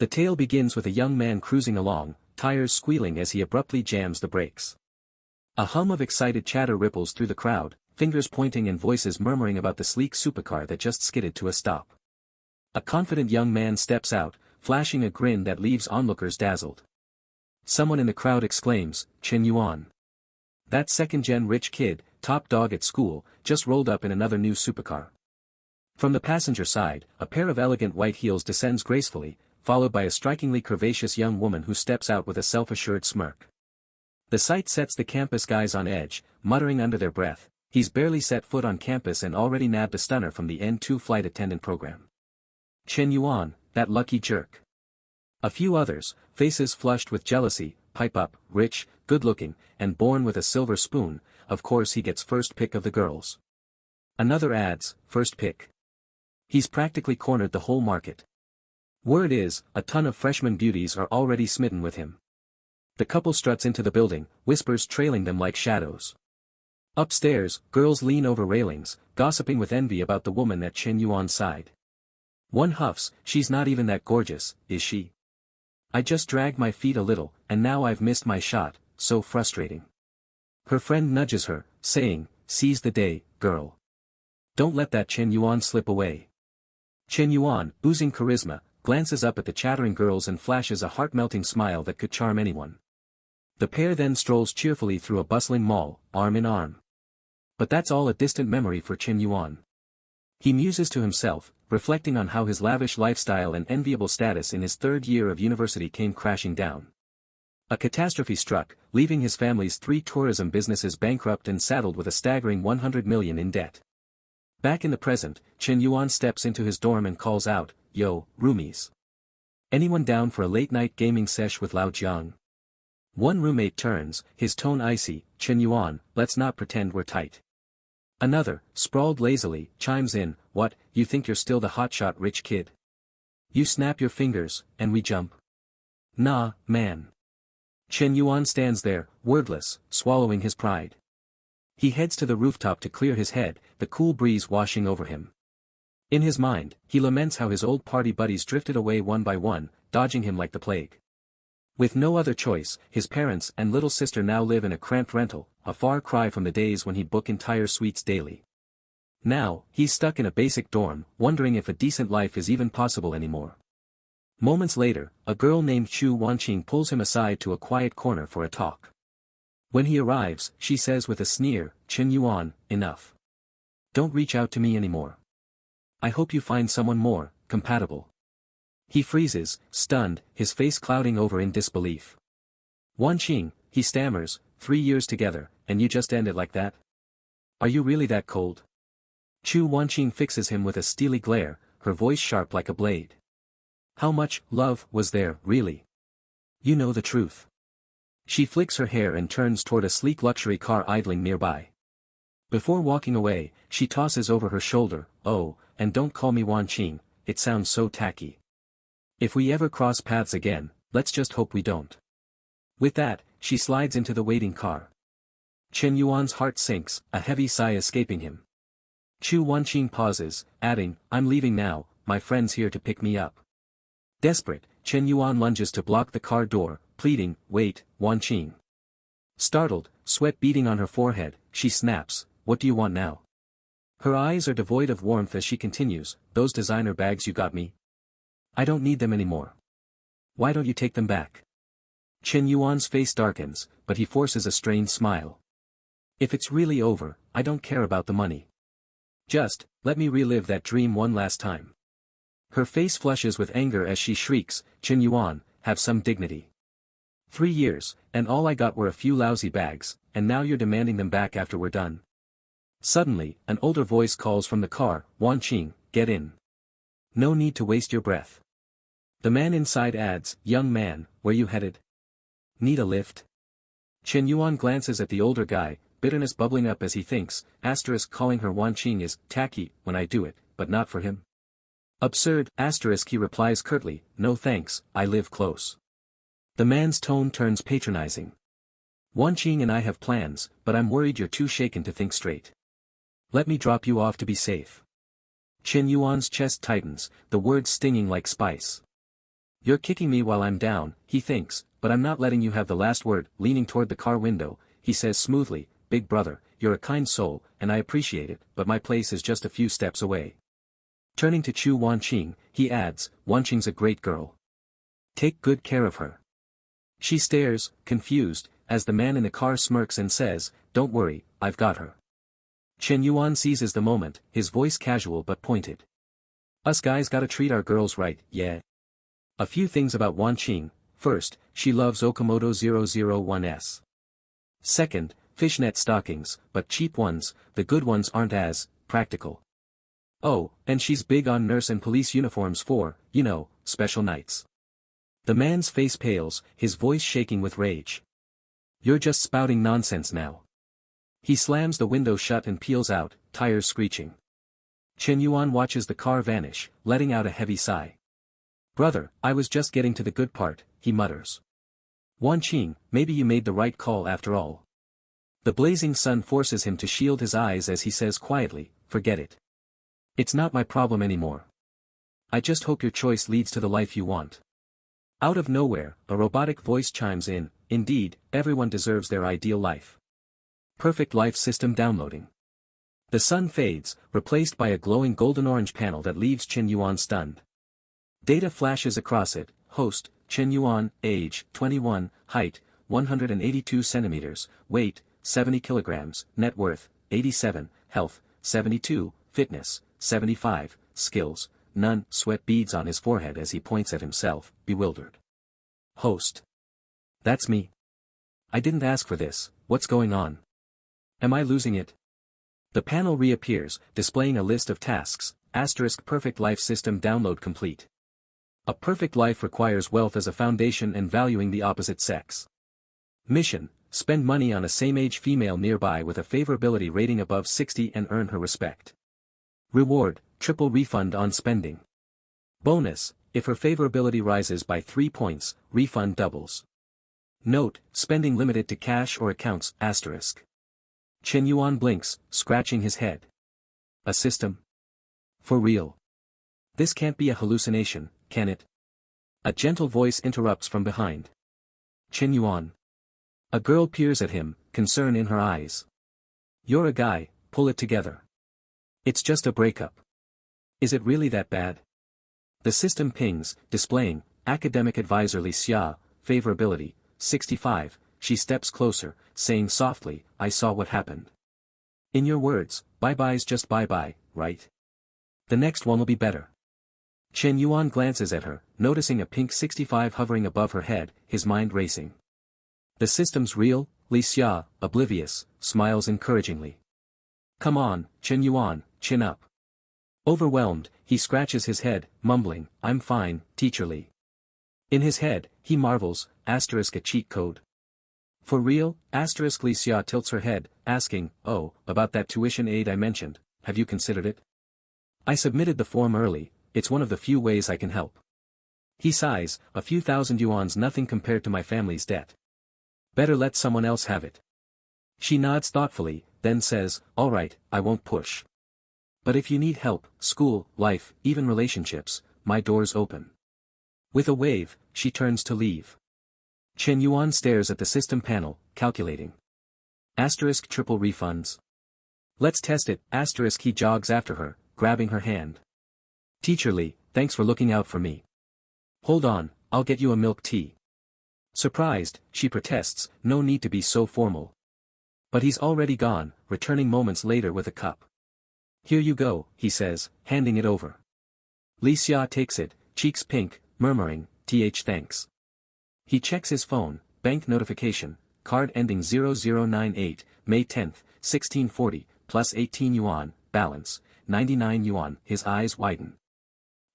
The tale begins with a young man cruising along, tires squealing as he abruptly jams the brakes. A hum of excited chatter ripples through the crowd, fingers pointing and voices murmuring about the sleek supercar that just skidded to a stop. A confident young man steps out, flashing a grin that leaves onlookers dazzled. Someone in the crowd exclaims, "Shen Yuan. That second-gen rich kid, top dog at school, just rolled up in another new supercar." From the passenger side, a pair of elegant white heels descends gracefully, followed by a strikingly curvaceous young woman who steps out with a self-assured smirk. The sight sets the campus guys on edge, muttering under their breath, "He's barely set foot on campus and already nabbed a stunner from the N2 flight attendant program. Shen Yuan, that lucky jerk." A few others, faces flushed with jealousy, pipe up, "Rich, good-looking, and born with a silver spoon, of course he gets first pick of the girls." Another adds, "First pick. He's practically cornered the whole market." Word is, a ton of freshman beauties are already smitten with him. The couple struts into the building, whispers trailing them like shadows. Upstairs, girls lean over railings, gossiping with envy about the woman at Shen Yuan's side. One huffs, "She's not even that gorgeous, is she? I just dragged my feet a little, and now I've missed my shot, so frustrating." Her friend nudges her, saying, "Seize the day, girl. Don't let that Shen Yuan slip away." Shen Yuan, oozing charisma, glances up at the chattering girls and flashes a heart-melting smile that could charm anyone. The pair then strolls cheerfully through a bustling mall, arm in arm. But that's all a distant memory for Shen Yuan. He muses to himself, reflecting on how his lavish lifestyle and enviable status in his third year of university came crashing down. A catastrophe struck, leaving his family's 3 tourism businesses bankrupt and saddled with a staggering 100 million in debt. Back in the present, Shen Yuan steps into his dorm and calls out, "Yo, roomies. Anyone down for a late-night gaming sesh with Lao Jiang?" One roommate turns, his tone icy, "Shen Yuan, let's not pretend we're tight." Another, sprawled lazily, chimes in, "What, you think you're still the hotshot rich kid? You snap your fingers, and we jump? Nah, man." Shen Yuan stands there, wordless, swallowing his pride. He heads to the rooftop to clear his head, the cool breeze washing over him. In his mind, he laments how his old party buddies drifted away one by one, dodging him like the plague. With no other choice, his parents and little sister now live in a cramped rental, a far cry from the days when he'd book entire suites daily. Now, he's stuck in a basic dorm, wondering if a decent life is even possible anymore. Moments later, a girl named Chu Wanqing pulls him aside to a quiet corner for a talk. When he arrives, she says with a sneer, "Shen Yuan, enough. Don't reach out to me anymore. I hope you find someone more compatible." He freezes, stunned, his face clouding over in disbelief. "Wanqing," he stammers, "3 years together, and you just end it like that? Are you really that cold?" Chu Wanqing fixes him with a steely glare, her voice sharp like a blade. "How much love was there, really? You know the truth." She flicks her hair and turns toward a sleek luxury car idling nearby. Before walking away, she tosses over her shoulder, "Oh, and don't call me Wanqing, it sounds so tacky. If we ever cross paths again, let's just hope we don't." With that, she slides into the waiting car. Shen Yuan's heart sinks, a heavy sigh escaping him. Chu Wanqing pauses, adding, "I'm leaving now, my friend's here to pick me up." Desperate, Shen Yuan lunges to block the car door, pleading, "Wait, Wanqing." Startled, sweat beading on her forehead, she snaps, "What do you want now?" Her eyes are devoid of warmth as she continues, "Those designer bags you got me? I don't need them anymore. Why don't you take them back?" Shen Yuan's face darkens, but he forces a strained smile. "If it's really over, I don't care about the money. Just, let me relive that dream one last time." Her face flushes with anger as she shrieks, "Shen Yuan, have some dignity. 3 years, and all I got were a few lousy bags, and now you're demanding them back after we're done." Suddenly, an older voice calls from the car, "Wanqing, get in. No need to waste your breath." The man inside adds, "Young man, where you headed? Need a lift?" Shen Yuan glances at the older guy, bitterness bubbling up as he thinks, calling her Wanqing is tacky when I do it, but not for him. Absurd, he replies curtly, "No thanks, I live close." The man's tone turns patronizing. "Wanqing and I have plans, but I'm worried you're too shaken to think straight. Let me drop you off to be safe." Shen Yuan's chest tightens, the words stinging like spice. You're kicking me while I'm down, he thinks, but I'm not letting you have the last word. Leaning toward the car window, he says smoothly, Big brother, you're a kind soul, and I appreciate it, but my place is just a few steps away. Turning to Chu Wanqing, he adds, Wanqing's a great girl. Take good care of her. She stares, confused, as the man in the car smirks and says, Don't worry, I've got her. Shen Yuan seizes the moment, his voice casual but pointed. Us guys gotta treat our girls right, yeah. A few things about Wanqing. First, she loves Okamoto 001s. Second, fishnet stockings, but cheap ones, the good ones aren't as practical. Oh, and she's big on nurse and police uniforms for, special nights. The man's face pales, his voice shaking with rage. You're just spouting nonsense now. He slams the window shut and peels out, tires screeching. Shen Yuan watches the car vanish, letting out a heavy sigh. Brother, I was just getting to the good part, he mutters. Wanqing, maybe you made the right call after all. The blazing sun forces him to shield his eyes as he says quietly, Forget it. It's not my problem anymore. I just hope your choice leads to the life you want. Out of nowhere, a robotic voice chimes in, Indeed, everyone deserves their ideal life. Perfect life system downloading. The sun fades, replaced by a glowing golden-orange panel that leaves Shen Yuan stunned. Data flashes across it, host, Shen Yuan, age, 21, height, 182 centimeters, weight, 70 kilograms, net worth, 87, health, 72, fitness, 75, skills, none. Sweat beads on his forehead as he points at himself, bewildered. Host. That's me. I didn't ask for this, what's going on? Am I losing it? The panel reappears, displaying a list of tasks, Perfect life system download complete. A perfect life requires wealth as a foundation and valuing the opposite sex. Mission, spend money on a same-age female nearby with a favorability rating above 60 and earn her respect. Reward, triple refund on spending. Bonus, if her favorability rises by 3 points, refund doubles. Note, spending limited to cash or accounts, asterisk. Shen Yuan blinks, scratching his head. A system? For real? This can't be a hallucination, can it? A gentle voice interrupts from behind. Shen Yuan. A girl peers at him, concern in her eyes. You're a guy, pull it together. It's just a breakup. Is it really that bad? The system pings, displaying, Academic Advisor Li Xia, favorability, 65, she steps closer, saying softly, I saw what happened. In your words, bye-bye's just bye-bye, right? The next one will be better. Shen Yuan glances at her, noticing a pink 65 hovering above her head, his mind racing. The system's real, Li Xia, oblivious, smiles encouragingly. Come on, Shen Yuan, chin up. Overwhelmed, he scratches his head, mumbling, I'm fine, Teacher Li. In his head, he marvels, a cheat code. For real? Li Xia tilts her head, asking, oh, about that tuition aid I mentioned, have you considered it? I submitted the form early, it's one of the few ways I can help. He sighs, a few thousand yuan's nothing compared to my family's debt. Better let someone else have it. She nods thoughtfully, then says, all right, I won't push. But if you need help, school, life, even relationships, my door's open. With a wave, she turns to leave. Shen Yuan stares at the system panel, calculating. Triple refunds. Let's test it, he jogs after her, grabbing her hand. Teacher Li, thanks for looking out for me. Hold on, I'll get you a milk tea. Surprised, she protests, no need to be so formal. But he's already gone, returning moments later with a cup. Here you go, he says, handing it over. Li Xia takes it, cheeks pink, murmuring, thanks. He checks his phone, bank notification, card ending 0098, May 10, 1640, plus 18 yuan, balance, 99 yuan, his eyes widen.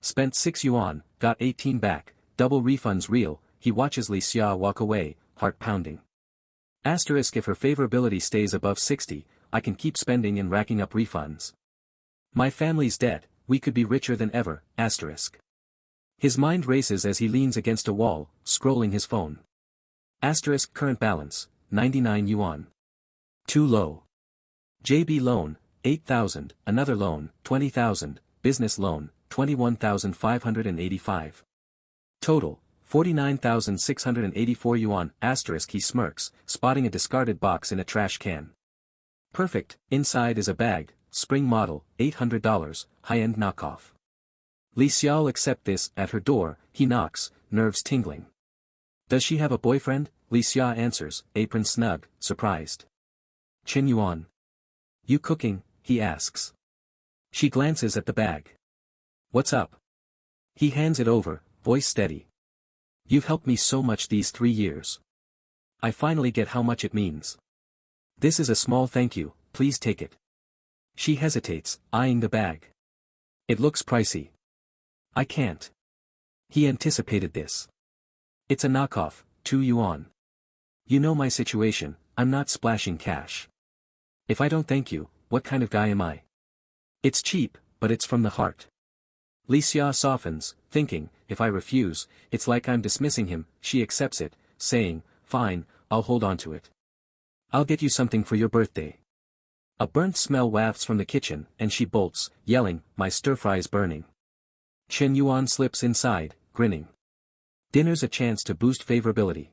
Spent 6 yuan, got 18 back, double refunds real, he watches Li Xia walk away, heart pounding. If her favorability stays above 60, I can keep spending and racking up refunds. My family's debt, we could be richer than ever, His mind races as he leans against a wall, scrolling his phone. Current balance, 99 yuan. Too low. JB loan, 8,000, another loan, 20,000, business loan, 21,585. Total, 49,684 yuan. Asterisk he smirks, spotting a discarded box in a trash can. Perfect, inside is a bag, spring model, $800, high-end knockoff. Li Xiao accept this. At her door, he knocks, nerves tingling. Does she have a boyfriend? Li Xia answers, apron snug, surprised. Shen Yuan. You cooking? He asks. She glances at the bag. What's up? He hands it over, voice steady. You've helped me so much these 3 years. I finally get how much it means. This is a small thank you, please take it. She hesitates, eyeing the bag. It looks pricey. I can't. He anticipated this. It's a knockoff, 2 yuan. You know my situation, I'm not splashing cash. If I don't thank you, what kind of guy am I? It's cheap, but it's from the heart. Li Xia softens, thinking, if I refuse, it's like I'm dismissing him. She accepts it, saying, fine, I'll hold on to it. I'll get you something for your birthday. A burnt smell wafts from the kitchen, and she bolts, yelling, my stir-fry is burning. Shen Yuan slips inside, grinning. Dinner's a chance to boost favorability.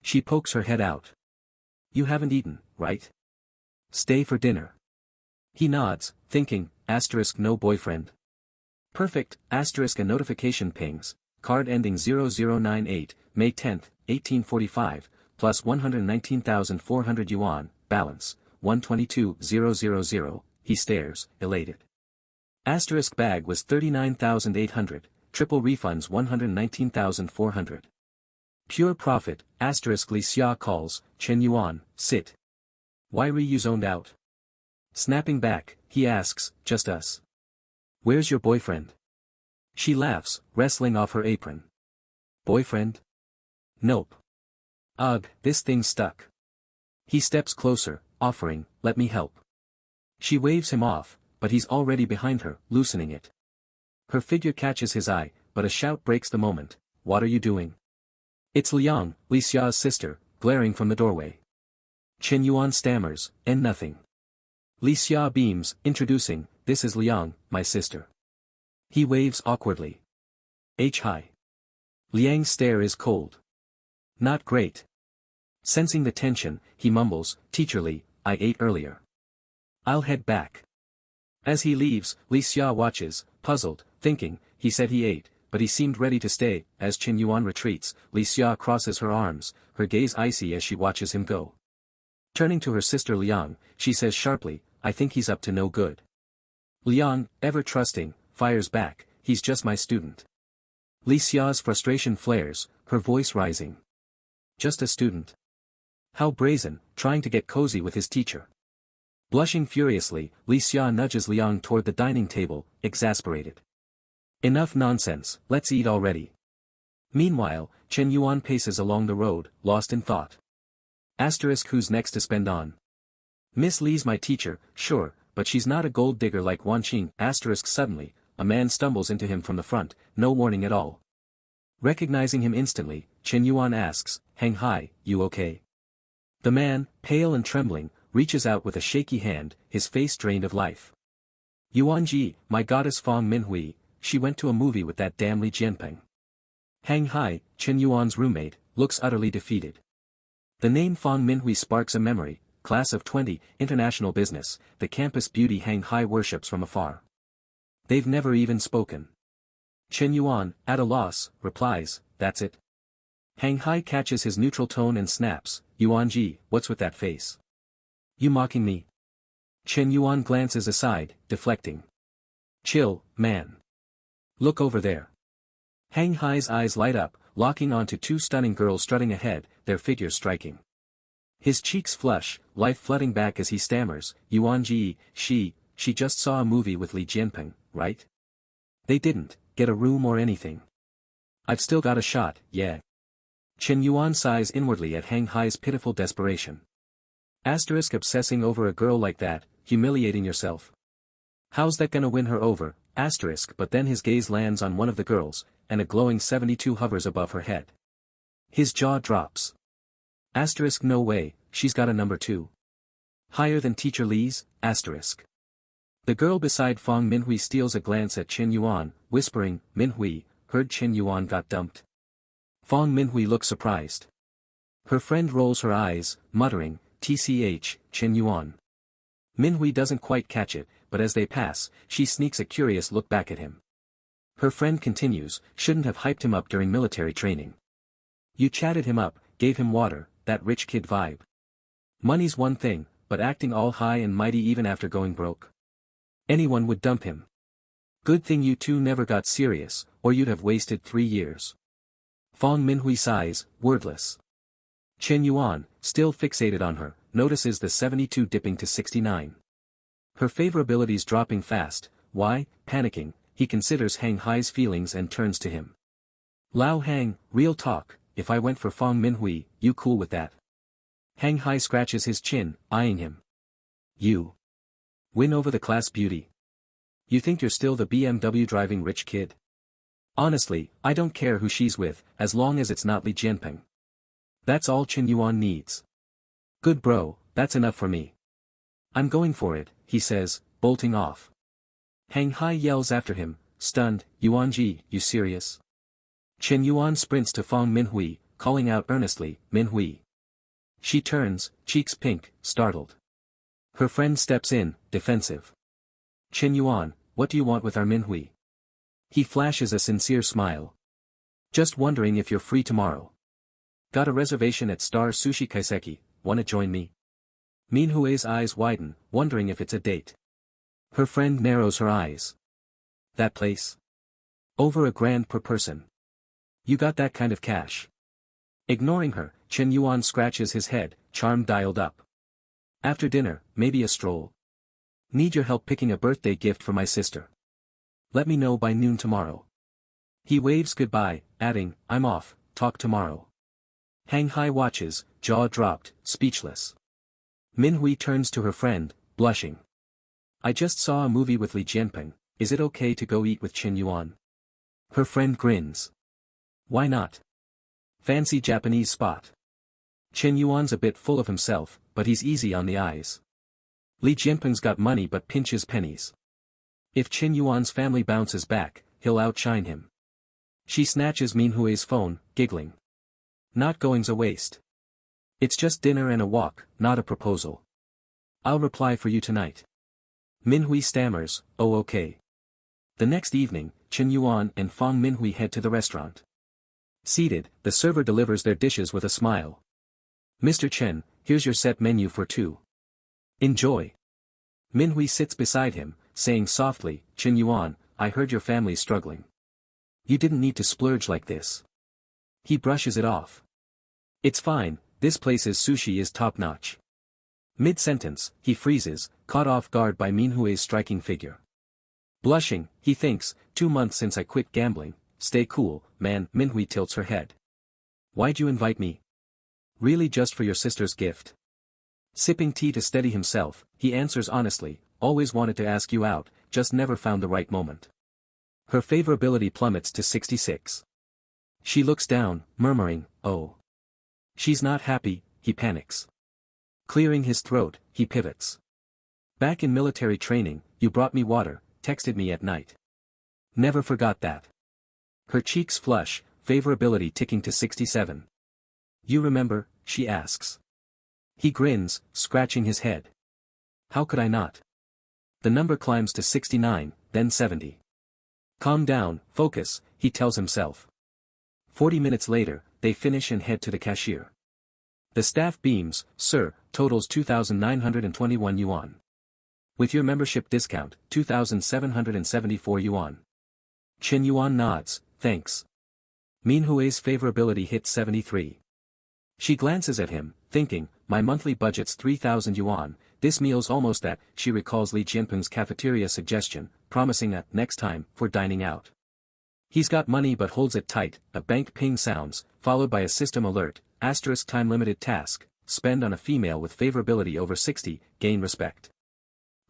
She pokes her head out. You haven't eaten, right? Stay for dinner. He nods, thinking, asterisk no boyfriend. Perfect, asterisk a notification pings, card ending 0098, May 10, 1845, plus 119,400 yuan, balance, 122,000, he stares, elated. Asterisk bag was 39,800, triple refunds 119,400. Pure profit, asterisk Li Xia calls, Shen Yuan, sit. Why were you zoned out? Snapping back, he asks, just us. Where's your boyfriend? She laughs, wrestling off her apron. Boyfriend? Nope. Ugh, this thing's stuck. He steps closer, offering, let me help. She waves him off, but he's already behind her, loosening it. Her figure catches his eye, but a shout breaks the moment. What are you doing? It's Liang, Li Xia's sister, glaring from the doorway. Shen Yuan stammers, and nothing. Li Xia beams, introducing, this is Liang, my sister. He waves awkwardly. Hi. Liang's stare is cold. Not great. Sensing the tension, he mumbles, teacherly, I ate earlier. I'll head back. As he leaves, Li Xia watches, puzzled, thinking, he said he ate, but he seemed ready to stay. As Shen Yuan retreats, Li Xia crosses her arms, her gaze icy as she watches him go. Turning to her sister Liang, she says sharply, I think he's up to no good. Liang, ever trusting, fires back, he's just my student. Li Xia's frustration flares, her voice rising. Just a student. How brazen, trying to get cozy with his teacher. Blushing furiously, Li Xia nudges Liang toward the dining table, exasperated. Enough nonsense, let's eat already. Meanwhile, Shen Yuan paces along the road, lost in thought. Asterisk who's next to spend on? Miss Li's my teacher, sure, but she's not a gold digger like Wan Qing. Asterisk suddenly, a man stumbles into him from the front, no warning at all. Recognizing him instantly, Shen Yuan asks, Hang Hai, you okay? The man, pale and trembling, reaches out with a shaky hand, his face drained of life. Yuanji, my goddess Fang Minhui, she went to a movie with that damn Li Jianping. Hang Hai, Shen Yuan's roommate, looks utterly defeated. The name Fang Minhui sparks a memory, class of 20, international business, the campus beauty Hang Hai worships from afar. They've never even spoken. Shen Yuan, at a loss, replies, that's it. Hang Hai catches his neutral tone and snaps, Yuanji, what's with that face? You mocking me? Shen Yuan glances aside, deflecting. Chill, man. Look over there. Hang Hai's eyes light up, locking onto two stunning girls strutting ahead, their figures striking. His cheeks flush, life flooding back as he stammers, Yuanji, she just saw a movie with Li Jianping, right? They didn't get a room or anything. I've still got a shot, yeah. Shen Yuan sighs inwardly at Hang Hai's pitiful desperation. Asterisk obsessing over a girl like that, humiliating yourself. How's that gonna win her over, asterisk but then his gaze lands on one of the girls, and a glowing 72 hovers above her head. His jaw drops. Asterisk no way, she's got a number 2. Higher than Teacher Li's, asterisk. The girl beside Fang Minhui steals a glance at Shen Yuan, whispering, Minhui, heard Chen Yuan got dumped. Fong Minhui looks surprised. Her friend rolls her eyes, muttering, "TCH, Chen Yuan." Minhui doesn't quite catch it, but as they pass, she sneaks a curious look back at him. Her friend continues, "Shouldn't have hyped him up during military training. You chatted him up, gave him water, that rich kid vibe. Money's one thing, but acting all high and mighty even after going broke. Anyone would dump him. Good thing you two never got serious, or you'd have wasted 3 years." Fong Minhui sighs, wordless. Chen Yuan, still fixated on her, notices the 72 dipping to 69. Her favorability's dropping fast. Why? Panicking, he considers Hang Hai's feelings and turns to him. "Lao Hang, real talk, if I went for Fong Minhui, you cool with that?" Hang Hai scratches his chin, eyeing him. "You win over the class beauty? You think you're still the BMW driving rich kid? Honestly, I don't care who she's with, as long as it's not Li Jianping. That's all Chen Yuan needs. Good bro, that's enough for me. I'm going for it," he says, bolting off. Hang Hai yells after him, stunned, "Yuanji, you serious?" Chen Yuan sprints to Fong Minhui, calling out earnestly, "Minhui." She turns, cheeks pink, startled. Her friend steps in, defensive. "Chen Yuan, what do you want with our Minhui?" He flashes a sincere smile. "Just wondering if you're free tomorrow. Got a reservation at Star Sushi Kaiseki, wanna join me?" Minhui's eyes widen, wondering if it's a date. Her friend narrows her eyes. "That place? Over $1,000 per person. You got that kind of cash?" Ignoring her, Chen Yuan scratches his head, charm dialed up. "After dinner, maybe a stroll. Need your help picking a birthday gift for my sister. Let me know by noon tomorrow." He waves goodbye, adding, "I'm off, talk tomorrow." Hang Hai watches, jaw dropped, speechless. Minhui turns to her friend, blushing. "I just saw a movie with Li Jianping, is it okay to go eat with Chen Yuan?" Her friend grins. "Why not? Fancy Japanese spot." Chen Yuan's a bit full of himself, but he's easy on the eyes. Li Jianping's got money but pinches pennies. If Chen Yuan's family bounces back, he'll outshine him. She snatches Minhui's phone, giggling. "Not going's a waste. It's just dinner and a walk, not a proposal. I'll reply for you tonight." Minhui stammers, "Oh okay." The next evening, Chen Yuan and Fong Minhui head to the restaurant. Seated, the server delivers their dishes with a smile. "Mr. Chen, here's your set menu for 2. Enjoy." Minhui sits beside him, saying softly, "Chen Yuan, I heard your family's struggling. You didn't need to splurge like this." He brushes it off. "It's fine, this place's sushi is top-notch." Mid-sentence, he freezes, caught off guard by Minhui's striking figure. Blushing, he thinks, 2 months since I quit gambling, stay cool, man. Minhui tilts her head. "Why'd you invite me?" "Really just for your sister's gift." Sipping tea to steady himself, he answers honestly, "Always wanted to ask you out, just never found the right moment." Her favorability plummets to 66. She looks down, murmuring, "Oh." She's not happy, he panics. Clearing his throat, he pivots. "Back in military training, you brought me water, texted me at night. Never forgot that." Her cheeks flush, favorability ticking to 67. "You remember?" she asks. He grins, scratching his head. "How could I not?" The number climbs to 69, then 70. "Calm down, focus," he tells himself. 40 minutes later, they finish and head to the cashier. The staff beams, "Sir, totals 2,921 yuan. With your membership discount, 2,774 yuan. Chen Yuan nods, "Thanks." Minhui's favorability hits 73. She glances at him, thinking, "My monthly budget's 3,000 yuan, this meal's almost that." She recalls Li Jianping's cafeteria suggestion, promising a "next time" for dining out. He's got money but holds it tight. A bank ping sounds, followed by a system alert, *time-limited task, spend on a female with favorability over 60, gain respect.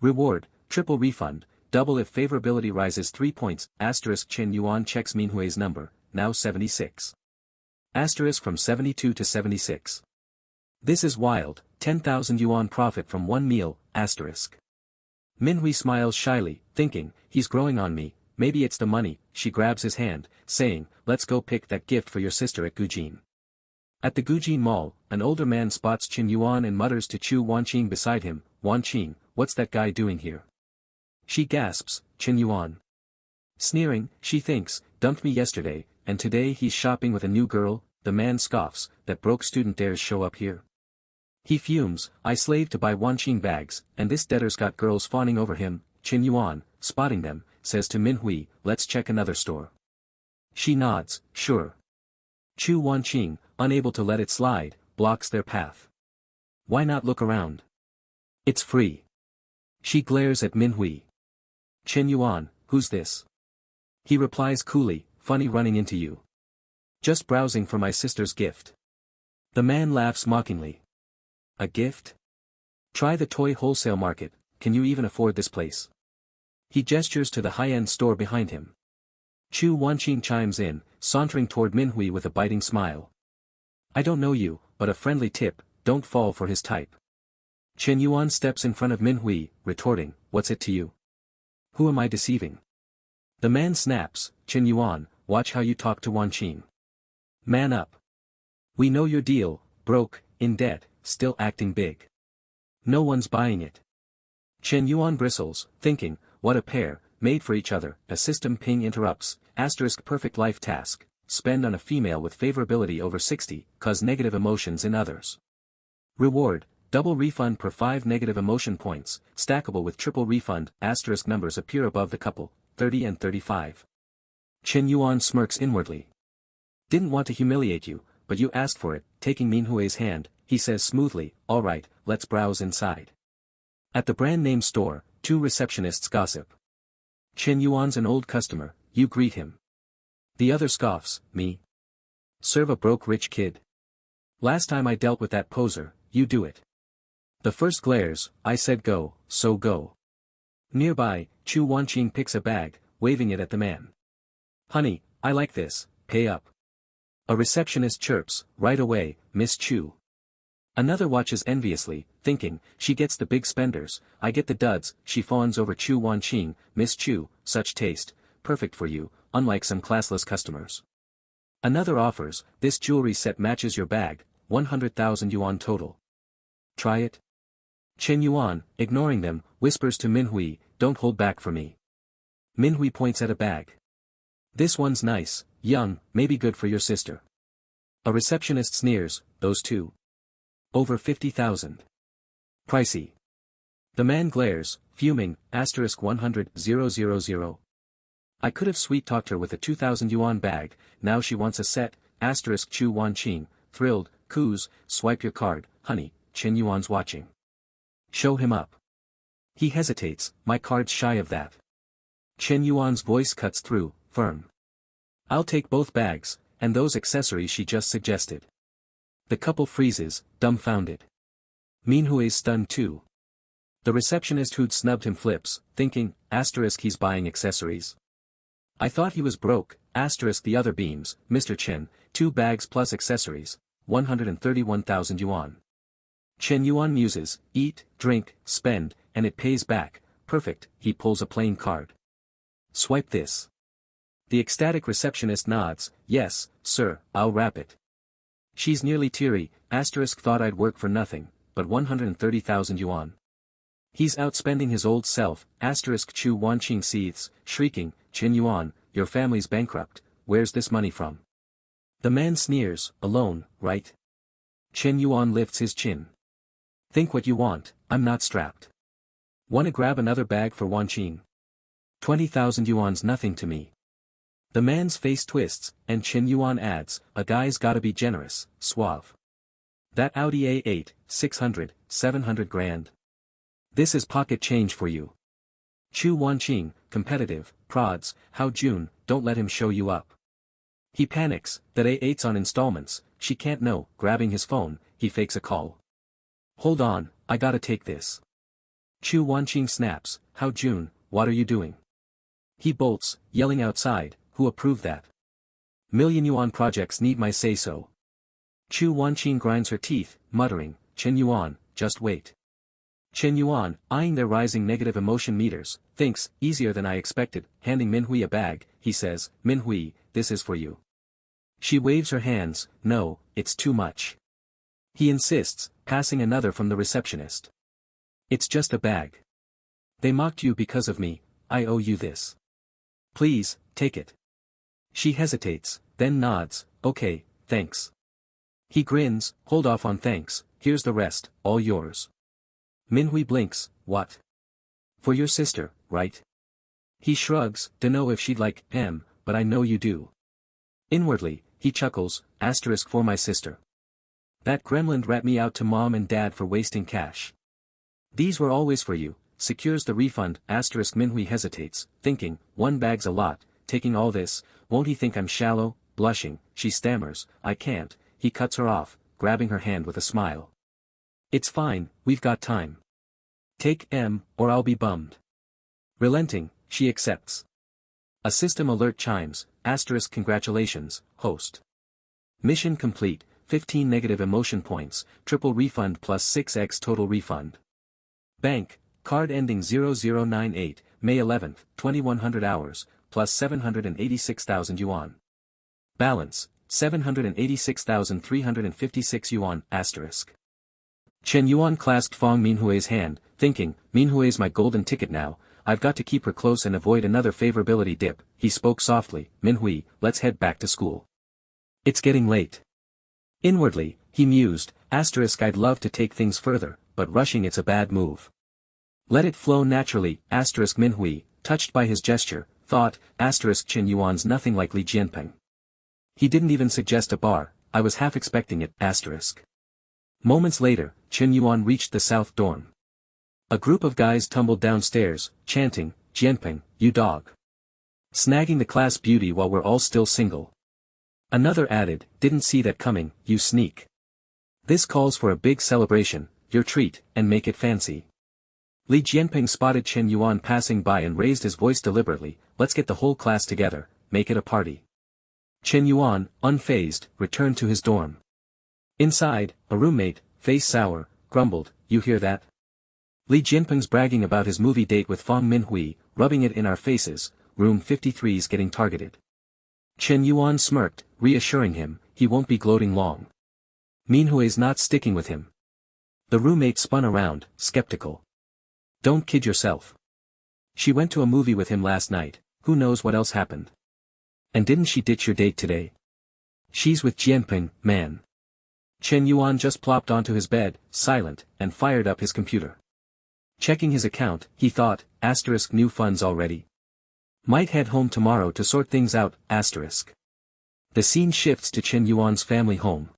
Reward, triple refund, double if favorability rises 3 points, * Chen Yuan checks Minhui's number, now 76. * from 72 to 76. This is wild, 10,000 yuan profit from one meal, *. Minhui smiles shyly, thinking, he's growing on me, maybe it's the money. She grabs his hand, saying, let's go pick that gift for your sister at Gujin. At the Gujin Mall, an older man spots Shen Yuan and mutters to Chu Wanqing beside him, Wanqing, what's that guy doing here? She gasps, Shen Yuan. Sneering, she thinks, dumped me yesterday, and today he's shopping with a new girl. The man scoffs, that broke student dares show up here. He fumes, I slave to buy Wanqing bags, and this debtor's got girls fawning over him. Shen Yuan, spotting them, says to Minhui, let's check another store. She nods, sure. Chu Wanqing, unable to let it slide, blocks their path. Why not look around? It's free. She glares at Minhui. Shen Yuan, who's this? He replies coolly, funny running into you. Just browsing for my sister's gift. The man laughs mockingly. A gift? Try the toy wholesale market, can you even afford this place? He gestures to the high-end store behind him. Chu Wanqing chimes in, sauntering toward Minhui with a biting smile. I don't know you, but a friendly tip, don't fall for his type. Shen Yuan steps in front of Minhui, retorting, what's it to you? Who am I deceiving? The man snaps, Shen Yuan, watch how you talk to Wanqing. Man up. We know your deal, broke, in debt, still acting big. No one's buying it. Shen Yuan bristles, thinking, what a pair, made for each other. A system ping interrupts, *perfect life task, spend on a female with favorability over 60, cause negative emotions in others. Reward, double refund per 5 negative emotion points, stackable with triple refund, * numbers appear above the couple, 30 and 35. Shen Yuan smirks inwardly. Didn't want to humiliate you, but you asked for it. Taking Minhui's hand, he says smoothly, alright, let's browse inside. At the brand name store, two receptionists gossip. Shen Yuan's an old customer, you greet him. The other scoffs, me? Serve a broke rich kid. Last time I dealt with that poser, you do it. The first glares, I said go, so go. Nearby, Chu Wanqing picks a bag, waving it at the man. Honey, I like this, pay up. A receptionist chirps, right away, Miss Chu. Another watches enviously, thinking, she gets the big spenders, I get the duds. She fawns over Chu Wanqing, Miss Chu, such taste, perfect for you, unlike some classless customers. Another offers, this jewelry set matches your bag, 100,000 yuan total. Try it? Shen Yuan, ignoring them, whispers to Minhui, don't hold back for me. Minhui points at a bag. This one's nice, young, maybe good for your sister. A receptionist sneers, those two. Over 50,000. Pricey. The man glares, fuming, *100,000. I could have sweet-talked her with a 2,000 yuan bag, now she wants a set, Chu Wanqing, thrilled, coos, swipe your card, honey, Shen Yuan's watching. Show him up. He hesitates, my card's shy of that. Shen Yuan's voice cuts through, firm. I'll take both bags, and those accessories she just suggested. The couple freezes, dumbfounded. Minhui's stunned too. The receptionist who'd snubbed him flips, thinking, he's buying accessories. I thought he was broke, the other beams, Mr. Chen, 2 bags plus accessories, 131,000 yuan. Shen Yuan muses, eat, drink, spend, and it pays back, perfect, he pulls a plain card. Swipe this. The ecstatic receptionist nods, yes, sir, I'll wrap it. She's nearly teary, thought I'd work for nothing, but 130,000 yuan. He's outspending his old self, Chu Wanqing seethes, shrieking, Shen Yuan, your family's bankrupt, where's this money from? The man sneers, alone, right? Shen Yuan lifts his chin. Think what you want, I'm not strapped. Wanna grab another bag for Wanqing? 20,000 yuan's nothing to me. The man's face twists, and Shen Yuan adds, a guy's gotta be generous, suave. That Audi A8, 600, 700 grand. This is pocket change for you. Chu Wanqing, competitive, prods, how June, don't let him show you up. He panics, that A8's on installments, she can't know, grabbing his phone, he fakes a call. Hold on, I gotta take this. Chu Wanqing snaps, how June, what are you doing? He bolts, yelling outside, who approved that? Million yuan projects need my say-so. Chu Wanqing grinds her teeth, muttering, Shen Yuan, just wait. Shen Yuan, eyeing their rising negative emotion meters, thinks, easier than I expected, handing Manhwa a bag, he says, Manhwa, this is for you. She waves her hands, no, it's too much. He insists, passing another from the receptionist. It's just a bag. They mocked you because of me, I owe you this. Please, take it. She hesitates, then nods, okay, thanks. He grins, hold off on thanks, here's the rest, all yours. Manhwa blinks, what? For your sister, right? He shrugs, dunno if she'd like, but I know you do. Inwardly, he chuckles, asterisk for my sister. That gremlin rat me out to mom and dad for wasting cash. These were always for you, secures the refund, asterisk Manhwa hesitates, thinking, one bag's a lot, taking all this, won't he think I'm shallow, blushing, she stammers, I can't, he cuts her off, grabbing her hand with a smile. It's fine, we've got time. Take or I'll be bummed. Relenting, she accepts. A system alert chimes, asterisk congratulations, host. Mission complete, 15 negative emotion points, triple refund plus 6x total refund. Bank, card ending 0098, May 11th, 2100 hours, plus 786,000 yuan. Balance, 786,356 yuan, asterisk. Shen Yuan clasped Fong Minhua's hand, thinking, Minhua's my golden ticket now, I've got to keep her close and avoid another favorability dip. He spoke softly, Manhwa, let's head back to school. It's getting late. Inwardly, he mused, asterisk I'd love to take things further, but rushing it's a bad move. Let it flow naturally, asterisk Manhwa, touched by his gesture, thought, asterisk Shen Yuan's nothing like Li Jianping. He didn't even suggest a bar, I was half expecting it, asterisk. Moments later, Shen Yuan reached the south dorm. A group of guys tumbled downstairs, chanting, Jianping, you dog. Snagging the class beauty while we're all still single. Another added, didn't see that coming, you sneak. This calls for a big celebration, your treat, and make it fancy. Li Jianping spotted Shen Yuan passing by and raised his voice deliberately, let's get the whole class together, make it a party. Shen Yuan, unfazed, returned to his dorm. Inside, a roommate, face sour, grumbled, you hear that? Li Jianping's bragging about his movie date with Fong Manhwa, rubbing it in our faces, room 53's getting targeted. Shen Yuan smirked, reassuring him, he won't be gloating long. Manhwa's not sticking with him. The roommate spun around, skeptical. Don't kid yourself. She went to a movie with him last night, who knows what else happened. And didn't she ditch your date today? She's with Jianping, man. Shen Yuan just plopped onto his bed, silent, and fired up his computer. Checking his account, he thought, asterisk new funds already. Might head home tomorrow to sort things out, asterisk. The scene shifts to Shen Yuan's family home.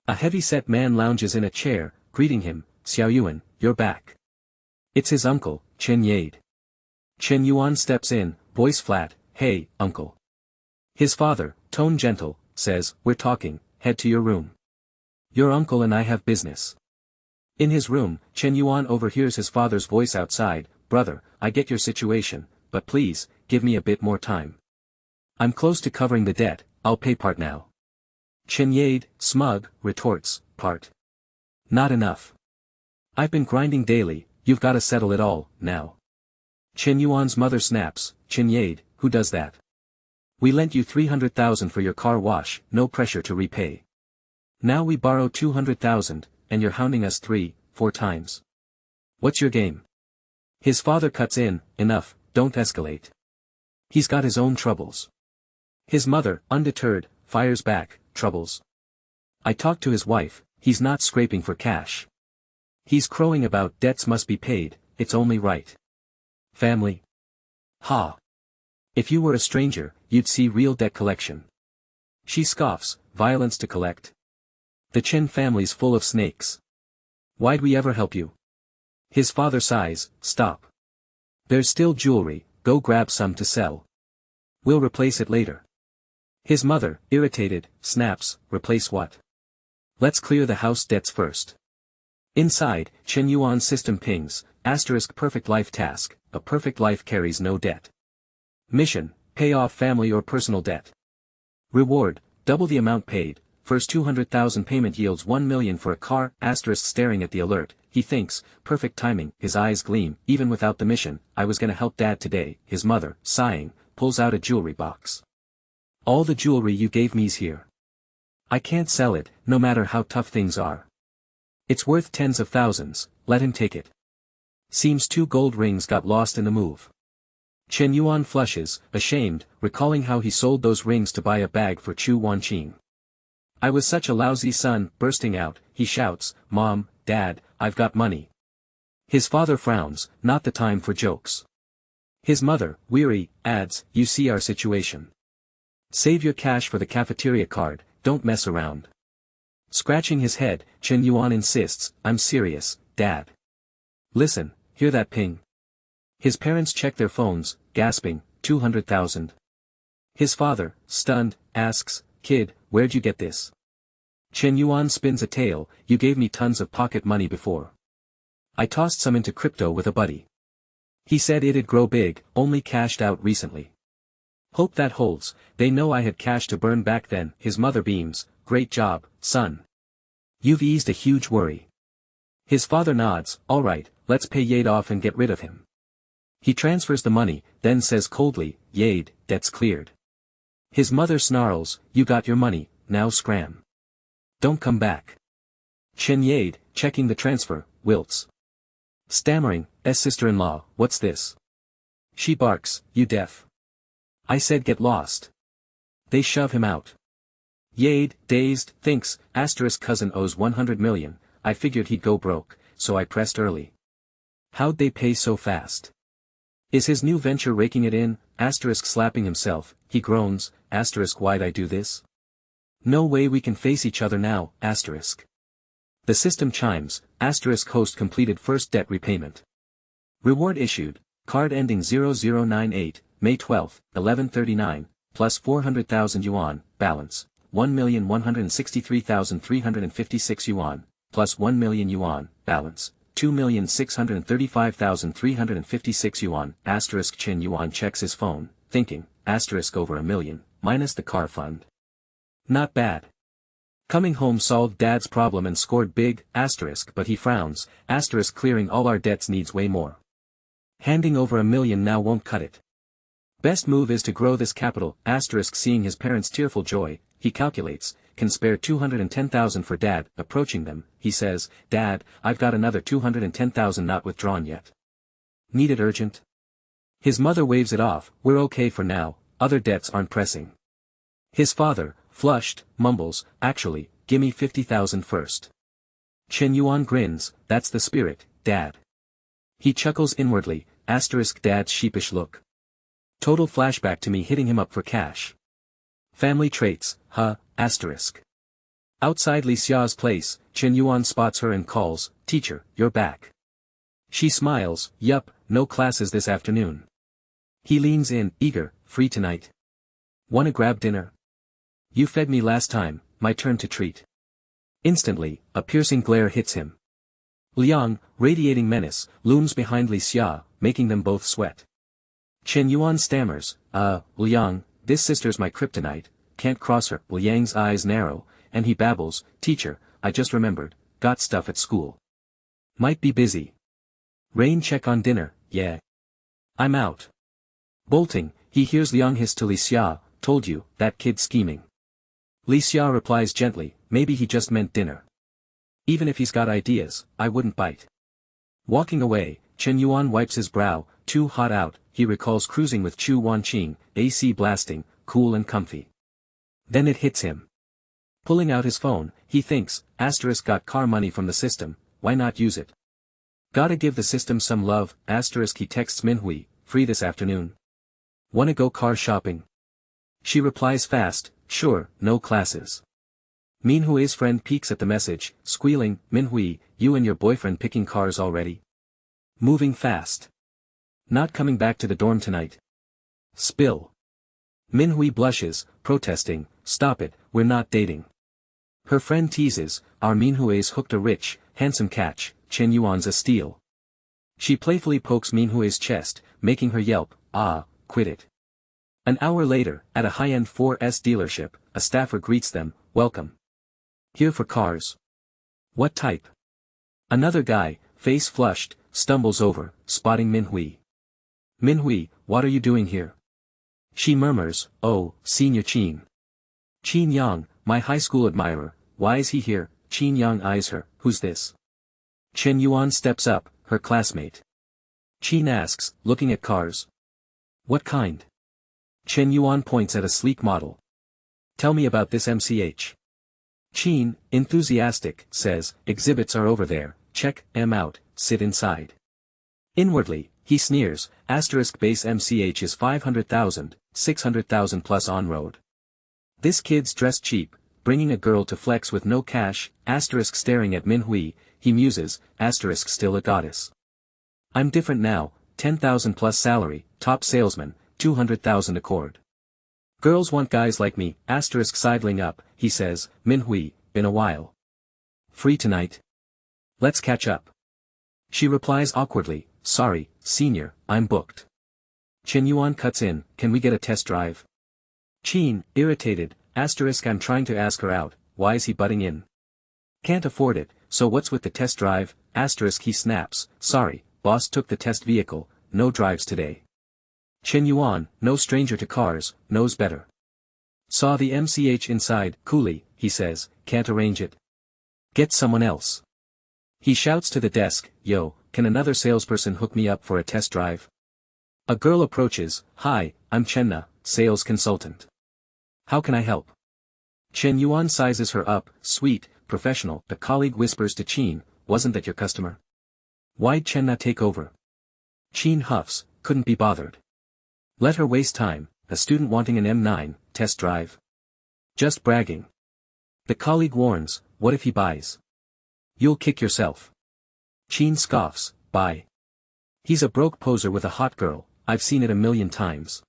A heavy-set man lounges in a chair, greeting him, Xiao Yuan, you're back. It's his uncle, Chen Yade. Shen Yuan steps in, voice flat, hey, uncle. His father, tone gentle, says, we're talking, head to your room. Your uncle and I have business. In his room, Shen Yuan overhears his father's voice outside, brother, I get your situation, but please, give me a bit more time. I'm close to covering the debt, I'll pay part now. Chen Yade, smug, retorts, part. Not enough. I've been grinding daily, you've got to settle it all, now. Shen Yuan's mother snaps, Chen Yade, who does that? We lent you 300,000 for your car wash, no pressure to repay. Now we borrow 200,000, and you're hounding us 3-4 times. What's your game? His father cuts in, enough, don't escalate. He's got his own troubles. His mother, undeterred, fires back, troubles. I talked to his wife, he's not scraping for cash. He's crowing about debts must be paid, it's only right. Family. Ha. If you were a stranger, you'd see real debt collection. She scoffs, violence to collect. The Chen family's full of snakes. Why'd we ever help you? His father sighs, stop. There's still jewelry, go grab some to sell. We'll replace it later. His mother, irritated, snaps, replace what? Let's clear the house debts first. Inside, Shen Yuan's system pings, asterisk perfect life task, a perfect life carries no debt. Mission, pay off family or personal debt. Reward, double the amount paid, first 200,000 payment yields 1 million for a car, asterisk staring at the alert, he thinks, perfect timing, his eyes gleam, even without the mission, I was gonna help dad today, his mother, sighing, pulls out a jewelry box. All the jewelry you gave me's here. I can't sell it, no matter how tough things are. It's worth tens of thousands, let him take it. Seems 2 gold rings got lost in the move. Shen Yuan flushes, ashamed, recalling how he sold those rings to buy a bag for Chu Wanqing. I was such a lousy son, bursting out, he shouts, Mom, Dad, I've got money. His father frowns, not the time for jokes. His mother, weary, adds, you see our situation. Save your cash for the cafeteria card, don't mess around. Scratching his head, Shen Yuan insists, I'm serious, Dad. Listen, hear that ping? His parents check their phones, gasping, 200,000. His father, stunned, asks, Kid, where'd you get this? Shen Yuan spins a tale, you gave me tons of pocket money before. I tossed some into crypto with a buddy. He said it'd grow big, only cashed out recently. Hope that holds, they know I had cash to burn back then, his mother beams, great job, son. You've eased a huge worry. His father nods, alright, let's pay Yade off and get rid of him. He transfers the money, then says coldly, Yade, debt's cleared. His mother snarls, you got your money, now scram. Don't come back. Shen Yade, checking the transfer, wilts. Stammering, sister-in-law, what's this? She barks, you deaf. I said get lost. They shove him out. Yade, dazed, thinks, asterisk cousin owes 100 million, I figured he'd go broke, so I pressed early. How'd they pay so fast? Is his new venture raking it in, asterisk slapping himself, he groans, asterisk why'd I do this? No way we can face each other now, asterisk. The system chimes, asterisk host completed first debt repayment. Reward issued, card ending 0098, May 12, 1139, plus 400,000 yuan, balance, 1,163,356 yuan, plus 1 million yuan, balance, 2,635,356 yuan, asterisk Shen Yuan checks his phone, thinking, asterisk over a million, minus the car fund. Not bad. Coming home solved dad's problem and scored big, asterisk but he frowns, asterisk clearing all our debts needs way more. Handing over a million now won't cut it. Best move is to grow this capital, asterisk seeing his parents' tearful joy, he calculates, can spare 210,000 for dad, approaching them, he says, Dad, I've got another 210,000 not withdrawn yet. Need it urgent? His mother waves it off, we're okay for now, other debts aren't pressing. His father, flushed, mumbles, actually, gimme 50,000 first. Shen Yuan grins, that's the spirit, Dad. He chuckles inwardly, asterisk dad's sheepish look. Total flashback to me hitting him up for cash. Family traits, huh, asterisk. Outside Li Xia's place, Shen Yuan spots her and calls, teacher, you're back. She smiles, yup, no classes this afternoon. He leans in, eager, free tonight. Wanna grab dinner? You fed me last time, my turn to treat. Instantly, a piercing glare hits him. Liang, radiating menace, looms behind Li Xia, making them both sweat. Shen Yuan stammers, Liang, this sister's my kryptonite, can't cross her. Liang's eyes narrow, and he babbles, teacher, I just remembered, got stuff at school. Might be busy. Rain check on dinner, yeah. I'm out. Bolting, he hears Liang hiss to Li Xia, told you, that kid's scheming. Li Xia replies gently, maybe he just meant dinner. Even if he's got ideas, I wouldn't bite. Walking away, Shen Yuan wipes his brow, too hot out, he recalls cruising with Chu Wanqing, AC blasting, cool and comfy. Then it hits him. Pulling out his phone, he thinks, asterisk got car money from the system, why not use it? Gotta give the system some love, asterisk he texts Minhui, free this afternoon. Wanna go car shopping? She replies fast, sure, no classes. Minhui's friend peeks at the message, squealing, Minhui, you and your boyfriend picking cars already? Moving fast. Not coming back to the dorm tonight. Spill. Minhui blushes, protesting, stop it, we're not dating. Her friend teases, our Minhui's hooked a rich, handsome catch, Shen Yuan's a steal. She playfully pokes Minhui's chest, making her yelp, quit it. An hour later, at a high-end 4S dealership, a staffer greets them, welcome. Here for cars. What type? Another guy, face flushed, stumbles over, spotting Minhui. Minhui, what are you doing here? She murmurs, oh, Senior Qin. Qin Yang, my high school admirer, why is he here? Qin Yang eyes her, who's this? Shen Yuan steps up, her classmate. Qin asks, looking at cars. What kind? Shen Yuan points at a sleek model. Tell me about this MCH. Qin, enthusiastic, says, exhibits are over there, check them out, sit inside. Inwardly, he sneers, base MCH is 500,000, 600,000 plus on-road. This kid's dressed cheap, bringing a girl to flex with no cash, staring at Minhui, he muses, still a goddess. I'm different now, 10,000 plus salary, top salesman, 200,000 accord. Girls want guys like me, sidling up, he says, Minhui, been a while. Free tonight? Let's catch up. She replies awkwardly, sorry, senior, I'm booked. Chen Yuan cuts in, can we get a test drive? Qin, irritated, I'm trying to ask her out, why is he butting in? Can't afford it, so what's with the test drive, he snaps, sorry, boss took the test vehicle, no drives today. Chen Yuan, no stranger to cars, knows better. Saw the MCH inside, coolly, he says, can't arrange it. Get someone else. He shouts to the desk, yo, can another salesperson hook me up for a test drive? A girl approaches, hi, I'm Chenna, sales consultant. How can I help? Chen Yuan sizes her up, sweet, professional. The colleague whispers to Qin, wasn't that your customer? Why'd Chenna take over? Qin huffs, couldn't be bothered. Let her waste time, a student wanting an M9, test drive. Just bragging. The colleague warns, what if he buys? You'll kick yourself. Qin scoffs, buy. He's a broke poser with a hot girl, I've seen it a million times.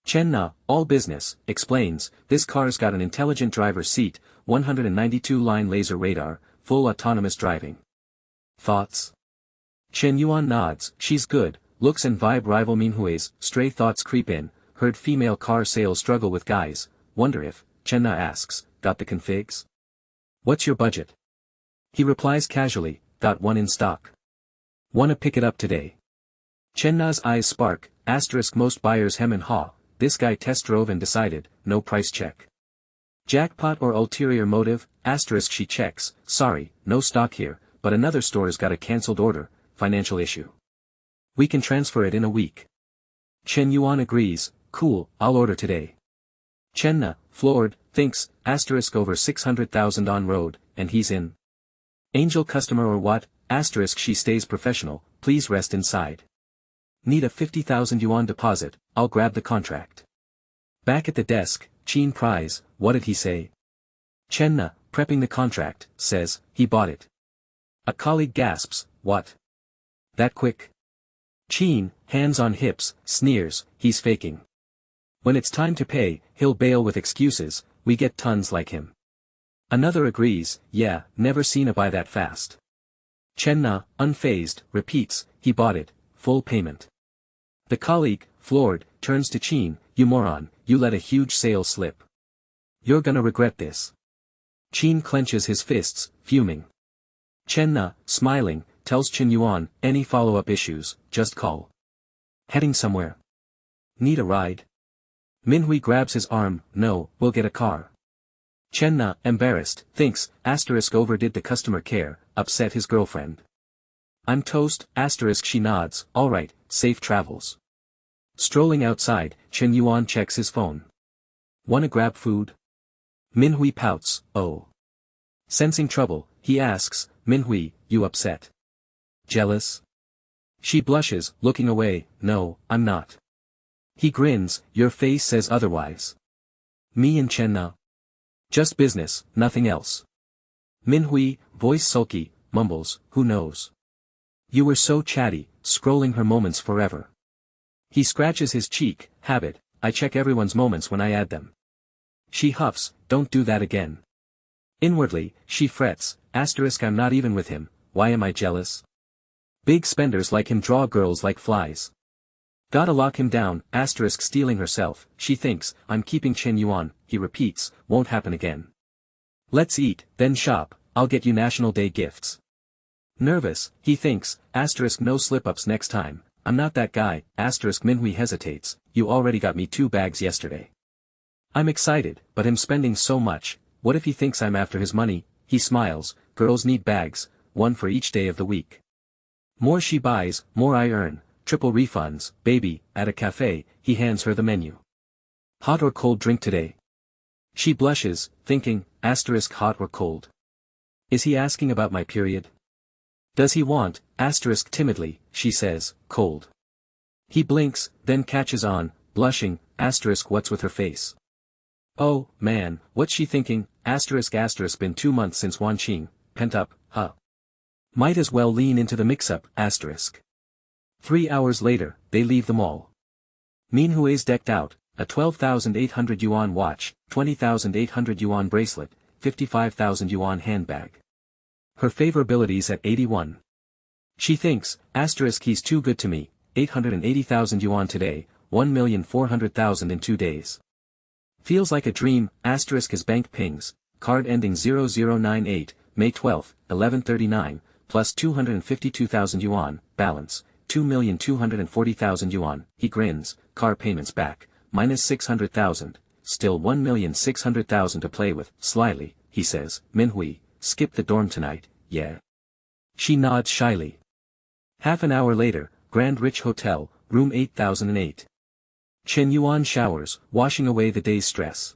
Chenna, all business, explains, this car's got an intelligent driver's seat, 192-line laser radar, full autonomous driving. Thoughts? Chen Yuan nods, she's good, looks and vibe rival Minhui's, stray thoughts creep in, heard female car sales struggle with guys, wonder if, Chenna asks, got the configs? What's your budget? He replies casually, got one in stock. Wanna pick it up today? Chenna's eyes spark, most buyers hem and haw, this guy test drove and decided, no price check. Jackpot or ulterior motive, she checks, sorry, no stock here, but another store's got a cancelled order, financial issue. We can transfer it in a week. Chen Yuan agrees, cool, I'll order today. Chenna, floored, thinks, over 600,000 on road, and he's in. Angel customer or what, she stays professional, please rest inside. Need a 50,000 yuan deposit, I'll grab the contract. Back at the desk, Qin pries, what did he say? Chenna, prepping the contract, says, he bought it. A colleague gasps, what? That quick? Qin, hands on hips, sneers, he's faking. When it's time to pay, he'll bail with excuses, we get tons like him. Another agrees, yeah, never seen a buy that fast. Chenna, unfazed, repeats, he bought it, full payment. The colleague, floored, turns to Qin, you moron, you let a huge sale slip. You're gonna regret this. Qin clenches his fists, fuming. Chenna, smiling, tells Chen Yuan, any follow-up issues, just call. Heading somewhere? Need a ride? Minhui grabs his arm, no, we'll get a car. Chenna, embarrassed, thinks, overdid the customer care, upset his girlfriend. I'm toast, she nods, alright, safe travels. Strolling outside, Chen Yuan checks his phone. Wanna grab food? Minhui pouts, oh. Sensing trouble, he asks, Minhui, you upset? Jealous? She blushes, looking away, no, I'm not. He grins, your face says otherwise. Me and Chenna. Just business, nothing else. Minhui, voice sulky, mumbles, who knows? You were so chatty, scrolling her moments forever. He scratches his cheek, habit, I check everyone's moments when I add them. She huffs, don't do that again. Inwardly, she frets, I'm not even with him, why am I jealous? Big spenders like him draw girls like flies. Gotta lock him down, stealing herself, she thinks, I'm keeping Chen Yuan, he repeats, won't happen again. Let's eat, then shop, I'll get you National Day gifts. Nervous, he thinks, asterisk no slip-ups next time, I'm not that guy, asterisk Minhui hesitates, you already got me 2 bags yesterday. I'm excited, but him spending so much, what if he thinks I'm after his money? He smiles, girls need bags, one for each day of the week. More she buys, more I earn, triple refunds, baby, at a cafe, he hands her the menu. Hot or cold drink today? She blushes, thinking, asterisk hot or cold. Is he asking about my period? Does he want, asterisk timidly, she says, cold. He blinks, then catches on, blushing, asterisk what's with her face? Oh, man, what's she thinking, asterisk been 2 months since Wanqing, pent up, huh? Might as well lean into the mix-up, asterisk. 3 hours later, they leave the mall. Minhui's decked out, a 12,800 yuan watch, 20,800 yuan bracelet, 55,000 yuan handbag. Her favorability's at 81. She thinks, asterisk he's too good to me, 880,000 yuan today, 1,400,000 in 2 days. Feels like a dream, asterisk his bank pings, card ending 0098, May 12, 1139, plus 252,000 yuan, balance, 2,240,000 yuan, he grins, car payments back, minus 600,000, still 1,600,000 to play with, slyly, he says, Minhui, skip the dorm tonight, yeah. She nods shyly. Half an hour later, Grand Rich Hotel, room 8008. Shen Yuan showers, washing away the day's stress.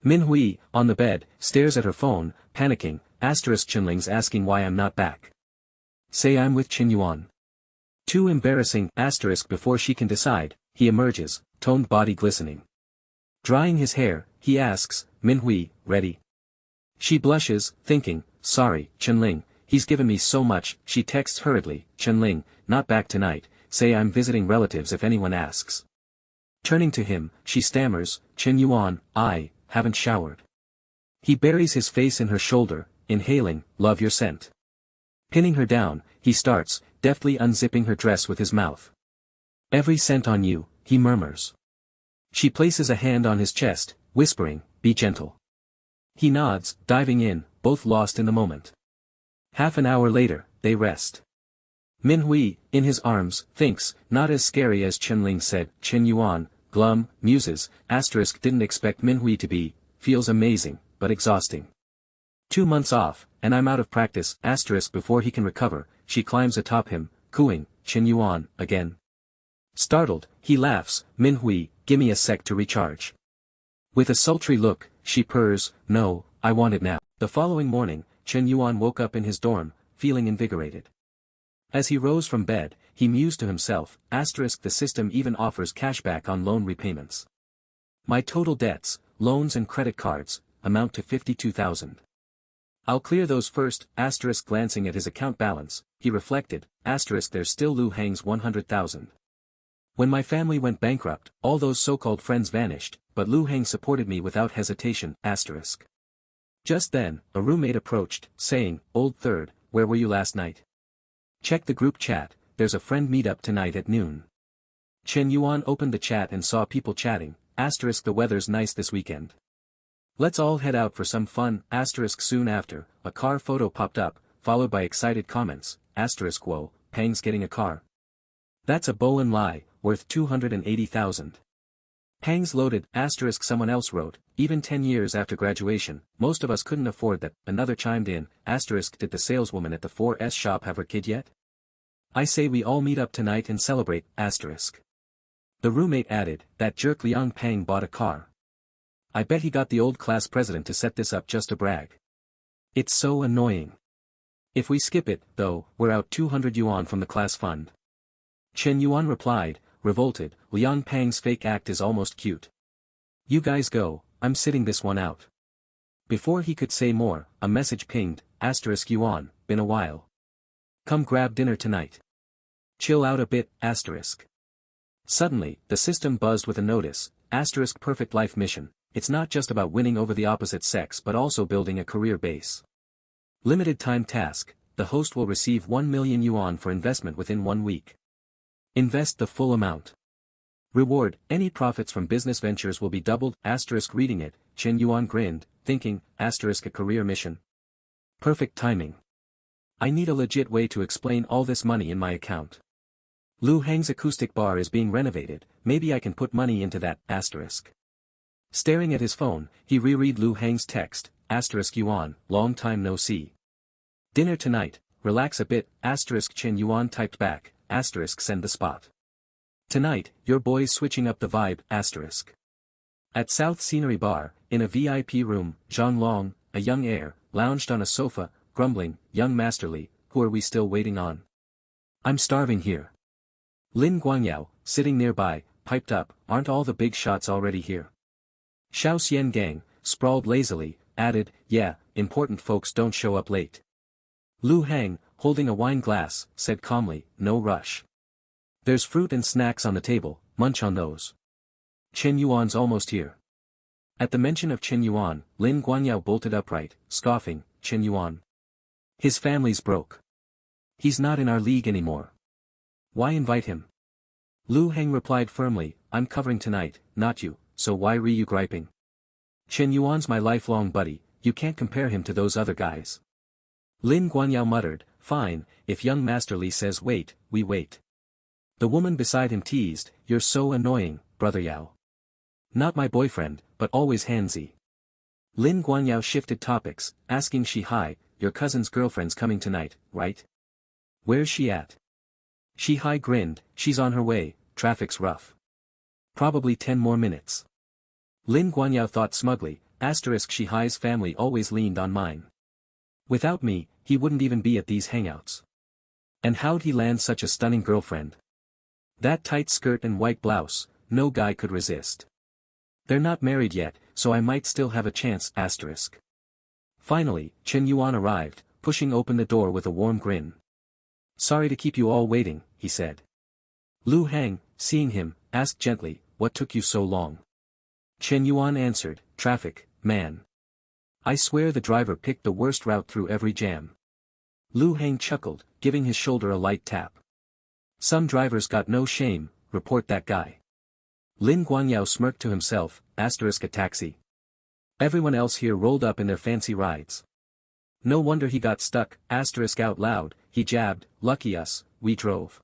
Minhui, on the bed, stares at her phone, panicking, asterisk Chenling's asking why I'm not back. Say I'm with Shen Yuan. Too embarrassing, asterisk before she can decide, he emerges, toned body glistening. Drying his hair, he asks, Minhui, ready? She blushes, thinking, sorry, Chenling, he's given me so much, she texts hurriedly, Chenling, not back tonight, say I'm visiting relatives if anyone asks. Turning to him, she stammers, Shen Yuan, I haven't showered. He buries his face in her shoulder, inhaling, love your scent. Pinning her down, he starts, deftly unzipping her dress with his mouth. Every scent on you, he murmurs. She places a hand on his chest, whispering, be gentle. He nods, diving in, both lost in the moment. Half an hour later, they rest. Minhui, in his arms, thinks, not as scary as Chenling said, Shen Yuan, glum, muses, asterisk didn't expect Minhui to be, feels amazing, but exhausting. 2 months off, and I'm out of practice, asterisk before he can recover, she climbs atop him, cooing, Shen Yuan, again. Startled, he laughs, Minhui, gimme a sec to recharge. With a sultry look, she purrs, no, I want it now. The following morning, Shen Yuan woke up in his dorm, feeling invigorated. As he rose from bed, he mused to himself, asterisk the system even offers cashback on loan repayments. My total debts, loans and credit cards, amount to 52,000. I'll clear those first, asterisk glancing at his account balance, he reflected, asterisk there's still Lu Hang's 100,000. When my family went bankrupt, all those so-called friends vanished, but Lu Hang supported me without hesitation, asterisk. Just then, a roommate approached, saying, old third, where were you last night? Check the group chat, there's a friend meetup tonight at noon. Shen Yuan opened the chat and saw people chatting, asterisk the weather's nice this weekend. Let's all head out for some fun, asterisk soon after, a car photo popped up, followed by excited comments, asterisk whoa, Pang's getting a car. That's a Bowen lie, worth 280,000. Pang's loaded, asterisk someone else wrote, even 10 years after graduation, most of us couldn't afford that, another chimed in, asterisk did the saleswoman at the 4S shop have her kid yet? I say we all meet up tonight and celebrate, asterisk. The roommate added, that jerk Liang Pang bought a car. I bet he got the old class president to set this up just to brag. It's so annoying. If we skip it, though, we're out 200 yuan from the class fund. Shen Yuan replied, revolted, Liang Pang's fake act is almost cute. You guys go, I'm sitting this one out. Before he could say more, a message pinged, asterisk Yuan, been a while. Come grab dinner tonight. Chill out a bit, asterisk. Suddenly, the system buzzed with a notice, asterisk perfect life mission, it's not just about winning over the opposite sex but also building a career base. Limited time task, the host will receive 1 million yuan for investment within 1 week. Invest the full amount. Reward, any profits from business ventures will be doubled, asterisk reading it, Shen Yuan grinned, thinking, asterisk a career mission. Perfect timing. I need a legit way to explain all this money in my account. Lu Hang's acoustic bar is being renovated, maybe I can put money into that, asterisk. Staring at his phone, he reread Lu Hang's text, asterisk Yuan, long time no see. Dinner tonight, relax a bit, asterisk Chen Yuan typed back, asterisk send the spot. Tonight, your boy's switching up the vibe, asterisk. At South Scenery Bar, in a VIP room, Zhang Long, a young heir, lounged on a sofa, grumbling, young masterly, who are we still waiting on? I'm starving here. Lin Guangyao, sitting nearby, piped up, aren't all the big shots already here? Xiao Xian Gang, sprawled lazily, added, yeah, important folks don't show up late. Lu Hang, holding a wine glass, said calmly, no rush. There's fruit and snacks on the table, munch on those. Chen Yuan's almost here. At the mention of Chen Yuan, Lin Guangyao bolted upright, scoffing, Chen Yuan. His family's broke. He's not in our league anymore. Why invite him? Lu Hang replied firmly, I'm covering tonight, not you, so why re you griping? Chen Yuan's my lifelong buddy, you can't compare him to those other guys. Lin Guangyao muttered, fine, if young Master Li says wait, we wait. The woman beside him teased, you're so annoying, brother Yao. Not my boyfriend, but always handsy. Lin Guangyao shifted topics, asking Shihai, your cousin's girlfriend's coming tonight, right? Where's she at? Shihai grinned, she's on her way, traffic's rough. Probably 10 more minutes. Lin Guangyao thought smugly, asterisk Shihai's family always leaned on mine. Without me, he wouldn't even be at these hangouts. And how'd he land such a stunning girlfriend? That tight skirt and white blouse, no guy could resist. They're not married yet, so I might still have a chance, asterisk. Finally, Chen Yuan arrived, pushing open the door with a warm grin. Sorry to keep you all waiting, he said. Lu Hang, seeing him, asked gently, what took you so long? Chen Yuan answered, traffic, man. I swear the driver picked the worst route through every jam. Lu Hang chuckled, giving his shoulder a light tap. Some drivers got no shame, report that guy. Lin Guangyao smirked to himself, asterisk a taxi. Everyone else here rolled up in their fancy rides. No wonder he got stuck, asterisk out loud, he jabbed, lucky us, we drove.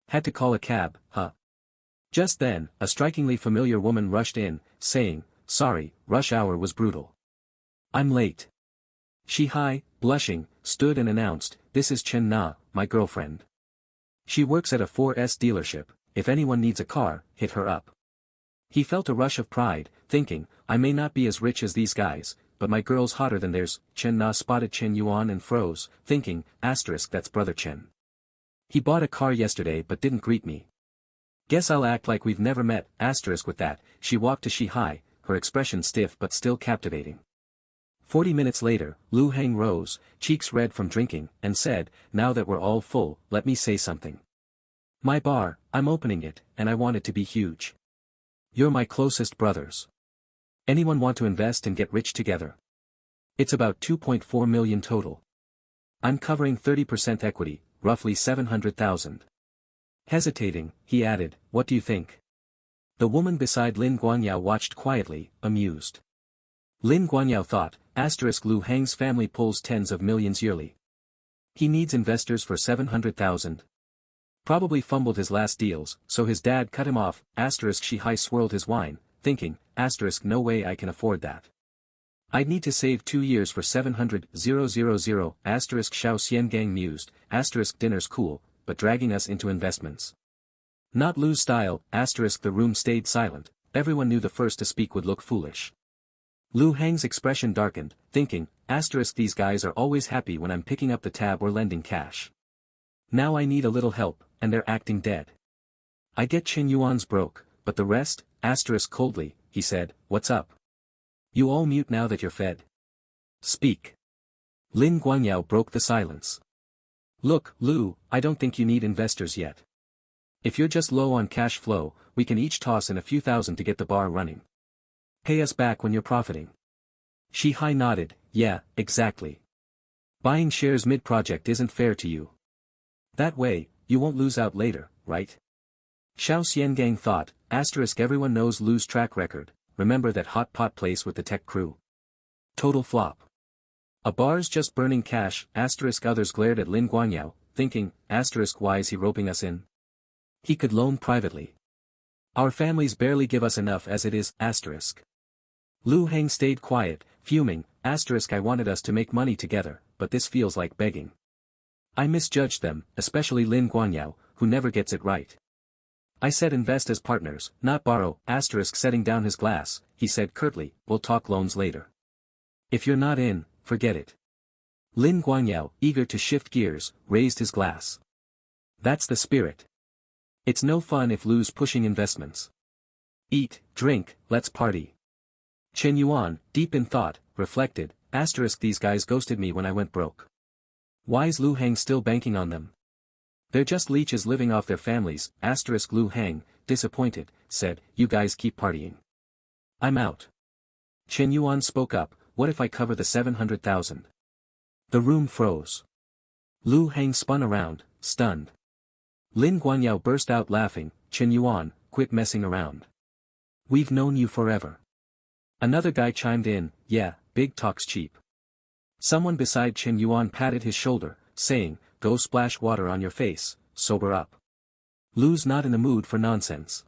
Had to call a cab, huh? Just then, a strikingly familiar woman rushed in, saying, sorry, rush hour was brutal. I'm late. Shihai, blushing, stood and announced, this is Chen Na, my girlfriend. She works at a 4S dealership, if anyone needs a car, hit her up. He felt a rush of pride, thinking, I may not be as rich as these guys, but my girl's hotter than theirs. Chen Na spotted Chen Yuan and froze, thinking, asterisk that's brother Chen. He bought a car yesterday but didn't greet me. Guess I'll act like we've never met, asterisk with that, she walked to Shihai, her expression stiff but still captivating. 40 minutes later, Lu Hang rose, cheeks red from drinking, and said, now that we're all full, let me say something. My bar, I'm opening it, and I want it to be huge. You're my closest brothers. Anyone want to invest and get rich together? It's about 2.4 million total. I'm covering 30% equity, roughly 700,000. Hesitating, he added, what do you think? The woman beside Lin Guangyao watched quietly, amused. Lin Guangyao thought, asterisk Lu Hang's family pulls tens of millions yearly. He needs investors for 700,000. Probably fumbled his last deals, so his dad cut him off, asterisk Shihai swirled his wine, thinking, asterisk no way I can afford that. I'd need to save 2 years for 700,000, asterisk Xiao Xiangang mused, asterisk dinner's cool, but dragging us into investments. Not Lu's style, asterisk the room stayed silent, everyone knew the first to speak would look foolish. Lu Hang's expression darkened, thinking, asterisk these guys are always happy when I'm picking up the tab or lending cash. Now I need a little help, and they're acting dead. I get Chen Yuan's broke, but the rest, asterisk coldly, he said, what's up? You all mute now that you're fed. Speak. Lin Guangyao broke the silence. Look, Lu, I don't think you need investors yet. If you're just low on cash flow, we can each toss in a few thousand to get the bar running. Pay us back when you're profiting. Shihai nodded, yeah, exactly. Buying shares mid-project isn't fair to you. That way, you won't lose out later, right? Xiao Xiangang thought, asterisk everyone knows Lu's track record, remember that hot pot place with the tech crew? Total flop. A bar's just burning cash, asterisk others glared at Lin Guanyao, thinking, asterisk why is he roping us in? He could loan privately. Our families barely give us enough as it is, asterisk. Lu Heng stayed quiet, fuming, asterisk I wanted us to make money together, but this feels like begging. I misjudged them, especially Lin Guanyao, who never gets it right. I said invest as partners, not borrow, asterisk setting down his glass, he said curtly, we'll talk loans later. If you're not in, forget it. Lin Guanyao, eager to shift gears, raised his glass. That's the spirit. It's no fun if Lu's pushing investments. Eat, drink, let's party. Shen Yuan, deep in thought, reflected, asterisk these guys ghosted me when I went broke. Why's Lu Heng still banking on them? They're just leeches living off their families, asterisk Lu Heng, disappointed, said, you guys keep partying. I'm out. Shen Yuan spoke up, what if I cover the 700,000? The room froze. Lu Heng spun around, stunned. Lin Guanyao burst out laughing, Shen Yuan, quit messing around. We've known you forever. Another guy chimed in, yeah, big talk's cheap. Someone beside Shen Yuan patted his shoulder, saying, go splash water on your face, sober up. Lu's not in the mood for nonsense.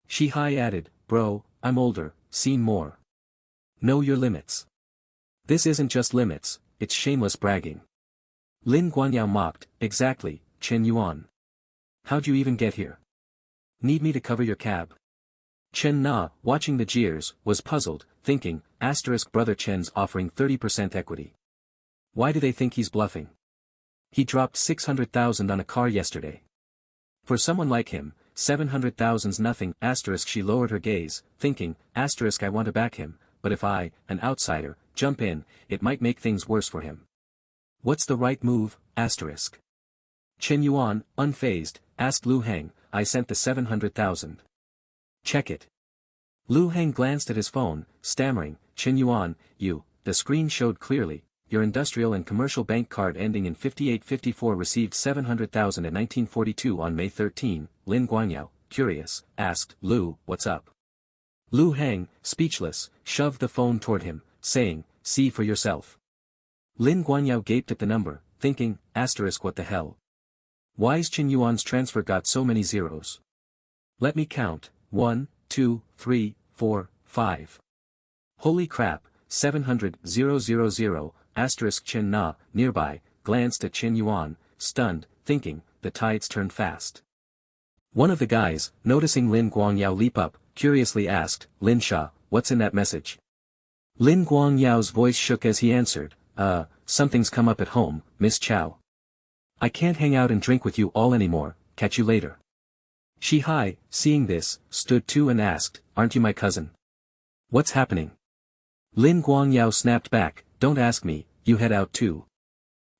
Shi Hai added, bro, I'm older, seen more. Know your limits. This isn't just limits, it's shameless bragging. Lin Guanyao mocked, exactly, Shen Yuan. How'd you even get here? Need me to cover your cab? Chen Na, watching the jeers, was puzzled, thinking, asterisk brother Chen's offering 30% equity. Why do they think he's bluffing? He dropped 600,000 on a car yesterday. For someone like him, 700,000's nothing, asterisk she lowered her gaze, thinking, asterisk I want to back him, but if I, an outsider, jump in, it might make things worse for him. What's the right move, asterisk? Shen Yuan, unfazed, asked Lu Heng, I sent the 700,000. Check it. Lu Heng glanced at his phone, stammering, Shen Yuan, the screen showed clearly, your industrial and commercial bank card ending in 5854 received 700,000 in 1942 on May 13, Lin Guanyao, curious, asked, Lu, what's up? Lu Heng, speechless, shoved the phone toward him, saying, see for yourself. Lin Guanyao gaped at the number, thinking, asterisk what the hell? Why's Shen Yuan's transfer got so many zeros? Let me count, 1, 2, 3, 4, 5. Holy crap, 700,000, asterisk Chen Na, nearby, glanced at Shen Yuan, stunned, thinking, the tides turn fast. One of the guys, noticing Lin Guanyao leap up, curiously asked, Lin Sha, what's in that message? Lin Guangyao's voice shook as he answered, something's come up at home, Miss Chow. I can't hang out and drink with you all anymore, catch you later. Shi Hai, seeing this, stood too and asked, aren't you my cousin? What's happening? Lin Guangyao snapped back, don't ask me, you head out too.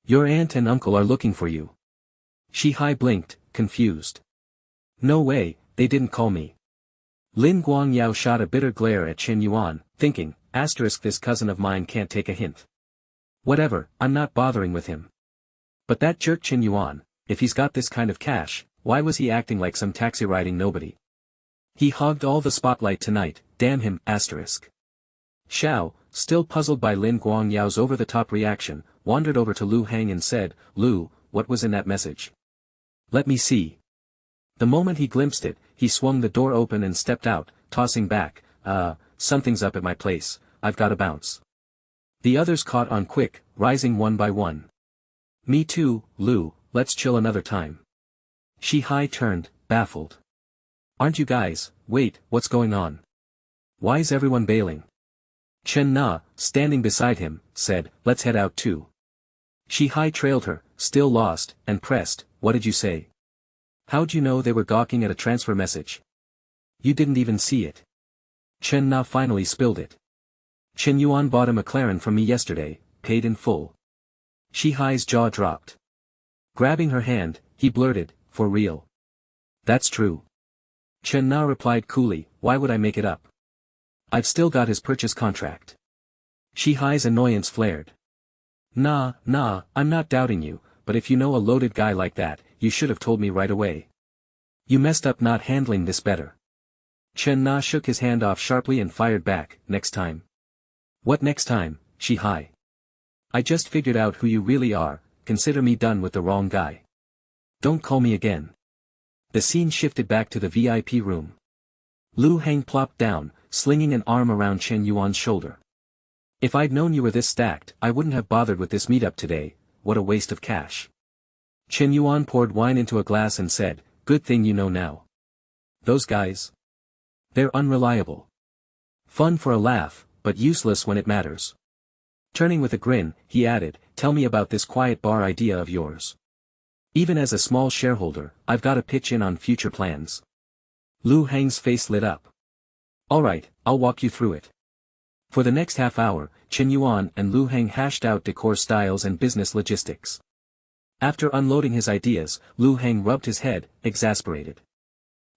Your aunt and uncle are looking for you. Shi Hai blinked, confused. No way, they didn't call me. Lin Guangyao shot a bitter glare at Shen Yuan, thinking, asterisk this cousin of mine can't take a hint. Whatever, I'm not bothering with him. But that jerk Shen Yuan, if he's got this kind of cash, why was he acting like some taxi-riding nobody? He hogged all the spotlight tonight, damn him, asterisk. Xiao, still puzzled by Lin Guangyao's over-the-top reaction, wandered over to Lu Heng and said, Lu, what was in that message? Let me see. The moment he glimpsed it, he swung the door open and stepped out, tossing back, something's up at my place, I've gotta bounce. The others caught on quick, rising one by one. Me too, Lu, let's chill another time. Shi Hai turned, baffled. Aren't you guys, wait, what's going on? Why's everyone bailing? Chen Na, standing beside him, said, let's head out too. Shi Hai trailed her, still lost, and pressed, what did you say? How'd you know they were gawking at a transfer message? You didn't even see it. Chen Na finally spilled it. Shen Yuan bought a McLaren from me yesterday, paid in full. Shi Hai's jaw dropped. Grabbing her hand, he blurted, for real. That's true. Chen Na replied coolly, why would I make it up? I've still got his purchase contract. Shi Hai's annoyance flared. Nah, I'm not doubting you, but if you know a loaded guy like that, you should have told me right away. You messed up not handling this better. Chen Na shook his hand off sharply and fired back, next time. What next time, Shi-hai? I just figured out who you really are, consider me done with the wrong guy. Don't call me again. The scene shifted back to the VIP room. Lu Heng plopped down, slinging an arm around Chen Yuan's shoulder. If I'd known you were this stacked, I wouldn't have bothered with this meetup today, what a waste of cash. Chen Yuan poured wine into a glass and said, good thing you know now. Those guys? They're unreliable. Fun for a laugh, but useless when it matters. Turning with a grin, he added, tell me about this quiet bar idea of yours. Even as a small shareholder, I've got to pitch in on future plans. Lu Heng's face lit up. Alright, I'll walk you through it. For the next half hour, Chen Yuan and Lu Heng hashed out decor styles and business logistics. After unloading his ideas, Lu Heng rubbed his head, exasperated.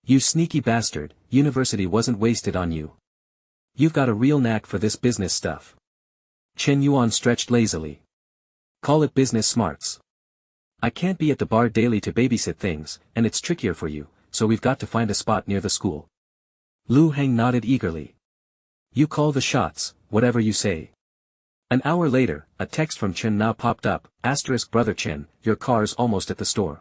You sneaky bastard, university wasn't wasted on you. You've got a real knack for this business stuff. Chen Yuan stretched lazily. Call it business smarts. I can't be at the bar daily to babysit things, and it's trickier for you, so we've got to find a spot near the school. Lu Heng nodded eagerly. You call the shots, whatever you say. An hour later, a text from Chen Na popped up, * Brother Chen, your car's almost at the store.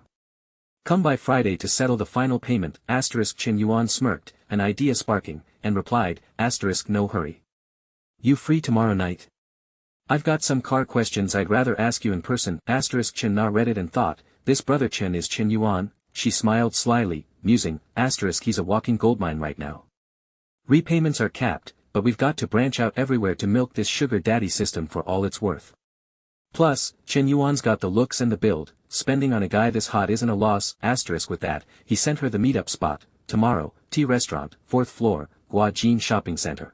Come by Friday to settle the final payment, * Chen Yuan smirked, an idea sparking, and replied, * no hurry. You free tomorrow night? I've got some car questions I'd rather ask you in person, * Chen Na read it and thought, this Brother Chen is Chen Yuan, she smiled slyly, musing, * he's a walking goldmine right now. Repayments are capped, but we've got to branch out everywhere to milk this sugar daddy system for all it's worth. Plus, Chen Yuan's got the looks and the build, spending on a guy this hot isn't a loss, * with that, he sent her the meetup spot, tomorrow, tea restaurant, 4th floor, Guajin Shopping Center.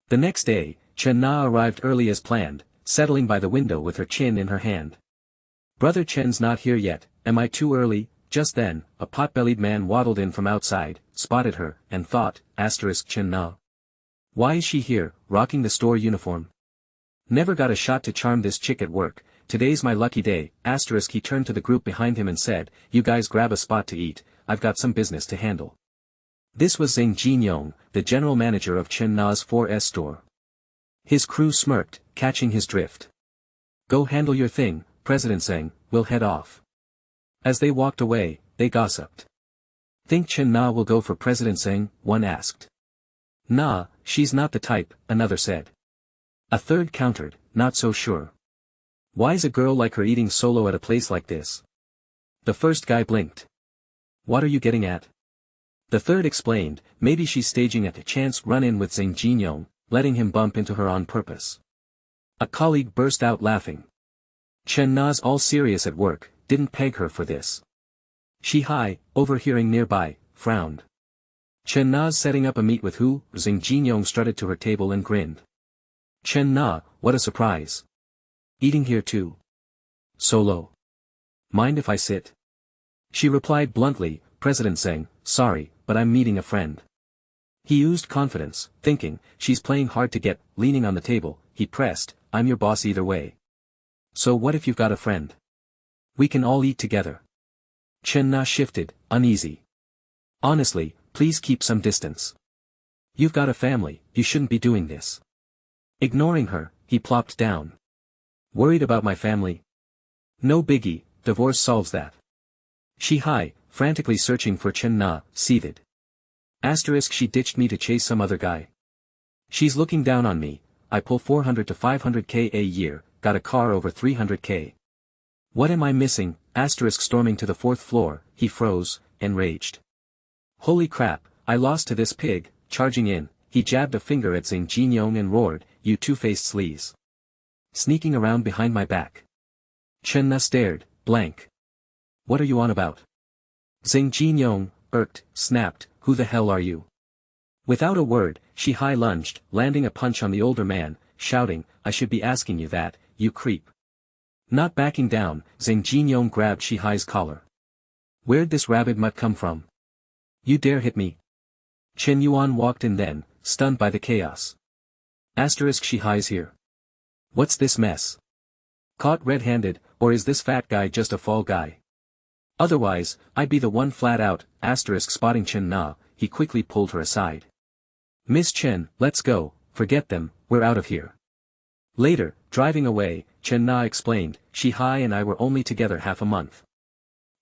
The next day, Chen Na arrived early as planned, settling by the window with her chin in her hand. Brother Chen's not here yet, am I too early? Just then, a pot-bellied man waddled in from outside, spotted her, and thought, * Chen Na. Why is she here, rocking the store uniform? Never got a shot to charm this chick at work, today's my lucky day, * he turned to the group behind him and said, you guys grab a spot to eat, I've got some business to handle. This was Zhang Jinyong, the general manager of Chen Na's 4S store. His crew smirked, catching his drift. Go handle your thing, President Zhang, we'll head off. As they walked away, they gossiped. Think Chen Na will go for President Zhang, one asked. Nah, she's not the type, another said. A third countered, not so sure. Why's a girl like her eating solo at a place like this? The first guy blinked. What are you getting at? The third explained, maybe she's staging a chance run-in with Zhang Jinyong, letting him bump into her on purpose. A colleague burst out laughing. Chen Na's all serious at work, didn't peg her for this. Shi-hai, overhearing nearby, frowned. Chen Na's setting up a meet with who? Zhang Jinyong strutted to her table and grinned. Chen Na, what a surprise. Eating here too. Solo. Mind if I sit? She replied bluntly, President Zhang, sorry, but I'm meeting a friend. He oozed confidence, thinking, she's playing hard to get, leaning on the table, he pressed, I'm your boss either way. So what if you've got a friend? We can all eat together. Chen Na shifted, uneasy. Honestly, please keep some distance. You've got a family, you shouldn't be doing this. Ignoring her, he plopped down. Worried about my family? No biggie, divorce solves that. Shi-hai, frantically searching for Chen Na, seethed. * she ditched me to chase some other guy. She's looking down on me, I pull 400 to 500k a year, got a car over 300k. What am I missing? * storming to the 4th floor, he froze, enraged. Holy crap, I lost to this pig, charging in, he jabbed a finger at Zhang Jinyong and roared, you two-faced sleaze. Sneaking around behind my back. Chen Na stared, blank. What are you on about? Zhang Jinyong, irked, snapped, who the hell are you? Without a word, she high lunged, landing a punch on the older man, shouting, I should be asking you that, you creep. Not backing down, Zhang Jinyong grabbed Shihai's collar. Where'd this rabid mutt come from? You dare hit me? Chen Yuan walked in then, stunned by the chaos. * Shihai's here. What's this mess? Caught red-handed, or is this fat guy just a fall guy? Otherwise, I'd be the one flat out, * spotting Chen Na, he quickly pulled her aside. Miss Chen, let's go, forget them, we're out of here. Later, driving away, Chen Na explained, Shi-hai and I were only together half a month.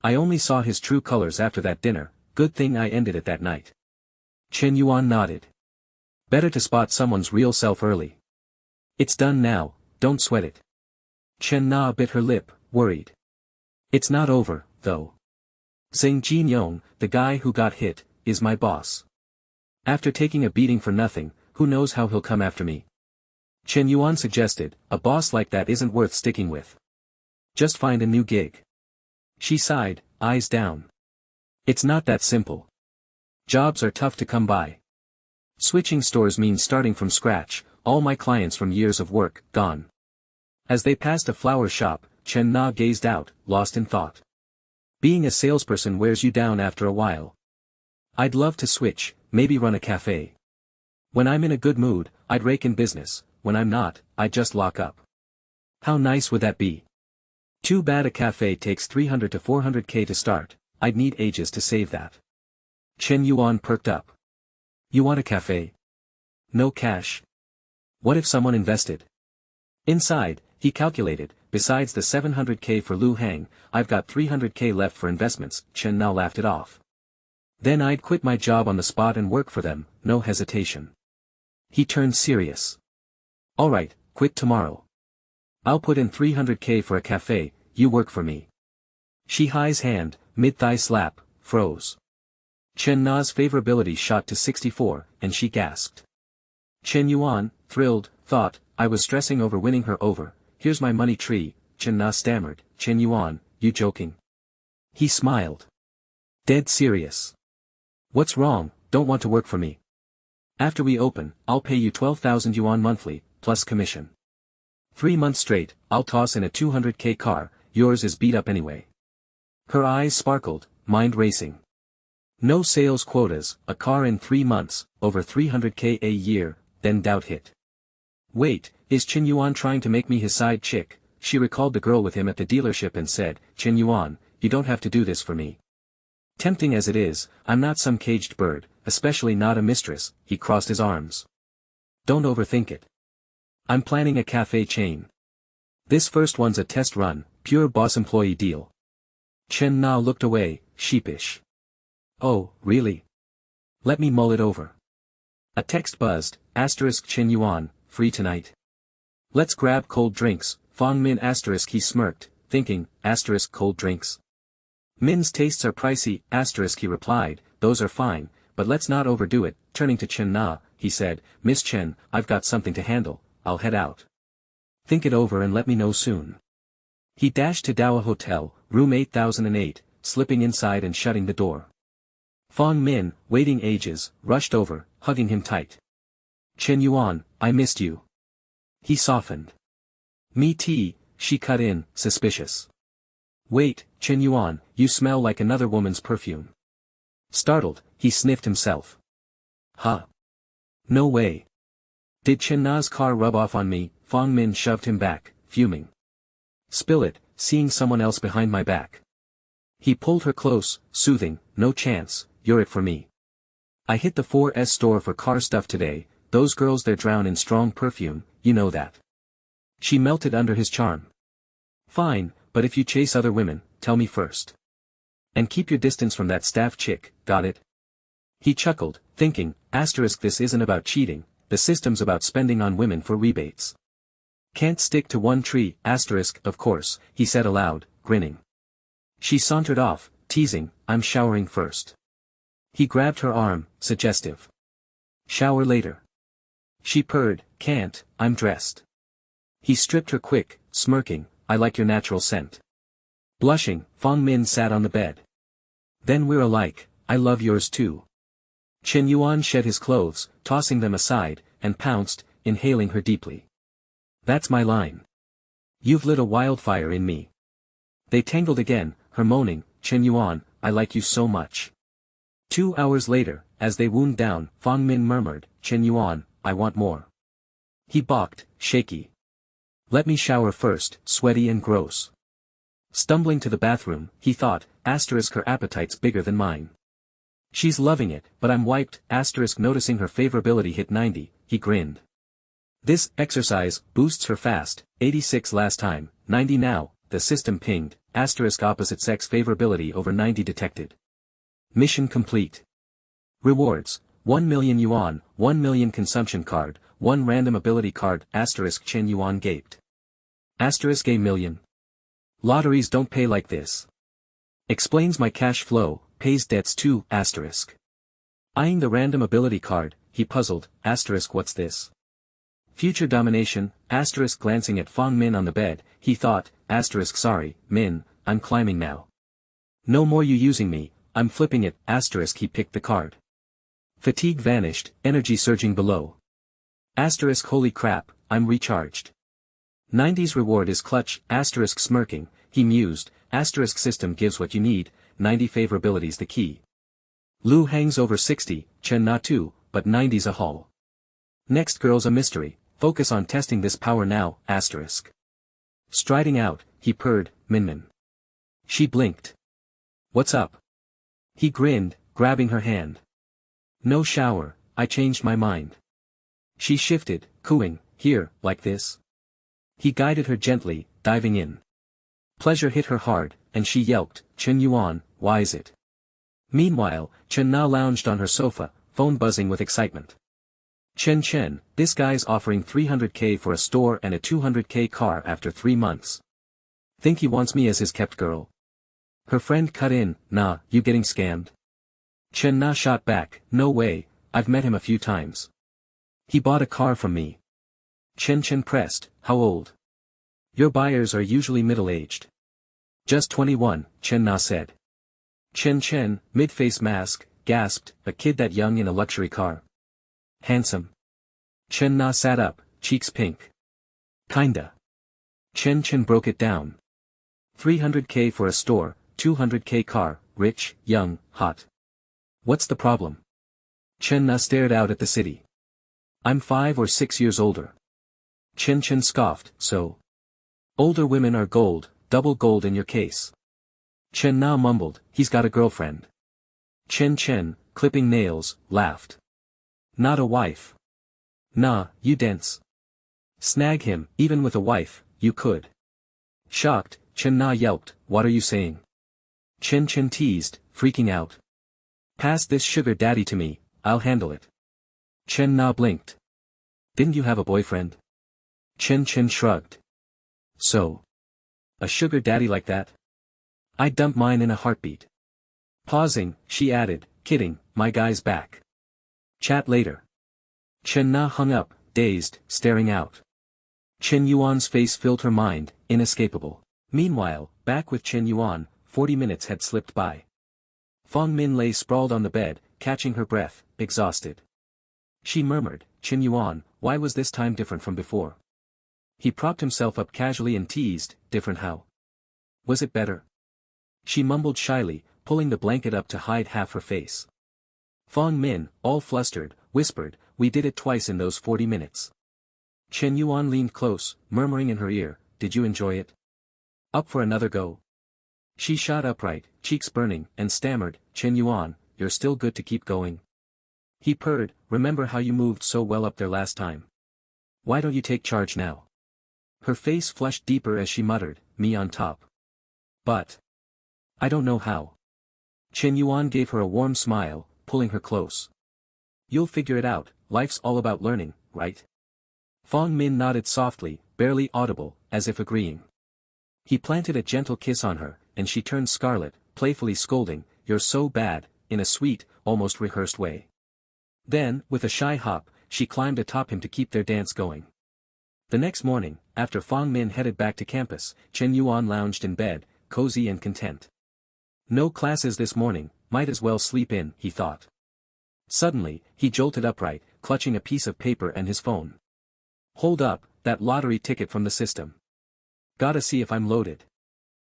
I only saw his true colors after that dinner, good thing I ended it that night. Chen Yuan nodded. Better to spot someone's real self early. It's done now, don't sweat it. Chen Na bit her lip, worried. It's not over, though. Zheng Jinyong, the guy who got hit, is my boss. After taking a beating for nothing, who knows how he'll come after me. Chen Yuan suggested, a boss like that isn't worth sticking with. Just find a new gig. She sighed, eyes down. It's not that simple. Jobs are tough to come by. Switching stores means starting from scratch, all my clients from years of work, gone. As they passed a flower shop, Chen Na gazed out, lost in thought. Being a salesperson wears you down after a while. I'd love to switch, maybe run a cafe. When I'm in a good mood, I'd rake in business, when I'm not, I'd just lock up. How nice would that be? Too bad a cafe takes 300 to 400k to start, I'd need ages to save that. Chen Yuan perked up. You want a cafe? No cash. What if someone invested? Inside, he calculated, besides the 700k for Lu Hang, I've got 300k left for investments. Chen now laughed it off. Then I'd quit my job on the spot and work for them, no hesitation. He turned serious. Alright, quit tomorrow. I'll put in 300k for a cafe, you work for me. Shi-hai's hand, mid-thigh slap, froze. Chen Na's favorability shot to 64, and she gasped. Chen Yuan, thrilled, thought, I was stressing over winning her over, here's my money tree. Chen Na stammered, Chen Yuan, you joking? He smiled. Dead serious. What's wrong, don't want to work for me? After we open, I'll pay you 12,000 yuan monthly, plus commission. 3 months straight, I'll toss in a 200k car, yours is beat up anyway. Her eyes sparkled, mind racing. No sales quotas, a car in 3 months, over 300k a year, then doubt hit. Wait, is Chen Yuan trying to make me his side chick? She recalled the girl with him at the dealership and said, Chen Yuan, you don't have to do this for me. Tempting as it is, I'm not some caged bird, especially not a mistress. He crossed his arms. Don't overthink it. I'm planning a cafe chain. This first one's a test run, pure boss employee deal. Chen Na looked away, sheepish. Oh, really? Let me mull it over. A text buzzed, * Chen Yuan, free tonight. Let's grab cold drinks, Fong Min * he smirked, thinking, * cold drinks. Min's tastes are pricey, * he replied, those are fine, but let's not overdo it. Turning to Chen Na, he said, Miss Chen, I've got something to handle, I'll head out. Think it over and let me know soon. He dashed to Dawa Hotel, room 8008, slipping inside and shutting the door. Fong Min, waiting ages, rushed over, hugging him tight. Chen Yuan, I missed you. He softened. Me too, she cut in, suspicious. Wait, Chen Yuan, you smell like another woman's perfume. Startled, he sniffed himself. Huh? No way. Did Chen Na's car rub off on me? Fong Min shoved him back, fuming. Spill it, seeing someone else behind my back. He pulled her close, soothing, no chance, you're it for me. I hit the 4S store for car stuff today, those girls there drown in strong perfume, you know that. She melted under his charm. Fine, but if you chase other women, tell me first. And keep your distance from that staff chick, got it? He chuckled, thinking, * this isn't about cheating, the system's about spending on women for rebates. Can't stick to one tree, *, of course, he said aloud, grinning. She sauntered off, teasing, I'm showering first. He grabbed her arm, suggestive. Shower later. She purred, can't, I'm dressed. He stripped her quick, smirking, I like your natural scent. Blushing, Fong Min sat on the bed. Then we're alike, I love yours too. Chen Yuan shed his clothes, tossing them aside, and pounced, inhaling her deeply. That's my line. You've lit a wildfire in me. They tangled again, her moaning, Chen Yuan, I like you so much. 2 hours later, as they wound down, Fong Min murmured, Chen Yuan, I want more. He balked, shaky. Let me shower first, sweaty and gross. Stumbling to the bathroom, he thought, * her appetite's bigger than mine. She's loving it, but I'm wiped. Asterisk noticing her favorability hit 90, he grinned. This exercise boosts her fast, 86 last time, 90 now, the system pinged, asterisk opposite sex favorability over 90 detected. Mission complete. Rewards, 1 million yuan, 1 million consumption card, 1 random ability card, asterisk Shen Yuan gaped. Asterisk a million. Lotteries don't pay like this. Explains my cash flow, pays debts too, asterisk. Eyeing the random ability card, he puzzled, asterisk what's this? Future domination, asterisk glancing at Fong Min on the bed, he thought, asterisk sorry, Min, I'm climbing now. No more you using me, I'm flipping it, asterisk he picked the card. Fatigue vanished, energy surging below. Asterisk holy crap, I'm recharged. 90's reward is clutch, asterisk smirking, he mused, asterisk system gives what you need, 90 favorability's the key. Lu hangs over 60, Chen Na too, but 90's a haul. Next girl's a mystery, focus on testing this power now, asterisk. Striding out, he purred, Minmin. She blinked. What's up? He grinned, grabbing her hand. No shower, I changed my mind. She shifted, cooing, here, like this. He guided her gently, diving in. Pleasure hit her hard, and she yelped, Chen Yuan, why is it? Meanwhile, Chen Na lounged on her sofa, phone buzzing with excitement. Chen, this guy's offering 300k for a store and a 200k car after 3 months. Think he wants me as his kept girl? Her friend cut in, nah, you getting scammed? Chen Na shot back, no way, I've met him a few times. He bought a car from me. Chen pressed, how old? Your buyers are usually middle-aged. Just 21, Chen Na said. Chen, mid-face mask, gasped, a kid that young in a luxury car. Handsome. Chen Na sat up, cheeks pink. Kinda. Chen broke it down. 300k for a store, 200k car, rich, young, hot. What's the problem? Chen Na stared out at the city. I'm 5 or 6 years older. Chen scoffed, so. Older women are gold, double gold in your case. Chen Na mumbled, he's got a girlfriend. Chen, clipping nails, laughed. Not a wife. Nah, you dense. Snag him, even with a wife, you could. Shocked, Chen Na yelped, what are you saying? Chen teased, freaking out. Pass this sugar daddy to me, I'll handle it. Chen Na blinked. Didn't you have a boyfriend? Chen shrugged. So. A sugar daddy like that? I'd dump mine in a heartbeat. Pausing, she added, kidding, my guy's back. Chat later. Chen Na hung up, dazed, staring out. Chen Yuan's face filled her mind, inescapable. Meanwhile, back with Chen Yuan, 40 minutes had slipped by. Fong Min lay sprawled on the bed, catching her breath, exhausted. She murmured, Chen Yuan, why was this time different from before? He propped himself up casually and teased, different how? Was it better? She mumbled shyly, pulling the blanket up to hide half her face. Fong Min, all flustered, whispered, we did it twice in those 40 minutes. Chen Yuan leaned close, murmuring in her ear, did you enjoy it? Up for another go? She shot upright, cheeks burning, and stammered, Chen Yuan, you're still good to keep going. He purred, remember how you moved so well up there last time? Why don't you take charge now? Her face flushed deeper as she muttered, me on top. But. I don't know how. Chen Yuan gave her a warm smile, pulling her close. You'll figure it out, life's all about learning, right? Fong Min nodded softly, barely audible, as if agreeing. He planted a gentle kiss on her, and she turned scarlet, playfully scolding, you're so bad, in a sweet, almost rehearsed way. Then, with a shy hop, she climbed atop him to keep their dance going. The next morning, after Fong Min headed back to campus, Chen Yuan lounged in bed, cozy and content. No classes this morning, might as well sleep in, he thought. Suddenly, he jolted upright, clutching a piece of paper and his phone. Hold up, that lottery ticket from the system. Gotta see if I'm loaded.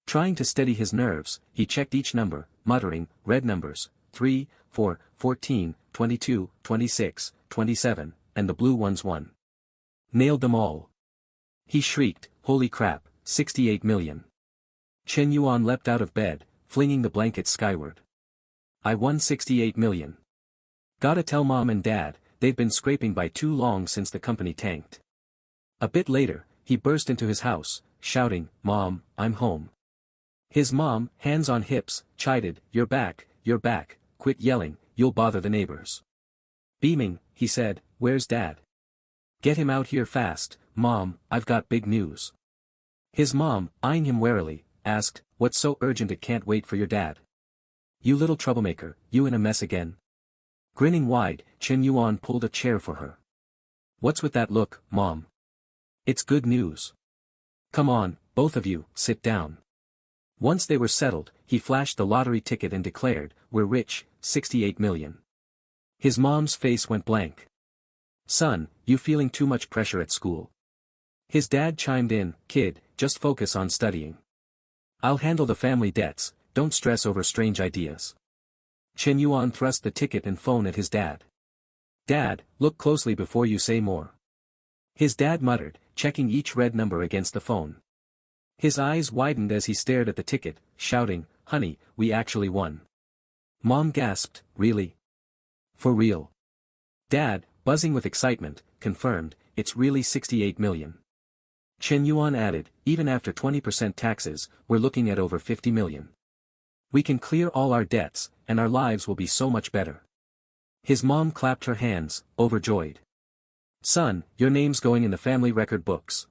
Trying to steady his nerves, he checked each number, muttering, red numbers, 3, 4, 14, 22, 26, 27, and the blue ones 1. Nailed them all. He shrieked, holy crap, 68 million. Chen Yuan leapt out of bed, flinging the blanket skyward. I won 68 million. Gotta tell mom and dad, they've been scraping by too long since the company tanked. A bit later, he burst into his house, shouting, Mom, I'm home. His mom, hands on hips, chided, you're back, quit yelling, you'll bother the neighbors. Beaming, he said, where's dad? Get him out here fast, Mom, I've got big news. His mom, eyeing him warily, asked, what's so urgent it can't wait for your dad? You little troublemaker, you in a mess again? Grinning wide, Shen Yuan pulled a chair for her. What's with that look, Mom? It's good news. Come on, both of you, sit down. Once they were settled, he flashed the lottery ticket and declared, we're rich, 68 million. His mom's face went blank. Son, you feeling too much pressure at school? His dad chimed in, kid, just focus on studying. I'll handle the family debts, don't stress over strange ideas. Shen Yuan thrust the ticket and phone at his dad. Dad, look closely before you say more. His dad muttered, checking each red number against the phone. His eyes widened as he stared at the ticket, shouting, honey, we actually won. Mom gasped, really? For real? Dad, buzzing with excitement, confirmed, it's really 68 million. Shen Yuan added, even after 20% taxes, we're looking at over 50 million. We can clear all our debts, and our lives will be so much better. His mom clapped her hands, overjoyed. Son, your name's going in the family record books.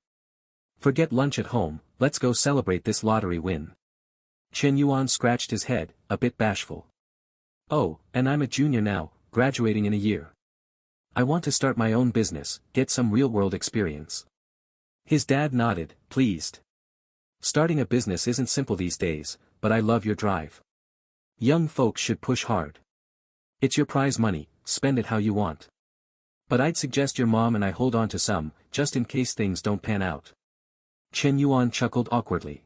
Forget lunch at home, let's go celebrate this lottery win. Shen Yuan scratched his head, a bit bashful. Oh, and I'm a junior now, graduating in a year. I want to start my own business, get some real-world experience. His dad nodded, pleased. Starting a business isn't simple these days, but I love your drive. Young folks should push hard. It's your prize money, spend it how you want. But I'd suggest your mom and I hold on to some, just in case things don't pan out. Shen Yuan chuckled awkwardly.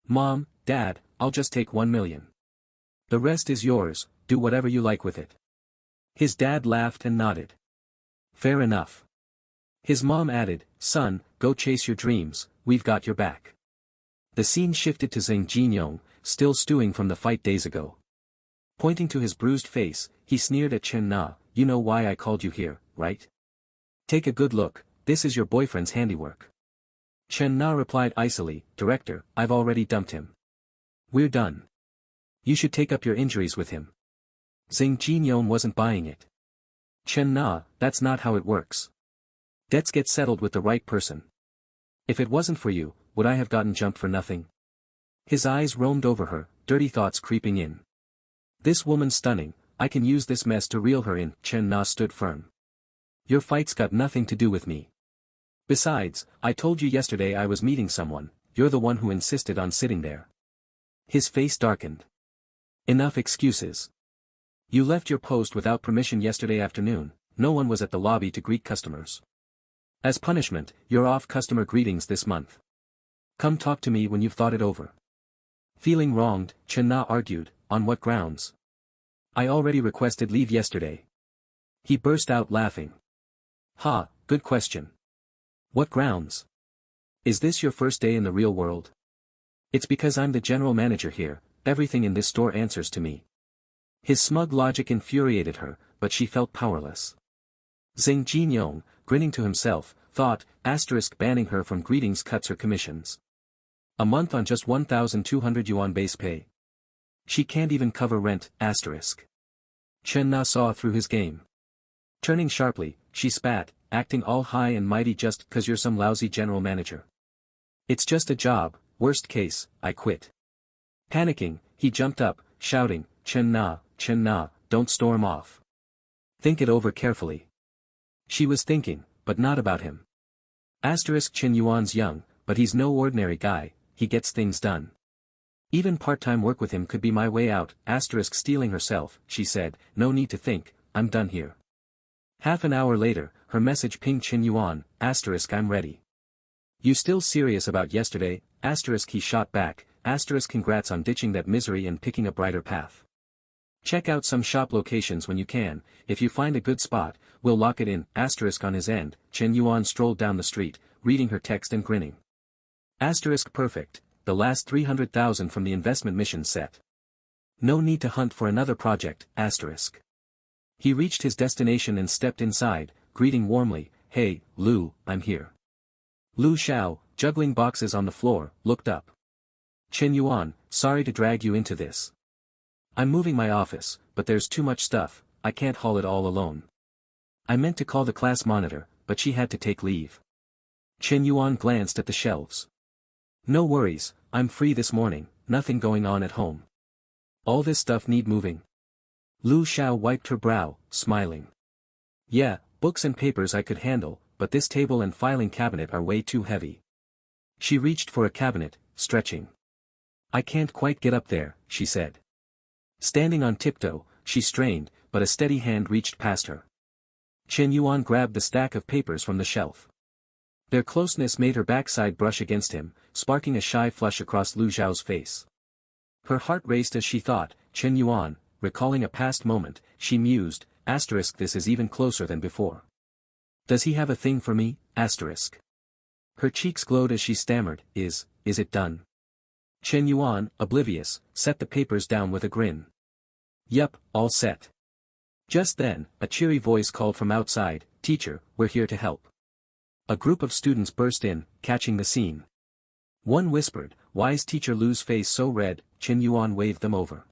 Mom, Dad, I'll just take 1 million. The rest is yours, do whatever you like with it. His dad laughed and nodded. Fair enough. His mom added, son, go chase your dreams, we've got your back. The scene shifted to Zhang Jinyong, still stewing from the fight days ago. Pointing to his bruised face, he sneered at Chen Na, you know why I called you here, right? Take a good look, this is your boyfriend's handiwork. Chen Na replied icily, Director, I've already dumped him. We're done. You should take up your injuries with him. Zhang Jinyong wasn't buying it. Chen Na, that's not how it works. Debts get settled with the right person. If it wasn't for you, would I have gotten jumped for nothing? His eyes roamed over her, dirty thoughts creeping in. This woman's stunning, I can use this mess to reel her in. Chen Na stood firm. Your fight's got nothing to do with me. Besides, I told you yesterday I was meeting someone, you're the one who insisted on sitting there. His face darkened. Enough excuses. You left your post without permission yesterday afternoon, no one was at the lobby to greet customers. As punishment, you're off customer greetings this month. Come talk to me when you've thought it over. Feeling wronged, Chen Na argued, on what grounds? I already requested leave yesterday. He burst out laughing. Ha, good question. What grounds? Is this your first day in the real world? It's because I'm the general manager here, everything in this store answers to me. His smug logic infuriated her, but she felt powerless. Zhang Jinyong, grinning to himself, thought, banning her from greetings cuts her commissions. A month on just 1,200 yuan base pay. She can't even cover rent, Chen Na saw through his game. Turning sharply, she spat, acting all high and mighty just 'cause you're some lousy general manager. It's just a job, worst case, I quit. Panicking, he jumped up, shouting, Chen Na, don't storm off. Think it over carefully. She was thinking, but not about him. Chen Yuan's young, but he's no ordinary guy, he gets things done. Even part-time work with him could be my way out, stealing herself, she said, no need to think, I'm done here. Half an hour later, her message pinged Chen Yuan, I'm ready. You still serious about yesterday, he shot back, congrats on ditching that misery and picking a brighter path. Check out some shop locations when you can, if you find a good spot, we'll lock it in, on his end, Chen Yuan strolled down the street, reading her text and grinning. Perfect, the last 300,000 from the investment mission set. No need to hunt for another project, asterisk. He reached his destination and stepped inside, greeting warmly, "Hey, Lu, I'm here." Lu Xiao, juggling boxes on the floor, looked up. "Chen Yuan, sorry to drag you into this. I'm moving my office, but there's too much stuff, I can't haul it all alone. I meant to call the class monitor, but she had to take leave." Chen Yuan glanced at the shelves. "No worries, I'm free this morning, nothing going on at home. All this stuff need moving." Lu Xiao wiped her brow, smiling. "Yeah, books and papers I could handle, but this table and filing cabinet are way too heavy." She reached for a cabinet, stretching. "I can't quite get up there," she said. Standing on tiptoe, she strained, but a steady hand reached past her. Chen Yuan grabbed the stack of papers from the shelf. Their closeness made her backside brush against him, sparking a shy flush across Lu Xiao's face. Her heart raced as she thought, Chen Yuan, recalling a past moment, she mused, asterisk this is even closer than before. Does he have a thing for me, asterisk? Her cheeks glowed as she stammered, is it done? Chen Yuan, oblivious, set the papers down with a grin. Yup, all set. Just then, a cheery voice called from outside, "Teacher, we're here to help." A group of students burst in, catching the scene. One whispered, "Why is Teacher Lu's face so red?" Chen Yuan waved them over.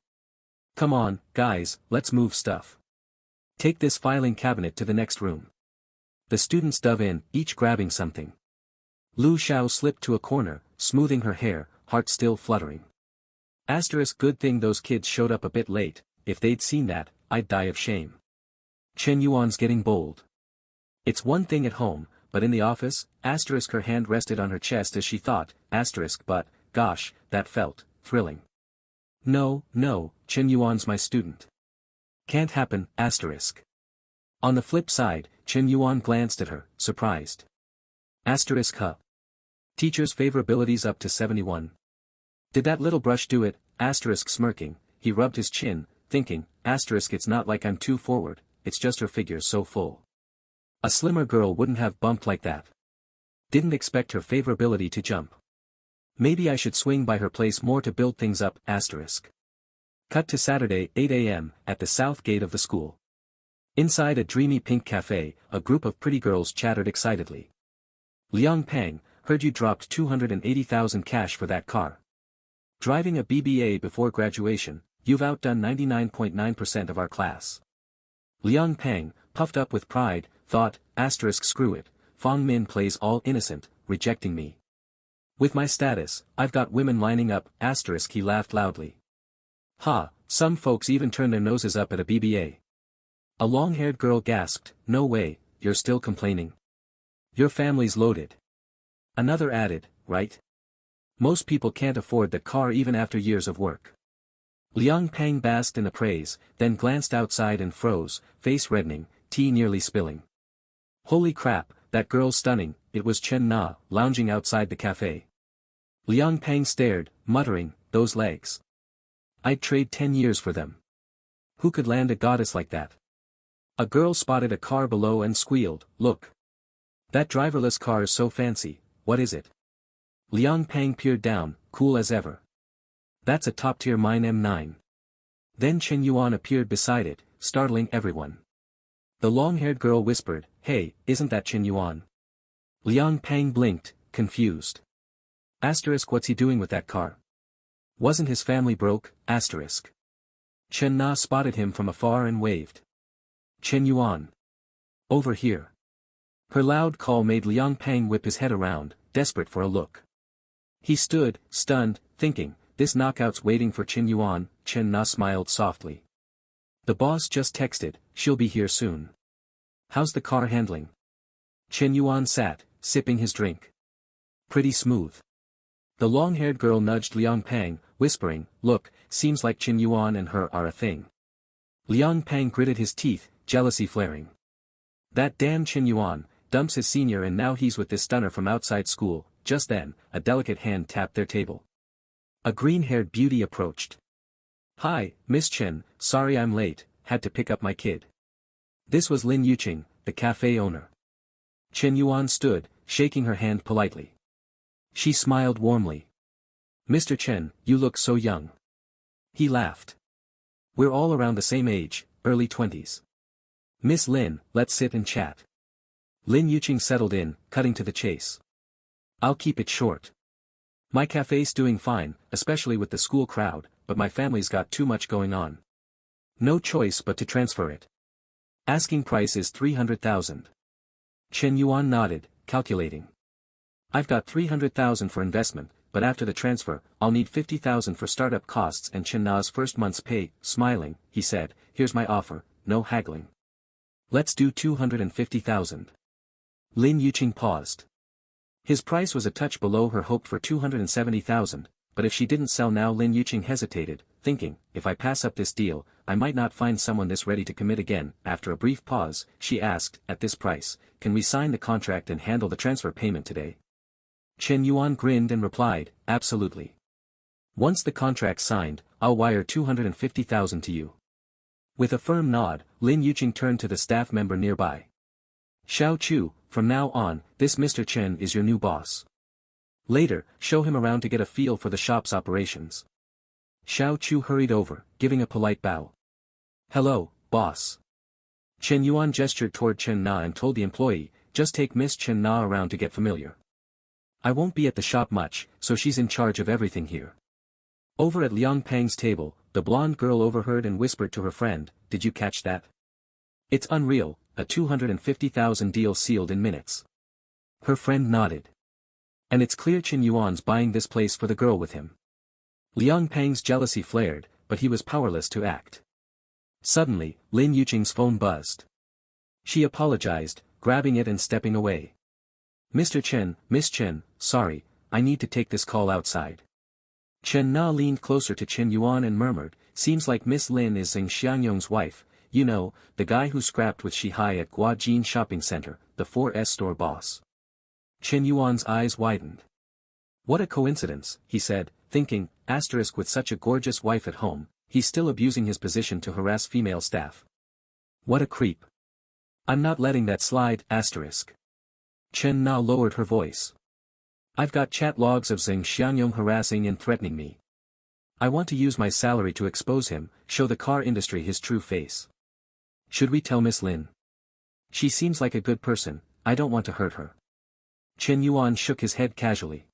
"Come on, guys, let's move stuff. Take this filing cabinet to the next room." The students dove in, each grabbing something. Lu Xiao slipped to a corner, smoothing her hair, heart still fluttering. Asterisk good thing those kids showed up a bit late, if they'd seen that, I'd die of shame. Chen Yuan's getting bold. It's one thing at home, but in the office, asterisk her hand rested on her chest as she thought, asterisk but, gosh, that felt thrilling. No, Chen Yuan's my student. Can't happen, asterisk. On the flip side, Chen Yuan glanced at her, surprised. Asterisk huh. Teacher's favorability's up to 71. Did that little brush do it, asterisk smirking, he rubbed his chin, thinking, asterisk it's not like I'm too forward, it's just her figure's so full. A slimmer girl wouldn't have bumped like that. Didn't expect her favorability to jump. Maybe I should swing by her place more to build things up, asterisk. Cut to Saturday, 8 a.m., at the south gate of the school. Inside a dreamy pink cafe, a group of pretty girls chattered excitedly. Liang Pang, heard you dropped 280,000 cash for that car. Driving a BBA before graduation, you've outdone 99.9% of our class. Liang Pang, puffed up with pride, thought, asterisk screw it, Fang Min plays all innocent, rejecting me. With my status, I've got women lining up, asterisk he laughed loudly. Ha, some folks even turn their noses up at a BBA. A long-haired girl gasped, no way, you're still complaining. Your family's loaded. Another added, right? Most people can't afford the car even after years of work. Liang Pang basked in the praise, then glanced outside and froze, face reddening, tea nearly spilling. Holy crap, that girl's stunning, it was Chen Na, lounging outside the cafe. Liang Pang stared, muttering, those legs. I'd trade 10 years for them. Who could land a goddess like that? A girl spotted a car below and squealed, look. That driverless car is so fancy, what is it? Liang Pang peered down, cool as ever. That's a top-tier mine M9. Then Chen Yuan appeared beside it, startling everyone. The long-haired girl whispered, hey, isn't that Chen Yuan? Liang Pang blinked, confused. Asterisk what's he doing with that car? Wasn't his family broke, asterisk. Chen Na spotted him from afar and waved. Chen Yuan. Over here. Her loud call made Liang Pang whip his head around, desperate for a look. He stood, stunned, thinking, this knockout's waiting for Chen Yuan. Chen Na smiled softly. The boss just texted, she'll be here soon. How's the car handling? Chen Yuan sat, sipping his drink. Pretty smooth. The long-haired girl nudged Liang Pang, whispering, look, seems like Chen Yuan and her are a thing. Liang Pang gritted his teeth, jealousy flaring. That damn Chen Yuan, dumps his senior and now he's with this stunner from outside school. Just then, a delicate hand tapped their table. A green-haired beauty approached. Hi, Miss Chen, sorry I'm late, had to pick up my kid. This was Lin Yuqing, the cafe owner. Chen Yuan stood, shaking her hand politely. She smiled warmly. Mr. Chen, you look so young. He laughed. We're all around the same age, early 20s. Miss Lin, let's sit and chat. Lin Yuqing settled in, cutting to the chase. I'll keep it short. My cafe's doing fine, especially with the school crowd, but my family's got too much going on. No choice but to transfer it. Asking price is 300,000. Shen Yuan nodded, calculating. I've got 300,000 for investment, but after the transfer, I'll need 50,000 for startup costs and Chen Na's first month's pay. Smiling, he said, here's my offer, no haggling. Let's do 250,000. Lin Yuqing paused. His price was a touch below her hope for 270,000, but if she didn't sell now Lin Yuqing hesitated, thinking, if I pass up this deal, I might not find someone this ready to commit again. After a brief pause, she asked, at this price, can we sign the contract and handle the transfer payment today? Shen Yuan grinned and replied, absolutely. Once the contract's signed, I'll wire 250,000 to you. With a firm nod, Lin Yuqing turned to the staff member nearby. Xiao Chu, from now on, this Mr. Chen is your new boss. Later, show him around to get a feel for the shop's operations. Xiao Chu hurried over, giving a polite bow. Hello, boss. Chen Yuan gestured toward Chen Na and told the employee, just take Miss Chen Na around to get familiar. I won't be at the shop much, so she's in charge of everything here. Over at Liang Pang's table, the blonde girl overheard and whispered to her friend, did you catch that? It's unreal, a 250,000 deal sealed in minutes. Her friend nodded. And it's clear Chen Yuan's buying this place for the girl with him. Liang Pang's jealousy flared, but he was powerless to act. Suddenly, Lin Yuqing's phone buzzed. She apologized, grabbing it and stepping away. Mr. Chen, Miss Chen, sorry, I need to take this call outside. Chen Na leaned closer to Chen Yuan and murmured, seems like Miss Lin is Zheng Xiangyong's wife, you know, the guy who scrapped with Shihai at Guajin Shopping Center, the 4S store boss. Chen Yuan's eyes widened. What a coincidence, he said, thinking, asterisk with such a gorgeous wife at home, he's still abusing his position to harass female staff. What a creep. I'm not letting that slide, asterisk. Chen Na lowered her voice. I've got chat logs of Zheng Xianyong harassing and threatening me. I want to use my salary to expose him, show the car industry his true face. Should we tell Miss Lin? She seems like a good person, I don't want to hurt her. Chen Yuan shook his head casually.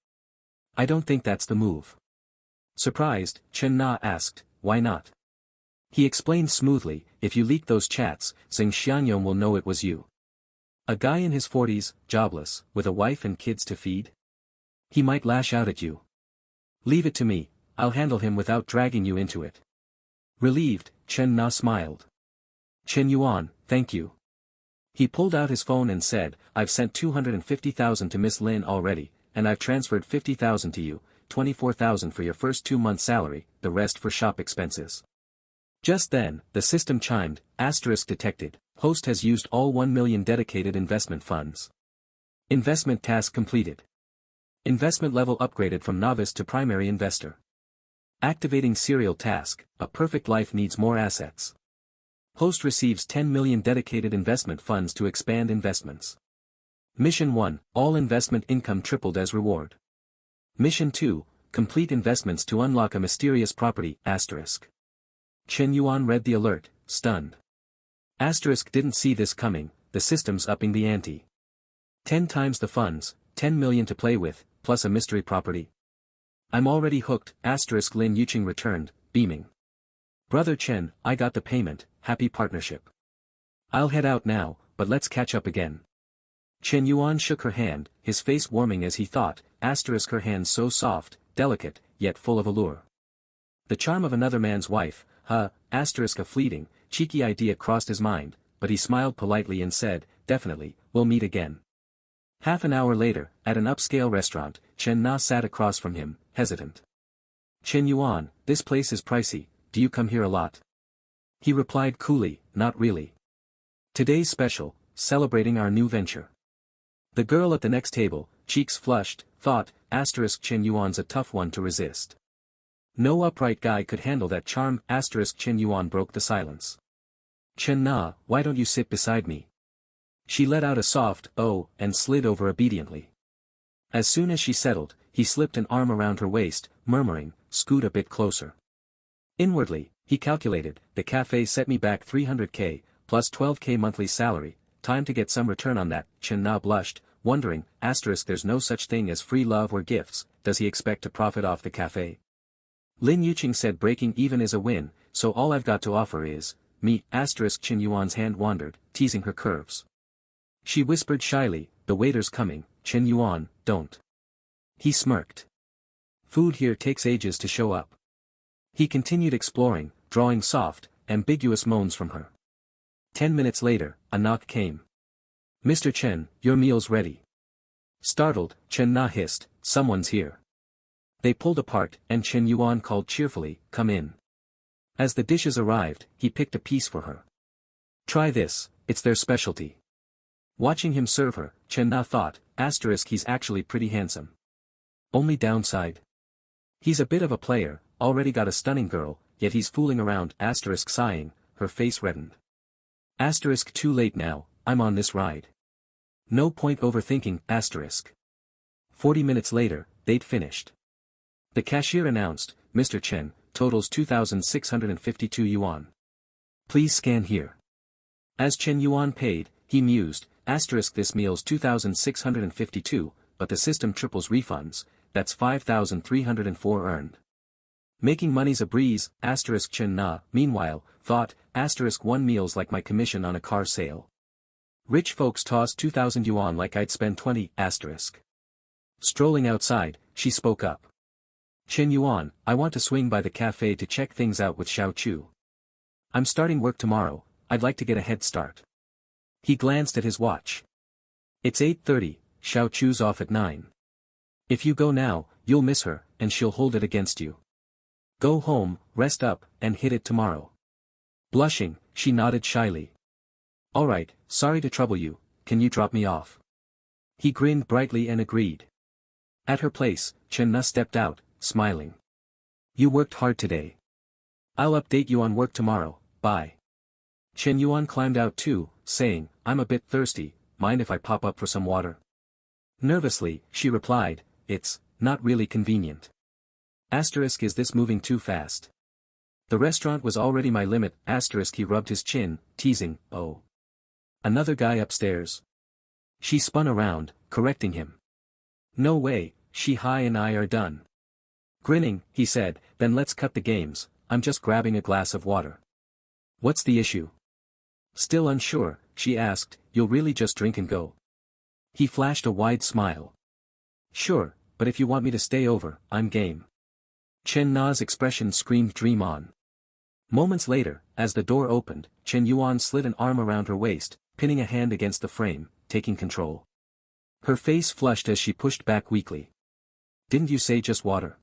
I don't think that's the move. Surprised, Chen Na asked, why not? He explained smoothly, if you leak those chats, Zheng Xianyong will know it was you. A guy in his 40s, jobless, with a wife and kids to feed? He might lash out at you. Leave it to me, I'll handle him without dragging you into it. Relieved, Chen Na smiled. Chen Yuan, thank you. He pulled out his phone and said, I've sent 250,000 to Miss Lin already, and I've transferred 50,000 to you, 24,000 for your first 2 months' salary, the rest for shop expenses. Just then, the system chimed, asterisk detected, host has used all 1 million dedicated investment funds. Investment task completed. Investment level upgraded from novice to primary investor. Activating serial task, a perfect life needs more assets. Host receives 10 million dedicated investment funds to expand investments. Mission 1, all investment income tripled as reward. Mission 2, complete investments to unlock a mysterious property, asterisk. Chen Yuan read the alert, stunned. Asterisk didn't see this coming, the system's upping the ante. 10 times the funds, 10 million to play with, plus a mystery property. I'm already hooked, asterisk Lin Yuqing returned, beaming. Brother Chen, I got the payment, happy partnership. I'll head out now, but let's catch up again. Chen Yuan shook her hand, his face warming as he thought, asterisk her hand so soft, delicate, yet full of allure. The charm of another man's wife, asterisk a fleeting, cheeky idea crossed his mind, but he smiled politely and said, definitely, we'll meet again. Half an hour later, at an upscale restaurant, Chen Na sat across from him, hesitant. Chen Yuan, this place is pricey, do you come here a lot? He replied coolly, not really. Today's special, celebrating our new venture. The girl at the next table, cheeks flushed, thought, asterisk Chen Yuan's a tough one to resist. No upright guy could handle that charm, asterisk Chen Yuan broke the silence. Chen Na, why don't you sit beside me? She let out a soft, oh, and slid over obediently. As soon as she settled, he slipped an arm around her waist, murmuring, scoot a bit closer. Inwardly, He calculated, the cafe set me back 300k, plus 12k monthly salary, time to get some return on that. Chen Na blushed, wondering, there's no such thing as free love or gifts, does he expect to profit off the cafe? Lin Yuqing said breaking even is a win, so all I've got to offer is, me. Shen Yuan's hand wandered, teasing her curves. She whispered shyly, the waiter's coming. Chen Yuan, don't. He smirked. Food here takes ages to show up. He continued exploring, drawing soft, ambiguous moans from her. 10 minutes later, a knock came. Mr. Chen, your meal's ready. Startled, Chen Na hissed, someone's here. They pulled apart, and Chen Yuan called cheerfully, come in. As the dishes arrived, he picked a piece for her. Try this, it's their specialty. Watching him serve her, Chen Na thought, he's actually pretty handsome. Only downside? He's a bit of a player, already got a stunning girl, yet he's fooling around, sighing, her face reddened. Too late now, I'm on this ride. No point overthinking, 40 minutes later, they'd finished. The cashier announced, Mr. Chen, totals 2,652 yuan. Please scan here. As Chen Yuan paid, he mused, this meal's 2,652, but the system triples refunds, that's 5,304 earned. Making money's a breeze, Chen Na, meanwhile, thought, one meal's like my commission on a car sale. Rich folks toss 2,000 yuan like I'd spend 20, Strolling outside, she spoke up. Chen Yuan, I want to swing by the cafe to check things out with Xiao Chu. I'm starting work tomorrow, I'd like to get a head start. He glanced at his watch. It's 8:30, Xiao Chu's off at 9. If you go now, you'll miss her, and she'll hold it against you. Go home, rest up, and hit it tomorrow. Blushing, she nodded shyly. Alright, sorry to trouble you, can you drop me off? He grinned brightly and agreed. At her place, Chen Na stepped out, smiling. You worked hard today. I'll update you on work tomorrow, bye. Chen Yuan climbed out too, saying, I'm a bit thirsty, mind if I pop up for some water? Nervously, she replied, it's not really convenient. Is this moving too fast? The restaurant was already my limit, he rubbed his chin, teasing, oh. Another guy upstairs. She spun around, correcting him. No way, Shi-Hai and I are done. Grinning, he said, then let's cut the games, I'm just grabbing a glass of water. What's the issue? Still unsure, she asked, you'll really just drink and go? He flashed a wide smile. Sure, but if you want me to stay over, I'm game. Chen Na's expression screamed dream on. Moments later, as the door opened, Chen Yuan slid an arm around her waist, pinning a hand against the frame, taking control. Her face flushed as she pushed back weakly. Didn't you say just water?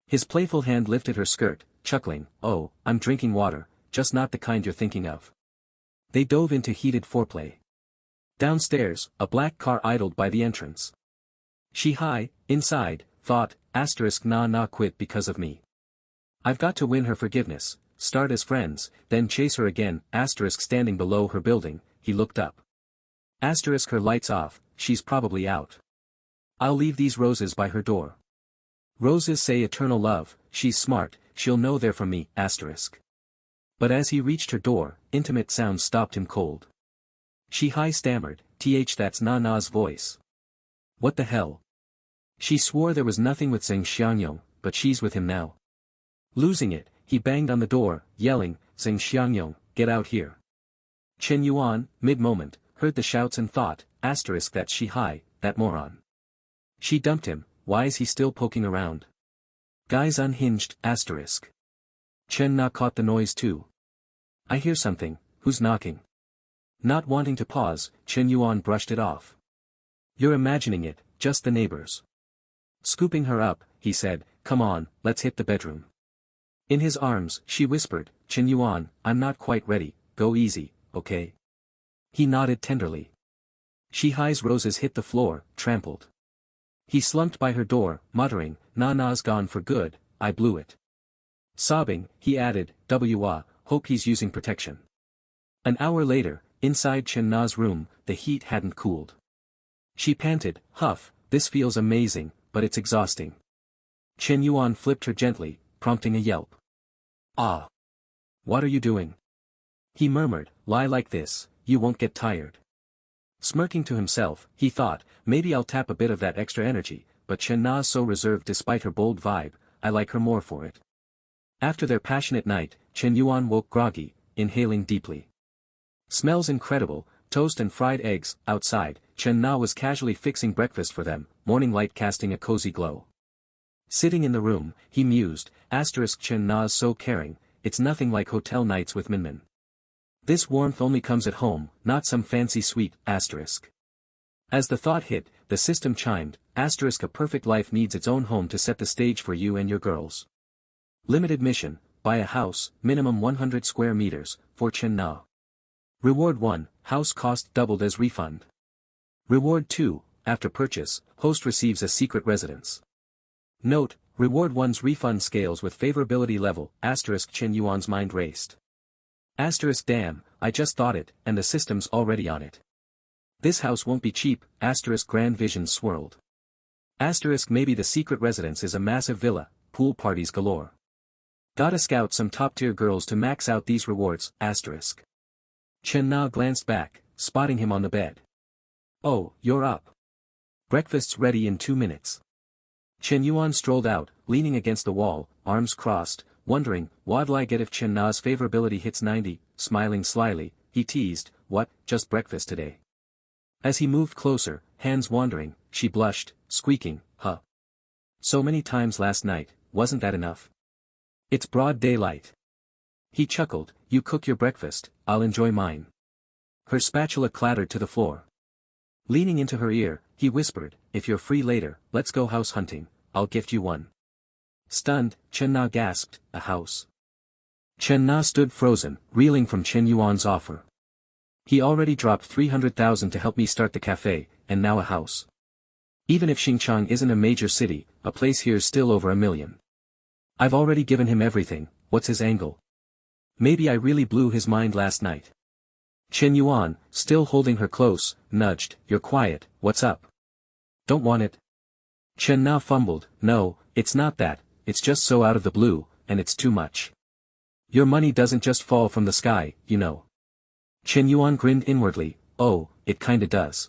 His playful hand lifted her skirt, chuckling, oh, I'm drinking water, just not the kind you're thinking of. They dove into heated foreplay. Downstairs, a black car idled by the entrance. Shi-Hai, inside, thought, na quit because of me. I've got to win her forgiveness, start as friends, then chase her again, standing below her building, he looked up. Her lights off, she's probably out. I'll leave these roses by her door. Roses say eternal love, she's smart, she'll know they're from me, But as he reached her door, intimate sounds stopped him cold. Shi-Hai stammered, that's Na's voice. What the hell? She swore there was nothing with Zheng Xiangyong, but she's with him now. Losing it, he banged on the door, yelling, Zheng Xiangyong, get out here. Chen Yuan, mid-moment, heard the shouts and thought, that's Shi-Hai, that moron. She dumped him, why is he still poking around? Guys unhinged, Chen Na caught the noise too. I hear something, who's knocking? Not wanting to pause, Chen Yuan brushed it off. You're imagining it, just the neighbors. Scooping her up, he said, come on, let's hit the bedroom. In his arms, she whispered, Chen Yuan, I'm not quite ready, go easy, okay? He nodded tenderly. Shi-Hai's roses hit the floor, trampled. He slumped by her door, muttering, Na's gone for good, I blew it. Sobbing, he added, hope he's using protection. An hour later, inside Chen Na's room, the heat hadn't cooled. She panted, huff, this feels amazing, but it's exhausting. Chen Yuan flipped her gently, prompting a yelp. Ah! What are you doing? He murmured, lie like this, you won't get tired. Smirking to himself, he thought, maybe I'll tap a bit of that extra energy, but Chen Na's so reserved despite her bold vibe, I like her more for it. After their passionate night, Chen Yuan woke groggy, inhaling deeply. Smells incredible, toast and fried eggs. Outside, Chen Na was casually fixing breakfast for them, morning light casting a cozy glow. Sitting in the room, he mused, Chen Na's so caring, it's nothing like hotel nights with Minmin. This warmth only comes at home, not some fancy suite. As the thought hit, the system chimed, a perfect life needs its own home to set the stage for you and your girls. Limited mission, buy a house, minimum 100 square meters, for Chen Na. Reward 1, house cost doubled as refund. Reward 2, after purchase, host receives a secret residence. Note, Reward 1's refund scales with favorability level, Chen Yuan's mind raced. Damn, I just thought it, and the system's already on it. This house won't be cheap, grand visions swirled. Maybe the secret residence is a massive villa, pool parties galore. Gotta scout some top-tier girls to max out these rewards, Chen Na glanced back, spotting him on the bed. Oh, you're up. Breakfast's ready in 2 minutes. Chen Yuan strolled out, leaning against the wall, arms crossed, wondering, what'll I get if Chen Na's favorability hits 90, smiling slyly, he teased, what, just breakfast today. As he moved closer, hands wandering, she blushed, squeaking, huh. So many times last night, wasn't that enough? It's broad daylight. He chuckled, you cook your breakfast, I'll enjoy mine. Her spatula clattered to the floor. Leaning into her ear, he whispered, if you're free later, let's go house hunting, I'll gift you one. Stunned, Chen Na gasped, a house. Chen Na stood frozen, reeling from Chen Yuan's offer. He already dropped 300,000 to help me start the cafe, and now a house. Even if Xinjiang isn't a major city, a place here's still over $1 million. I've already given him everything, what's his angle? Maybe I really blew his mind last night. Chen Yuan, still holding her close, nudged, you're quiet, what's up? Don't want it? Chen Na fumbled, no, it's not that, it's just so out of the blue, and it's too much. Your money doesn't just fall from the sky, you know. Chen Yuan grinned inwardly, oh, it kinda does.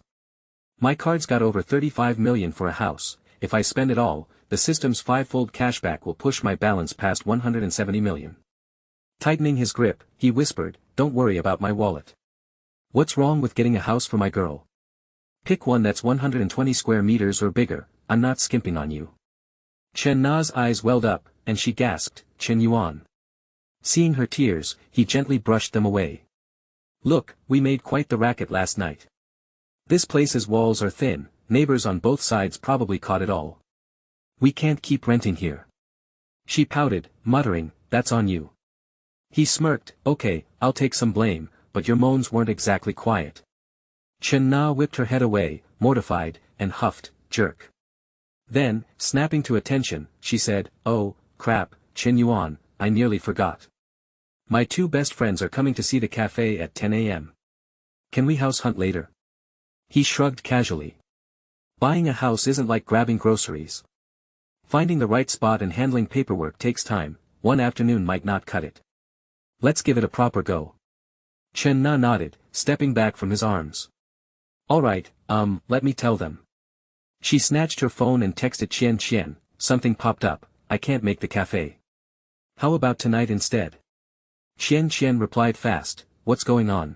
My card's got over 35 million for a house, if I spend it all, the system's 5-fold cashback will push my balance past 170 million. Tightening his grip, he whispered, don't worry about my wallet. What's wrong with getting a house for my girl? Pick one that's 120 square meters or bigger, I'm not skimping on you. Chen Na's eyes welled up, and she gasped, Chen Yuan. Seeing her tears, he gently brushed them away. Look, we made quite the racket last night. This place's walls are thin, neighbors on both sides probably caught it all. We can't keep renting here. She pouted, muttering, that's on you. He smirked, okay, I'll take some blame, but your moans weren't exactly quiet. Chen Na whipped her head away, mortified, and huffed, jerk. Then, snapping to attention, she said, oh, crap, Chen Yuan, I nearly forgot. My 2 best friends are coming to see the cafe at 10 a.m. Can we house hunt later? He shrugged casually. Buying a house isn't like grabbing groceries. Finding the right spot and handling paperwork takes time, one afternoon might not cut it. Let's give it a proper go. Chen Na nodded, stepping back from his arms. Alright, let me tell them. She snatched her phone and texted Qian, something popped up, I can't make the cafe. How about tonight instead? Qian replied fast, what's going on?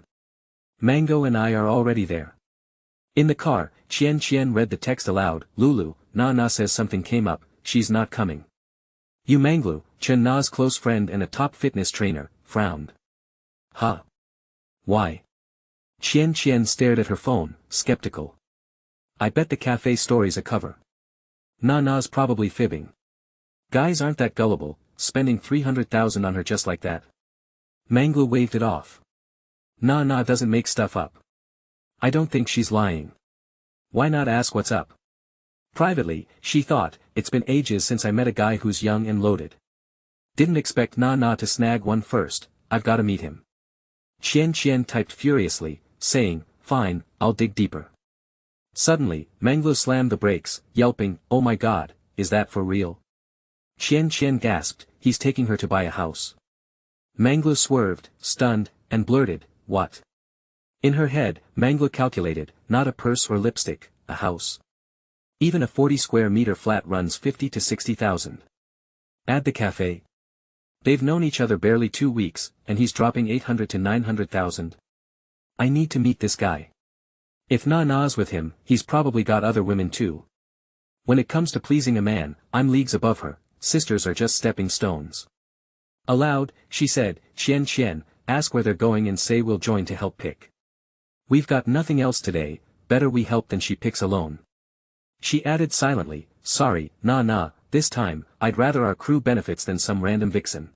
Mango and I are already there. In the car, Qian read the text aloud, Lulu, Na says something came up, she's not coming. Yu Manglu, Chen Na's close friend and a top fitness trainer, frowned. Huh? Why? Qian stared at her phone, skeptical. I bet the cafe story's a cover. Na's probably fibbing. Guys aren't that gullible, spending 300,000 on her just like that. Manglu waved it off. Na doesn't make stuff up. I don't think she's lying. Why not ask what's up? Privately, she thought, it's been ages since I met a guy who's young and loaded. Didn't expect Na to snag one first, I've gotta meet him. Qian typed furiously, saying, fine, I'll dig deeper. Suddenly, Manglu slammed the brakes, yelping, oh my god, is that for real? Qian gasped, he's taking her to buy a house. Manglu swerved, stunned, and blurted, what? In her head, Manglu calculated, not a purse or lipstick, a house. Even a 40 square meter flat runs 50 to 60,000. Add the cafe. They've known each other barely 2 weeks, and he's dropping 800 to 900,000. I need to meet this guy. If Na's with him, he's probably got other women too. When it comes to pleasing a man, I'm leagues above her, sisters are just stepping stones. Aloud, she said, Chen, ask where they're going and say we'll join to help pick. We've got nothing else today, better we help than she picks alone. She added silently, sorry, this time, I'd rather our crew benefits than some random vixen.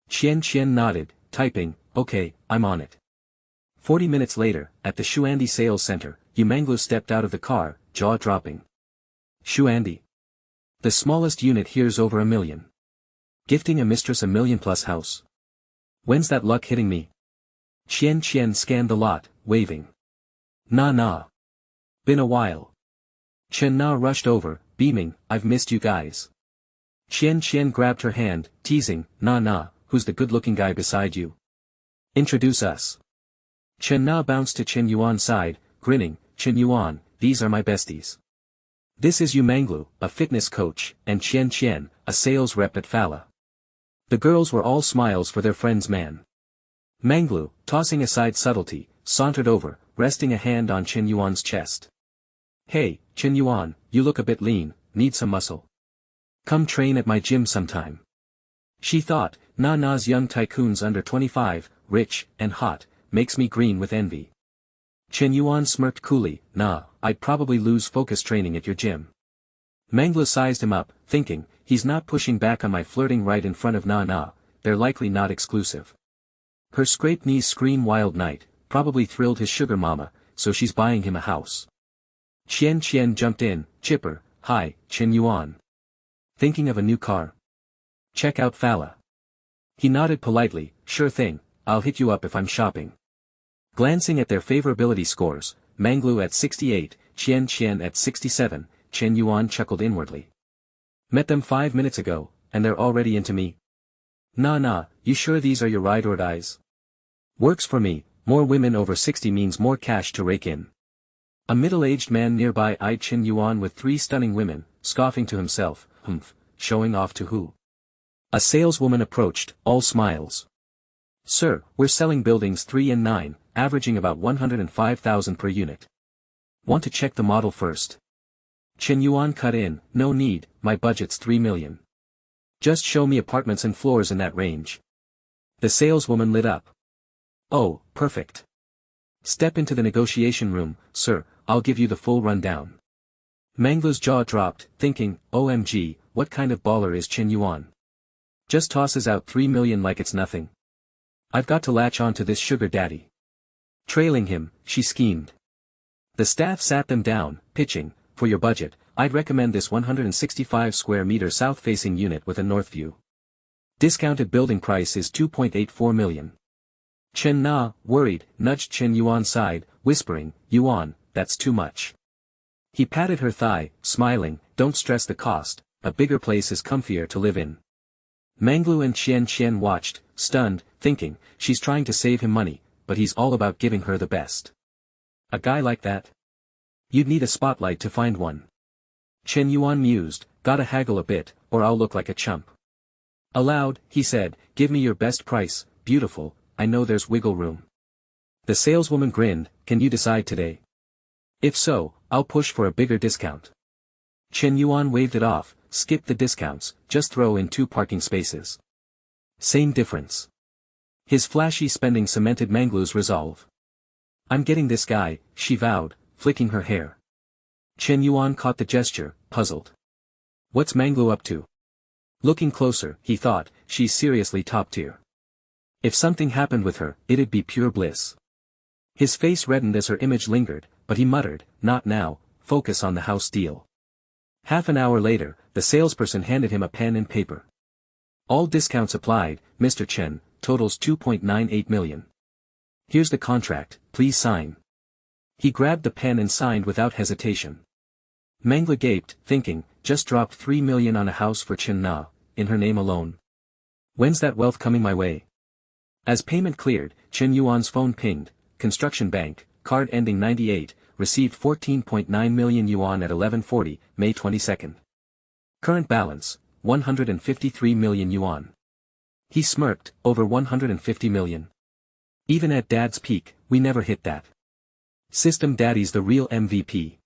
Chen nodded, typing, okay, I'm on it. 40 minutes later, at the Shuandi sales center, Manglu stepped out of the car, jaw dropping. Shuandi. The smallest unit here's over 1 million. Gifting a mistress a 1 million plus house. When's that luck hitting me? Chen scanned the lot, waving. Nah. Been a while. Chen Na rushed over, beaming, I've missed you guys. Chen grabbed her hand, teasing, nah, who's the good-looking guy beside you? Introduce us. Chen Na bounced to Chen Yuan's side, grinning, Chen Yuan, these are my besties. This is Yu Manglu, a fitness coach, and Chen, a sales rep at Fala. The girls were all smiles for their friend's man. Manglu, tossing aside subtlety, sauntered over, resting a hand on Chen Yuan's chest. Hey, Chen Yuan, you look a bit lean, need some muscle. Come train at my gym sometime. She thought, Na's young tycoon's under 25, rich, and hot, makes me green with envy. Chen Yuan smirked coolly, nah, I'd probably lose focus training at your gym. Manglu sized him up, thinking, he's not pushing back on my flirting right in front of nah, they're likely not exclusive. Her scraped knees scream wild night, probably thrilled his sugar mama, so she's buying him a house. Chen jumped in, chipper, hi, Chen Yuan. Thinking of a new car? Check out Fala. He nodded politely, sure thing, I'll hit you up if I'm shopping. Glancing at their favorability scores, Manglu at 68, Chen at 67, Chen Yuan chuckled inwardly. Met them 5 minutes ago, and they're already into me? Nah, you sure these are your ride or dies? Works for me, more women over 60 means more cash to rake in. A middle-aged man nearby eyed Chen Yuan with 3 stunning women, scoffing to himself, showing off to who? A saleswoman approached, all smiles. Sir, we're selling buildings 3 and 9, averaging about 105,000 per unit. Want to check the model first? Chen Yuan cut in, no need, my budget's 3 million. Just show me apartments and floors in that range. The saleswoman lit up. Oh, perfect. Step into the negotiation room, sir, I'll give you the full rundown. Manglu's jaw dropped, thinking, OMG, what kind of baller is Chen Yuan? Just tosses out 3 million like it's nothing. I've got to latch on to this sugar daddy. Trailing him, she schemed. The staff sat them down, pitching, for your budget, I'd recommend this 165 square meter south-facing unit with a north view. Discounted building price is 2.84 million. Chen Na, worried, nudged Chen Yuan's side, whispering, Yuan, that's too much. He patted her thigh, smiling, don't stress the cost, a bigger place is comfier to live in. Manglu and Chen watched, stunned, thinking, she's trying to save him money, but he's all about giving her the best. A guy like that? You'd need a spotlight to find one. Chen Yuan mused, gotta haggle a bit, or I'll look like a chump. Aloud, he said, give me your best price, beautiful, I know there's wiggle room. The saleswoman grinned, can you decide today? If so, I'll push for a bigger discount. Chen Yuan waved it off, skip the discounts, just throw in 2 parking spaces. Same difference. His flashy spending cemented Manglu's resolve. I'm getting this guy, she vowed, flicking her hair. Chen Yuan caught the gesture, puzzled. What's Manglu up to? Looking closer, he thought, she's seriously top tier. If something happened with her, it'd be pure bliss. His face reddened as her image lingered, but he muttered, not now, focus on the house deal. Half an hour later, the salesperson handed him a pen and paper. All discounts applied, Mr. Chen, totals 2.98 million. Here's the contract, please sign. He grabbed the pen and signed without hesitation. Mangla gaped, thinking, just dropped 3 million on a house for Chen Na, in her name alone. When's that wealth coming my way? As payment cleared, Shen Yuan's phone pinged. Construction Bank, card ending 98, received 14.9 million yuan at 11:40, May 22. Current balance, 153 million yuan. He smirked, over 150 million. Even at Dad's peak, we never hit that. System Daddy's the real MVP.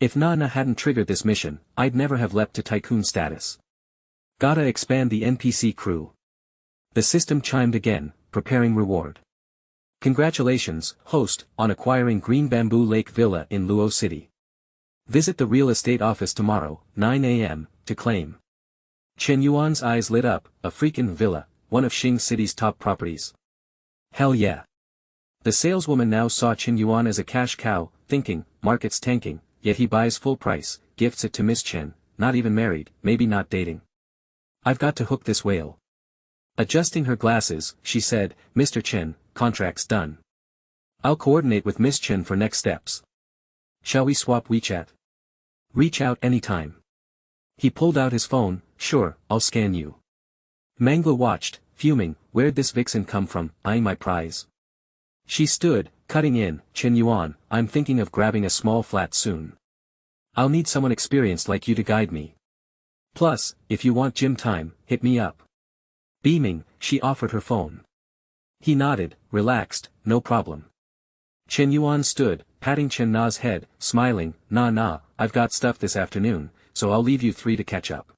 If Nana hadn't triggered this mission, I'd never have leapt to tycoon status. Gotta expand the NPC crew. The system chimed again, preparing reward. Congratulations, host, on acquiring Green Bamboo Lake Villa in Luo City. Visit the real estate office tomorrow, 9 a.m., to claim. Shen Yuan's eyes lit up, a freakin' villa, one of Xing City's top properties. Hell yeah. The saleswoman now saw Shen Yuan as a cash cow, thinking, market's tanking, yet he buys full price, gifts it to Miss Chen, not even married, maybe not dating. I've got to hook this whale. Adjusting her glasses, she said, Mr. Chen, contract's done. I'll coordinate with Miss Chen for next steps. Shall we swap WeChat? Reach out anytime. He pulled out his phone, sure, I'll scan you. Mangla watched, fuming, where'd this vixen come from, eyeing my prize. She stood, cutting in, Shen Yuan, I'm thinking of grabbing a small flat soon. I'll need someone experienced like you to guide me. Plus, if you want gym time, hit me up. Beaming, she offered her phone. He nodded, relaxed, no problem. Shen Yuan stood, patting Chen Na's head, smiling, nah, I've got stuff this afternoon, so I'll leave you three to catch up.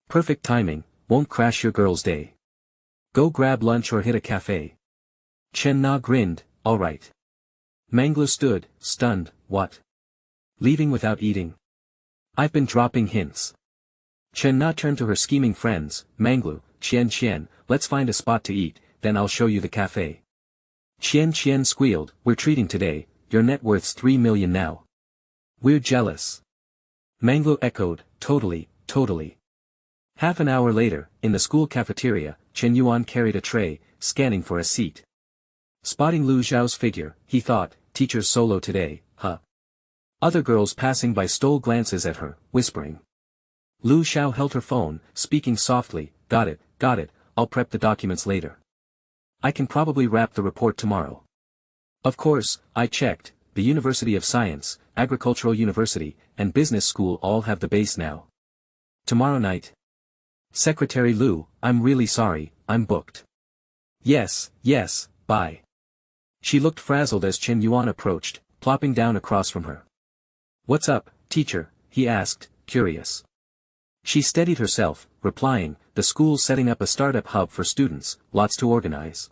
Perfect timing, won't crash your girl's day. Go grab lunch or hit a cafe. Chen Na grinned, alright. Mangla stood, stunned, what? Leaving without eating? I've been dropping hints. Chen Na turned to her scheming friends, Manglu, Qian, let's find a spot to eat, then I'll show you the cafe. Qian squealed, we're treating today, your net worth's 3 million now. We're jealous. Manglu echoed, totally. Half an hour later, in the school cafeteria, Shen Yuan carried a tray, scanning for a seat. Spotting Lu Xiao's figure, he thought, teacher's solo today, huh? Other girls passing by stole glances at her, whispering. Lu Xiao held her phone, speaking softly, got it, I'll prep the documents later. I can probably wrap the report tomorrow. Of course, I checked, the University of Science, Agricultural University, and Business School all have the base now. Tomorrow night. Secretary Lu, I'm really sorry, I'm booked. Yes, bye. She looked frazzled as Shen Yuan approached, plopping down across from her. What's up, teacher? He asked, curious. She steadied herself, replying, the school's setting up a startup hub for students, lots to organize.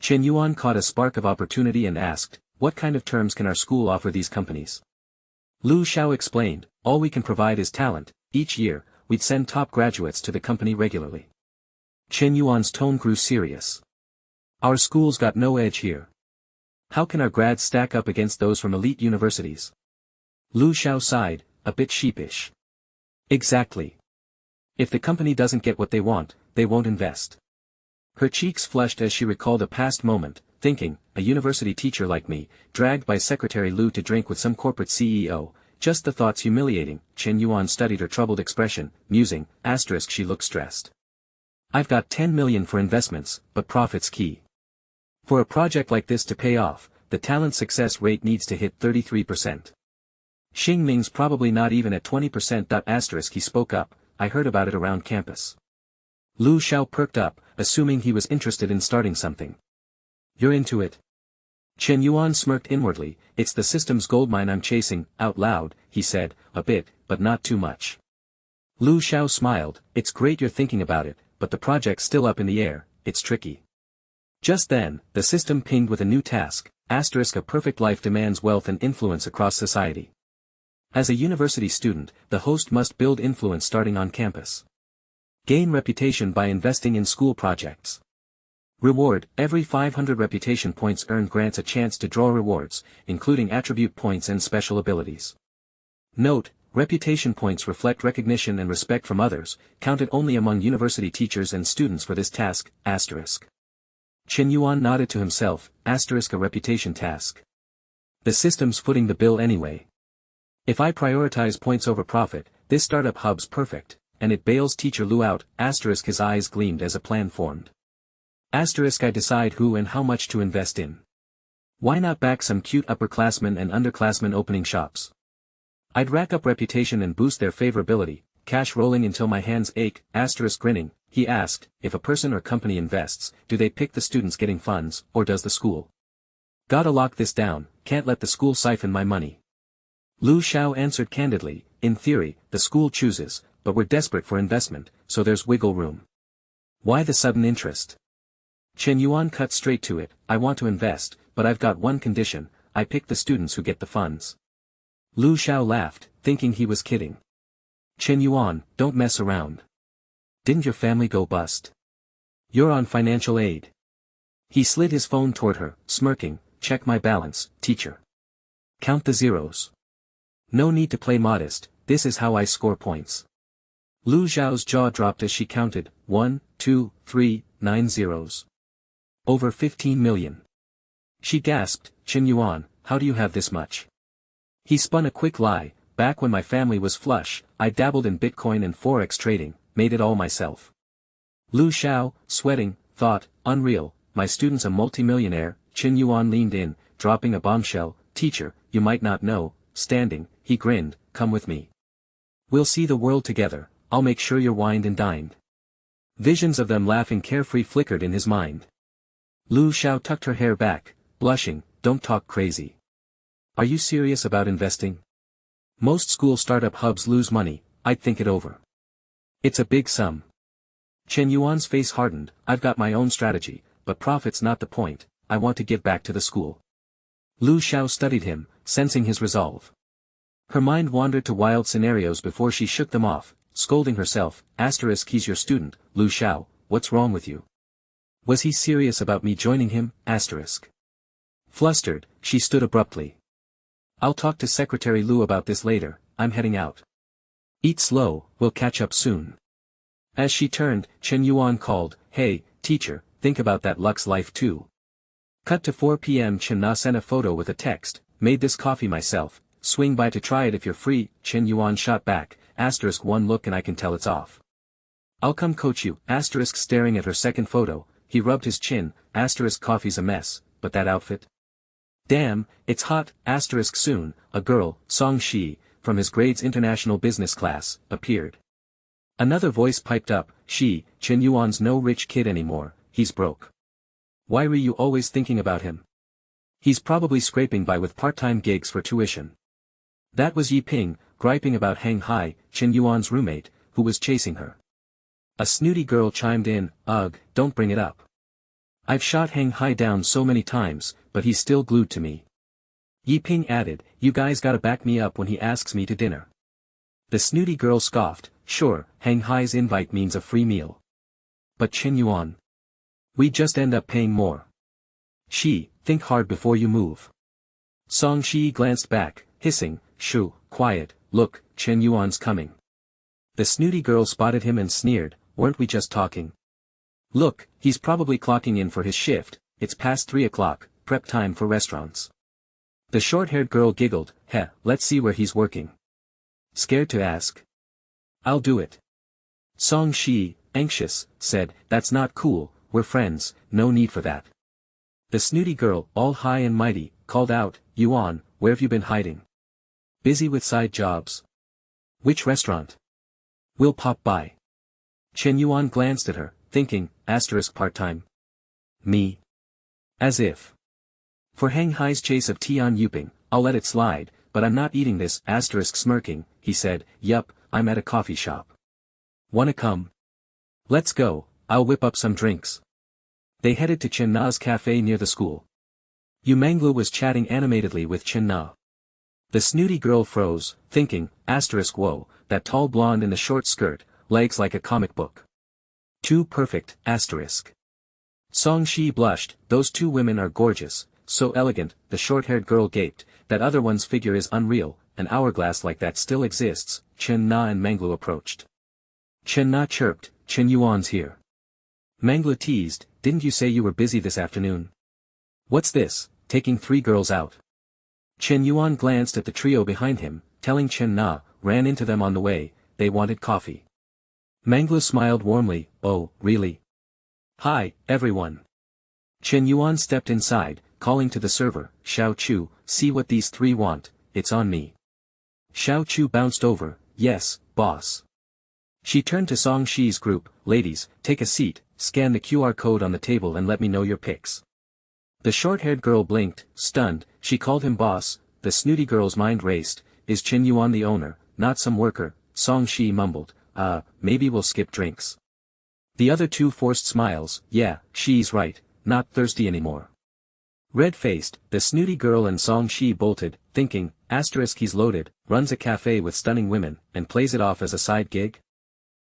Shen Yuan caught a spark of opportunity and asked, what kind of terms can our school offer these companies? Lu Xiao explained, all we can provide is talent, each year, we'd send top graduates to the company regularly. Shen Yuan's tone grew serious. Our school's got no edge here. How can our grads stack up against those from elite universities? Lu Xiao sighed, a bit sheepish. Exactly. If the company doesn't get what they want, they won't invest. Her cheeks flushed as she recalled a past moment, thinking, a university teacher like me, dragged by Secretary Lu to drink with some corporate CEO, just the thought's humiliating. Shen Yuan studied her troubled expression, musing, asterisk she looked stressed. I've got 10 million for investments, but profit's key. For a project like this to pay off, the talent success rate needs to hit 33%. Xing Ming's probably not even at 20%. Asterisk he spoke up, I heard about it around campus. Lu Xiao perked up, assuming he was interested in starting something. You're into it? Shen Yuan smirked inwardly, it's the system's goldmine I'm chasing. Out loud, he said, a bit, but not too much. Lu Xiao smiled, it's great you're thinking about it, but the project's still up in the air, it's tricky. Just then, the system pinged with a new task, asterisk a perfect life demands wealth and influence across society. As a university student, the host must build influence starting on campus. Gain reputation by investing in school projects. Reward, every 500 reputation points earned grants a chance to draw rewards, including attribute points and special abilities. Note, reputation points reflect recognition and respect from others, counted only among university teachers and students for this task, asterisk. Shen Yuan nodded to himself, asterisk a reputation task. The system's footing the bill anyway. If I prioritize points over profit, this startup hub's perfect, and it bails teacher Lu out, asterisk his eyes gleamed as a plan formed. I decide who and how much to invest in. Why not back some cute upperclassmen and underclassmen opening shops? I'd rack up reputation and boost their favorability, cash rolling until my hands ache. Grinning, he asked, if a person or company invests, do they pick the students getting funds, or does the school? Gotta lock this down, can't let the school siphon my money. Lu Xiao answered candidly, in theory, the school chooses, but we're desperate for investment, so there's wiggle room. Why the sudden interest? Shen Yuan cut straight to it, I want to invest, but I've got one condition, I pick the students who get the funds. Lu Xiao laughed, thinking he was kidding. Shen Yuan, don't mess around. Didn't your family go bust? You're on financial aid. He slid his phone toward her, smirking, check my balance, teacher. Count the zeros. No need to play modest, this is how I score points. Lu Xiao's jaw dropped as she counted, 1, 2, 3, 9 zeros. Over 15 million. She gasped, Shen Yuan, how do you have this much? He spun a quick lie, back when my family was flush, I dabbled in Bitcoin and Forex trading, made it all myself. Lu Xiao, sweating, thought, unreal, my student's a multimillionaire. Shen Yuan leaned in, dropping a bombshell, teacher, you might not know, standing, he grinned, come with me. We'll see the world together, I'll make sure you're wined and dined. Visions of them laughing carefree flickered in his mind. Lu Xiao tucked her hair back, blushing, don't talk crazy. Are you serious about investing? Most school startup hubs lose money, I'd think it over. It's a big sum. Shen Yuan's face hardened, I've got my own strategy, but profit's not the point, I want to give back to the school. Lu Xiao studied him, sensing his resolve. Her mind wandered to wild scenarios before she shook them off, scolding herself, he's your student, Lu Xiao, what's wrong with you? Was he serious about me joining him? Flustered, she stood abruptly. I'll talk to Secretary Lu about this later, I'm heading out. Eat slow, we'll catch up soon. As she turned, Shen Yuan called, hey, teacher, think about that Lux Life too. Cut to 4 p.m. Chen Na sent a photo with a text, made this coffee myself, swing by to try it if you're free. Shen Yuan shot back, one look and I can tell it's off. I'll come coach you, staring at her second photo, he rubbed his chin, coffee's a mess, but that outfit? Damn, it's hot, soon, a girl, Song Shi, from his grade's international business class, appeared. Another voice piped up, Shen Yuan's no rich kid anymore, he's broke. Why were you always thinking about him? He's probably scraping by with part-time gigs for tuition. That was Yi Ping, griping about Hang Hai, Shen Yuan's roommate, who was chasing her. A snooty girl chimed in, ugh, don't bring it up. I've shot Hang Hai down so many times, but he's still glued to me. Yi Ping added, you guys gotta back me up when he asks me to dinner. The snooty girl scoffed, sure, Hang Hai's invite means a free meal. But Shen Yuan. We just end up paying more. Think hard before you move. Song Shi glanced back, hissing, shoo, quiet, look, Shen Yuan's coming. The snooty girl spotted him and sneered, weren't we just talking? Look, he's probably clocking in for his shift, it's past 3 o'clock, prep time for restaurants. The short-haired girl giggled, let's see where he's working. Scared to ask? I'll do it. Song Shi, anxious, said, that's not cool, we're friends, no need for that. The snooty girl, all high and mighty, called out, Yuan, where have you been hiding? Busy with side jobs. Which restaurant? We'll pop by. Shen Yuan glanced at her, thinking, part-time. Me. As if. For Hang Hai's chase of Tian Yuping, I'll let it slide, but I'm not eating this, smirking, he said, yup, I'm at a coffee shop. Wanna come? Let's go, I'll whip up some drinks. They headed to Chen Na's cafe near the school. Yu Manglu was chatting animatedly with Chen Na. The snooty girl froze, thinking, whoa, that tall blonde in the short skirt, legs like a comic book. Too perfect, Song Shi blushed, those two women are gorgeous, so elegant, the short-haired girl gaped, that other one's figure is unreal, an hourglass like that still exists. Chen Na and Manglu approached. Chen Na chirped, Shen Yuan's here. Manglu teased, didn't you say you were busy this afternoon? What's this, taking 3 girls out? Shen Yuan glanced at the trio behind him, telling Chen Na, ran into them on the way, they wanted coffee. Manglu smiled warmly, oh, really? Hi, everyone. Chen Yuan stepped inside, calling to the server, Xiao Chu, see what these three want, it's on me. Xiao Chu bounced over, yes, boss. She turned to Song Shi's group, ladies, take a seat, scan the QR code on the table and let me know your picks. The short-haired girl blinked, stunned, she called him boss, the snooty girl's mind raced, is Chen Yuan the owner, not some worker, Song Shi mumbled, maybe we'll skip drinks. The other two forced smiles, yeah, she's right, not thirsty anymore. Red-faced, the snooty girl and Song Shi bolted, thinking, he's loaded, runs a cafe with stunning women, and plays it off as a side gig?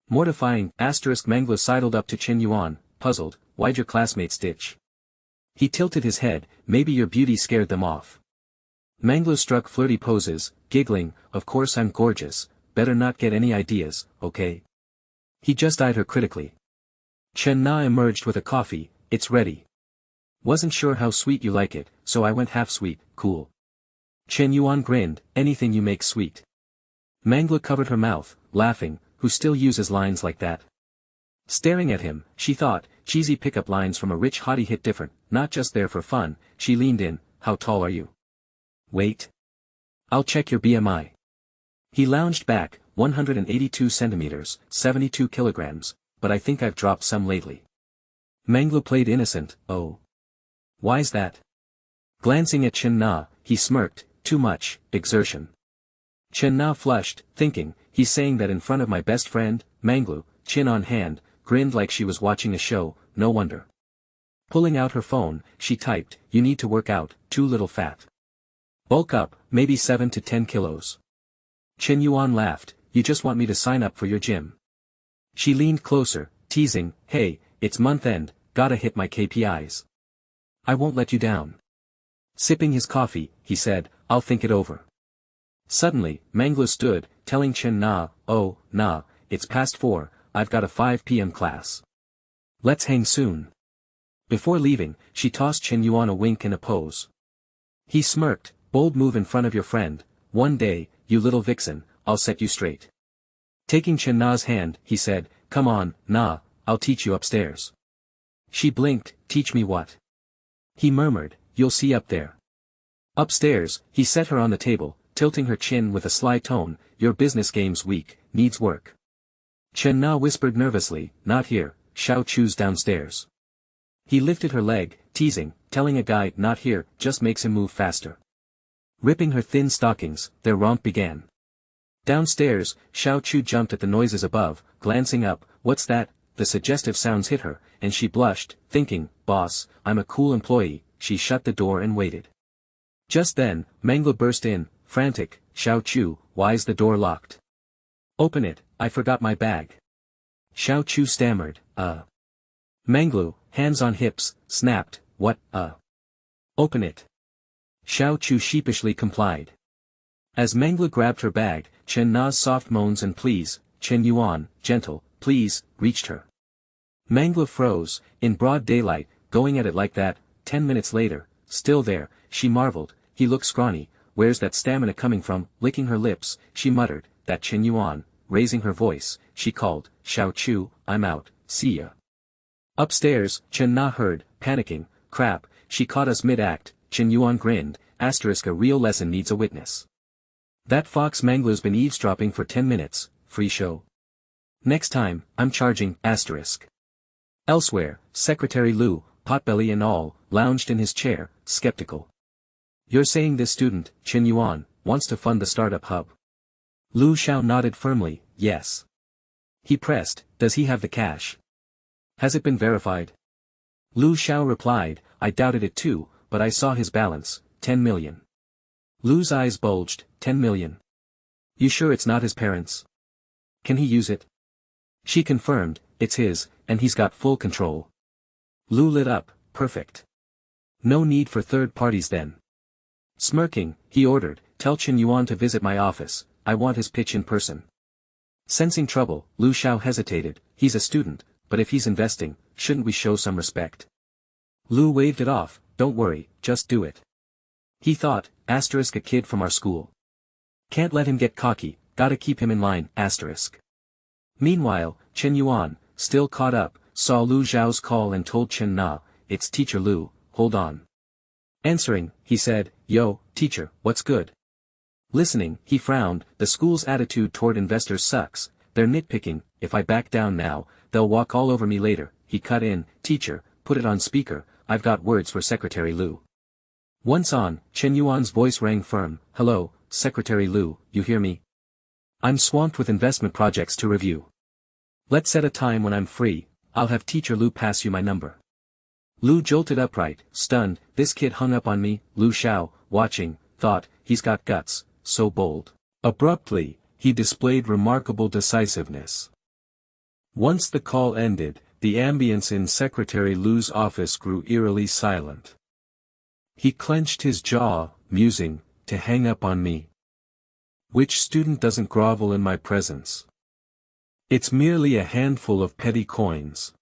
Mortifying, Mangla sidled up to Chen Yuan, puzzled, why'd your classmates ditch? He tilted his head, maybe your beauty scared them off. Mangla struck flirty poses, giggling, of course I'm gorgeous, better not get any ideas, okay? He just eyed her critically. Chen Na emerged with a coffee, it's ready. Wasn't sure how sweet you like it, so I went half sweet, cool. Chen Yuan grinned, anything you make sweet. Mangla covered her mouth, laughing, who still uses lines like that? Staring at him, she thought, cheesy pickup lines from a rich hottie hit different, not just there for fun, she leaned in, how tall are you? Wait. I'll check your BMI. He lounged back, 182 centimeters, 72 kilograms, but I think I've dropped some lately. Mangla played innocent, oh. Why's that? Glancing at Chen Na, he smirked, too much, exertion. Chen Na flushed, thinking, he's saying that in front of my best friend, Manglu, chin on hand, grinned like she was watching a show, no wonder. Pulling out her phone, she typed, you need to work out, too little fat. Bulk up, maybe 7 to 10 kilos. Chen Yuan laughed, you just want me to sign up for your gym. She leaned closer, teasing, hey, it's month end, gotta hit my KPIs. I won't let you down. Sipping his coffee, he said, I'll think it over. Suddenly, Mangla stood, telling Chen Na, oh, nah, it's past 4, I've got a 5 p.m. class. Let's hang soon. Before leaving, she tossed Chen Yuan a wink and a pose. He smirked, bold move in front of your friend, one day, you little vixen, I'll set you straight. Taking Chen Na's hand, he said, come on, Na, I'll teach you upstairs. She blinked, teach me what? He murmured, you'll see up there. Upstairs, he set her on the table, tilting her chin with a sly tone, your business game's weak, needs work. Chen Na whispered nervously, not here, Xiao Chu's downstairs. He lifted her leg, teasing, telling a guy not here just makes him move faster. Ripping her thin stockings, their romp began. Downstairs, Xiao Chu jumped at the noises above, glancing up, what's that? The suggestive sounds hit her, and she blushed, thinking, boss, I'm a cool employee. She shut the door and waited. Just then, Mangla burst in, frantic, Xiao Chu, why's the door locked? Open it, I forgot my bag. Xiao Chu stammered, Manglu, hands on hips, snapped, what, Open it. Xiao Chu sheepishly complied. As Mangla grabbed her bag, Chen Na's soft moans and pleas, Chen Yuan, gentle, please, reached her. Mangla froze, in broad daylight, going at it like that. 10 minutes later, still there, she marveled, he looks scrawny, where's that stamina coming from? Licking her lips, she muttered, that Chen Yuan, raising her voice, she called, Xiao Chu, I'm out, see ya. Upstairs, Chen Na heard, panicking, crap, she caught us mid-act, Chen Yuan grinned, a real lesson needs a witness. That fox Mangla's been eavesdropping for 10 minutes, free show. Next time, I'm charging, Elsewhere, Secretary Lu, potbelly and all, lounged in his chair, skeptical. You're saying this student, Chen Yuan, wants to fund the startup hub? Lu Xiao nodded firmly, yes. He pressed, does he have the cash? Has it been verified? Lu Xiao replied, I doubted it too, but I saw his balance, 10 million. Lu's eyes bulged, 10 million. You sure it's not his parents'? Can he use it? She confirmed, it's his, and he's got full control. Lu lit up, perfect. No need for third parties then. Smirking, he ordered, tell Chen Yuan to visit my office, I want his pitch in person. Sensing trouble, Lu Xiao hesitated, he's a student, but if he's investing, shouldn't we show some respect? Lu waved it off, don't worry, just do it. He thought, a kid from our school. Can't let him get cocky, gotta keep him in line, Meanwhile, Chen Yuan, still caught up, saw Lu Xiao's call and told Chen Na, it's Teacher Lu, hold on. Answering, he said, yo, teacher, what's good? Listening, he frowned, the school's attitude toward investors sucks, they're nitpicking, if I back down now, they'll walk all over me later. He cut in, teacher, put it on speaker, I've got words for Secretary Lu. Once on, Shen Yuan's voice rang firm, hello, Secretary Lu, you hear me? I'm swamped with investment projects to review. Let's set a time when I'm free, I'll have Teacher Lu pass you my number. Lu jolted upright, stunned, this kid hung up on me. Lu Xiao, watching, thought, he's got guts, so bold. Abruptly, he displayed remarkable decisiveness. Once the call ended, the ambience in Secretary Lu's office grew eerily silent. He clenched his jaw, musing, to hang up on me. Which student doesn't grovel in my presence? It's merely a handful of petty coins.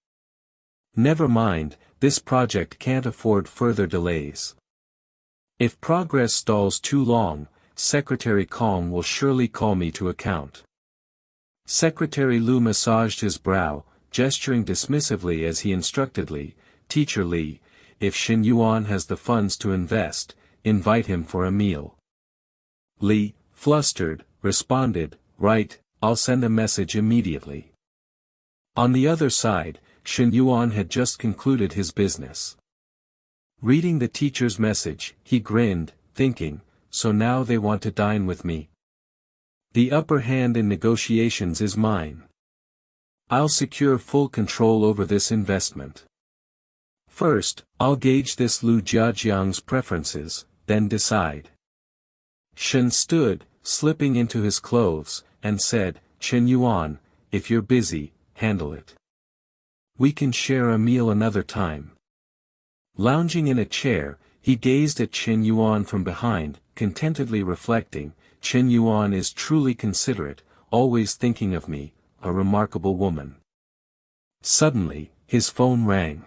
Never mind, this project can't afford further delays. If progress stalls too long, Secretary Kong will surely call me to account. Secretary Lu massaged his brow, gesturing dismissively as he instructed Li, Teacher Li, if Shen Yuan has the funds to invest, invite him for a meal. Li, flustered, responded, right, I'll send a message immediately. On the other side, Shen Yuan had just concluded his business. Reading the teacher's message, he grinned, thinking, so now they want to dine with me. The upper hand in negotiations is mine. I'll secure full control over this investment. First, I'll gauge this Lu Jiajiang's preferences, then decide. Shen stood, slipping into his clothes, and said, Shen Yuan, if you're busy, handle it. We can share a meal another time. Lounging in a chair, he gazed at Shen Yuan from behind, contentedly reflecting, Shen Yuan is truly considerate, always thinking of me, a remarkable woman. Suddenly, his phone rang.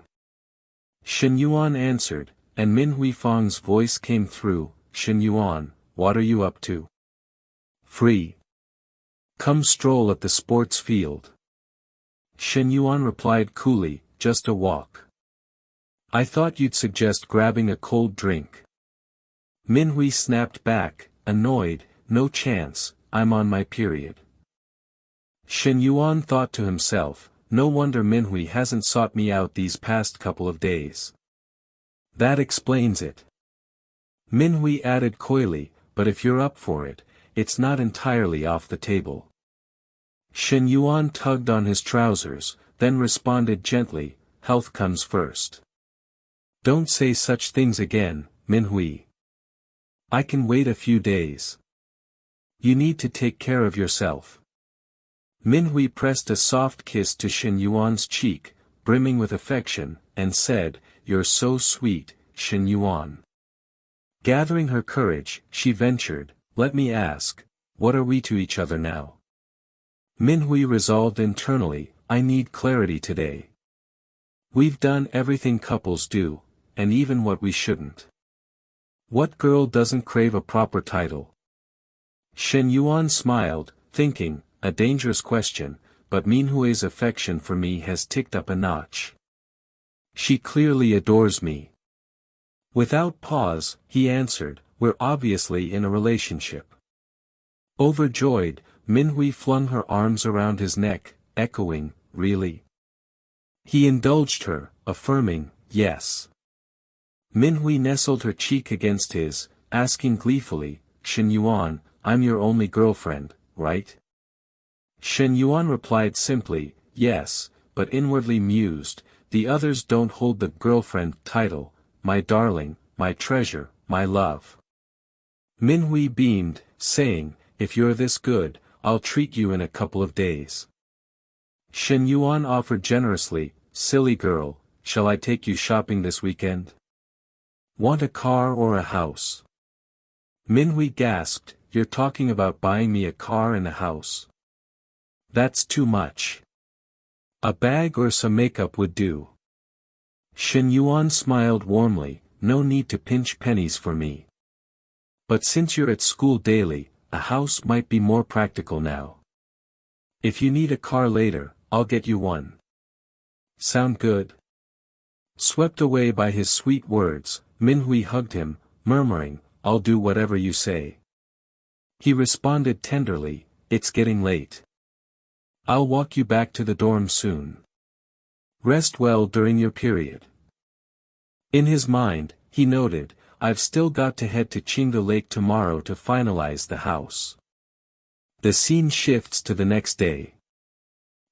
Shen Yuan answered, and Min Huifang's voice came through, Shen Yuan, what are you up to? Free. Come stroll at the sports field. Shen Yuan replied coolly, just a walk. I thought you'd suggest grabbing a cold drink. Min Hui snapped back, annoyed, no chance, I'm on my period. Shen Yuan thought to himself, no wonder Min Hui hasn't sought me out these past couple of days. That explains it. Min Hui added coyly, but if you're up for it, it's not entirely off the table. Shen Yuan tugged on his trousers, then responded gently, health comes first. Don't say such things again, Min Hui. I can wait a few days. You need to take care of yourself. Min Hui pressed a soft kiss to Shen Yuan's cheek, brimming with affection, and said, you're so sweet, Shen Yuan. Gathering her courage, she ventured, let me ask, what are we to each other now? Min Hui resolved internally, I need clarity today. We've done everything couples do, and even what we shouldn't. What girl doesn't crave a proper title? Shen Yuan smiled, thinking, a dangerous question, but Min Hui's affection for me has ticked up a notch. She clearly adores me. Without pause, he answered, we're obviously in a relationship. Overjoyed, Min Hui flung her arms around his neck, echoing, really? He indulged her, affirming, yes. Min Hui nestled her cheek against his, asking gleefully, Shen Yuan, I'm your only girlfriend, right? Shen Yuan replied simply, yes, but inwardly mused, the others don't hold the girlfriend title, my darling, my treasure, my love. Min Hui beamed, saying, if you're this good, I'll treat you in a couple of days. Shen Yuan offered generously, silly girl, shall I take you shopping this weekend? Want a car or a house? Min Hui gasped, you're talking about buying me a car and a house. That's too much. A bag or some makeup would do. Shen Yuan smiled warmly, no need to pinch pennies for me. But since you're at school daily, a house might be more practical now. If you need a car later, I'll get you one. Sound good? Swept away by his sweet words, Manhwa hugged him, murmuring, "I'll do whatever you say." He responded tenderly, "It's getting late. I'll walk you back to the dorm soon. Rest well during your period." In his mind, he noted, "I've still got to head to Chinga Lake tomorrow to finalize the house." The scene shifts to the next day.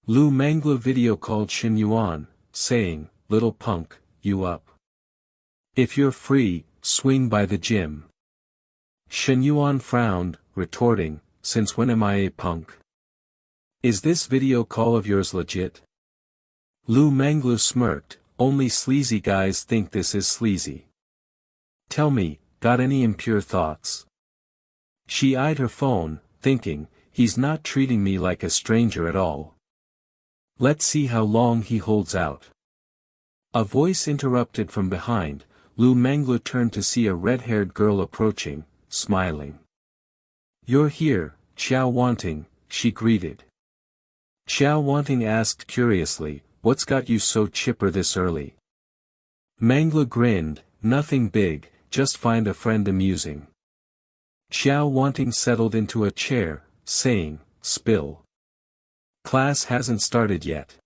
Lu Mangla video called Shen Yuan, saying, "Little punk, you up? If you're free, swing by the gym." Shen Yuan frowned, retorting, "Since when am I a punk? Is this video call of yours legit?" Lu Manglu smirked, "Only sleazy guys think this is sleazy. Tell me, got any impure thoughts?" She eyed her phone, thinking, "He's not treating me like a stranger at all. Let's see how long he holds out." A voice interrupted from behind. Lu Manglu turned to see a red-haired girl approaching, smiling. "You're here, Xiao Wanting," she greeted. Xiao Wanting asked curiously, "What's got you so chipper this early?" Mangla grinned, "Nothing big, just find a friend amusing." Xiao Wanting settled into a chair, saying, "Spill. Class hasn't started yet."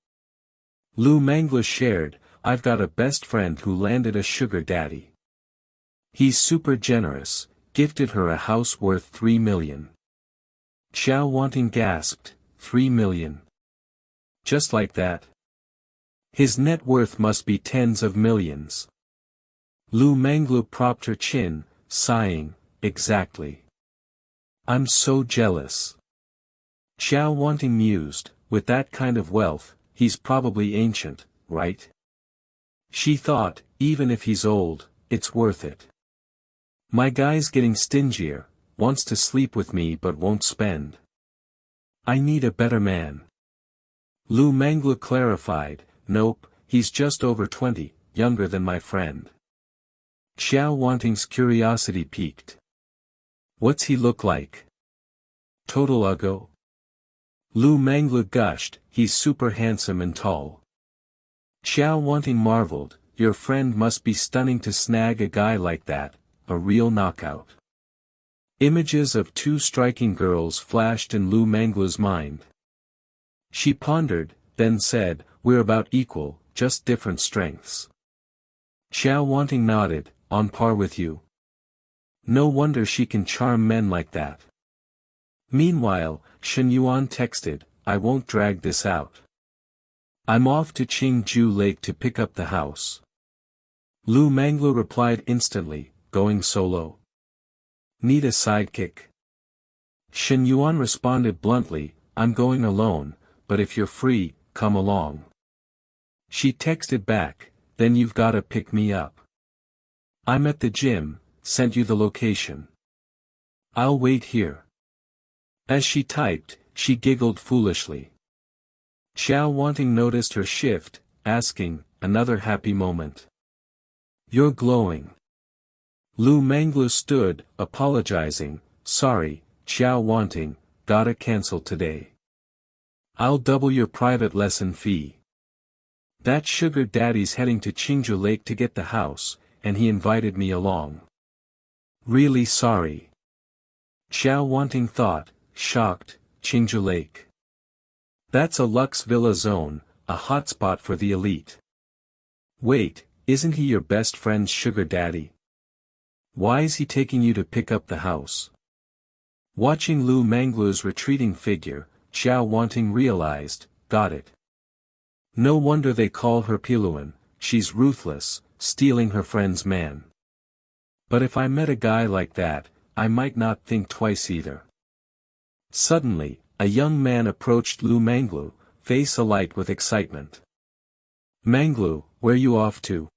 Lu Mangla shared, "I've got a best friend who landed a sugar daddy. He's super generous, gifted her a house worth 3 million. Xiao Wanting gasped, 3 million. Just like that? His net worth must be tens of millions. Lu Manglu propped her chin, sighing, "Exactly. I'm so jealous." Xiao Wanting mused, "With that kind of wealth, he's probably ancient, right?" She thought, "Even if he's old, it's worth it. My guy's getting stingier, wants to sleep with me but won't spend. I need a better man." Lu Manglu clarified, "Nope, he's just over 20, younger than my friend." Xiao Wanting's curiosity piqued. "What's he look like? Total uggo?" Lu Manglu gushed, "He's super handsome and tall." Xiao Wanting marveled, "Your friend must be stunning to snag a guy like that, a real knockout." Images of two striking girls flashed in Lu Manglu's mind. She pondered, then said, "We're about equal, just different strengths." Xiao Wanting nodded, "On par with you. No wonder she can charm men like that." Meanwhile, Shen Yuan texted, "I won't drag this out. I'm off to Qingju Lake to pick up the house." Lu Manglu replied instantly, "Going solo? Need a sidekick?" Shen Yuan responded bluntly, "I'm going alone, but if you're free, come along." She texted back, "Then you've gotta pick me up. I'm at the gym, sent you the location. I'll wait here." As she typed, she giggled foolishly. Xiao Wanting noticed her shift, asking, "Another happy moment? You're glowing." Lu Manglu stood, apologizing, "Sorry, Xiao Wanting, gotta cancel today. I'll double your private lesson fee. That sugar daddy's heading to Qingju Lake to get the house, and he invited me along. Really sorry." Xiao Wanting thought, shocked, Qingju Lake. That's a luxe villa zone, a hotspot for the elite. Wait, isn't he your best friend's sugar daddy? Why is he taking you to pick up the house? Watching Lu Manglu's retreating figure, Xiao Wanting realized, got it. No wonder they call her Piluan, she's ruthless, stealing her friend's man. But if I met a guy like that, I might not think twice either. Suddenly, a young man approached Lu Manglu, face alight with excitement. "Manglu, where you off to?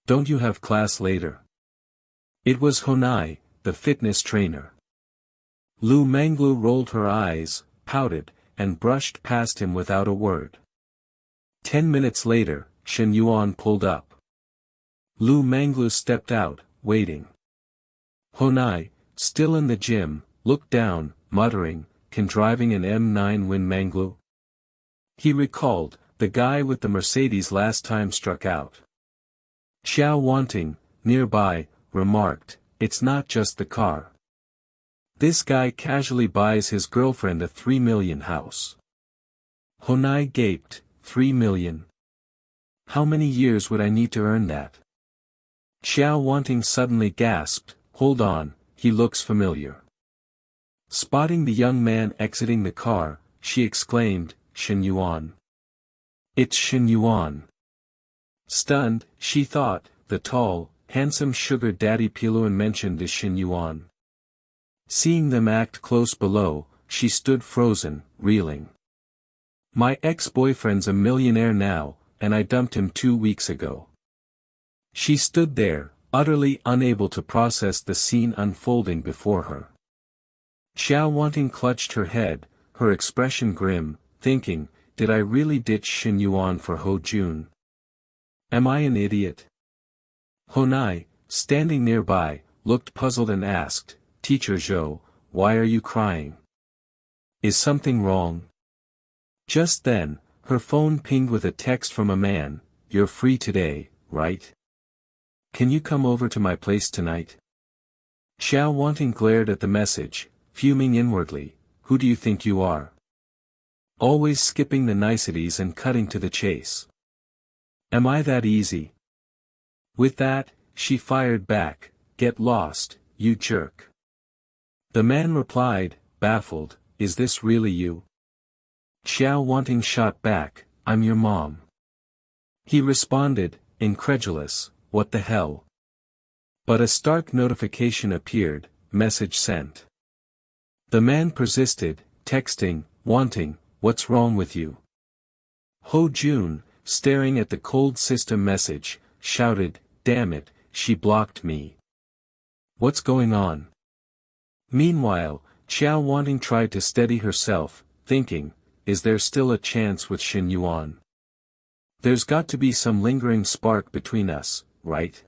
Don't you have class later?" It was Honai, the fitness trainer. Lu Manglu rolled her eyes, pouted, and brushed past him without a word. 10 minutes later, Shen Yuan pulled up. Lu Manglu stepped out, waiting. Honai, still in the gym, looked down, muttering, "Can driving an M9 win Manglu?" He recalled, the guy with the Mercedes last time struck out. Xiao Wanting, nearby, remarked, "It's not just the car. This guy casually buys his girlfriend a 3 million house." Honai gaped, 3 million? How many years would I need to earn that? Xiao Wanting suddenly gasped, "Hold on, he looks familiar." Spotting the young man exiting the car, she exclaimed, "Shen Yuan. It's Shen Yuan." Stunned, she thought, the tall, handsome sugar daddy Piluan mentioned is Shen Yuan. Seeing them act close below, she stood frozen, reeling. "My ex-boyfriend's a millionaire now, and I dumped him 2 weeks ago." She stood there, utterly unable to process the scene unfolding before her. Xiao Wanting clutched her head, her expression grim, thinking, did I really ditch Shen Yuan for Ho Jun? Am I an idiot? Honai, standing nearby, looked puzzled and asked, "Teacher Zhou, why are you crying? Is something wrong?" Just then, her phone pinged with a text from a man, "You're free today, right? Can you come over to my place tonight?" Xiao Wanting glared at the message, fuming inwardly, "Who do you think you are? Always skipping the niceties and cutting to the chase. Am I that easy?" With that, she fired back, "Get lost, you jerk." The man replied, baffled, "Is this really you?" Xiao Wanting shot back, "I'm your mom." He responded, incredulous, "What the hell?" But a stark notification appeared, "Message sent." The man persisted, texting, "Wanting, what's wrong with you?" Ho Jun, staring at the cold system message, shouted, "Damn it, she blocked me. What's going on?" Meanwhile, Xiao Wanting tried to steady herself, thinking, is there still a chance with Shen Yuan? There's got to be some lingering spark between us, right?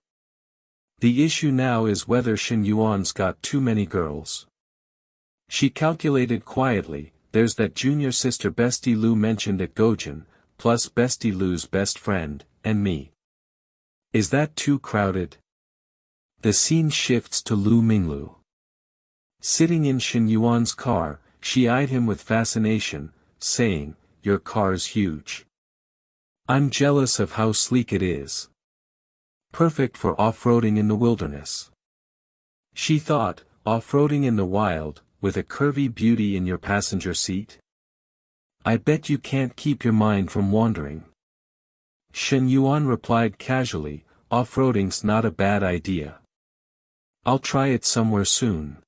The issue now is whether Shen Yuan's got too many girls. She calculated quietly, there's that junior sister Bestie Lu mentioned at Gojin, plus Bestie Lu's best friend, and me. Is that too crowded? The scene shifts to Lu Minglu. Sitting in Shen Yuan's car, she eyed him with fascination, saying, "Your car's huge. I'm jealous of how sleek it is. Perfect for off-roading in the wilderness." She thought, off-roading in the wild, with a curvy beauty in your passenger seat? I bet you can't keep your mind from wandering. Shen Yuan replied casually, "Off-roading's not a bad idea. I'll try it somewhere soon."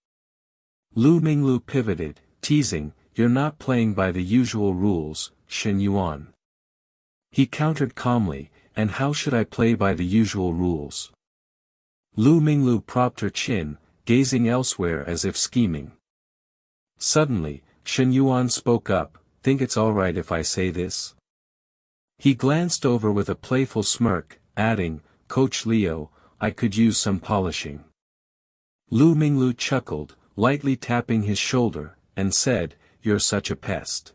Lu Minglu pivoted, teasing, "You're not playing by the usual rules, Shen Yuan." He countered calmly, "And how should I play by the usual rules?" Lu Minglu propped her chin, gazing elsewhere as if scheming. Suddenly, Shen Yuan spoke up, "Think it's alright if I say this?" He glanced over with a playful smirk, adding, "Coach Leo, I could use some polishing." Lu Minglu chuckled, lightly tapping his shoulder, and said, "You're such a pest."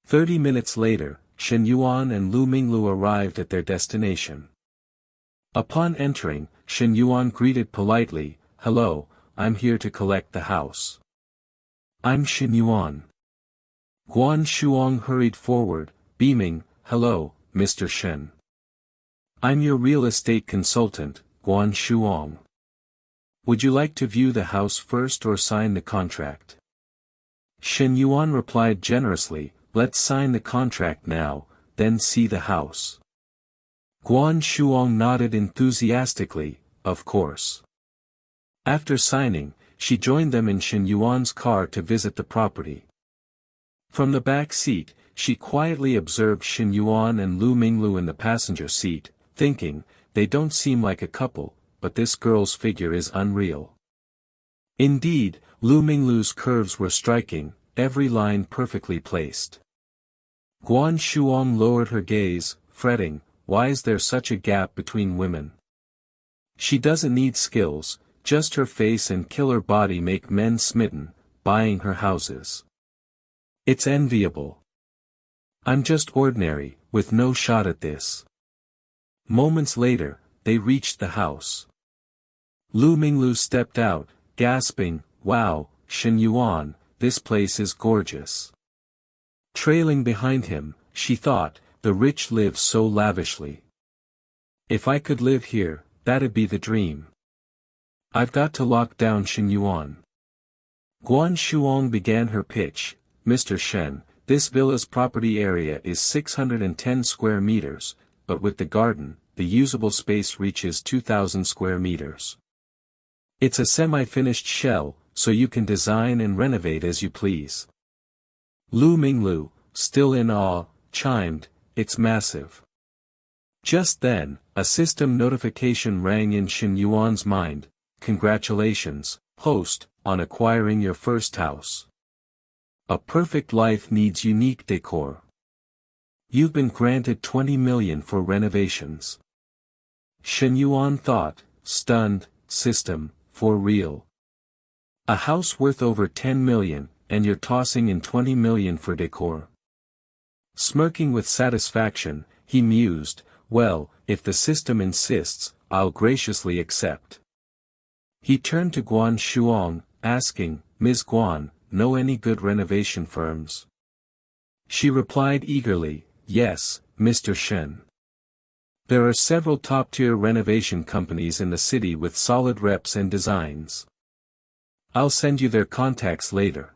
30 minutes later, Shen Yuan and Lu Minglu arrived at their destination. Upon entering, Shen Yuan greeted politely, "Hello, I'm here to collect the house." "I'm Shen Yuan." Guan Shuang hurried forward, beaming, "Hello, Mr. Shen. I'm your real estate consultant, Guan Shuang. Would you like to view the house first or sign the contract?" Shen Yuan replied generously, "Let's sign the contract now, then see the house." Guan Shuang nodded enthusiastically, "Of course." After signing, she joined them in Shen Yuan's car to visit the property. From the back seat, she quietly observed Shen Yuan and Lu Minglu in the passenger seat, thinking, they don't seem like a couple, but this girl's figure is unreal. Indeed, Lu Minglu's curves were striking, every line perfectly placed. Guan Shuang lowered her gaze, fretting, why is there such a gap between women? She doesn't need skills, just her face and killer body make men smitten, buying her houses. It's enviable. I'm just ordinary, with no shot at this. Moments later, they reached the house. Lu Minglu stepped out, gasping, "Wow, Shen Yuan, this place is gorgeous." Trailing behind him, she thought, "The rich live so lavishly. If I could live here, that'd be the dream. I've got to lock down Shen Yuan." Guan Shuang began her pitch. "Mr. Shen, this villa's property area is 610 square meters, but with the garden, the usable space reaches 2,000 square meters. It's a semi-finished shell, so you can design and renovate as you please." Lu Minglu, still in awe, chimed, "It's massive." Just then, a system notification rang in Shen Yuan's mind. "Congratulations, host, on acquiring your first house. A perfect life needs unique decor. You've been granted 20 million for renovations." Shen Yuan thought, stunned, "System, for real? A house worth over 10 million, and you're tossing in 20 million for decor?" Smirking with satisfaction, he mused, "Well, if the system insists, I'll graciously accept." He turned to Guan Shuang, asking, "Ms. Guan, know any good renovation firms?" She replied eagerly, "Yes, Mr. Shen. There are several top-tier renovation companies in the city with solid reps and designs. I'll send you their contacts later."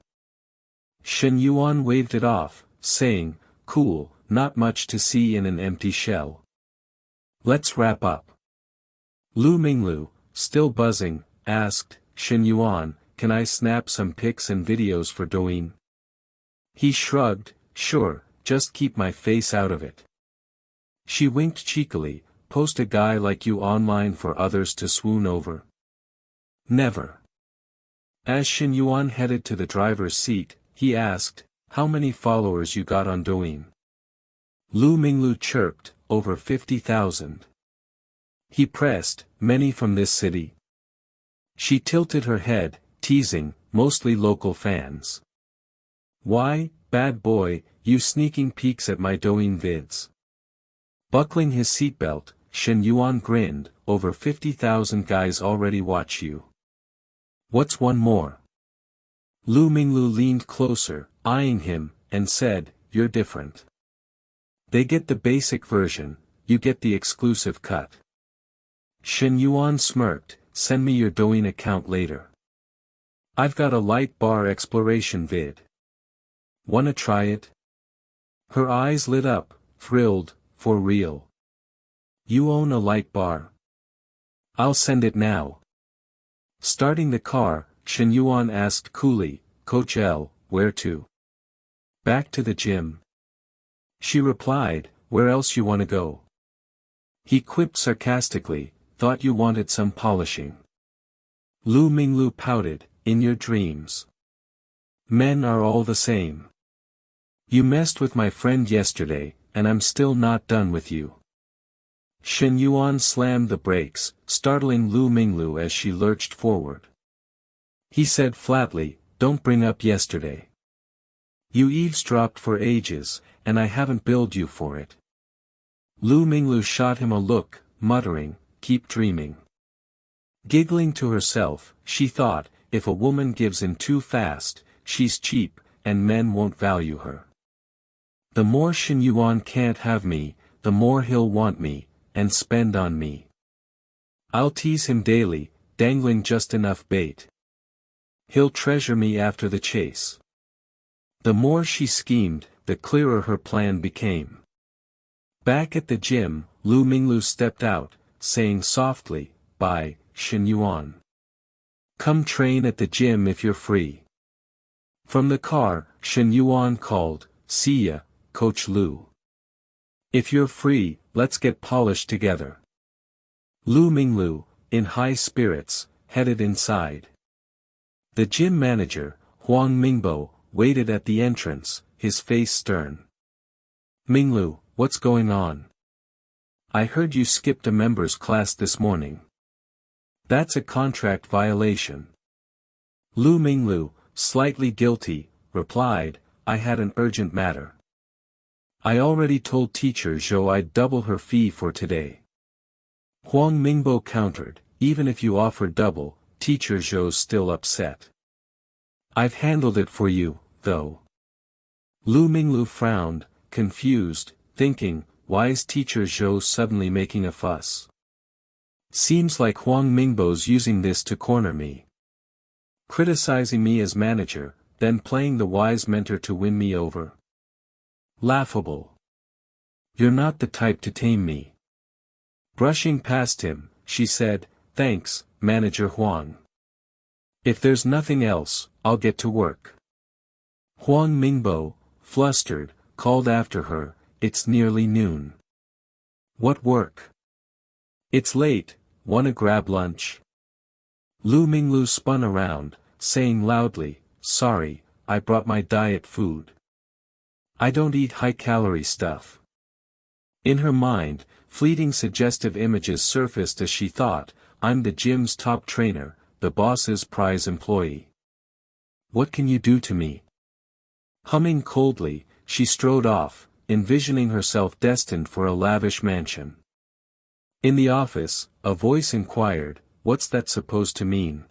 Shen Yuan waved it off, saying, "Cool, not much to see in an empty shell. Let's wrap up." Lu Minglu, still buzzing, asked, "Shen Yuan, can I snap some pics and videos for Douyin?" He shrugged, "Sure, just keep my face out of it." She winked cheekily, "Post a guy like you online for others to swoon over?" "Never." As Shen Yuan headed to the driver's seat, he asked, "How many followers you got on Douyin?" Lu Minglu chirped, "Over 50,000. He pressed, "Many from this city?" She tilted her head, teasing, "Mostly local fans." "Why, bad boy, you sneaking peeks at my Douyin vids?" Buckling his seatbelt, Shen Yuan grinned, "Over 50,000 guys already watch you. What's one more?" Lu Minglu leaned closer, eyeing him, and said, "You're different. They get the basic version, you get the exclusive cut." Shen Yuan smirked, "Send me your Douyin account later. I've got a light bar exploration vid. Wanna try it?" Her eyes lit up, thrilled, "For real? You own a light bar? I'll send it now." Starting the car, Shen Yuan asked coolly, "Coach L, where to?" "Back to the gym." She replied, "Where else you wanna go?" He quipped sarcastically, "Thought you wanted some polishing." Lu Minglu pouted, "In your dreams. Men are all the same. You messed with my friend yesterday, and I'm still not done with you." Shen Yuan slammed the brakes, startling Lu Minglu as she lurched forward. He said flatly, "Don't bring up yesterday. You eavesdropped for ages, and I haven't billed you for it." Lu Minglu shot him a look, muttering, "Keep dreaming." Giggling to herself, she thought, if a woman gives in too fast, she's cheap, and men won't value her. The more Shen Yuan can't have me, the more he'll want me, and spend on me. I'll tease him daily, dangling just enough bait. He'll treasure me after the chase. The more she schemed, the clearer her plan became. Back at the gym, Lu Minglu stepped out, saying softly, "Bye, Shen Yuan. Come train at the gym if you're free." From the car, Shen Yuan called, "See ya, Coach Lu. If you're free, let's get polished together." Lu Minglu, in high spirits, headed inside. The gym manager, Huang Mingbo, waited at the entrance, his face stern. "Minglu, what's going on? I heard you skipped a members class this morning. That's a contract violation." Lu Minglu, slightly guilty, replied, "I had an urgent matter. I already told teacher Zhou I'd double her fee for today." Huang Mingbo countered, even if you offer double, teacher Zhou's still upset. I've handled it for you, though. Lu Minglu frowned, confused, thinking, why is teacher Zhou suddenly making a fuss? Seems like Huang Mingbo's using this to corner me. Criticizing me as manager, then playing the wise mentor to win me over. Laughable. You're not the type to tame me. Brushing past him, she said, thanks, Manager Huang. If there's nothing else, I'll get to work. Huang Mingbo, flustered, called after her, it's nearly noon. What work? It's late, wanna grab lunch? Lu Minglu spun around, saying loudly, sorry, I brought my diet food. I don't eat high-calorie stuff. In her mind, fleeting suggestive images surfaced as she thought, I'm the gym's top trainer, the boss's prize employee. What can you do to me? Humming coldly, she strode off, envisioning herself destined for a lavish mansion. In the office, a voice inquired, what's that supposed to mean?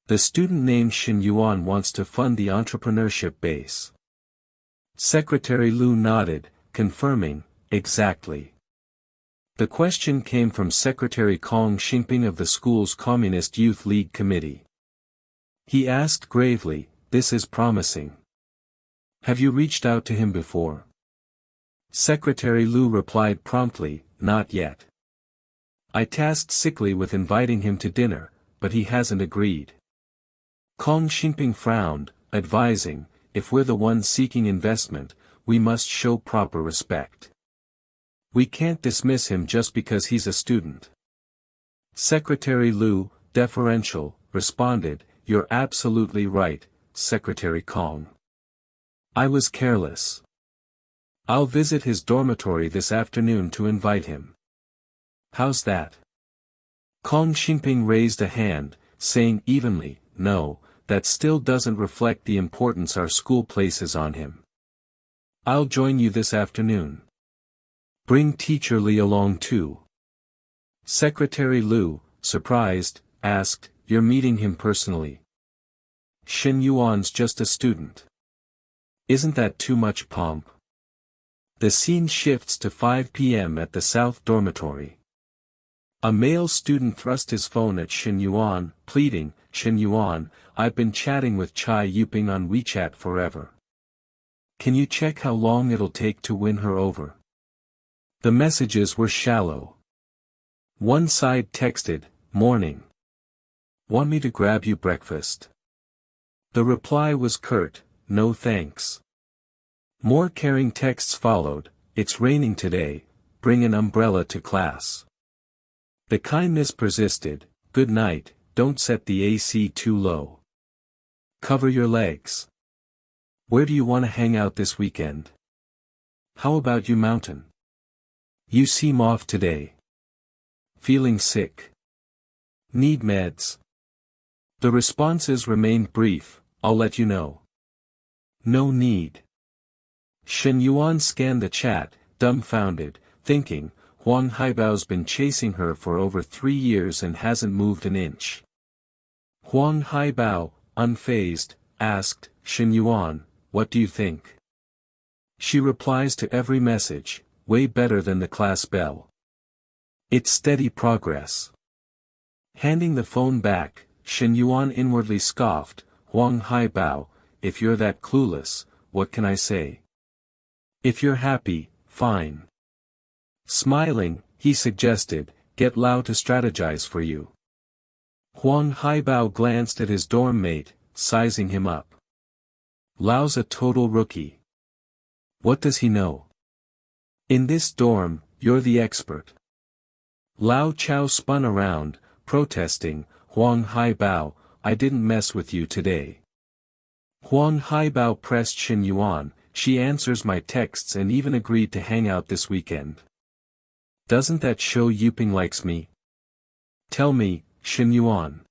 The student named Shen Yuan wants to fund the entrepreneurship base. Secretary Lu nodded, confirming, exactly. The question came from Secretary Kong Xingping of the school's Communist Youth League Committee. He asked gravely, this is promising. Have you reached out to him before? Secretary Lu replied promptly, not yet. I tasked Sickly with inviting him to dinner, but he hasn't agreed. Kong Xingping frowned, advising, if we're the ones seeking investment, we must show proper respect. We can't dismiss him just because he's a student. Secretary Lu, deferential, responded, you're absolutely right, Secretary Kong. I was careless. I'll visit his dormitory this afternoon to invite him. How's that? Kong Xingping raised a hand, saying evenly, no, that still doesn't reflect the importance our school places on him. I'll join you this afternoon. Bring Teacher Li along too. Secretary Lu, surprised, asked, you're meeting him personally? Shen Yuan's just a student. Isn't that too much pomp? The scene shifts to 5 p.m. at the South Dormitory. A male student thrust his phone at Shen Yuan, pleading, Shen Yuan, I've been chatting with Chai Yuping on WeChat forever. Can you check how long it'll take to win her over? The messages were shallow. One side texted, morning. Want me to grab you breakfast? The reply was curt, no thanks. More caring texts followed, it's raining today, bring an umbrella to class. The kindness persisted, good night, don't set the AC too low. Cover your legs. Where do you want to hang out this weekend? How about you mountain? You seem off today. Feeling sick? Need meds? The responses remained brief, I'll let you know. No need. Shen Yuan scanned the chat, dumbfounded, thinking, Huang Haibao's been chasing her for over 3 years and hasn't moved an inch. Huang Haibao, unfazed, asked, Shen Yuan, what do you think? She replies to every message, way better than the class bell. It's steady progress. Handing the phone back, Shen Yuan inwardly scoffed, Huang Haibao, if you're that clueless, what can I say? If you're happy, fine. Smiling, he suggested, get Lao to strategize for you. Huang Haibao glanced at his dorm mate, sizing him up. Lao's a total rookie. What does he know? In this dorm, you're the expert. Lao Chao spun around, protesting, Huang Haibao, I didn't mess with you today. Huang Haibao pressed Shen Yuan, she answers my texts and even agreed to hang out this weekend. Doesn't that show Yuping likes me? Tell me, Shen Yuan.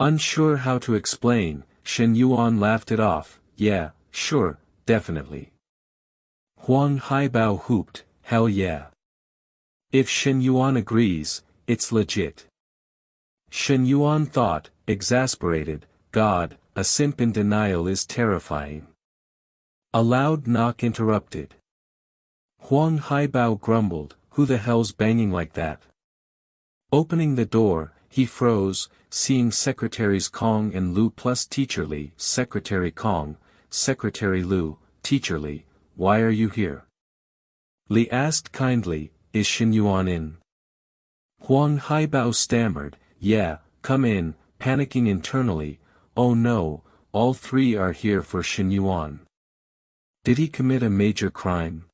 Unsure how to explain, Shen Yuan laughed it off, yeah, sure, definitely. Huang Haibao hooped, hell yeah. If Shen Yuan agrees, it's legit. Shen Yuan thought, exasperated, God, a simp in denial is terrifying. A loud knock interrupted. Huang Haibao grumbled, who the hell's banging like that? Opening the door, he froze, seeing Secretaries Kong and Lu plus Teacher Li. Secretary Kong, Secretary Lu, Teacher Li, why are you here? Li asked kindly, is Shen Yuan in? Huang Haibao stammered, yeah, come in, panicking internally, oh no, all three are here for Shen Yuan. Did he commit a major crime?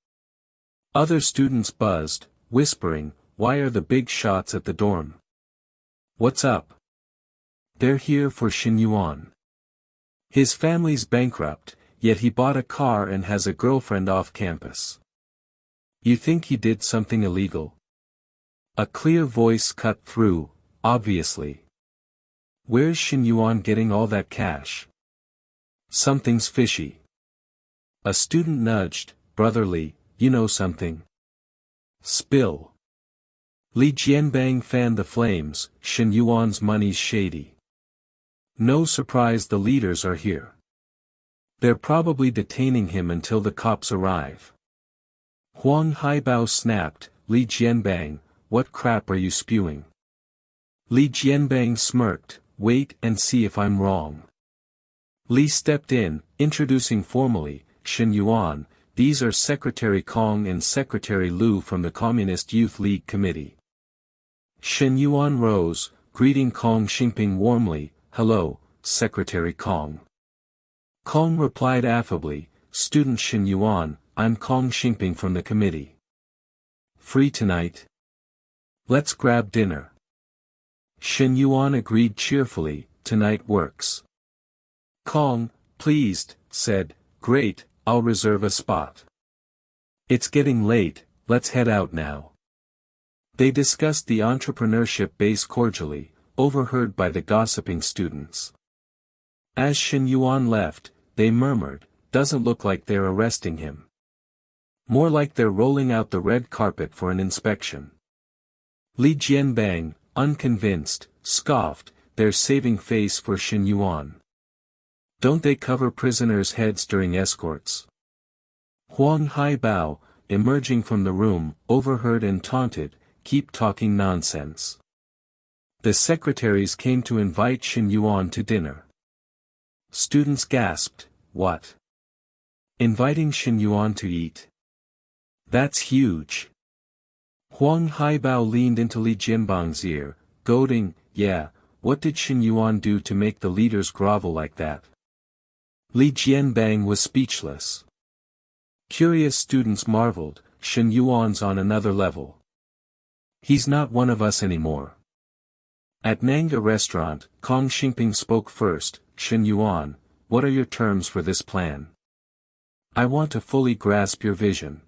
Other students buzzed, whispering, why are the big shots at the dorm? What's up? They're here for Shen Yuan. His family's bankrupt, yet he bought a car and has a girlfriend off campus. You think he did something illegal? A clear voice cut through, obviously. Where's Shen Yuan getting all that cash? Something's fishy. A student nudged, brotherly, you know something. Spill. Li Jianbang fanned the flames, Shen Yuan's money's shady. No surprise the leaders are here. They're probably detaining him until the cops arrive. Huang Haibao snapped, Li Jianbang, what crap are you spewing? Li Jianbang smirked, wait and see if I'm wrong. Li stepped in, introducing formally, Shen Yuan, these are Secretary Kong and Secretary Lu from the Communist Youth League Committee. Shen Yuan rose, greeting Kong Xingping warmly, hello, Secretary Kong. Kong replied affably, student Shen Yuan, I'm Kong Xingping from the committee. Free tonight? Let's grab dinner. Shen Yuan agreed cheerfully, tonight works. Kong, pleased, said, great, I'll reserve a spot. It's getting late, let's head out now. They discussed the entrepreneurship base cordially, overheard by the gossiping students. As Shen Yuan left, they murmured, doesn't look like they're arresting him. More like they're rolling out the red carpet for an inspection. Li Jianbang, unconvinced, scoffed, they're saving face for Shen Yuan. Don't they cover prisoners' heads during escorts? Huang Haibao, emerging from the room, overheard and taunted, keep talking nonsense. The secretaries came to invite Shen Yuan to dinner. Students gasped, what? Inviting Shen Yuan to eat? That's huge. Huang Haibao leaned into Li Jianbang's ear, goading, yeah, what did Shen Yuan do to make the leaders grovel like that? Li Jianbang was speechless. Curious students marveled, Shen Yuan's on another level. He's not one of us anymore. At Manga restaurant, Kong Xingping spoke first, Shen Yuan, what are your terms for this plan? I want to fully grasp your vision.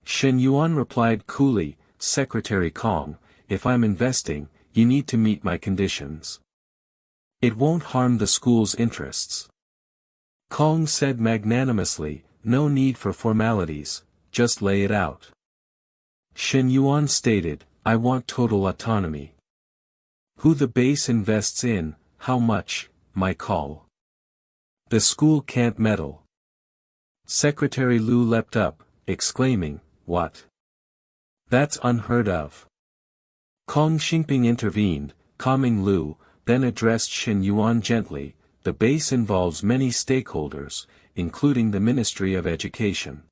Shen Yuan replied coolly, Secretary Kong, if I'm investing, you need to meet my conditions. It won't harm the school's interests. Kong said magnanimously, no need for formalities, just lay it out. Shen Yuan stated, I want total autonomy. Who the base invests in, how much, my call. The school can't meddle. Secretary Lu leapt up, exclaiming, what? That's unheard of. Kong Xingping intervened, calming Lu, then addressed Shen Yuan gently, the base involves many stakeholders, including the Ministry of Education.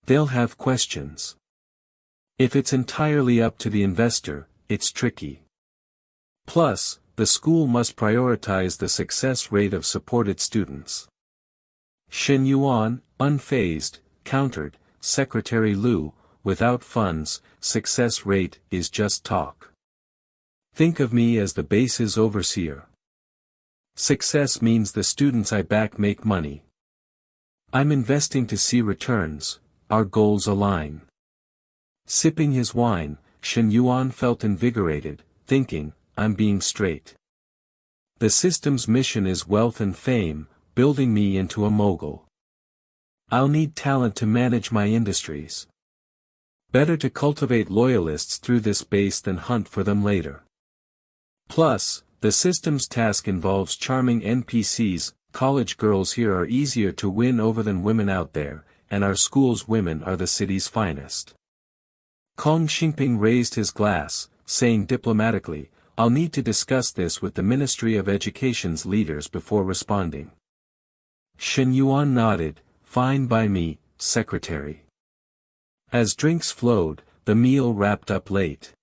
They'll have questions. If it's entirely up to the investor, it's tricky. Plus, the school must prioritize the success rate of supported students. Shen Yuan, unfazed, countered, Secretary Lu, without funds, success rate is just talk. Think of me as the base's overseer. Success means the students I back make money. I'm investing to see returns, our goals align. Sipping his wine, Shen Yuan felt invigorated, thinking, I'm being straight. The system's mission is wealth and fame, building me into a mogul. I'll need talent to manage my industries. Better to cultivate loyalists through this base than hunt for them later. Plus, the system's task involves charming NPCs. College girls here are easier to win over than women out there, and our school's women are the city's finest. Kong Xingping raised his glass, saying diplomatically, I'll need to discuss this with the Ministry of Education's leaders before responding. Shen Yuan nodded, fine by me, secretary. As drinks flowed, the meal wrapped up late.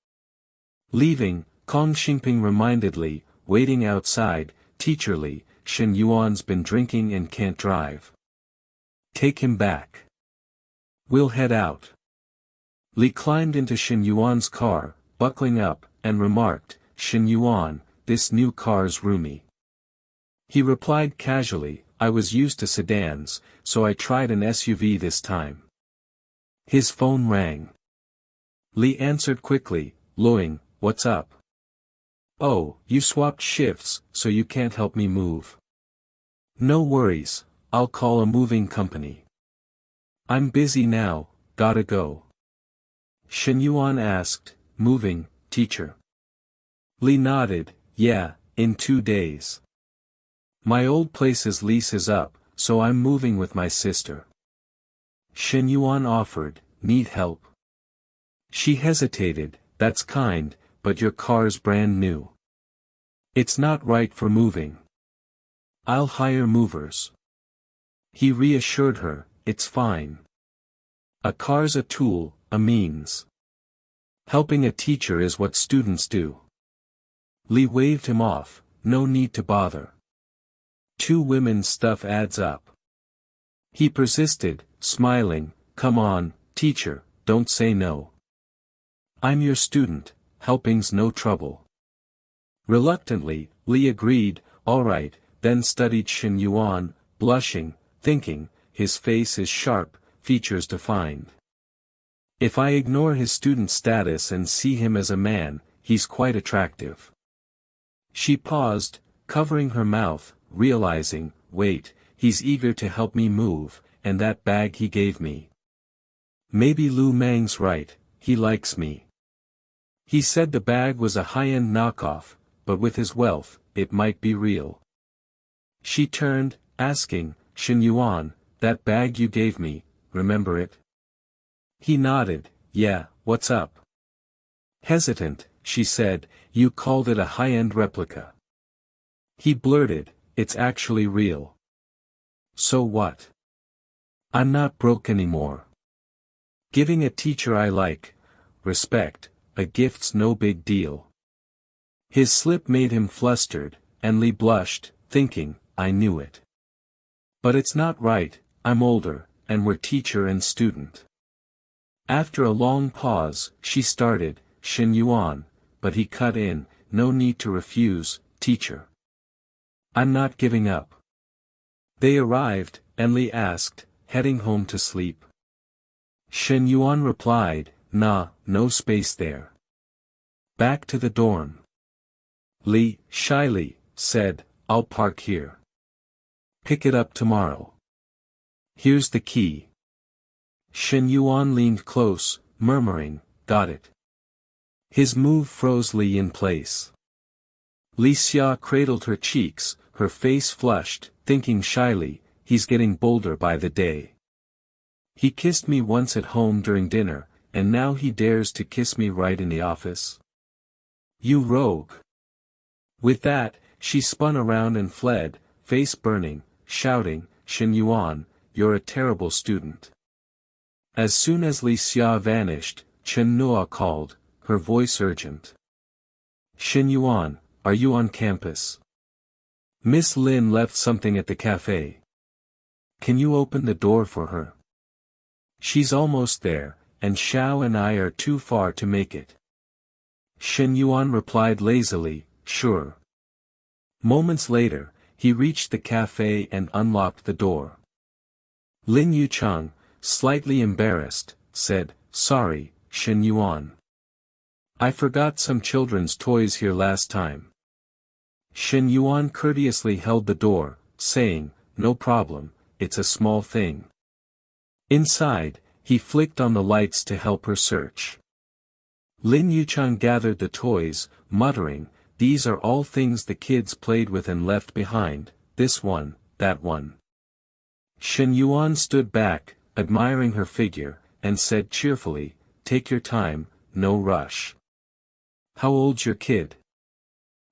Leaving, Kong Xingping remindedly, waiting outside, Teacher Li, Shen Yuan's been drinking and can't drive. Take him back. We'll head out. Li climbed into Shen Yuan's car, buckling up, and remarked, Shen Yuan, this new car's roomy. He replied casually, I was used to sedans, so I tried an SUV this time. His phone rang. Li answered quickly, Luing, what's up? Oh, you swapped shifts, so you can't help me move. No worries, I'll call a moving company. I'm busy now, gotta go. Shen Yuan asked, moving, teacher? Li nodded, yeah, in 2 days. My old place's lease is up, so I'm moving with my sister. Shen Yuan offered, need help? She hesitated, that's kind, but your car's brand new. It's not right for moving. I'll hire movers. He reassured her, it's fine. A car's a tool, a means. Helping a teacher is what students do. Li waved him off, no need to bother. 2 women's stuff adds up. He persisted, smiling, come on, teacher, don't say no. I'm your student, helping's no trouble. Reluctantly, Li agreed, alright, then studied Shen Yuan, blushing, thinking, his face is sharp, features defined. If I ignore his student status and see him as a man, he's quite attractive. She paused, covering her mouth, realizing, wait, he's eager to help me move, and that bag he gave me. Maybe Lu Mang's right, he likes me. He said the bag was a high-end knockoff, but with his wealth, it might be real. She turned, asking, Shen Yuan, that bag you gave me, remember it? He nodded, yeah, what's up? Hesitant, she said, you called it a high-end replica. He blurted, it's actually real. So what? I'm not broke anymore. Giving a teacher I like, respect, a gift's no big deal. His slip made him flustered, and Li blushed, thinking, I knew it. But it's not right, I'm older, and we're teacher and student. After a long pause, she started, Shen Yuan, but he cut in, no need to refuse, teacher. I'm not giving up. They arrived, and Li asked, heading home to sleep. Shen Yuan replied, nah, no space there. Back to the dorm. Li, shyly, said, I'll park here. Pick it up tomorrow. Here's the key. Shen Yuan leaned close, murmuring, got it. His move froze Li in place. Li Xia cradled her cheeks, her face flushed, thinking shyly, he's getting bolder by the day. He kissed me once at home during dinner, and now he dares to kiss me right in the office. You rogue. With that, she spun around and fled, face burning, shouting, Shen Yuan, you're a terrible student. As soon as Li Xia vanished, Chen Nua called, her voice urgent. Shen Yuan, are you on campus? Miss Lin left something at the cafe. Can you open the door for her? She's almost there, and Xiao and I are too far to make it. Shen Yuan replied lazily, sure. Moments later, he reached the cafe and unlocked the door. Lin Yucheng, slightly embarrassed, said, sorry, Shen Yuan. I forgot some children's toys here last time. Shen Yuan courteously held the door, saying, no problem, it's a small thing. Inside, he flicked on the lights to help her search. Lin Yuchang gathered the toys, muttering, "These are all things the kids played with and left behind, this one, that one." Shen Yuan stood back, admiring her figure, and said cheerfully, "Take your time, no rush." "How old's your kid?"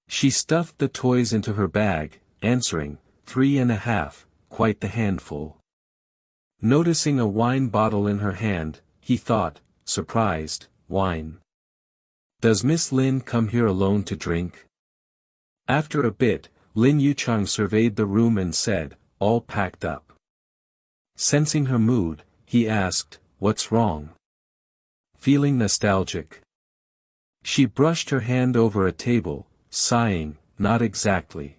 She stuffed the toys into her bag, answering, 3.5, quite the handful. Noticing a wine bottle in her hand, he thought, surprised, "Wine? Does Miss Lin come here alone to drink?" After a bit, Lin Yuchang surveyed the room and said, "All packed up." Sensing her mood, he asked, "What's wrong? Feeling nostalgic?" She brushed her hand over a table, sighing, "Not exactly.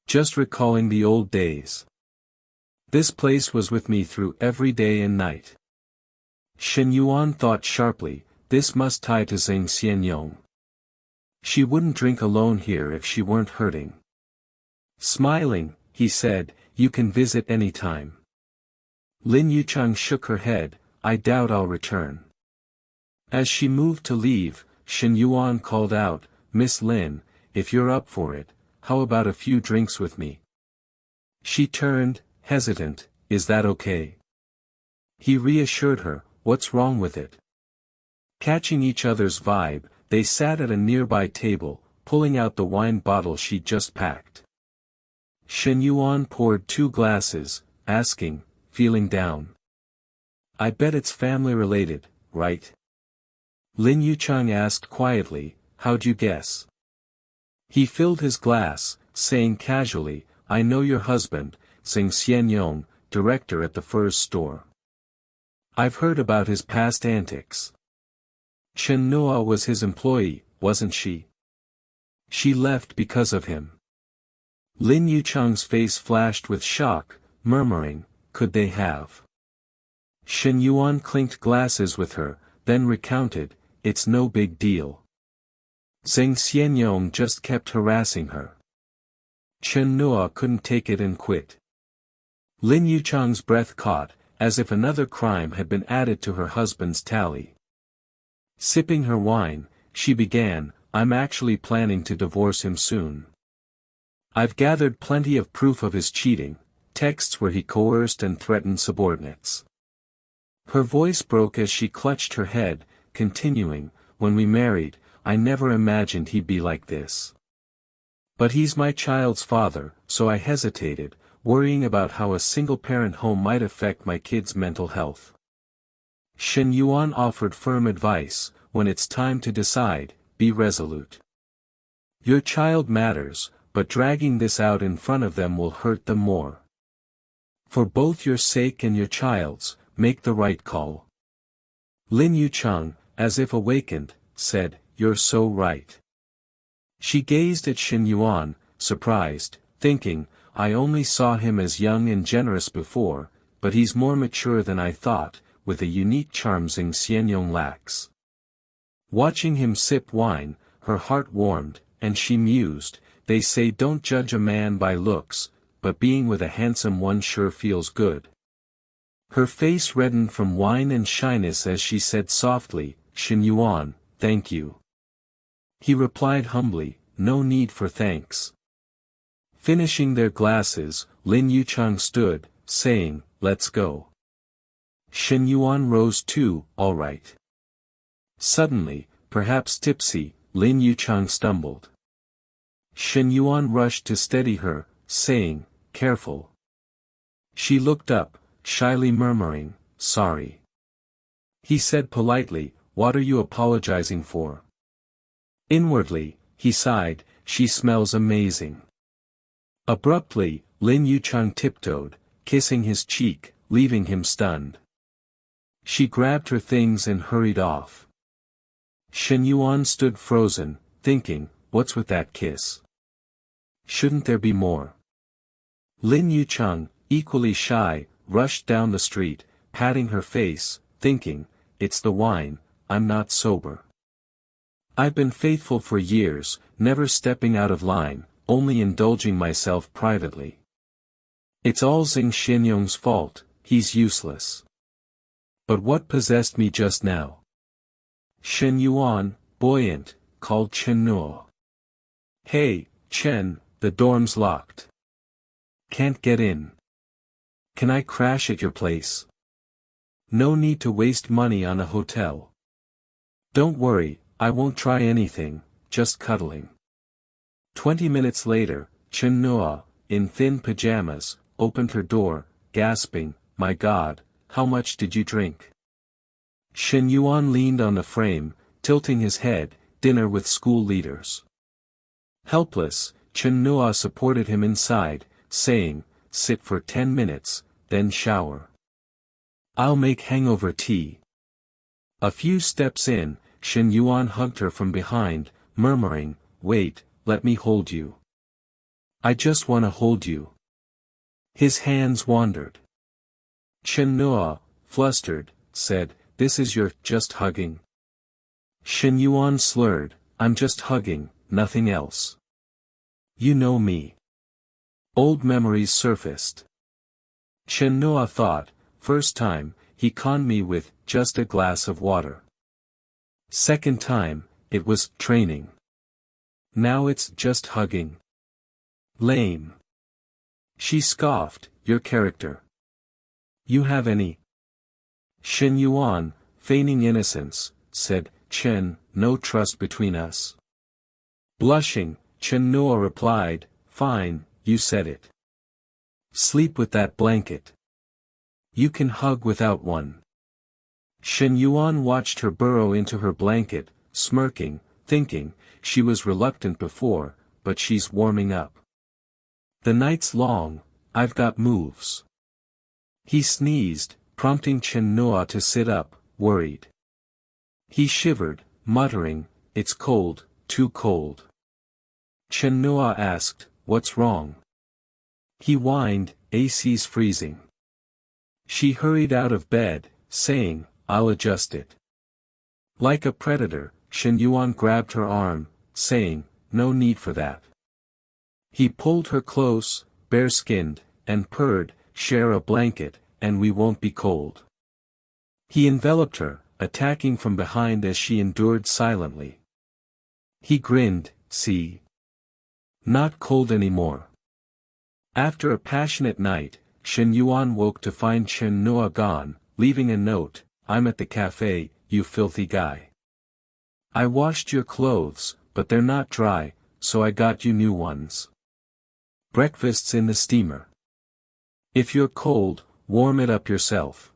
Just recalling the old days. This place was with me through every day and night." Shen Yuan thought sharply, this must tie to Zheng Xianyong. She wouldn't drink alone here if she weren't hurting. Smiling, he said, "You can visit any time." Lin Yuchang shook her head, "I doubt I'll return." As she moved to leave, Shen Yuan called out, "Miss Lin, if you're up for it, how about a few drinks with me?" She turned, hesitant, "Is that okay?" He reassured her, "What's wrong with it?" Catching each other's vibe, they sat at a nearby table, pulling out the wine bottle she'd just packed. Shen Yuan poured 2 glasses, asking, "Feeling down? I bet it's family related, right?" Lin Yuchang asked quietly, "How'd you guess?" He filled his glass, saying casually, "I know your husband, Zheng Xianyong, director at the furs store. I've heard about his past antics. Chen Noa was his employee, wasn't she? She left because of him." Lin Yuchang's face flashed with shock, murmuring, "Could they have?" Shen Yuan clinked glasses with her, then recounted, "It's no big deal. Zheng Xianyong just kept harassing her. Chen Noa couldn't take it and quit." Lin Yuchang's breath caught, as if another crime had been added to her husband's tally. Sipping her wine, she began, "I'm actually planning to divorce him soon. I've gathered plenty of proof of his cheating, texts where he coerced and threatened subordinates." Her voice broke as she clutched her head, continuing, "When we married, I never imagined he'd be like this. But he's my child's father, so I hesitated, worrying about how a single-parent home might affect my kid's mental health." Shen Yuan offered firm advice, "When it's time to decide, be resolute. Your child matters, but dragging this out in front of them will hurt them more. For both your sake and your child's, make the right call." Lin Yuchang, as if awakened, said, "You're so right." She gazed at Shen Yuan, surprised, thinking, "I only saw him as young and generous before, but he's more mature than I thought, with a unique charm Zheng Xianyong lacks." Watching him sip wine, her heart warmed, and she mused, "They say don't judge a man by looks, but being with a handsome one sure feels good." Her face reddened from wine and shyness as she said softly, "Shen Yuan, thank you." He replied humbly, "No need for thanks." Finishing their glasses, Lin Yuchang stood, saying, "Let's go." Shen Yuan rose too, "All right." Suddenly, perhaps tipsy, Lin Yuchang stumbled. Shen Yuan rushed to steady her, saying, "Careful." She looked up, shyly murmuring, "Sorry." He said politely, "What are you apologizing for?" Inwardly, he sighed, "She smells amazing." Abruptly, Lin Yuchang tiptoed, kissing his cheek, leaving him stunned. She grabbed her things and hurried off. Shen Yuan stood frozen, thinking, "What's with that kiss? Shouldn't there be more?" Lin Yuchang, equally shy, rushed down the street, patting her face, thinking, "It's the wine, I'm not sober. I've been faithful for years, never stepping out of line, only indulging myself privately. It's all Zheng Xianyong's fault, he's useless." But what possessed me just now? Shen Yuan, buoyant, called Chen Nuo. Hey, Chen, the dorm's locked. Can't get in. Can I crash at your place? No need to waste money on a hotel. Don't worry, I won't try anything, just cuddling. 20 minutes later, Chen Nuo, in thin pajamas, opened her door, gasping, "My God, how much did you drink?" Shen Yuan leaned on the frame, tilting his head, dinner with school leaders. Helpless, Chen Nuo supported him inside, saying, "Sit for 10 minutes, then shower. I'll make hangover tea." A few steps in, Shen Yuan hugged her from behind, murmuring, "Wait, let me hold you. I just wanna hold you." His hands wandered. Chen Nuo, flustered, said, "This is your just hugging?" Shen Yuan slurred, "I'm just hugging, nothing else." You know me. Old memories surfaced. Chen Nuo thought, first time, he conned me with just a glass of water. Second time, it was training. Now it's just hugging. Lame. She scoffed, your character. You have any? Shen Yuan, feigning innocence, said, Chen, no trust between us. Blushing, Chen Nuo replied, fine, you said it. Sleep with that blanket. You can hug without one. Shen Yuan watched her burrow into her blanket, smirking, thinking, she was reluctant before, but she's warming up. The night's long, I've got moves. He sneezed, prompting Chen Nuo to sit up, worried. He shivered, muttering, it's cold, too cold. Chen Nuo asked, what's wrong? He whined, AC's freezing. She hurried out of bed, saying, I'll adjust it. Like a predator, Shen Yuan grabbed her arm, saying, no need for that. He pulled her close, bare-skinned, and purred, share a blanket, and we won't be cold. He enveloped her, attacking from behind as she endured silently. He grinned, see? Not cold anymore. After a passionate night, Shen Yuan woke to find Chen Nuo gone, leaving a note, I'm at the cafe, you filthy guy. I washed your clothes, but they're not dry, so I got you new ones. Breakfast's in the steamer. If you're cold, warm it up yourself.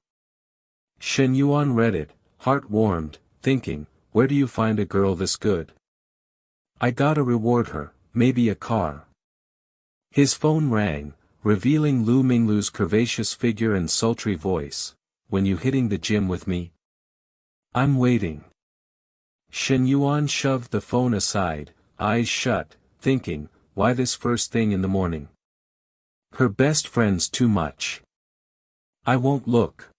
Shen Yuan read it, heart warmed, thinking, where do you find a girl this good? I gotta reward her, maybe a car. His phone rang, revealing Lu Minglu's curvaceous figure and sultry voice. When you hitting the gym with me? I'm waiting. Shen Yuan shoved the phone aside, eyes shut, thinking, why this first thing in the morning? Her best friend's too much. I won't look.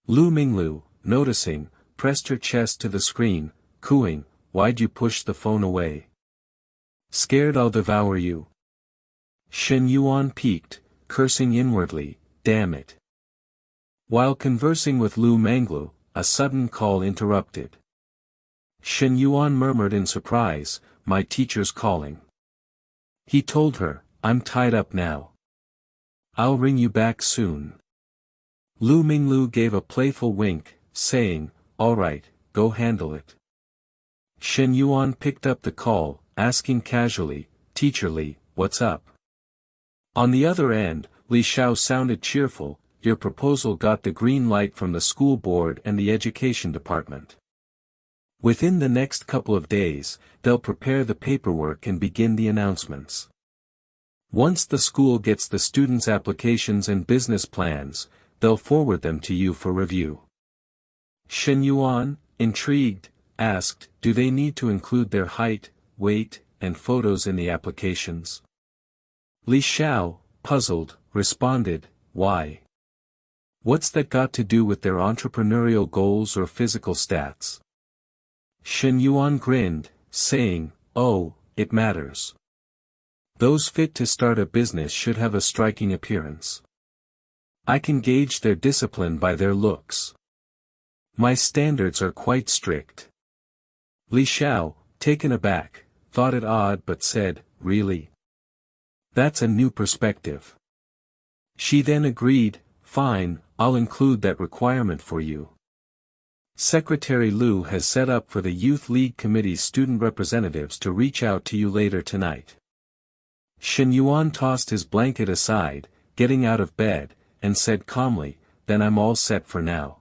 Lu Minglu, noticing, pressed her chest to the screen, cooing, why'd you push the phone away? Scared I'll devour you. Shen Yuan peeked, cursing inwardly, damn it. While conversing with Lu Minglu, a sudden call interrupted. Shen Yuan murmured in surprise, my teacher's calling. He told her, I'm tied up now. I'll ring you back soon. Lu Minglu gave a playful wink, saying, all right, go handle it. Shen Yuan picked up the call, asking casually, Teacher Li, what's up? On the other end, Li Xiao sounded cheerful, your proposal got the green light from the school board and the education department. Within the next couple of days, they'll prepare the paperwork and begin the announcements. Once the school gets the students' applications and business plans, they'll forward them to you for review. Shen Yuan, intrigued, asked, do they need to include their height, weight, and photos in the applications? Li Xiao, puzzled, responded, why? What's that got to do with their entrepreneurial goals or physical stats? Shen Yuan grinned, saying, oh, it matters. Those fit to start a business should have a striking appearance. I can gauge their discipline by their looks. My standards are quite strict. Li Xiao, taken aback, thought it odd but said, really? That's a new perspective. She then agreed, fine, I'll include that requirement for you. Secretary Lu has set up for the Youth League Committee's student representatives to reach out to you later tonight. Shen Yuan tossed his blanket aside, getting out of bed, and said calmly, then I'm all set for now.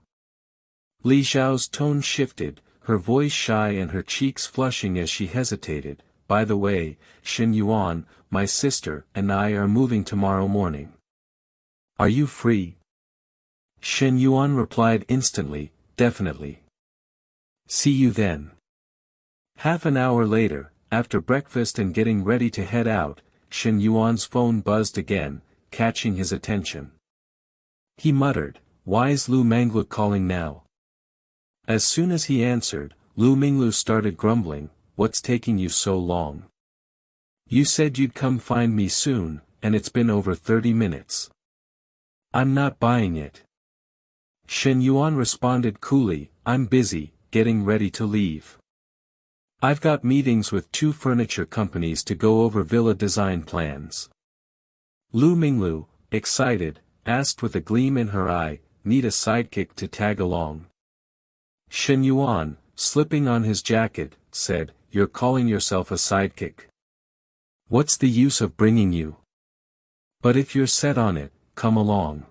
Li Xiao's tone shifted, her voice shy and her cheeks flushing as she hesitated. By the way, Shen Yuan, my sister and I are moving tomorrow morning. Are you free? Shen Yuan replied instantly, definitely. See you then. Half an hour later, after breakfast and getting ready to head out, Shen Yuan's phone buzzed again, catching his attention. He muttered, why's Lu Menglu calling now? As soon as he answered, Lu Minglu started grumbling, what's taking you so long? You said you'd come find me soon, and it's been over 30 minutes. I'm not buying it. Shen Yuan responded coolly, I'm busy, getting ready to leave. I've got meetings with 2 furniture companies to go over villa design plans. Lu Minglu, excited, asked with a gleam in her eye, need a sidekick to tag along. Shen Yuan, slipping on his jacket, said, you're calling yourself a sidekick. What's the use of bringing you? But if you're set on it, come along.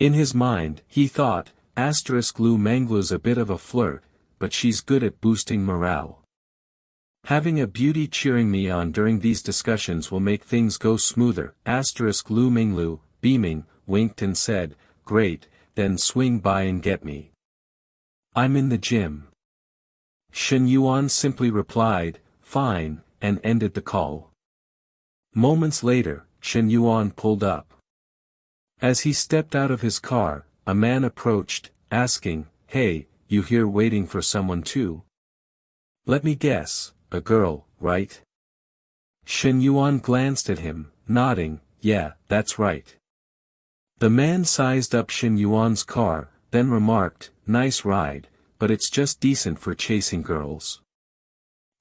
In his mind, he thought, Lu Menglu's a bit of a flirt, but she's good at boosting morale. Having a beauty cheering me on during these discussions will make things go smoother. Lu Minglu, beaming, winked and said, great, then swing by and get me. I'm in the gym. Shen Yuan simply replied, fine, and ended the call. Moments later, Shen Yuan pulled up. As he stepped out of his car, a man approached, asking, hey, you here waiting for someone too? Let me guess, a girl, right? Shen Yuan glanced at him, nodding, yeah, that's right. The man sized up Shen Yuan's car, then remarked, nice ride, but it's just decent for chasing girls.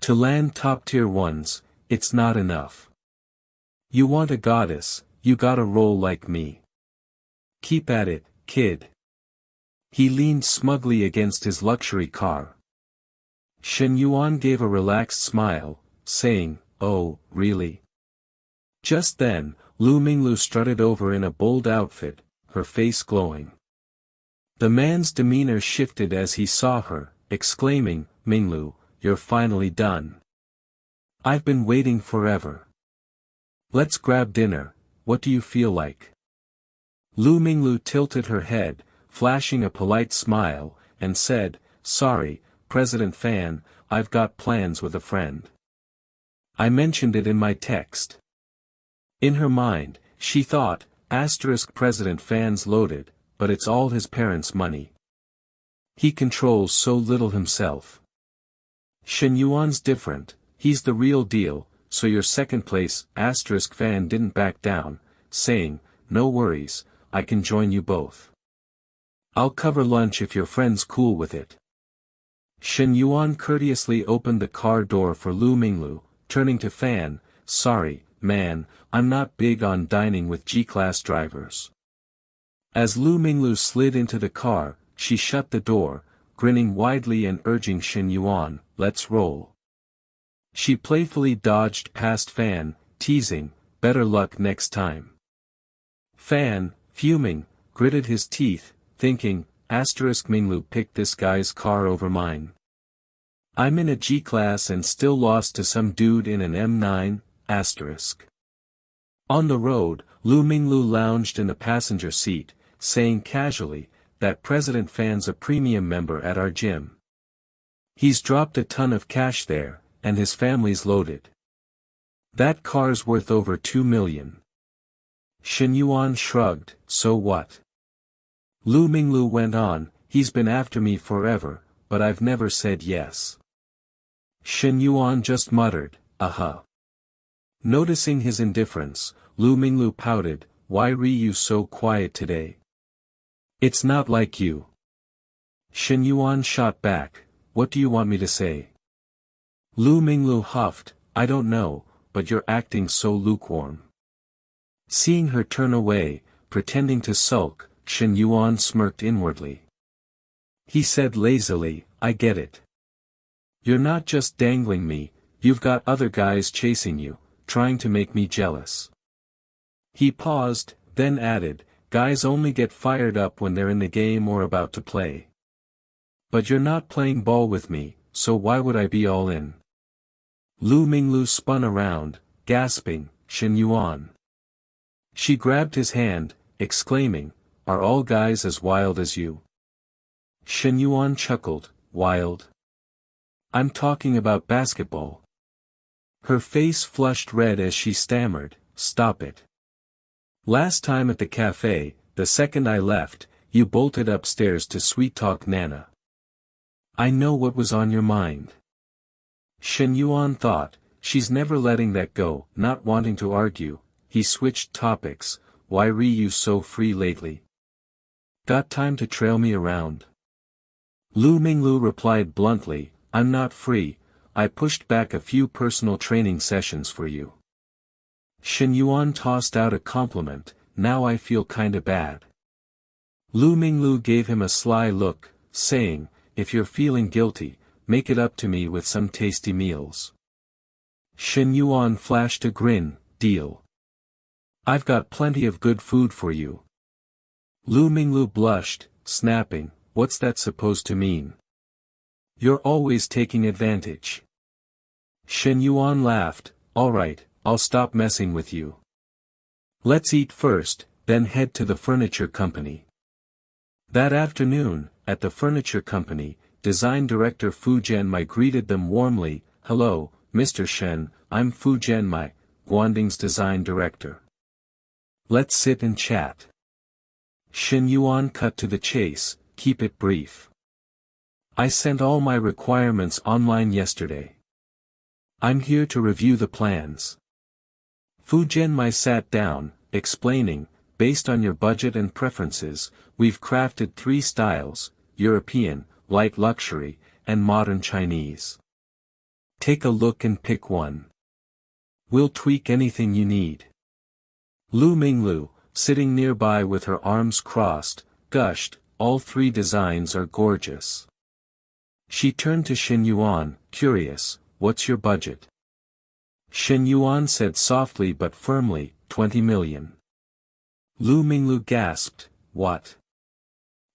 To land top-tier ones, it's not enough. You want a goddess, you gotta roll like me. Keep at it, kid. He leaned smugly against his luxury car. Shen Yuan gave a relaxed smile, saying, oh, really? Just then, Lu Minglu strutted over in a bold outfit, her face glowing. The man's demeanor shifted as he saw her, exclaiming, Minglu, you're finally done. I've been waiting forever. Let's grab dinner, what do you feel like? Lu Minglu tilted her head, flashing a polite smile, and said, sorry, President Fan, I've got plans with a friend. I mentioned it in my text. In her mind, she thought, President Fan's loaded, but it's all his parents' money. He controls so little himself. Shen Yuan's different, he's the real deal, so your second place, Fan didn't back down, saying, no worries, I can join you both. I'll cover lunch if your friend's cool with it. Shen Yuan courteously opened the car door for Lu Minglu, turning to Fan, sorry, man, I'm not big on dining with G-class drivers. As Lu Minglu slid into the car, she shut the door, grinning widely and urging Shen Yuan, let's roll. She playfully dodged past Fan, teasing, better luck next time. Fan, fuming, gritted his teeth, thinking, Minglu picked this guy's car over mine. I'm in a G-class and still lost to some dude in an M9, On the road, Lu Minglu lounged in the passenger seat, saying casually, that President Fan's a premium member at our gym. He's dropped a ton of cash there, and his family's loaded. That car's worth over 2 million. Shen Yuan shrugged, so what? Lu Minglu went on, he's been after me forever, but I've never said yes. Shen Yuan just muttered, Noticing his indifference, Lu Minglu pouted, why are you so quiet today? It's not like you. Shen Yuan shot back, what do you want me to say? Lu Minglu huffed, I don't know, but you're acting so lukewarm. Seeing her turn away, pretending to sulk, Shen Yuan smirked inwardly. He said lazily, I get it. You're not just dangling me, you've got other guys chasing you, trying to make me jealous. He paused, then added, guys only get fired up when they're in the game or about to play. But you're not playing ball with me, so why would I be all in? Lu Minglu spun around, gasping, Shen Yuan. She grabbed his hand, exclaiming, are all guys as wild as you? Shen Yuan chuckled, wild? I'm talking about basketball. Her face flushed red as she stammered, stop it. Last time at the cafe, the second I left, you bolted upstairs to sweet-talk Nana. I know what was on your mind. Shen Yuan thought, she's never letting that go, not wanting to argue. He switched topics, why re you so free lately? Got time to trail me around? Lu Minglu replied bluntly, I'm not free, I pushed back a few personal training sessions for you. Shen Yuan tossed out a compliment, now I feel kinda bad. Lu Minglu gave him a sly look, saying, if you're feeling guilty, make it up to me with some tasty meals. Shen Yuan flashed a grin, deal. I've got plenty of good food for you. Lu Minglu blushed, snapping, what's that supposed to mean? You're always taking advantage. Shen Yuan laughed, alright, I'll stop messing with you. Let's eat first, then head to the furniture company. That afternoon, at the furniture company, design director Fu Jianmai greeted them warmly, hello, Mr. Shen, I'm Fu Jianmai, Guanding's design director. Let's sit and chat. Shen Yuan cut to the chase, keep it brief. I sent all my requirements online yesterday. I'm here to review the plans. Fu Jianmai sat down, explaining, based on your budget and preferences, we've crafted 3 styles, European, light luxury, and modern Chinese. Take a look and pick one. We'll tweak anything you need. Lu Minglu, sitting nearby with her arms crossed, gushed, all 3 designs are gorgeous. She turned to Shen Yuan, curious, what's your budget? Shen Yuan said softly but firmly, 20 million. Lu Minglu gasped, what?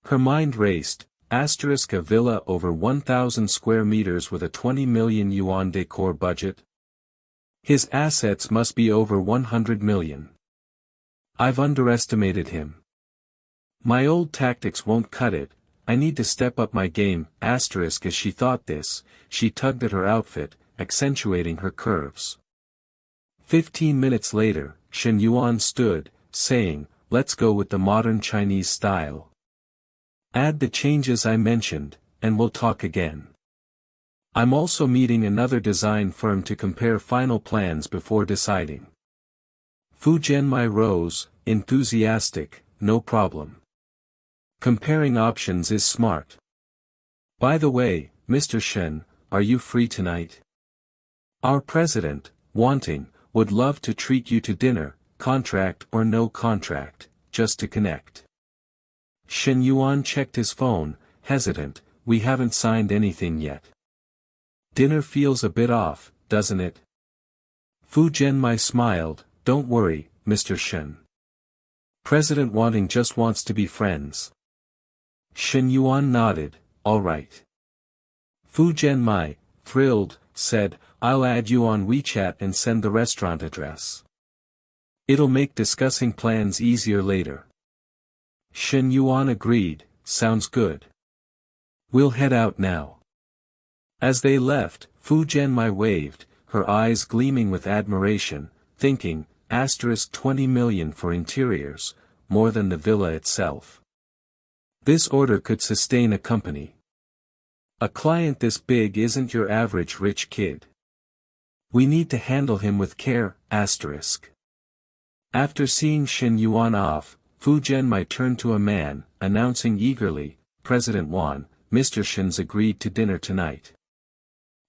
Her mind raced, asterisk a villa over 1,000 square meters with a 20 million yuan decor budget? His assets must be over 100 million. I've underestimated him. My old tactics won't cut it, I need to step up my game, asterisk as she thought this, she tugged at her outfit, accentuating her curves. 15 minutes later, Shen Yuan stood, saying, let's go with the modern Chinese style. Add the changes I mentioned, and we'll talk again. I'm also meeting another design firm to compare final plans before deciding. Fu Jianmai rose, enthusiastic, no problem. Comparing options is smart. By the way, Mr. Shen, are you free tonight? Our president, Wanting, would love to treat you to dinner, contract or no contract, just to connect. Shen Yuan checked his phone, hesitant, we haven't signed anything yet. Dinner feels a bit off, doesn't it? Fu Jianmai smiled, don't worry, Mr. Shen. President Wanting just wants to be friends. Shen Yuan nodded, all right. Fu Jianmai, thrilled, said, I'll add you on WeChat and send the restaurant address. It'll make discussing plans easier later. Shen Yuan agreed, sounds good. We'll head out now. As they left, Fu Jianmai waved, her eyes gleaming with admiration, thinking, asterisk 20 million for interiors, more than the villa itself. This order could sustain a company. A client this big isn't your average rich kid. We need to handle him with care, asterisk. After seeing Shen Yuan off, Fu Jianmai turned to a man, announcing eagerly, President Wan, Mr. Shen's agreed to dinner tonight.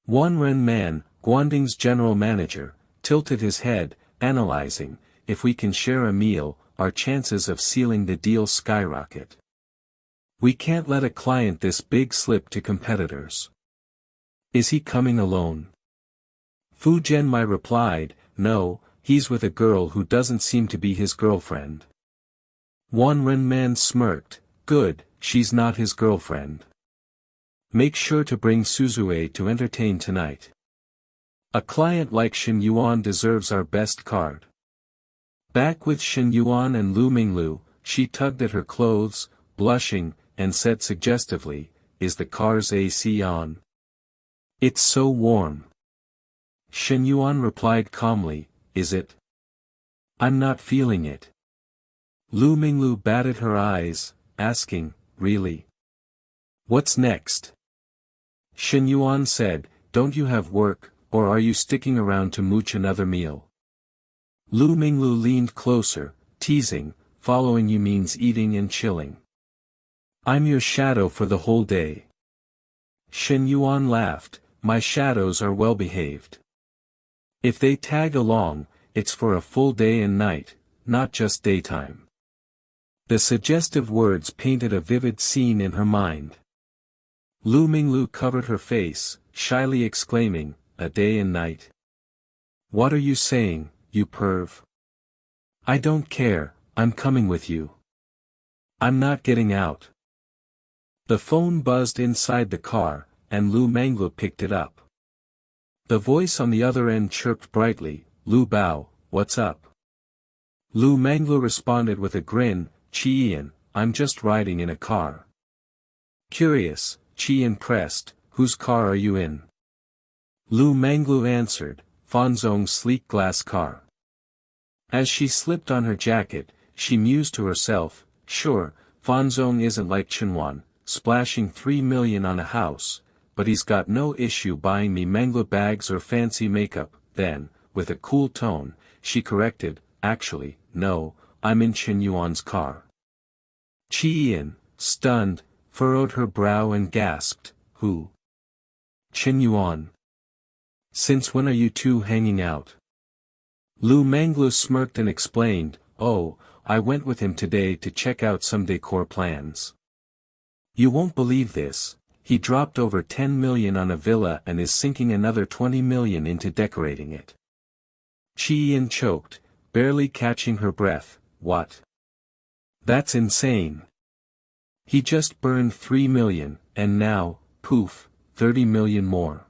Wanren Man, Guanding's general manager, tilted his head, analyzing, if we can share a meal, our chances of sealing the deal skyrocket. We can't let a client this big slip to competitors. Is he coming alone? Fu Zhenmai replied, no, he's with a girl who doesn't seem to be his girlfriend. Wanren Man smirked, good, she's not his girlfriend. Make sure to bring Suzue to entertain tonight. A client like Shen Yuan deserves our best card. Back with Shen Yuan and Lu Minglu, she tugged at her clothes, blushing, and said suggestively, is the car's AC on? It's so warm. Shen Yuan replied calmly, is it? I'm not feeling it. Lu Minglu batted her eyes, asking, really? What's next? Shen Yuan said, don't you have work, or are you sticking around to mooch another meal? Lu Minglu leaned closer, teasing, following you means eating and chilling. I'm your shadow for the whole day. Shen Yuan laughed, my shadows are well behaved. If they tag along, it's for a full day and night, not just daytime. The suggestive words painted a vivid scene in her mind. Lu Minglu covered her face, shyly exclaiming, a day and night. What are you saying, you perv? I don't care, I'm coming with you. I'm not getting out. The phone buzzed inside the car, and Lu Minglu picked it up. The voice on the other end chirped brightly, Lu Bao, what's up? Lu Minglu responded with a grin, Qian, I'm just riding in a car. Curious, Qian pressed, whose car are you in? Lu Minglu answered, Fanzong's sleek glass car. As she slipped on her jacket, she mused to herself, sure, Fanzong isn't like Chenwan, splashing 3 million on a house, but he's got no issue buying me mangla bags or fancy makeup. Then, with a cool tone, she corrected, actually, no, I'm in Chen Yuan's car. Qian, stunned, furrowed her brow and gasped, who? Chen Yuan. Since when are you two hanging out? Lu Minglu smirked and explained, oh, I went with him today to check out some decor plans. You won't believe this, he dropped over 10 million on a villa and is sinking another 20 million into decorating it. Qian choked, barely catching her breath, what? That's insane. He just burned 3 million, and now, poof, 30 million more.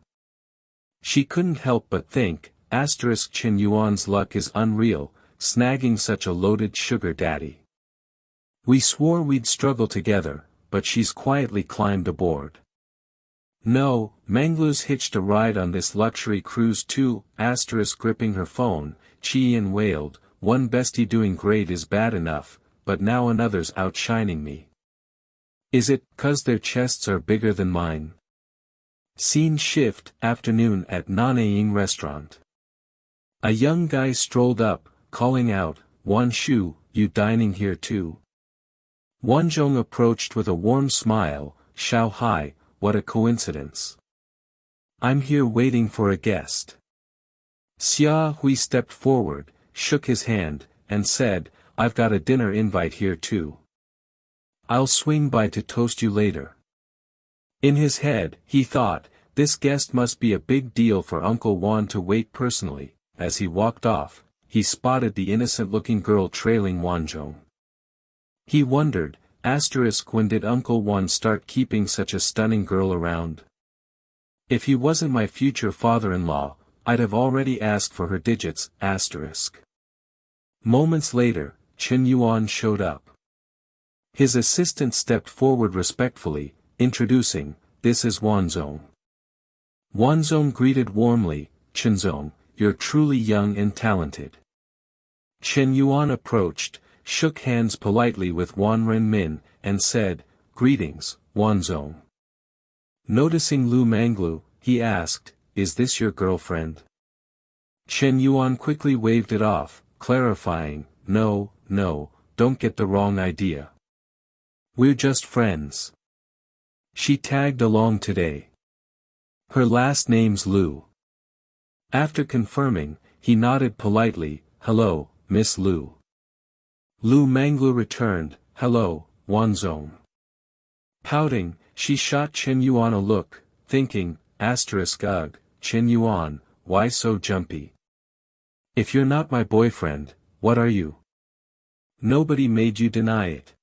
She couldn't help but think, Chen Yuan's luck is unreal, snagging such a loaded sugar daddy. We swore we'd struggle together, but she's quietly climbed aboard. No, Manglu's hitched a ride on this luxury cruise too, gripping her phone, Qian wailed, one bestie doing great is bad enough, but now another's outshining me. Is it 'cause their chests are bigger than mine? Scene shift, afternoon at Nanaying restaurant. A young guy strolled up, calling out, Wan Shu, you dining here too? Wanzhong approached with a warm smile, Xiao Hai, what a coincidence. I'm here waiting for a guest. Xia Hui stepped forward, shook his hand, and said, I've got a dinner invite here too. I'll swing by to toast you later. In his head, he thought, this guest must be a big deal for Uncle Wan to wait personally. As he walked off, he spotted the innocent-looking girl trailing Wanzhong. He wondered, when did Uncle Wan start keeping such a stunning girl around? If he wasn't my future father-in-law, I'd have already asked for her digits, Moments later, Chen Yuan showed up. His assistant stepped forward respectfully, introducing, this is Wanzhong. Wanzhong greeted warmly, Chenzong, you're truly young and talented. Chen Yuan approached, shook hands politely with Wan Renmin, and said, greetings, Wanzhong. Noticing Lu Minglu, he asked, is this your girlfriend? Chen Yuan quickly waved it off, clarifying, no, don't get the wrong idea. We're just friends. She tagged along today. Her last name's Liu. After confirming, he nodded politely, hello, Miss Liu. Lu Manglu returned, hello, Wanzong. Pouting, she shot Chen Yuan a look, thinking, ugh, Chen Yuan, why so jumpy? If you're not my boyfriend, what are you? Nobody made you deny it.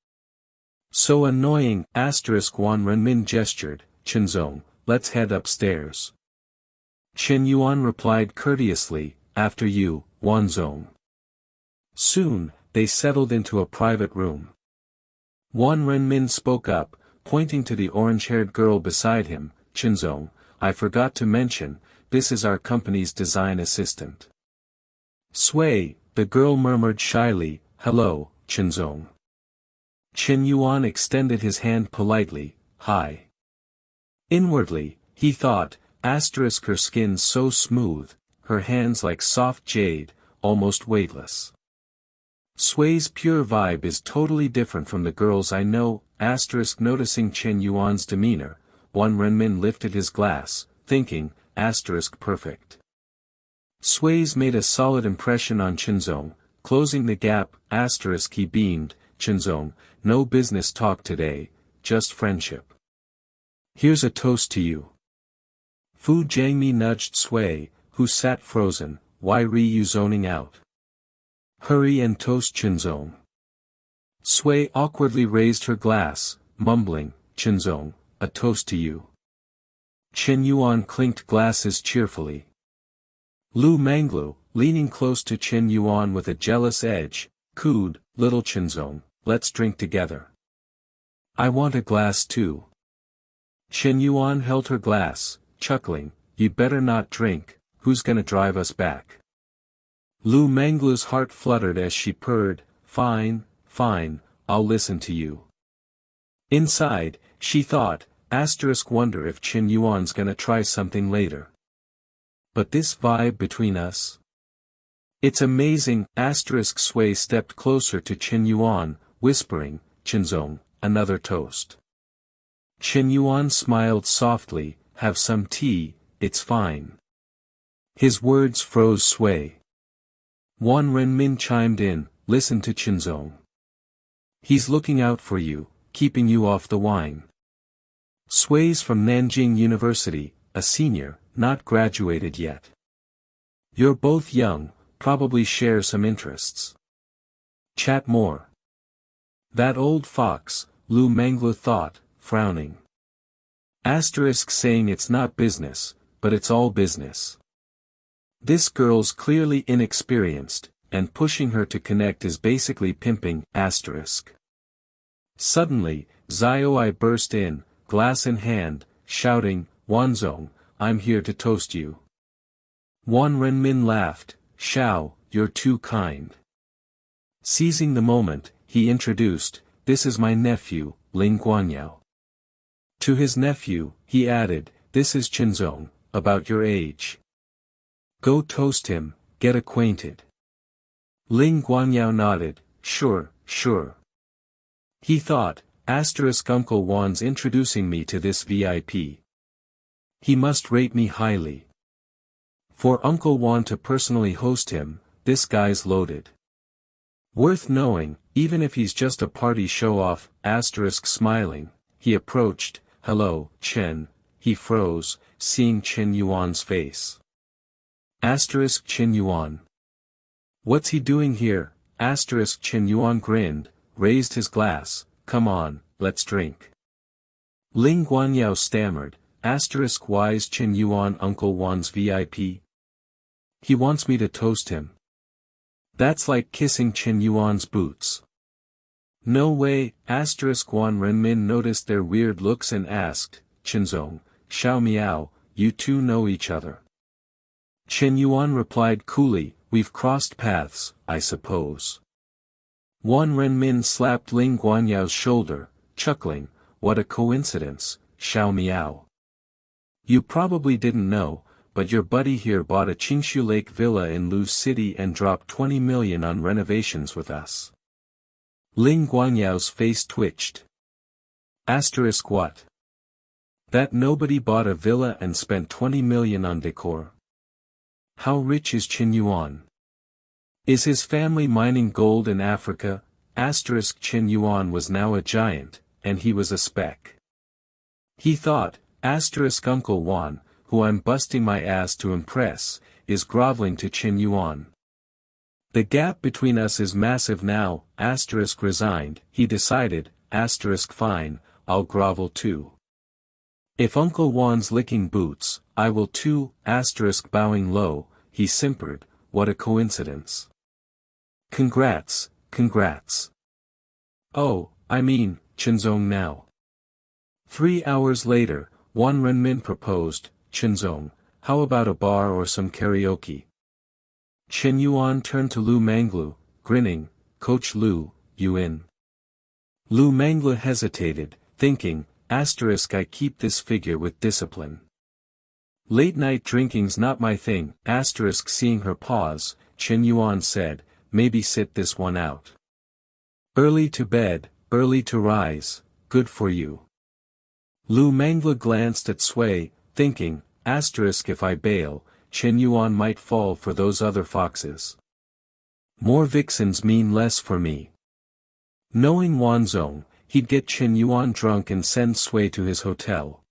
So annoying, Wan Renmin gestured, Chenzong, let's head upstairs. Chen Yuan replied courteously, after you, Wanzong. Soon, they settled into a private room. Wan Renmin spoke up, pointing to the orange-haired girl beside him, Chenzong, I forgot to mention, this is our company's design assistant. Sui, the girl murmured shyly, hello, Chenzong. Chen Yuan extended his hand politely, hi. Inwardly, he thought, her skin so smooth, her hands like soft jade, almost weightless. Sui's pure vibe is totally different from the girls I know, noticing Chen Yuan's demeanor, Wan Renmin lifted his glass, thinking, perfect. Sui's made a solid impression on Chenzong, closing the gap, he beamed, Chenzong, no business talk today, just friendship. Here's a toast to you. Fu Jiangmi nudged Sui, who sat frozen, why re you zoning out? Hurry and toast Chenzong. Sui awkwardly raised her glass, mumbling, Chenzong, a toast to you. Chen Yuan clinked glasses cheerfully. Lu Manglu, leaning close to Chen Yuan with a jealous edge, cooed, little Chenzong, let's drink together. I want a glass too. Chen Yuan held her glass, chuckling, you better not drink, who's gonna drive us back? Lu Manglu's heart fluttered as she purred, fine, I'll listen to you. Inside, she thought, wonder if Chen Yuan's gonna try something later. But this vibe between us? It's amazing, Sui stepped closer to Chen Yuan, whispering, Chenzong, another toast. Chen Yuan smiled softly, have some tea, it's fine. His words froze Sui. Wan Renmin chimed in, listen to Chenzong. He's looking out for you, keeping you off the wine. Sui's from Nanjing University, a senior, not graduated yet. You're both young, probably share some interests. Chat more. That old fox, Lu Manglu thought, frowning. Saying it's not business, but it's all business. This girl's clearly inexperienced, and pushing her to connect is basically pimping, Suddenly, Xiaoi burst in, glass in hand, shouting, Wanzong, I'm here to toast you. Wan Renmin laughed, Xiao, you're too kind. Seizing the moment, he introduced, this is my nephew, Ling Guanyao. To his nephew, he added, this is Chenzong, about your age. Go toast him, get acquainted. Ling Guanyao nodded, sure. He thought, Uncle Wan's introducing me to this VIP. He must rate me highly. For Uncle Wan to personally host him, this guy's loaded. Worth knowing, even if he's just a party show-off, smiling, he approached, hello, Chen, he froze, seeing Chen Yuan's face. Chen Yuan. What's he doing here? Chen Yuan grinned, raised his glass, come on, let's drink. Ling Guanyao stammered, why's Chen Yuan Uncle Wan's VIP? He wants me to toast him. That's like kissing Chen Yuan's boots. No way, Wan Renmin noticed their weird looks and asked, Chenzong, Xiao Miao, you two know each other. Chen Yuan replied coolly, we've crossed paths, I suppose. Wan Renmin slapped Ling Guanyao's shoulder, chuckling, what a coincidence, Xiao Miao. You probably didn't know, but your buddy here bought a Qingshu Lake villa in Lu City and dropped 20 million on renovations with us. Ling Guanyao's face twitched. What? That nobody bought a villa and spent 20 million on decor. How rich is Shen Yuan? Is his family mining gold in Africa? Shen Yuan was now a giant, and he was a speck. He thought, Uncle Wan, who I'm busting my ass to impress, is groveling to Shen Yuan. The gap between us is massive now, resigned, he decided, fine, I'll grovel too. If Uncle Wan's licking boots, I will too, bowing low, he simpered, what a coincidence. Congrats, congrats. Oh, I mean, Chinzong now. 3 hours later, Wan Renmin proposed, Chinzong, how about a bar or some karaoke? Shen Yuan turned to Lu Manglu, grinning, Coach Lu, you in? Lu Manglu hesitated, thinking, I keep this figure with discipline. Late night drinking's not my thing, seeing her pause, Shen Yuan said, maybe sit this one out. Early to bed, early to rise, good for you. Lu Mangla glanced at Sui, thinking, if I bail, Shen Yuan might fall for those other foxes. More vixens mean less for me. Knowing Wanzong, he'd get Shen Yuan drunk and send Sui to his hotel.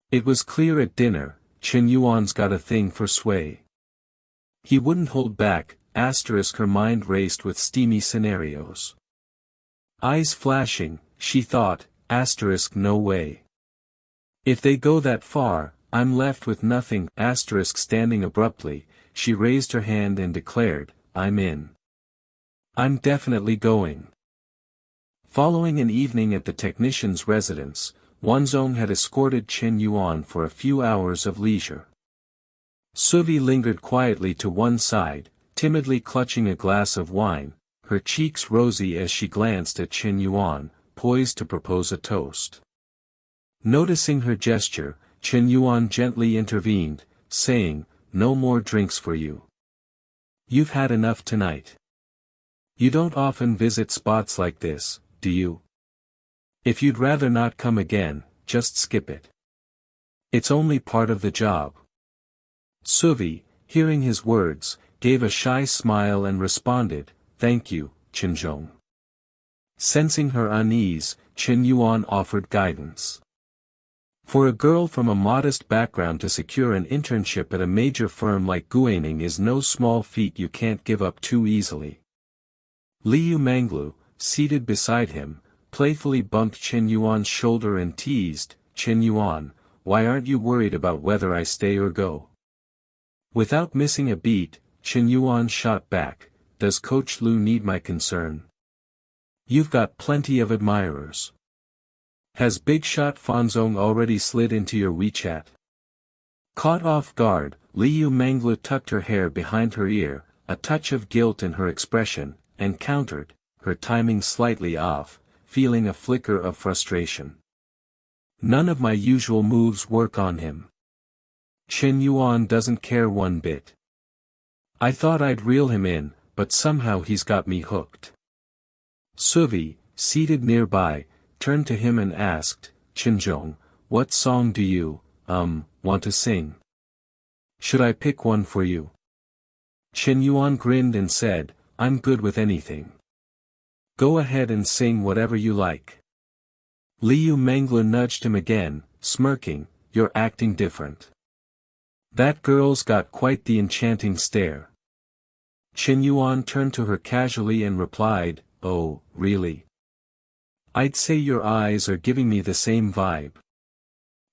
It was clear at dinner, Shen Yuan's got a thing for Sui. He wouldn't hold back, her mind raced with steamy scenarios. Eyes flashing, she thought, no way. If they go that far, I'm left with nothing, standing abruptly, she raised her hand and declared, I'm in. I'm definitely going. Following an evening at the technician's residence, Wanzong had escorted Shen Yuan for a few hours of leisure. Suvi lingered quietly to one side, timidly clutching a glass of wine, her cheeks rosy as she glanced at Shen Yuan, poised to propose a toast. Noticing her gesture, Shen Yuan gently intervened, saying, no more drinks for you. You've had enough tonight. You don't often visit spots like this, do you? If you'd rather not come again, just skip it. It's only part of the job. Suvi, hearing his words, gave a shy smile and responded, thank you, Chinzong. Sensing her unease, Shen Yuan offered guidance. For a girl from a modest background to secure an internship at a major firm like Guaning is no small feat you can't give up too easily. Liu Manglu, seated beside him, playfully bumped Shen Yuan's shoulder and teased, Shen Yuan, why aren't you worried about whether I stay or go? Without missing a beat, Shen Yuan shot back, does Coach Lu need my concern? You've got plenty of admirers. Has Big Shot Fanzong already slid into your WeChat? Caught off guard, Liu Manglu tucked her hair behind her ear, a touch of guilt in her expression, and countered, her timing slightly off, feeling a flicker of frustration. None of my usual moves work on him. Shen Yuan doesn't care one bit. I thought I'd reel him in, but somehow he's got me hooked. Suvi, seated nearby, turned to him and asked, Chinzong, what song do you, want to sing? Should I pick one for you? Shen Yuan grinned and said, I'm good with anything. Go ahead and sing whatever you like. Liu Manglu nudged him again, smirking, you're acting different. That girl's got quite the enchanting stare. Shen Yuan turned to her casually and replied, oh, really? I'd say your eyes are giving me the same vibe.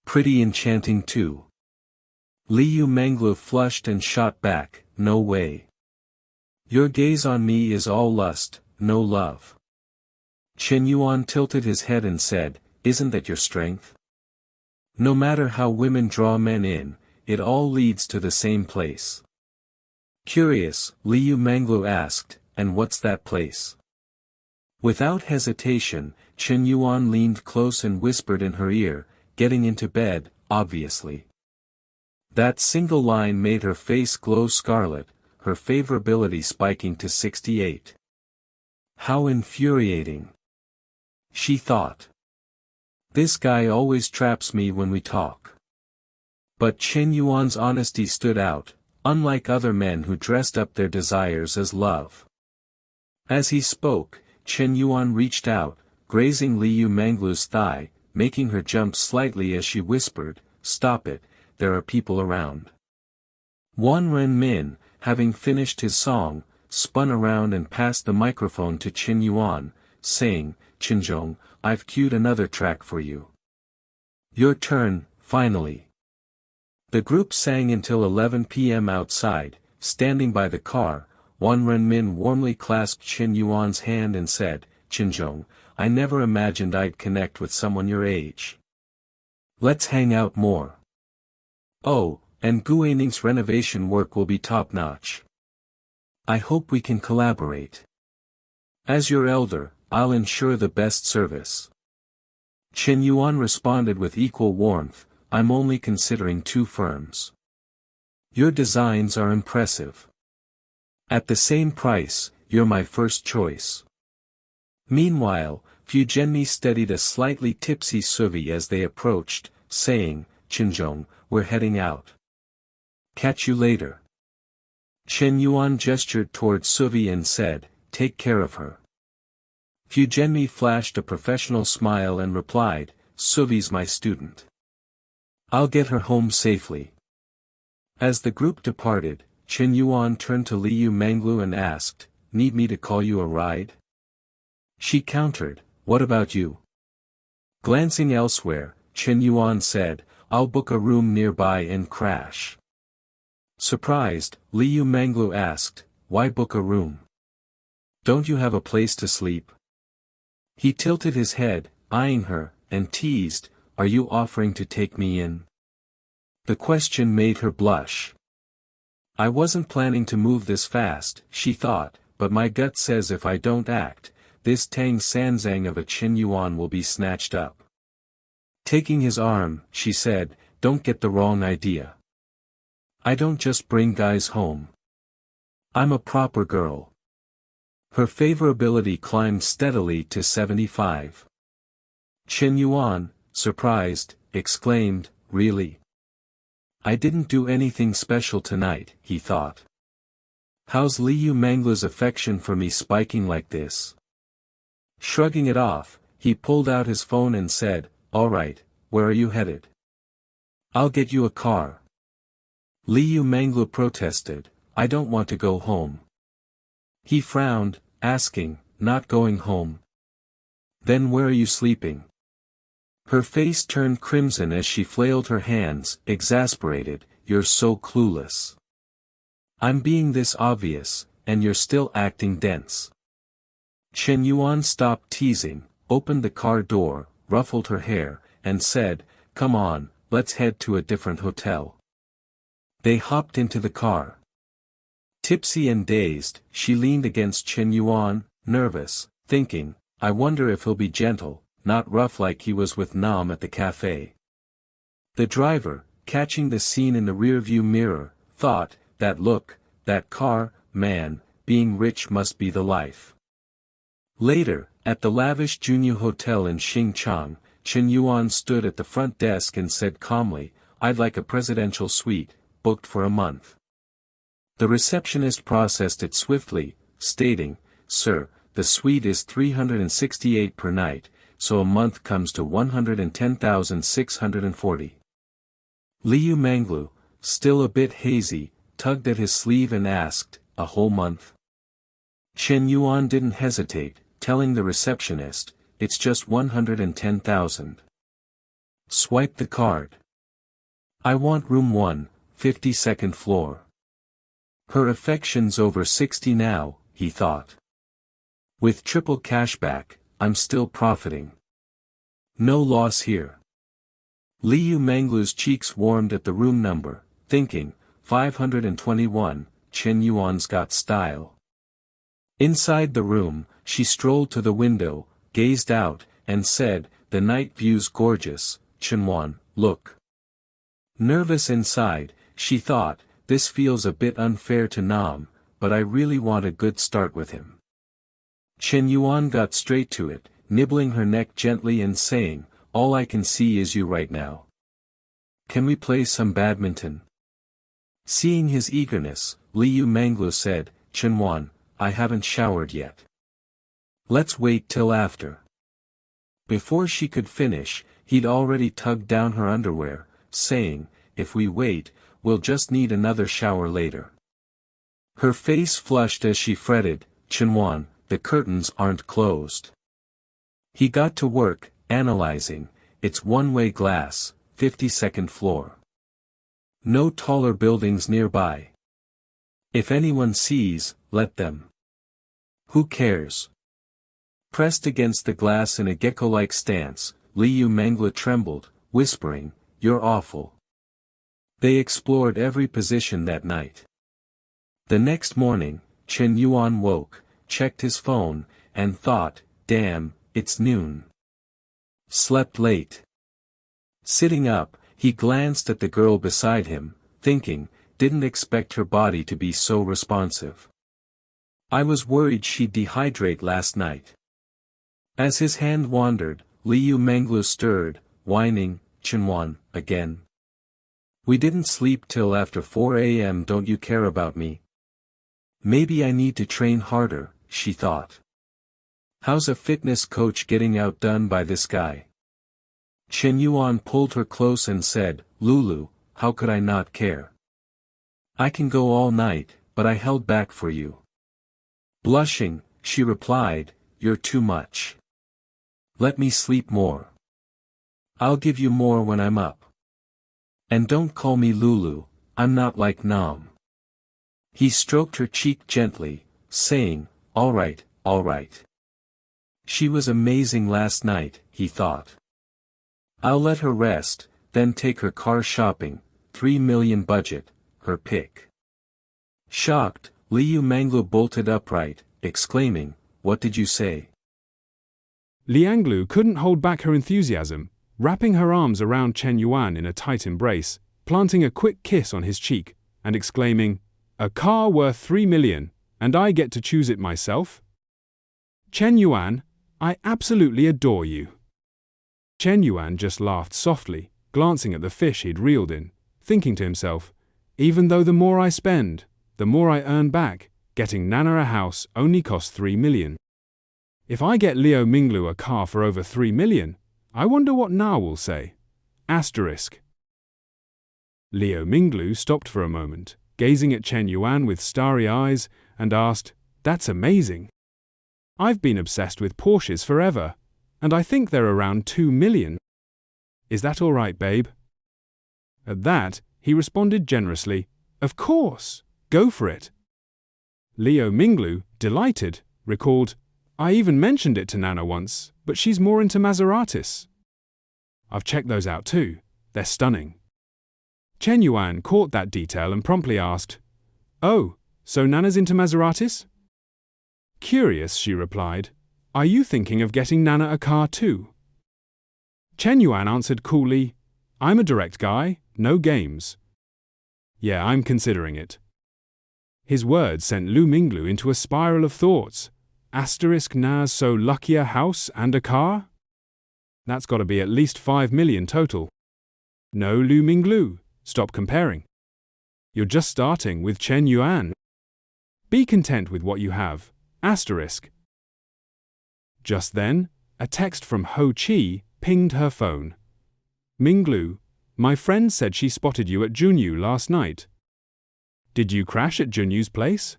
Pretty enchanting too. Liu Manglu flushed and shot back, no way. Your gaze on me is all lust, no love. Shen Yuan tilted his head and said, isn't that your strength? No matter how women draw men in, it all leads to the same place. Curious, Liu Manglu asked, and what's that place? Without hesitation, Shen Yuan leaned close and whispered in her ear, getting into bed, obviously. That single line made her face glow scarlet, her favorability spiking to 68. How infuriating. She thought. This guy always traps me when we talk. But Shen Yuan's honesty stood out, unlike other men who dressed up their desires as love. As he spoke, Shen Yuan reached out, grazing Liu Manglu's thigh, making her jump slightly as she whispered, "Stop it, there are people around." Wan Renmin, having finished his song, spun around and passed the microphone to Shen Yuan, saying, "Qinzhong, I've queued another track for you. Your turn, finally." The group sang until 11 p.m. outside, standing by the car. Wan Renmin warmly clasped Shen Yuan's hand and said, "Qinzhong, I never imagined I'd connect with someone your age. Let's hang out more. Oh, and Guaning's renovation work will be top-notch. I hope we can collaborate. As your elder, I'll ensure the best service." Shen Yuan responded with equal warmth, "I'm only considering 2 firms. Your designs are impressive. At the same price, you're my first choice." Meanwhile, Fujianmi steadied a slightly tipsy Suvi as they approached, saying, "Qinzhong, we're heading out. Catch you later." Shen Yuan gestured toward Suvi and said, "Take care of her." Fujianmi flashed a professional smile and replied, "Suvi's my student. I'll get her home safely." As the group departed, Shen Yuan turned to Liu Manglu and asked, "Need me to call you a ride?" She countered, "What about you?" Glancing elsewhere, Shen Yuan said, "I'll book a room nearby and crash." Surprised, Liu Manglu asked, "Why book a room? Don't you have a place to sleep?" He tilted his head, eyeing her, and teased, "Are you offering to take me in?" The question made her blush. "I wasn't planning to move this fast," she thought, "but my gut says if I don't act, this Tang Sanzang of a Shen Yuan will be snatched up." Taking his arm, she said, "Don't get the wrong idea. I don't just bring guys home. I'm a proper girl." Her favorability climbed steadily to 75. Shen Yuan, surprised, exclaimed, "Really? I didn't do anything special tonight," he thought. "How's Liu Manglu's affection for me spiking like this?" Shrugging it off, he pulled out his phone and said, "All right, where are you headed?" "I'll get you a car." Liu Manglu protested, "I don't want to go home." He frowned, asking, "Not going home? Then where are you sleeping?" Her face turned crimson as she flailed her hands, exasperated, "You're so clueless. I'm being this obvious, and you're still acting dense." Shen Yuan stopped teasing, opened the car door, ruffled her hair, and said, "Come on, let's head to a different hotel." They hopped into the car. Tipsy and dazed, she leaned against Shen Yuan, nervous, thinking, "I wonder if he'll be gentle, not rough like he was with Nam at the cafe." The driver, catching the scene in the rearview mirror, thought, "That look, that car, man, being rich must be the life." Later, at the lavish Junyu Hotel in Xingchang, Shen Yuan stood at the front desk and said calmly, "I'd like a presidential suite, booked for a month." The receptionist processed it swiftly, stating, "Sir, the suite is 368 per night, so a month comes to 110,640. Liu Manglu, still a bit hazy, tugged at his sleeve and asked, "A whole month?" Shen Yuan didn't hesitate, telling the receptionist, "It's just 110,000. Swipe the card. I want room 1, 52nd floor." Her affection's over 60 now, he thought. With triple cashback, I'm still profiting. No loss here. Liu Manglu's cheeks warmed at the room number, thinking, 521, Shen Yuan's got style. Inside the room, she strolled to the window, gazed out, and said, "The night view's gorgeous, Chen, look." Nervous inside, she thought, "This feels a bit unfair to Nam, but I really want a good start with him." Shen Yuan got straight to it, nibbling her neck gently and saying, all I can see is you right now. Can we play some badminton? Seeing his eagerness, Liu Manglu said, Shen Yuan, I haven't showered yet. Let's wait till after. Before she could finish, he'd already tugged down her underwear, saying, if we wait, we'll just need another shower later. Her face flushed as she fretted, Shen Yuan, the curtains aren't closed. He got to work, analyzing, it's one-way glass, 52nd floor. No taller buildings nearby. If anyone sees, let them. Who cares? Pressed against the glass in a gecko-like stance, Liu Mangla trembled, whispering, you're awful. They explored every position that night. The next morning, Shen Yuan woke, checked his phone, and thought, damn, it's noon. Slept late. Sitting up, he glanced at the girl beside him, thinking, didn't expect her body to be so responsive. I was worried she'd dehydrate last night. As his hand wandered, Liu Manglu stirred, whining, Shen Yuan, again. We didn't sleep till after 4 a.m. Don't you care about me? Maybe I need to train harder, she thought. How's a fitness coach getting outdone by this guy? Shen Yuan pulled her close and said, Lulu, how could I not care? I can go all night, but I held back for you. Blushing, she replied, you're too much. Let me sleep more. I'll give you more when I'm up. And don't call me Lulu, I'm not like Nam. He stroked her cheek gently, saying, all right, all right. She was amazing last night, he thought. I'll let her rest, then take her car shopping, 3 million budget, her pick. Shocked, Liu Manglu bolted upright, exclaiming, what did you say? Lianglu couldn't hold back her enthusiasm, wrapping her arms around Shen Yuan in a tight embrace, planting a quick kiss on his cheek, and exclaiming, a car worth 3 million, and I get to choose it myself? Shen Yuan, I absolutely adore you. Shen Yuan just laughed softly, glancing at the fish he'd reeled in, thinking to himself, even though the more I spend, the more I earn back, getting Nana a house only costs 3 million. If I get Liu Minglu a car for over 3 million, I wonder what Na will say. Asterisk. Liu Minglu stopped for a moment, gazing at Shen Yuan with starry eyes, and asked, that's amazing. I've been obsessed with Porsches forever, and I think they're around 2 million. Is that all right, babe? At that, he responded generously, of course, go for it. Liu Minglu, delighted, recalled, I even mentioned it to Nana once, but she's more into Maseratis. I've checked those out too, they're stunning. Shen Yuan caught that detail and promptly asked, oh, so Nana's into Maseratis? Curious, she replied, are you thinking of getting Nana a car too? Shen Yuan answered coolly, I'm a direct guy, no games. Yeah, I'm considering it. His words sent Liu Minglu into a spiral of thoughts. Asterisk Na's so lucky a house and a car? That's got to be at least 5 million total. No, Liu Minglu, stop comparing. You're just starting with Shen Yuan. Be content with what you have. Asterisk. Just then, a text from Ho Chi pinged her phone. Minglu, my friend said she spotted you at Junyu last night. Did you crash at Junyu's place?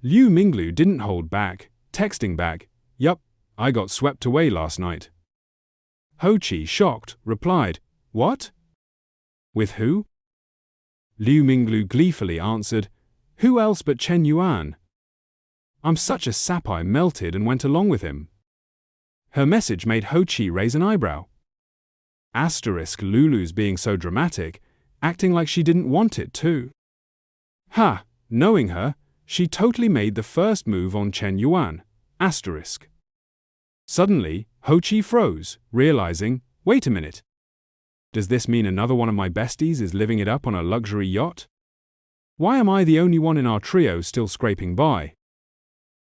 Liu Minglu didn't hold back, texting back, yup, I got swept away last night. Ho Chi, shocked, replied, what? With who? Liu Minglu gleefully answered, who else but Shen Yuan? I'm such a sap I melted and went along with him. Her message made Ho Chi raise an eyebrow. Asterisk Lulu's being so dramatic, acting like she didn't want it too. Ha, knowing her, she totally made the first move on Shen Yuan. Asterisk. Suddenly, Ho Chi froze, realizing, wait a minute. Does this mean another one of my besties is living it up on a luxury yacht? Why am I the only one in our trio still scraping by?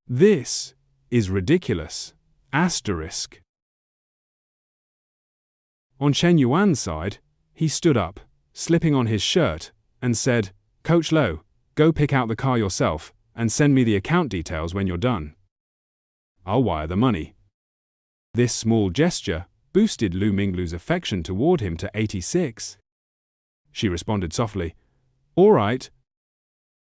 This is ridiculous. Asterisk. On Shen Yuan's side, he stood up, slipping on his shirt, and said, "Coach Lo, go pick out the car yourself, and send me the account details when you're done. I'll wire the money." This small gesture boosted Lu Minglu's affection toward him to 86. She responded softly, "All right."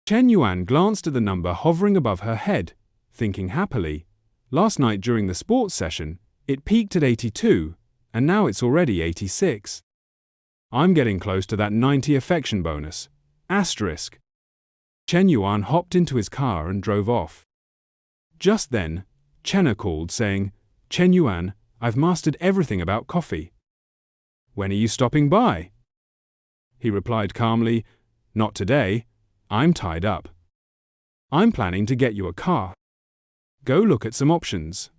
Shen Yuan glanced at the number hovering above her head, thinking happily, last night during the sports session, it peaked at 82, and now it's already 86. I'm getting close to that 90 affection bonus. Asterisk. Shen Yuan hopped into his car and drove off. Just then, Chenna called saying, "Shen Yuan, I've mastered everything about coffee. When are you stopping by?" He replied calmly, "Not today. I'm tied up. I'm planning to get you a car. Go look at some options."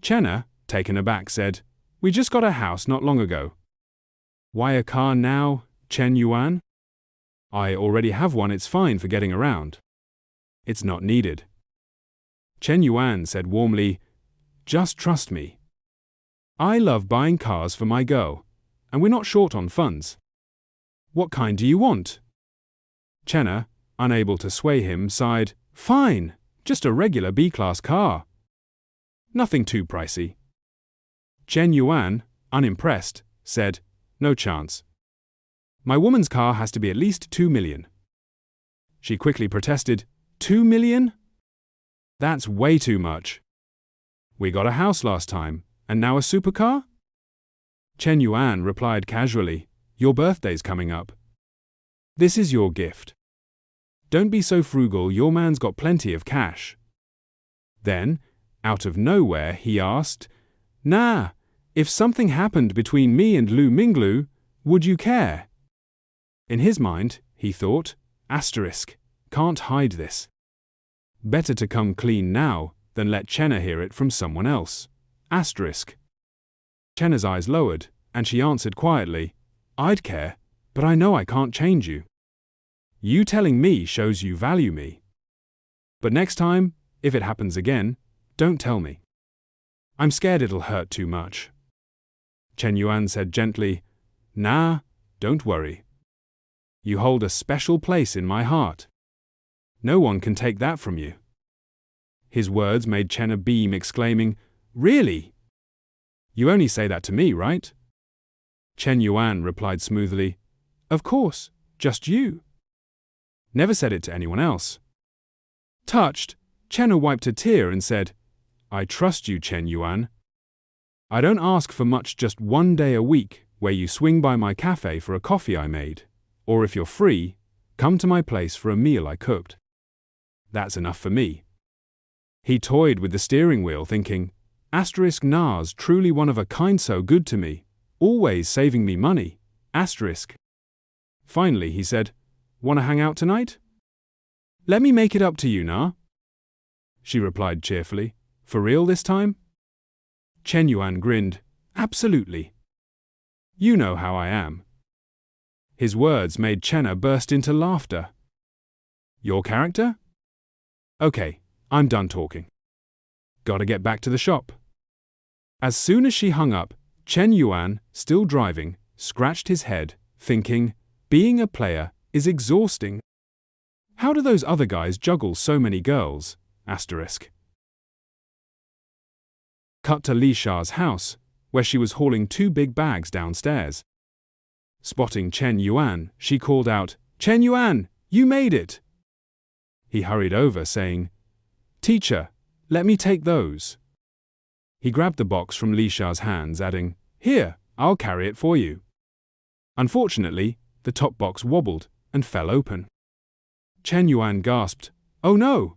Chenna, taken aback, said, "We just got a house not long ago." "Why a car now, Shen Yuan?" "I already have one, it's fine for getting around." "It's not needed." Shen Yuan said warmly, "Just trust me. I love buying cars for my girl, and we're not short on funds." "What kind do you want?" Chenna, unable to sway him, sighed, "Fine, just a regular B-class car. Nothing too pricey." Shen Yuan, unimpressed, said, "No chance. My woman's car has to be at least 2 million. She quickly protested, 2 million? That's way too much. We got a house last time, and now a supercar? Shen Yuan replied casually, "Your birthday's coming up. This is your gift. Don't be so frugal, your man's got plenty of cash." Then, out of nowhere, he asked, "Nah, if something happened between me and Lu Minglu, would you care?" In his mind, he thought, asterisk, can't hide this. Better to come clean now than let Chenna hear it from someone else. Asterisk. Chenna's eyes lowered, and she answered quietly, "I'd care, but I know I can't change you. You telling me shows you value me. But next time, if it happens again, don't tell me. I'm scared it'll hurt too much." Shen Yuan said gently, "Nah, don't worry. You hold a special place in my heart. No one can take that from you." His words made Chenna beam, exclaiming, "Really? You only say that to me, right?" Shen Yuan replied smoothly, "Of course, just you. Never said it to anyone else." Touched, Chenna wiped a tear and said, "I trust you, Shen Yuan. I don't ask for much, just one day a week where you swing by my cafe for a coffee I made, or if you're free, come to my place for a meal I cooked. That's enough for me." He toyed with the steering wheel, thinking, asterisk, Na's truly one of a kind, so good to me, always saving me money, asterisk. Finally, he said, "Want to hang out tonight?" "Let me make it up to you, Na." She replied cheerfully, "For real this time?" Shen Yuan grinned, "Absolutely. You know how I am." His words made Chenna burst into laughter. "Your character? Okay, I'm done talking. Gotta get back to the shop." As soon as she hung up, Shen Yuan, still driving, scratched his head, thinking, being a player is exhausting. How do those other guys juggle so many girls? Asterisk. Cut to Li Sha's house, where she was hauling 2 big bags downstairs. Spotting Shen Yuan, she called out, "Shen Yuan, you made it!" He hurried over, saying, "Teacher, let me take those." He grabbed the box from Li Sha's hands, adding, "Here, I'll carry it for you." Unfortunately, the top box wobbled and fell open. Shen Yuan gasped, "Oh no!"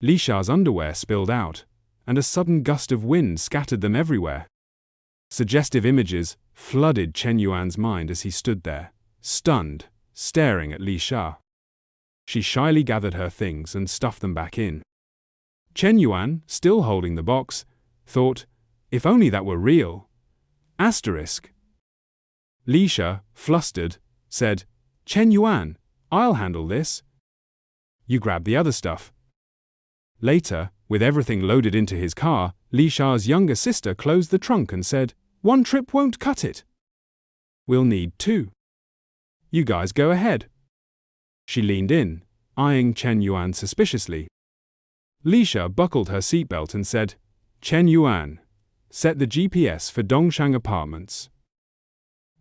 Li Sha's underwear spilled out, and a sudden gust of wind scattered them everywhere. Suggestive images flooded Shen Yuan's mind as he stood there, stunned, staring at Li Sha. She shyly gathered her things and stuffed them back in. Shen Yuan, still holding the box, thought, if only that were real. Asterisk. Li Sha, flustered, said, "Shen Yuan, I'll handle this. You grab the other stuff." Later, with everything loaded into his car, Li Sha's younger sister closed the trunk and said, One trip won't cut it. We'll need 2. You guys go ahead. She leaned in, eyeing Shen Yuan suspiciously. Lisha buckled her seatbelt and said, Shen Yuan, set the GPS for Dongshang Apartments.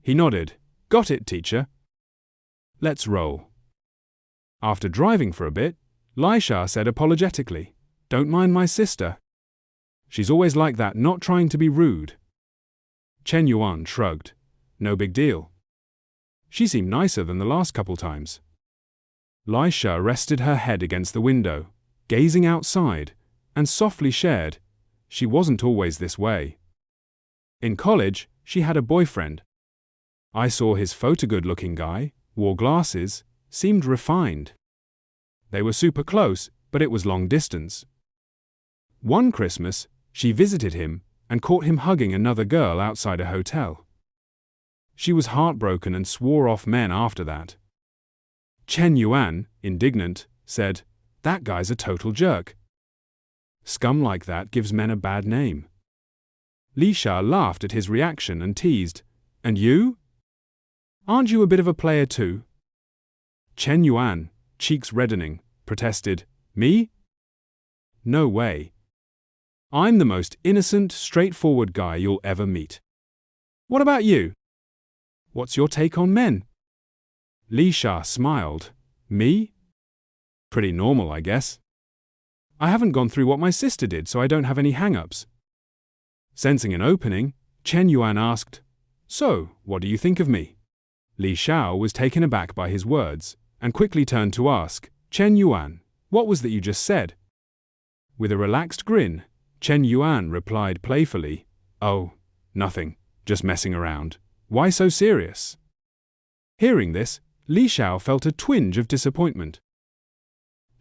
He nodded. Got it, teacher. Let's roll. After driving for a bit, Lisha said apologetically, Don't mind my sister. She's always like that, not trying to be rude. Shen Yuan shrugged. No big deal. She seemed nicer than the last couple times. Lisha rested her head against the window, gazing outside, and softly shared, she wasn't always this way. In college, she had a boyfriend. I saw his photo-good-looking guy, wore glasses, seemed refined. They were super close, but it was long distance. One Christmas, she visited him and caught him hugging another girl outside a hotel. She was heartbroken and swore off men after that. Shen Yuan, indignant, said, That guy's a total jerk. Scum like that gives men a bad name. Lisha laughed at his reaction and teased, And you? Aren't you a bit of a player too? Shen Yuan, cheeks reddening, protested, Me? No way. I'm the most innocent, straightforward guy you'll ever meet. What about you? What's your take on men? Lisha smiled. Me? Pretty normal, I guess. I haven't gone through what my sister did, so I don't have any hang-ups. Sensing an opening, Shen Yuan asked, So, what do you think of me? Li Shao was taken aback by his words, and quickly turned to ask, Shen Yuan, what was that you just said? With a relaxed grin, Shen Yuan replied playfully, Oh, nothing, just messing around. Why so serious? Hearing this, Li Shao felt a twinge of disappointment.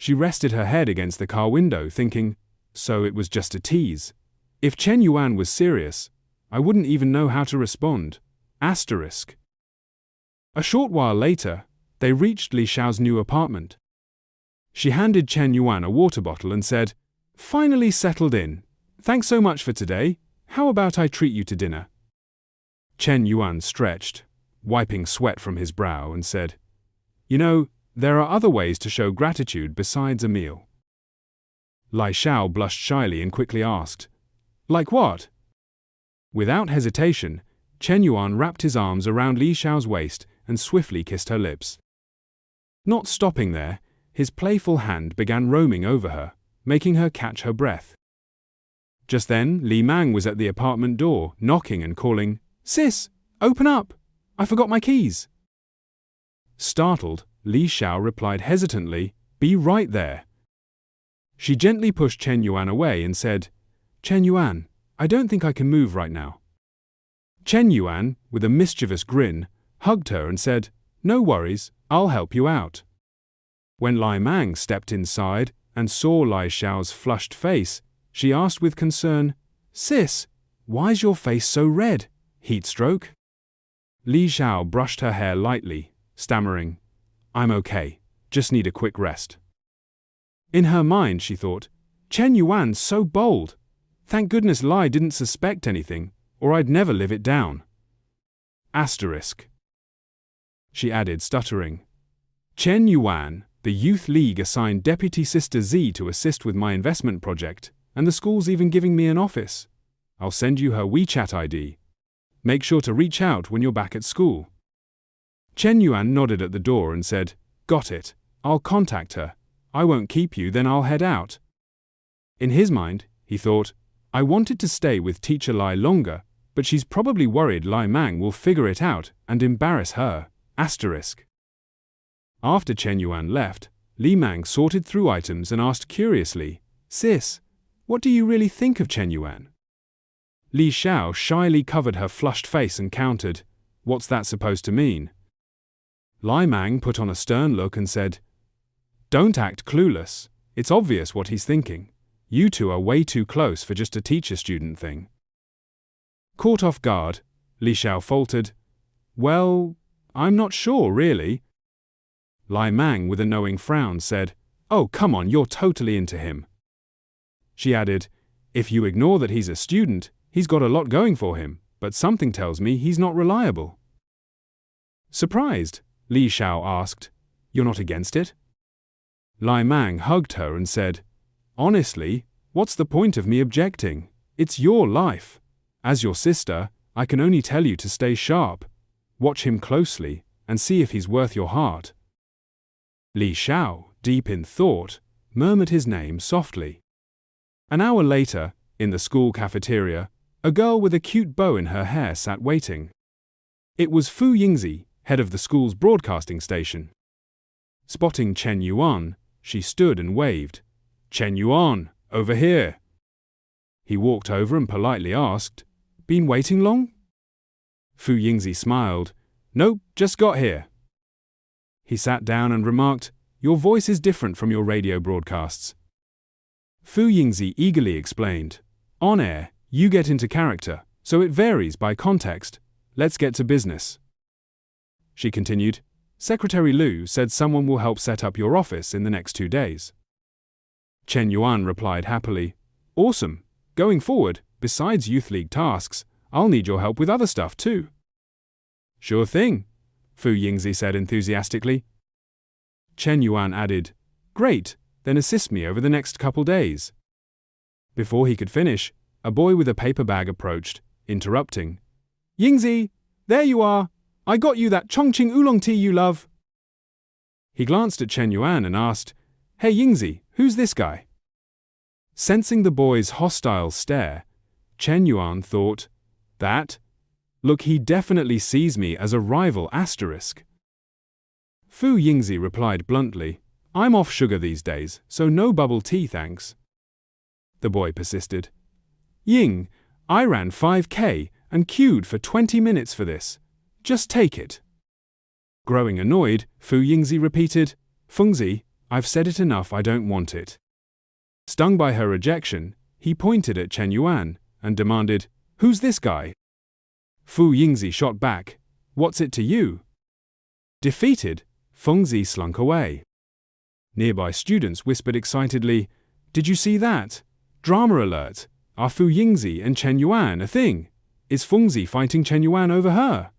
She rested her head against the car window, thinking, so it was just a tease. If Shen Yuan was serious, I wouldn't even know how to respond. Asterisk. A short while later, they reached Li Shao's new apartment. She handed Shen Yuan a water bottle and said, Finally settled in. Thanks so much for today. How about I treat you to dinner? Shen Yuan stretched, wiping sweat from his brow, and said, You know, there are other ways to show gratitude besides a meal. Li Shao blushed shyly and quickly asked, Like what? Without hesitation, Shen Yuan wrapped his arms around Li Shao's waist and swiftly kissed her lips. Not stopping there, his playful hand began roaming over her, making her catch her breath. Just then, Li Mang was at the apartment door, knocking and calling, Sis, open up! I forgot my keys. Startled, Li Shao replied hesitantly, Be right there. She gently pushed Shen Yuan away and said, Shen Yuan, I don't think I can move right now. Shen Yuan, with a mischievous grin, hugged her and said, No worries, I'll help you out. When Li Mang stepped inside and saw Li Shao's flushed face, she asked with concern, Sis, why's your face so red? Heat stroke? Li Shao brushed her hair lightly, stammering, I'm okay, just need a quick rest. In her mind, she thought, Shen Yuan's so bold. Thank goodness Li didn't suspect anything, or I'd never live it down. Asterisk. She added, stuttering, Shen Yuan, the Youth League assigned Deputy Sister Z to assist with my investment project, and the school's even giving me an office. I'll send you her WeChat ID. Make sure to reach out when you're back at school. Shen Yuan nodded at the door and said, Got it, I'll contact her. I won't keep you, then I'll head out. In his mind, he thought, I wanted to stay with Teacher Li longer, but she's probably worried Li Mang will figure it out and embarrass her. Asterisk. After Shen Yuan left, Li Mang sorted through items and asked curiously, Sis, what do you really think of Shen Yuan? Li Shao shyly covered her flushed face and countered, What's that supposed to mean? Li Mang put on a stern look and said, Don't act clueless. It's obvious what he's thinking. You two are way too close for just a teacher-student thing. Caught off guard, Li Shao faltered, Well, I'm not sure, really. Li Mang, with a knowing frown, said, Oh, come on, you're totally into him. She added, If you ignore that he's a student, he's got a lot going for him. but something tells me he's not reliable. Surprised, Li Xiao asked, "You're not against it?" Lai Mang hugged her and said, "Honestly, what's the point of me objecting? It's your life. As your sister, I can only tell you to stay sharp. Watch him closely and see if he's worth your heart." Li Xiao, deep in thought, murmured his name softly. An hour later, in the school cafeteria, a girl with a cute bow in her hair sat waiting. It was Fu Yingzi, head of the school's broadcasting station. Spotting Shen Yuan, she stood and waved. "Shen Yuan, over here." He walked over and politely asked, "Been waiting long?" Fu Yingzi smiled. "Nope, just got here." He sat down and remarked, "Your voice is different from your radio broadcasts." Fu Yingzi eagerly explained, "On air, you get into character, so it varies by context. Let's get to business." She continued, "Secretary Liu said someone will help set up your office in the next 2 days." Shen Yuan replied happily, "Awesome. Going forward, besides Youth League tasks, I'll need your help with other stuff too." "Sure thing," Fu Yingzi said enthusiastically. Shen Yuan added, "Great, then assist me over the next couple days." Before he could finish, a boy with a paper bag approached, interrupting, "Yingzi, there you are. I got you that Chongqing oolong tea you love." He glanced at Shen Yuan and asked, "Hey Yingzi, who's this guy?" Sensing the boy's hostile stare, Shen Yuan thought, Look, he definitely sees me as a rival asterisk." Fu Yingzi replied bluntly, "I'm off sugar these days, so no bubble tea thanks." The boy persisted, "Ying, I ran 5K and queued for 20 minutes for this. Just take it." Growing annoyed, Fu Yingzi repeated, "Fengzi, I've said it enough, I don't want it." Stung by her rejection, he pointed at Shen Yuan and demanded, "Who's this guy?" Fu Yingzi shot back, "What's it to you?" Defeated, Fengzi slunk away. Nearby students whispered excitedly, "Did you see that? Drama alert! Are Fu Yingzi and Shen Yuan a thing? Is Fengzi fighting Shen Yuan over her?"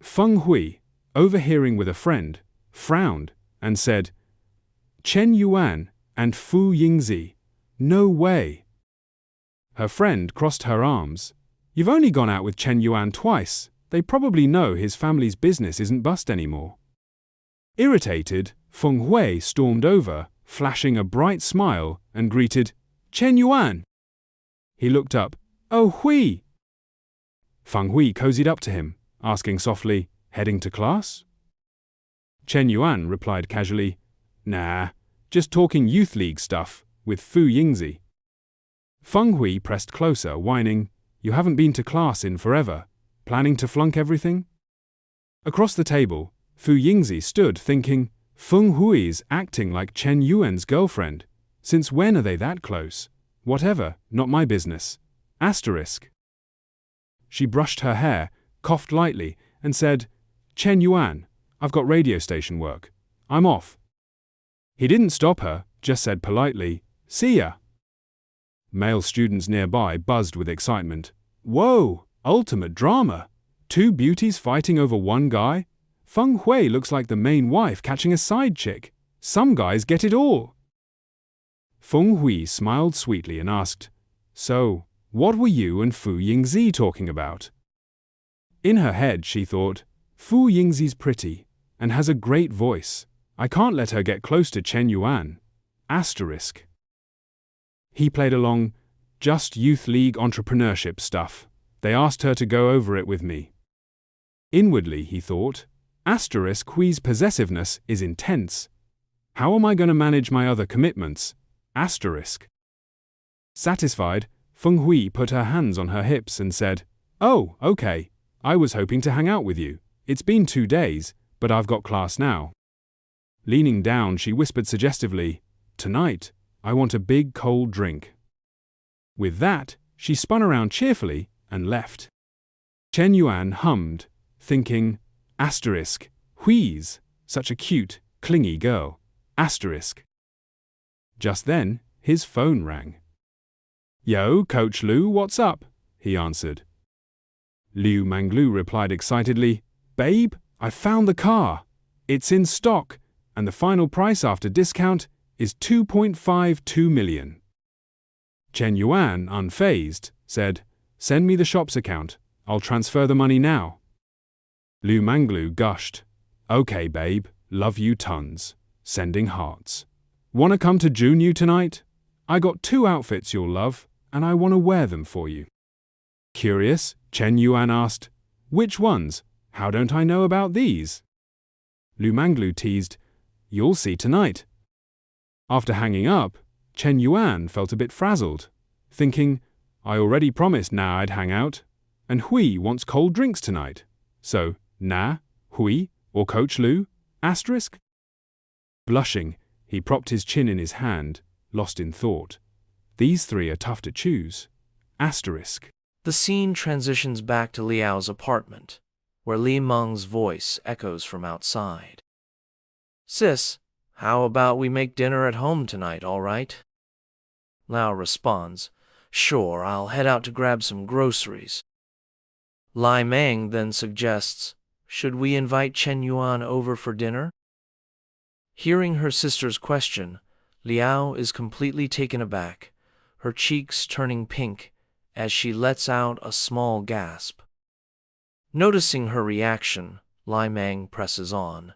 Feng Hui, overhearing with a friend, frowned and said, "Shen Yuan and Fu Yingzi? No way." Her friend crossed her arms. "You've only gone out with Shen Yuan twice. They probably know his family's business isn't bust anymore." Irritated, Feng Hui stormed over, flashing a bright smile, and greeted, "Shen Yuan." He looked up. "Oh, Hui." Feng Hui cozied up to him, asking softly, "Heading to class?" Shen Yuan replied casually, "Nah, just talking Youth League stuff with Fu Yingzi." Feng Hui pressed closer, whining, "You haven't been to class in forever. Planning to flunk everything?" Across the table, Fu Yingzi stood thinking, Feng Hui's acting like Shen Yuan's girlfriend. Since when are they that close? Whatever, not my business. Asterisk. She brushed her hair, coughed lightly, and said, "Shen Yuan, I've got radio station work. I'm off." He didn't stop her, just said politely, "See ya." Male students nearby buzzed with excitement. "Whoa, ultimate drama. 2 beauties fighting over one guy? Feng Hui looks like the main wife catching a side chick. Some guys get it all." Feng Hui smiled sweetly and asked, "So, what were you and Fu Yingzi talking about?" In her head, she thought, "Fu Yingzi's pretty and has a great voice. I can't let her get close to Shen Yuan. Asterisk." He played along, "Just Youth League entrepreneurship stuff. They asked her to go over it with me." Inwardly, he thought, Asterisk Hui's possessiveness is intense. How am I going to manage my other commitments? Asterisk. Satisfied, Feng Hui put her hands on her hips and said, "Oh, okay. I was hoping to hang out with you. It's been 2 days, but I've got class now." Leaning down, she whispered suggestively, "Tonight, I want a big cold drink." With that, she spun around cheerfully and left. Shen Yuan hummed, thinking, Asterisk, Hui's, such a cute, clingy girl. Asterisk. Just then, his phone rang. "Yo, Coach Liu, what's up?" he answered. Liu Manglu replied excitedly, "Babe, I found the car. It's in stock, and the final price after discount is 2.52 million. Chen Yuan, unfazed, said, "Send me the shop's account. I'll transfer the money now." Liu Manglu gushed, "Okay, babe, love you tons. Sending hearts. Wanna come to Junyu tonight? I got 2 outfits you'll love, and I wanna wear them for you." Curious, Chen Yuan asked, "Which ones? How don't I know about these?" Liu Manglu teased, "You'll see tonight." After hanging up, Chen Yuan felt a bit frazzled, thinking, "I already promised Na I'd hang out, and Hui wants cold drinks tonight. So, Na, Hui, or Coach Liu? Asterisk?" Blushing, he propped his chin in his hand, lost in thought. These 3 are tough to choose. Asterisk. The scene transitions back to Liao's apartment, where Li Meng's voice echoes from outside. "Sis, how about we make dinner at home tonight, all right?" Liao responds, "Sure, I'll head out to grab some groceries." Li Meng then suggests, "Should we invite Chen Yuan over for dinner?" Hearing her sister's question, Liao is completely taken aback, her cheeks turning pink as she lets out a small gasp. Noticing her reaction, Li Meng presses on.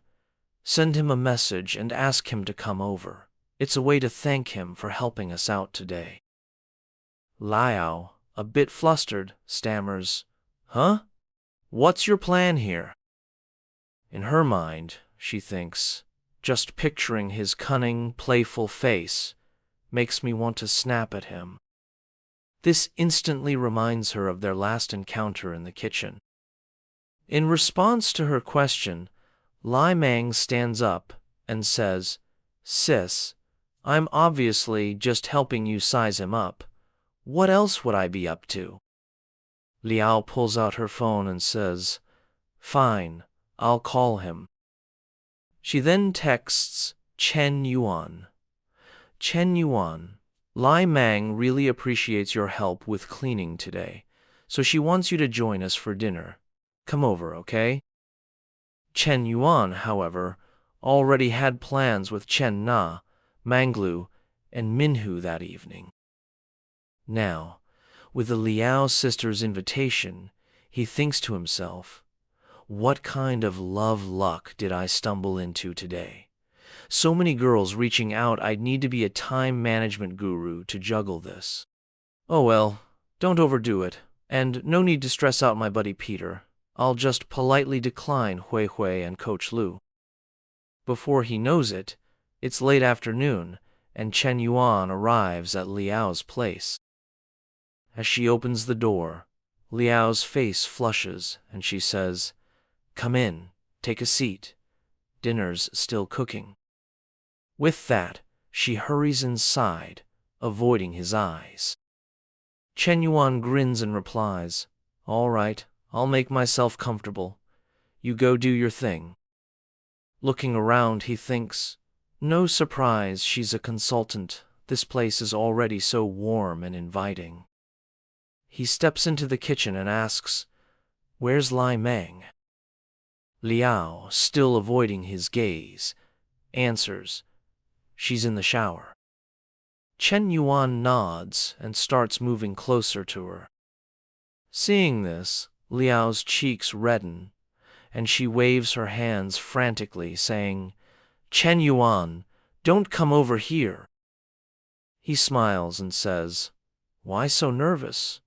"Send him a message and ask him to come over. It's a way to thank him for helping us out today." Liao, a bit flustered, stammers, "Huh? What's your plan here?" In her mind, she thinks, "Just picturing his cunning, playful face makes me want to snap at him." This instantly reminds her of their last encounter in the kitchen. In response to her question, Li Meng stands up and says, "Sis, I'm obviously just helping you size him up. What else would I be up to?" Liao pulls out her phone and says, "Fine, I'll call him." She then texts Chen Yuan. "Chen Yuan, Li Meng really appreciates your help with cleaning today, so she wants you to join us for dinner. Come over, okay?" Chen Yuan, however, already had plans with Chen Na, Manglu, and Minhu that evening. Now, with the Liao sisters' invitation, he thinks to himself, "What kind of love luck did I stumble into today? So many girls reaching out, I'd need to be a time management guru to juggle this. Oh well, don't overdo it, and no need to stress out my buddy Peter. I'll just politely decline Hui Hui and Coach Liu." Before he knows it, it's late afternoon, and Chen Yuan arrives at Liao's place. As she opens the door, Liao's face flushes, and she says, "Come in, take a seat. Dinner's still cooking." With that, she hurries inside, avoiding his eyes. Chen Yuan grins and replies, "All right, I'll make myself comfortable. You go do your thing." Looking around, he thinks, "No surprise she's a consultant. This place is already so warm and inviting." He steps into the kitchen and asks, "Where's Li Meng?" Liao, still avoiding his gaze, answers, "She's in the shower." Chen Yuan nods and starts moving closer to her. Seeing this, Liao's cheeks redden, and she waves her hands frantically, saying, "Chen Yuan, don't come over here." He smiles and says, "Why so nervous?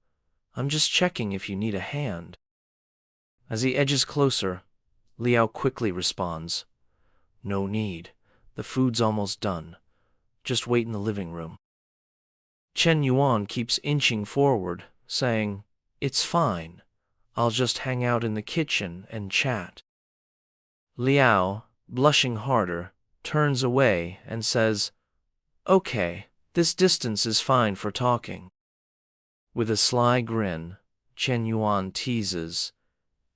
I'm just checking if you need a hand." As he edges closer, Liao quickly responds, "No need. The food's almost done. Just wait in the living room." Chen Yuan keeps inching forward, saying, "It's fine. I'll just hang out in the kitchen and chat." Liao, blushing harder, turns away and says, "Okay, this distance is fine for talking." With a sly grin, Chen Yuan teases,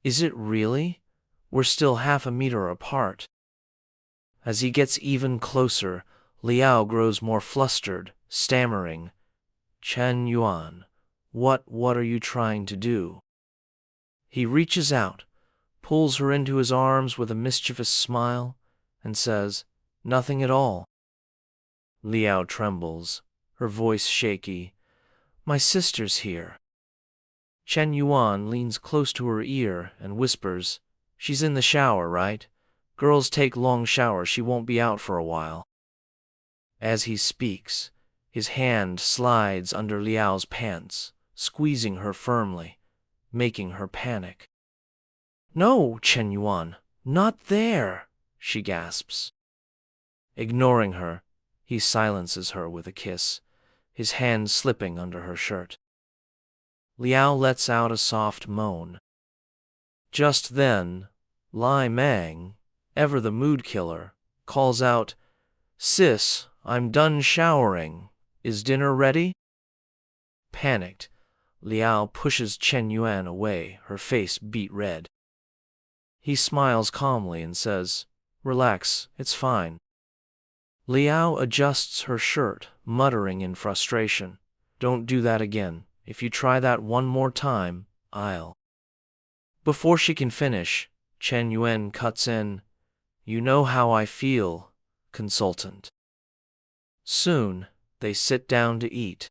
"Is it really? We're still half a meter apart." As he gets even closer, Liao grows more flustered, stammering, "Chen Yuan, what are you trying to do?" He reaches out, pulls her into his arms with a mischievous smile, and says, "Nothing at all." Liao trembles, her voice shaky. "My sister's here." Shen Yuan leans close to her ear and whispers, "She's in the shower, right? Girls take long showers, she won't be out for a while." As he speaks, his hand slides under Liao's pants, squeezing her firmly, making her panic. "No, Chen Yuan, not there," she gasps. Ignoring her, he silences her with a kiss, his hand slipping under her shirt. Liao lets out a soft moan. Just then, Lai Mang, ever the mood killer, calls out, "Sis, I'm done showering. Is dinner ready?" Panicked, Liao pushes Chen Yuan away, her face beet red. He smiles calmly and says, "Relax, it's fine." Liao adjusts her shirt, muttering in frustration, "Don't do that again. If you try that one more time, I'll..." Before she can finish, Chen Yuan cuts in, "You know how I feel, consultant." Soon, they sit down to eat.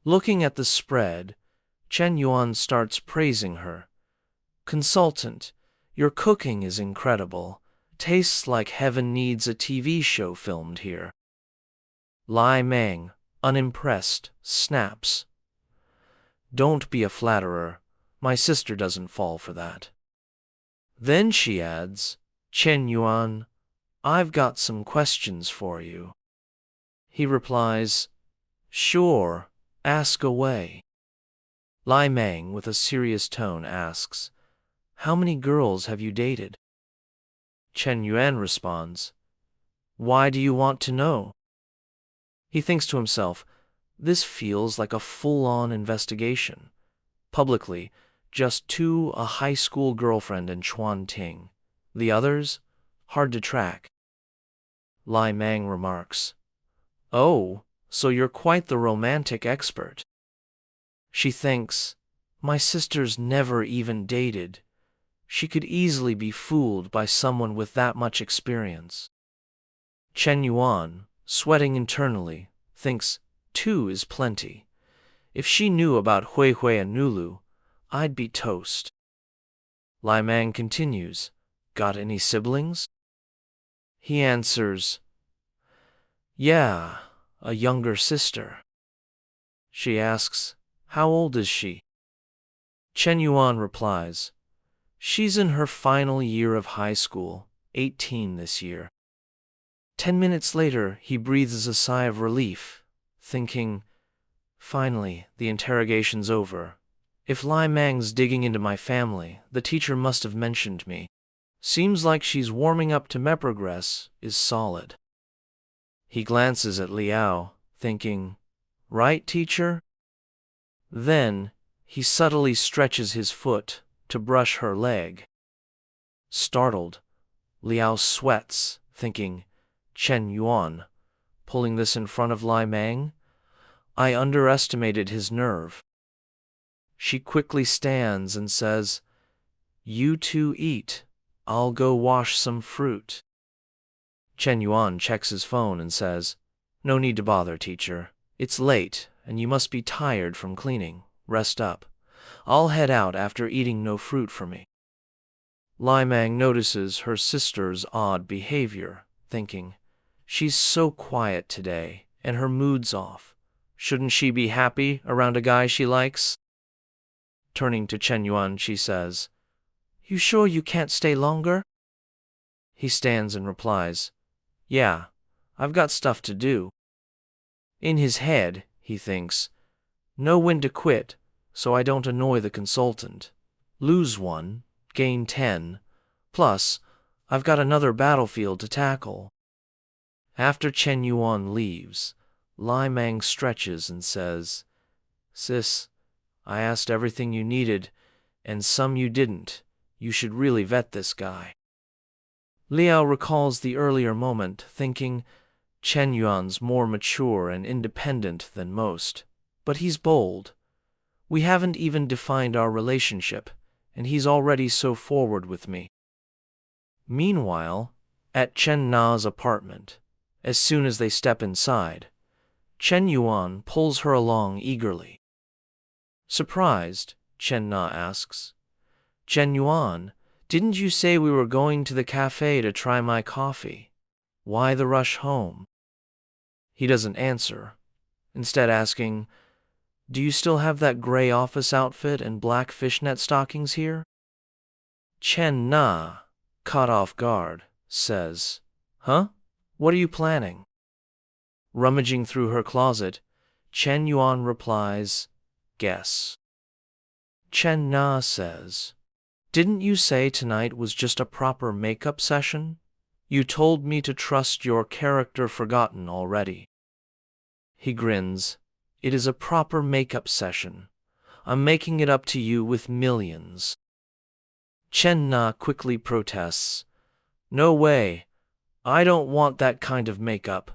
Looking at the spread, Chen Yuan starts praising her. "Consultant, your cooking is incredible. Tastes like heaven needs a TV show filmed here." Lai Mang, unimpressed, snaps, "Don't be a flatterer. My sister doesn't fall for that." Then she adds, "Chen Yuan, I've got some questions for you." He replies, "Sure, ask away." Lai Mang, with a serious tone, asks, "How many girls have you dated?" Chen Yuan responds, "Why do you want to know?" He thinks to himself, this feels like a full-on investigation. Publicly, just 2, a high school girlfriend and Chuan Ting. The others, hard to track. Lai Mang remarks, "Oh, so you're quite the romantic expert." She thinks, my sister's never even dated. She could easily be fooled by someone with that much experience. Chen Yuan, sweating internally, thinks 2 is plenty. If she knew about Hui Hui and Nulu, I'd be toast. Lai Mang continues, "Got any siblings?" He answers, "Yeah, a younger sister." She asks, "How old is she?" Chen Yuan replies, "She's in her final year of high school, 18 this year." 10 minutes later, he breathes a sigh of relief, thinking, finally, the interrogation's over. If Lai Mang's digging into my family, the teacher must have mentioned me. Seems like she's warming up to meprogress is solid. He glances at Liao, thinking, right, teacher? Then, he subtly stretches his foot to brush her leg. Startled, Liao sweats, thinking, Chen Yuan, pulling this in front of Lai Mang? I underestimated his nerve. She quickly stands and says, "You two eat. I'll go wash some fruit." Chen Yuan checks his phone and says, "No need to bother, teacher. It's late, and you must be tired from cleaning. Rest up. I'll head out after eating no fruit for me." Lai Mang notices her sister's odd behavior, thinking, she's so quiet today, and her mood's off. Shouldn't she be happy around a guy she likes? Turning to Chen Yuan, she says, "You sure you can't stay longer?" He stands and replies, "Yeah, I've got stuff to do." In his head, he thinks, know when to quit, so I don't annoy the consultant. Lose 1, gain 10. Plus, I've got another battlefield to tackle. After Chen Yuan leaves, Lai Mang stretches and says, "Sis, I asked everything you needed, and some you didn't. You should really vet this guy." Liao recalls the earlier moment, thinking, Chen Yuan's more mature and independent than most, but he's bold. We haven't even defined our relationship, and he's already so forward with me. Meanwhile, at Chen Na's apartment, as soon as they step inside, Chen Yuan pulls her along eagerly. Surprised, Chen Na asks, "Chen Yuan, didn't you say we were going to the cafe to try my coffee? Why the rush home?" He doesn't answer, instead asking, "Do you still have that gray office outfit and black fishnet stockings here?" Chen Na, caught off guard, says, "Huh? What are you planning?" Rummaging through her closet, Chen Yuan replies, "Guess." Chen Na says, "Didn't you say tonight was just a proper makeup session? You told me to trust your character forgotten already." He grins. "It is a proper makeup session. I'm making it up to you with millions." Chen Na quickly protests, "No way. I don't want that kind of makeup."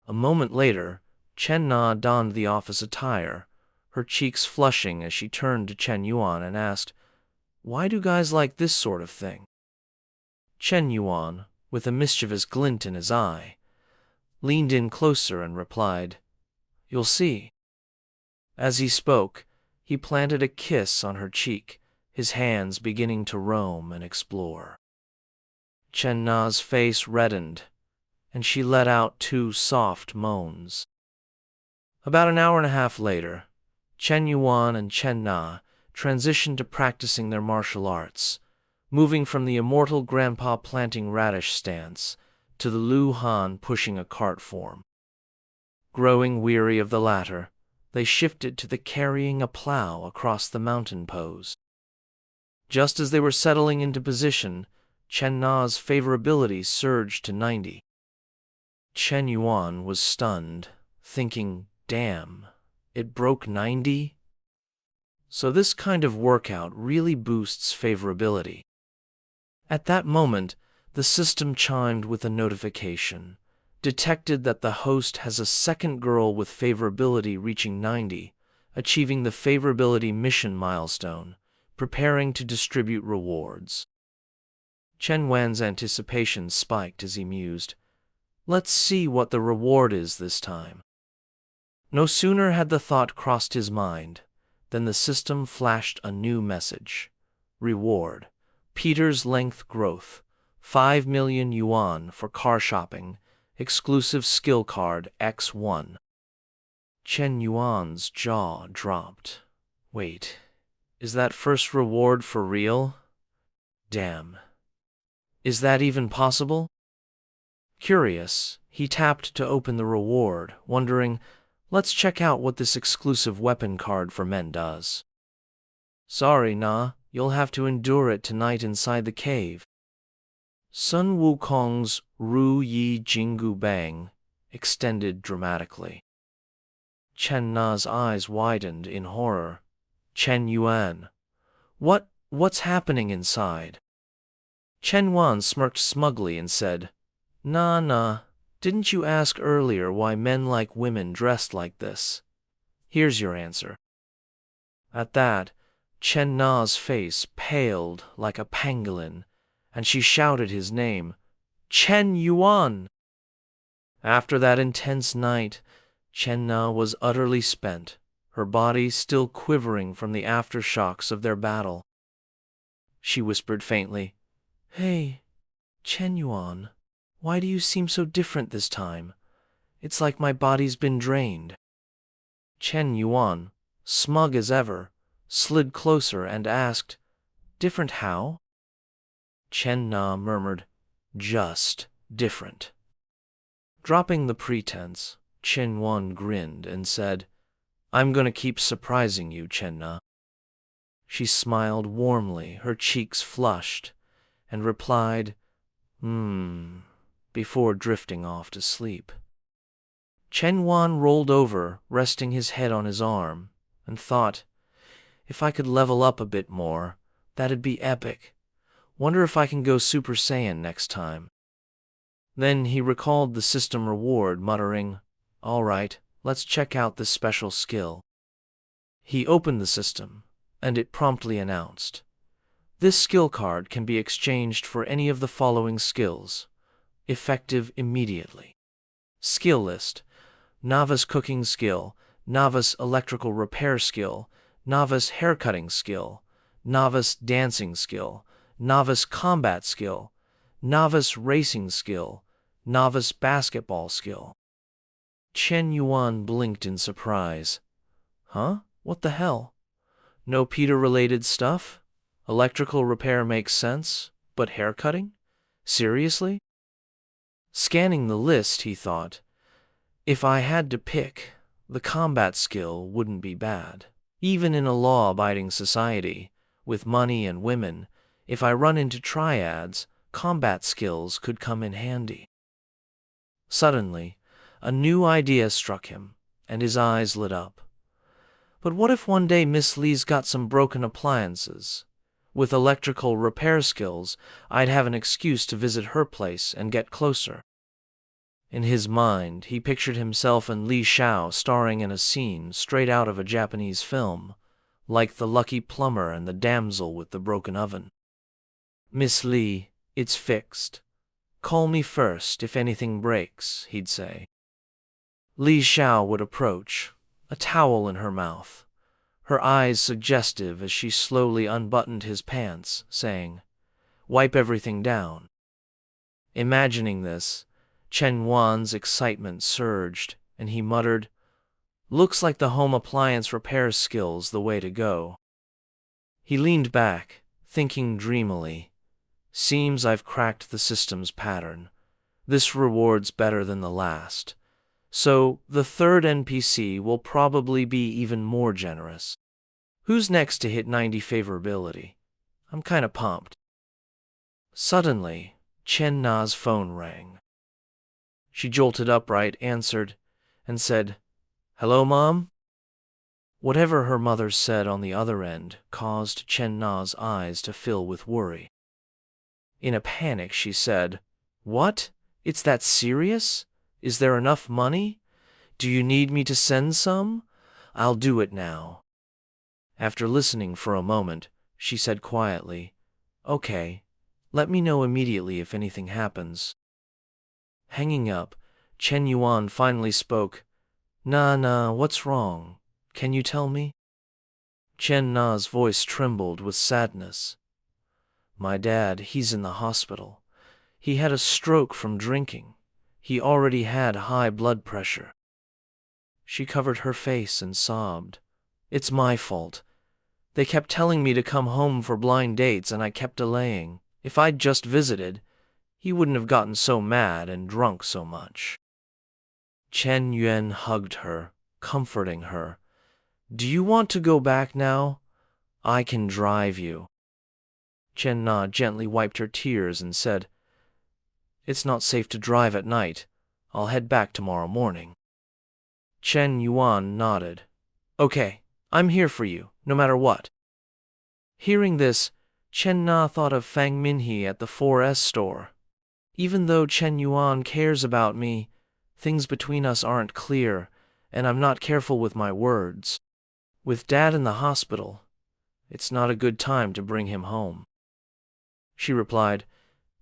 A moment later, Chen Na donned the office attire, her cheeks flushing as she turned to Chen Yuan and asked, "Why do guys like this sort of thing?" Chen Yuan, with a mischievous glint in his eye, leaned in closer and replied, "You'll see." As he spoke, he planted a kiss on her cheek, his hands beginning to roam and explore. Chen Na's face reddened, and she let out 2 soft moans. About an hour and a half later, Chen Yuan and Chen Na transitioned to practicing their martial arts, moving from the immortal grandpa planting radish stance to the Lu Han pushing a cart form. Growing weary of the latter, they shifted to the carrying a plow across the mountain pose. Just as they were settling into position, Chen Na's favorability surged to 90. Chen Yuan was stunned, thinking, "Damn, it broke 90? So this kind of workout really boosts favorability." At that moment, the system chimed with a notification, detected that the host has a second girl with favorability reaching 90, achieving the favorability mission milestone, preparing to distribute rewards. Chen Yuan's anticipation spiked as he mused, "Let's see what the reward is this time." No sooner had the thought crossed his mind than the system flashed a new message. Reward: Peter's length growth, 5 million yuan for car shopping, exclusive skill card X1. Chen Yuan's jaw dropped. Wait, is that first reward for real? Damn. Is that even possible? Curious, he tapped to open the reward, wondering, let's check out what this exclusive weapon card for men does. Sorry, Na, you'll have to endure it tonight inside the cave. Sun Wukong's Ru Yi Jinggu Bang extended dramatically. Chen Na's eyes widened in horror. Chen Yuan. What's happening inside? Chen Yuan smirked smugly and said, Nah, didn't you ask earlier why men like women dressed like this? Here's your answer. At that, Chen Na's face paled like a pangolin, and she shouted his name, Chen Yuan! After that intense night, Chen Na was utterly spent, her body still quivering from the aftershocks of their battle. She whispered faintly, Hey, Chen Yuan, why do you seem so different this time? It's like my body's been drained. Chen Yuan, smug as ever, slid closer and asked, Different how? Chen Na murmured, Just different. Dropping the pretense, Chen Yuan grinned and said, I'm gonna keep surprising you, Chen Na. She smiled warmly, her cheeks flushed, and replied, before drifting off to sleep. Chen Yuan rolled over, resting his head on his arm, and thought, if I could level up a bit more, that'd be epic. Wonder if I can go Super Saiyan next time. Then he recalled the system reward, muttering, All right, let's check out this special skill. He opened the system, and it promptly announced, This skill card can be exchanged for any of the following skills, effective immediately. Skill list: Novice cooking skill, Novice electrical repair skill, Novice haircutting skill, Novice dancing skill, Novice combat skill, Novice racing skill, Novice basketball skill. Shen Yuan blinked in surprise. Huh? What the hell? No Peter-related stuff? Electrical repair makes sense, but haircutting? Seriously? Scanning the list, he thought, if I had to pick, the combat skill wouldn't be bad. Even in a law-abiding society, with money and women, if I run into triads, combat skills could come in handy. Suddenly, a new idea struck him, and his eyes lit up. But what if one day Miss Lee's got some broken appliances? With electrical repair skills, I'd have an excuse to visit her place and get closer. In his mind, he pictured himself and Li Xiao starring in a scene straight out of a Japanese film, like The Lucky Plumber and the Damsel with the Broken Oven. Miss Lee, it's fixed. Call me first if anything breaks, he'd say. Li Xiao would approach, a towel in her mouth, her eyes suggestive as she slowly unbuttoned his pants, saying, "Wipe everything down." Imagining this, Chen Yuan's excitement surged, and he muttered, "Looks like the home appliance repair skill's the way to go." He leaned back, thinking dreamily, "Seems I've cracked the system's pattern. This reward's better than the last. So the third NPC will probably be even more generous. Who's next to hit 90 favorability? I'm kinda pumped." Suddenly, Chen Na's phone rang. She jolted upright, answered, and said, "Hello, Mom?" Whatever her mother said on the other end caused Chen Na's eyes to fill with worry. In a panic, she said, "What? It's that serious? Is there enough money? Do you need me to send some? I'll do it now." After listening for a moment, she said quietly, "Okay, let me know immediately if anything happens." Hanging up, Chen Yuan finally spoke, Nah, what's wrong? Can you tell me?" Chen Na's voice trembled with sadness. "My dad, he's in the hospital. He had a stroke from drinking. He already had high blood pressure." She covered her face and sobbed. "It's my fault. They kept telling me to come home for blind dates and I kept delaying. If I'd just visited, he wouldn't have gotten so mad and drunk so much." Chen Yuan hugged her, comforting her. "Do you want to go back now? I can drive you." Chen Na gently wiped her tears and said, "It's not safe to drive at night. I'll head back tomorrow morning." Chen Yuan nodded. "Okay, I'm here for you, no matter what." Hearing this, Chen Na thought of Fang Minhe at the 4S store. Even though Chen Yuan cares about me, things between us aren't clear, and I'm not careful with my words. With Dad in the hospital, it's not a good time to bring him home. She replied,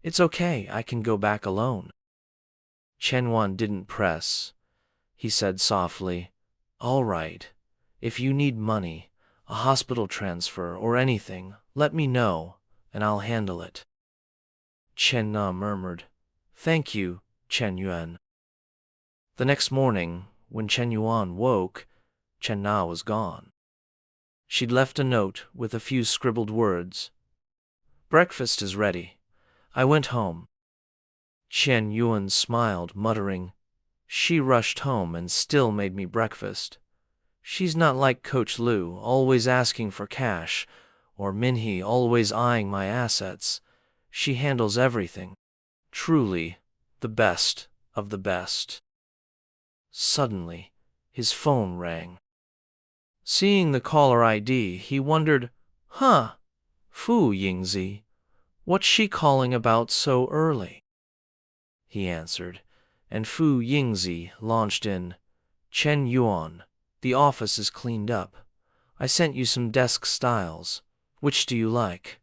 "It's okay, I can go back alone." Chen Yuan didn't press. He said softly, "All right, if you need money, a hospital transfer, or anything, let me know, and I'll handle it." Chen Na murmured, "Thank you, Chen Yuan." The next morning, when Chen Yuan woke, Chen Na was gone. She'd left a note with a few scribbled words. "Breakfast is ready. I went home." Chen Yuan smiled, muttering, "She rushed home and still made me breakfast. She's not like Coach Lu, always asking for cash, or Minhe always eyeing my assets. She handles everything. Truly, the best of the best." Suddenly, his phone rang. Seeing the caller ID, he wondered, Fu Yingzi, what's she calling about so early?" He answered, and Fu Yingzi launched in, "Chen Yuan, the office is cleaned up. I sent you some desk styles. Which do you like?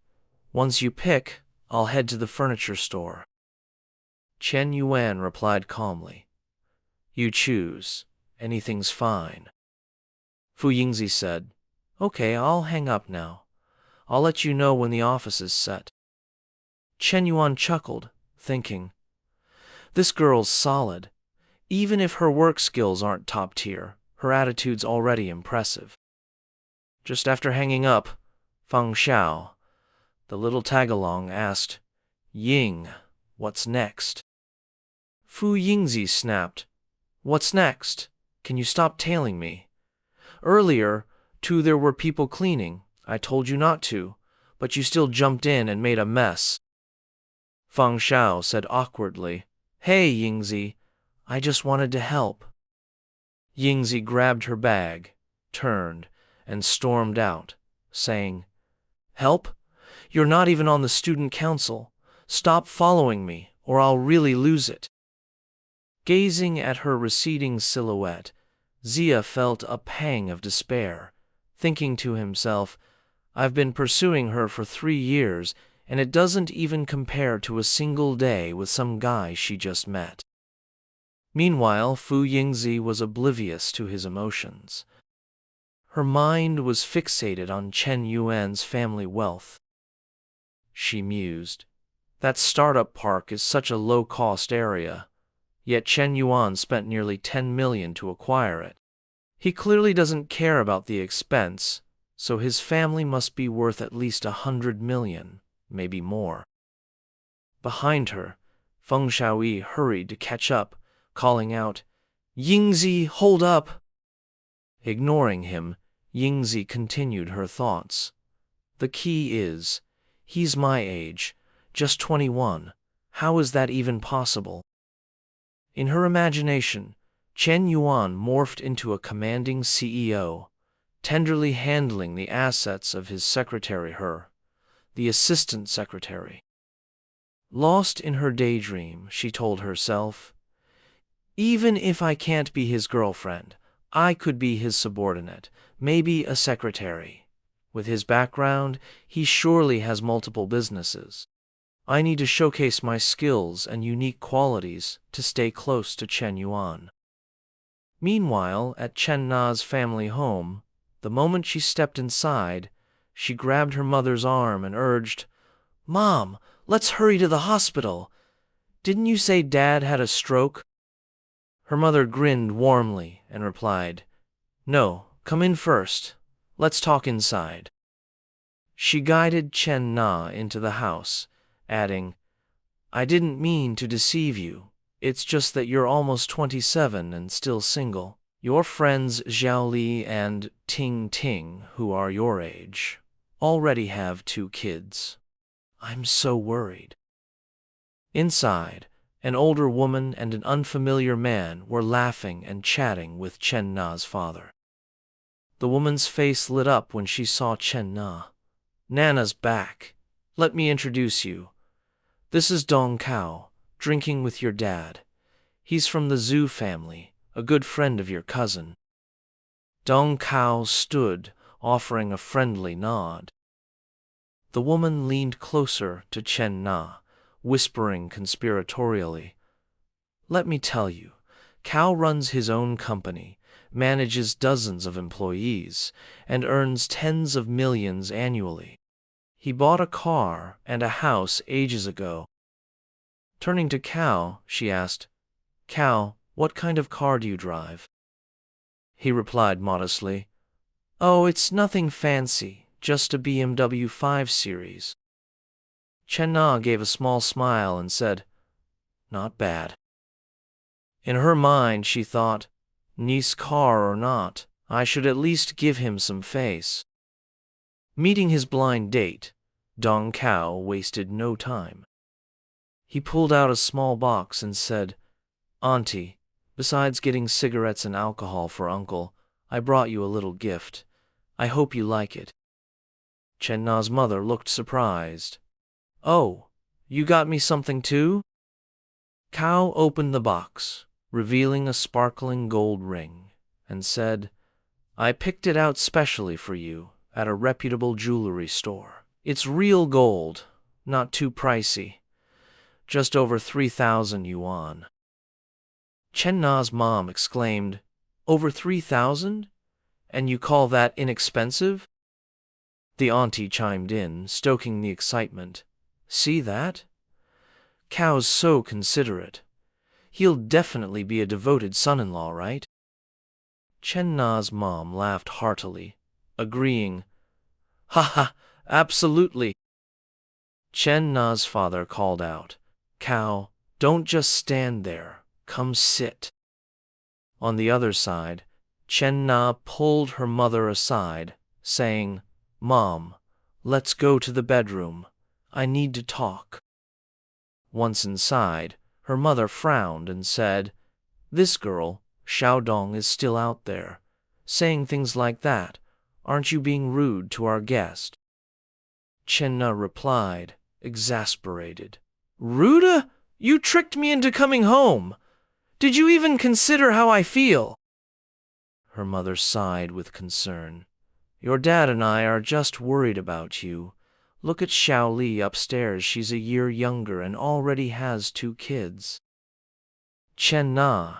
Once you pick, I'll head to the furniture store. Shen Yuan replied calmly. You choose. Anything's fine. Fu Yingzi said, Okay, I'll hang up now. I'll let you know when the office is set. Shen Yuan chuckled, thinking, This girl's solid. Even if her work skills aren't top tier, her attitude's already impressive. Just after hanging up, Feng Xiao, the little tagalong, asked, Ying, what's next? Fu Yingzi snapped, What's next? Can you stop tailing me? Earlier, there were people cleaning. I told you not to, but you still jumped in and made a mess. Feng Xiao said awkwardly, Hey, Yingzi, I just wanted to help. Yingzi grabbed her bag, turned, and stormed out, saying, Help? You're not even on the student council. Stop following me, or I'll really lose it. Gazing at her receding silhouette, Zia felt a pang of despair, thinking to himself, I've been pursuing her for 3 years, and it doesn't even compare to a single day with some guy she just met. Meanwhile, Fu Yingzi was oblivious to his emotions. Her mind was fixated on Shen Yuan's family wealth. She mused, That startup park is such a low-cost area, yet Shen Yuan spent nearly 10 million to acquire it. He clearly doesn't care about the expense, so his family must be worth at least 100 million, maybe more. Behind her, Feng Xiaoyi hurried to catch up, calling out, Yingzi, hold up! Ignoring him, Yingzi continued her thoughts. The key is, he's my age, just 21. How is that even possible? In her imagination, Shen Yuan morphed into a commanding CEO, tenderly handling the assets of his secretary the assistant secretary. Lost in her daydream, she told herself, Even if I can't be his girlfriend, I could be his subordinate, maybe a secretary. With his background, he surely has multiple businesses. I need to showcase my skills and unique qualities to stay close to Shen Yuan. Meanwhile, at Chen Na's family home, the moment she stepped inside, she grabbed her mother's arm and urged, Mom, let's hurry to the hospital. Didn't you say Dad had a stroke? Her mother grinned warmly and replied, No, come in first. Let's talk inside. She guided Chen Na into the house, adding, I didn't mean to deceive you. It's just that you're almost 27 and still single. Your friends Xiao Li and Ting Ting, who are your age, already have 2 kids. I'm so worried. Inside, an older woman and an unfamiliar man were laughing and chatting with Chen Na's father. The woman's face lit up when she saw Chen Na. Nana's back. Let me introduce you. This is Dong Kao, drinking with your dad. He's from the Zhu family, a good friend of your cousin. Dong Kao stood, offering a friendly nod. The woman leaned closer to Chen Na, whispering conspiratorially, Let me tell you, Kao runs his own company, manages dozens of employees, and earns tens of millions annually. He bought a car and a house ages ago. Turning to Kao, she asked, Kao, what kind of car do you drive? He replied modestly, Oh, it's nothing fancy, just a BMW 5 Series. Chen Na gave a small smile and said, Not bad. In her mind, she thought, Nice car or not, I should at least give him some face. Meeting his blind date, Dong Kao wasted no time. He pulled out a small box and said, Auntie, besides getting cigarettes and alcohol for Uncle, I brought you a little gift. I hope you like it. Chen Na's mother looked surprised. Oh, you got me something too? Kao opened the box, revealing a sparkling gold ring, and said, I picked it out specially for you at a reputable jewelry store. It's real gold, not too pricey. Just over 3,000 yuan. Chen Na's mom exclaimed, Over 3,000? And you call that inexpensive? The auntie chimed in, stoking the excitement. See that? Cao's so considerate. He'll definitely be a devoted son-in-law, right? Chen Na's mom laughed heartily, agreeing, Ha ha, absolutely. Chen Na's father called out, Cao, don't just stand there, come sit. On the other side, Chen Na pulled her mother aside, saying, Mom, let's go to the bedroom. I need to talk. Once inside, her mother frowned and said, This girl, Xiaodong, is still out there, saying things like that. Aren't you being rude to our guest? Chen Na replied, exasperated, Rude? You tricked me into coming home. Did you even consider how I feel? Her mother sighed with concern. Your dad and I are just worried about you. Look at Xiao Li upstairs. She's a year younger and already has 2 kids. Chen Na,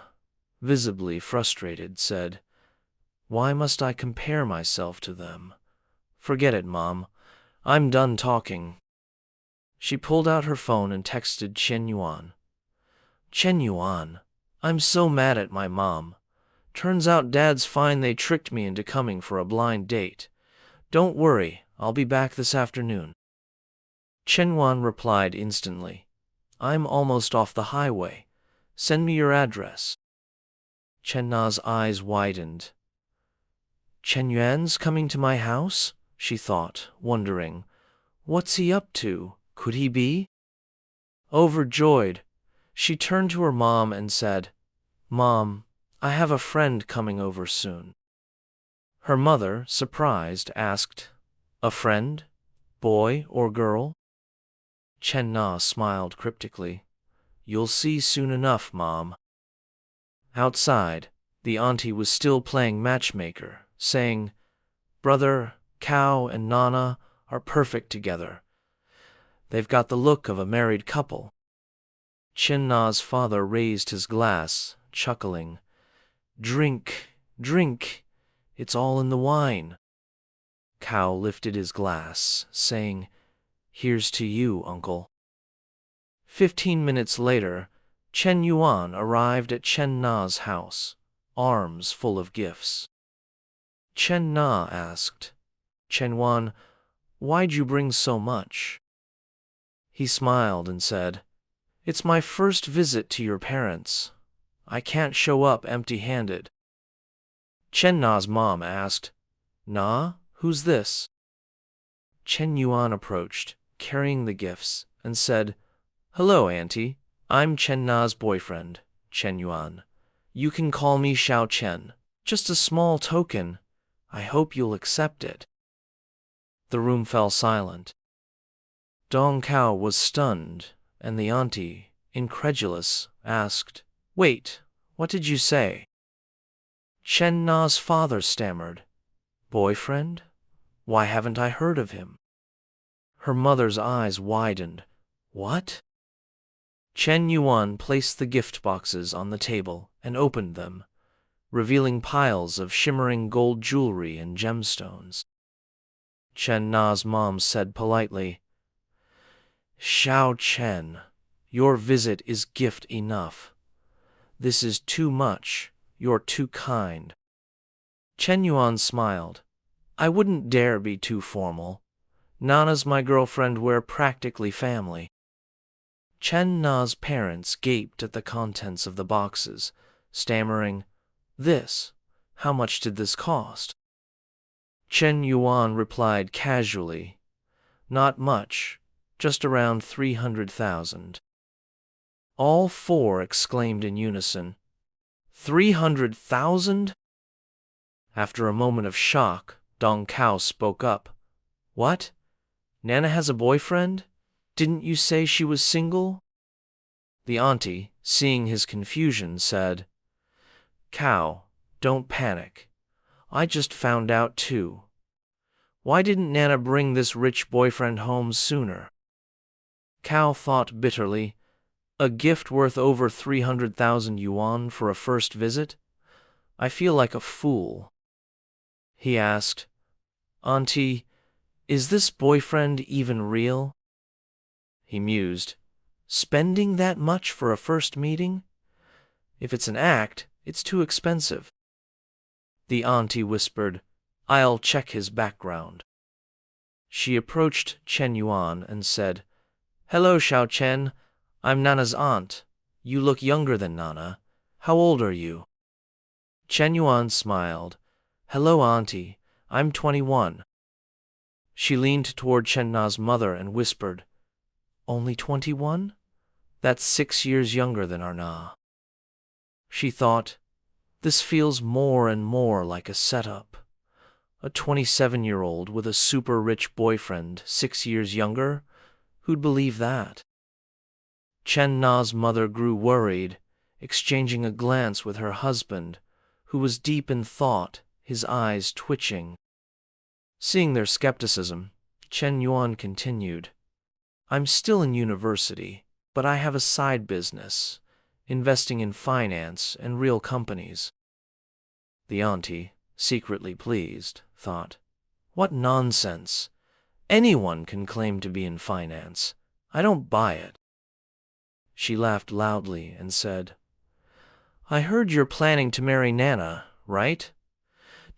visibly frustrated, said, Why must I compare myself to them? Forget it, Mom. I'm done talking. She pulled out her phone and texted Shen Yuan. Shen Yuan, I'm so mad at my mom. Turns out Dad's fine they tricked me into coming for a blind date. Don't worry, I'll be back this afternoon. Chen Yuan replied instantly, I'm almost off the highway. Send me your address. Chen Na's eyes widened. Chen Yuan's coming to my house? She thought, wondering. What's he up to? Could he be? Overjoyed, she turned to her mom and said, Mom, I have a friend coming over soon. Her mother, surprised, asked, A friend? Boy or girl? Chen Na smiled cryptically. You'll see soon enough, Mom. Outside, the auntie was still playing matchmaker, saying, Brother, Cao and Nana are perfect together. They've got the look of a married couple. Chen Na's father raised his glass, chuckling. Drink, drink, it's all in the wine. Cao lifted his glass, saying, Here's to you, uncle. 15 minutes later, Chen Yuan arrived at Chen Na's house, arms full of gifts. Chen Na asked, Chen Yuan, why'd you bring so much? He smiled and said, It's my first visit to your parents. I can't show up empty-handed. Chen Na's mom asked, Na, who's this? Chen Yuan approached, carrying the gifts, and said, Hello, Auntie. I'm Chen Na's boyfriend, Chen Yuan. You can call me Xiao Chen. Just a small token. I hope you'll accept it. The room fell silent. Dong Cao was stunned, and the auntie, incredulous, asked, Wait, what did you say? Chen Na's father stammered, Boyfriend? Why haven't I heard of him? Her mother's eyes widened. What? Chen Yuan placed the gift boxes on the table and opened them, revealing piles of shimmering gold jewelry and gemstones. Chen Na's mom said politely, Xiao Chen, your visit is gift enough. This is too much. You're too kind. Chen Yuan smiled. I wouldn't dare be too formal. Nana's my girlfriend, we're practically family. Chen Na's parents gaped at the contents of the boxes, stammering, This? How much did this cost? Chen Yuan replied casually, Not much, just around 300,000. All four exclaimed in unison, 300,000? After a moment of shock, Dong Cao spoke up. What? Nana has a boyfriend? Didn't you say she was single? The auntie, seeing his confusion, said, Cao, don't panic. I just found out too. Why didn't Nana bring this rich boyfriend home sooner? Cao thought bitterly. A gift worth over 300,000 yuan for a first visit? I feel like a fool. He asked, Auntie, is this boyfriend even real? He mused. Spending that much for a first meeting? If it's an act, it's too expensive. The auntie whispered, I'll check his background. She approached Shen Yuan and said, Hello, Xiao Chen. I'm Nana's aunt. You look younger than Nana. How old are you? Shen Yuan smiled. Hello, auntie. I'm 21. She leaned toward Chen Na's mother and whispered, Only 21? That's 6 years younger than our Na. She thought, this feels more and more like a setup. A 27-year-old with a super rich boyfriend 6 years younger? Who'd believe that? Chen Na's mother grew worried, exchanging a glance with her husband, who was deep in thought, his eyes twitching. Seeing their skepticism, Chen Yuan continued, I'm still in university, but I have a side business, investing in finance and real companies. The auntie, secretly pleased, thought, what nonsense. Anyone can claim to be in finance. I don't buy it. She laughed loudly and said, I heard you're planning to marry Nana, right?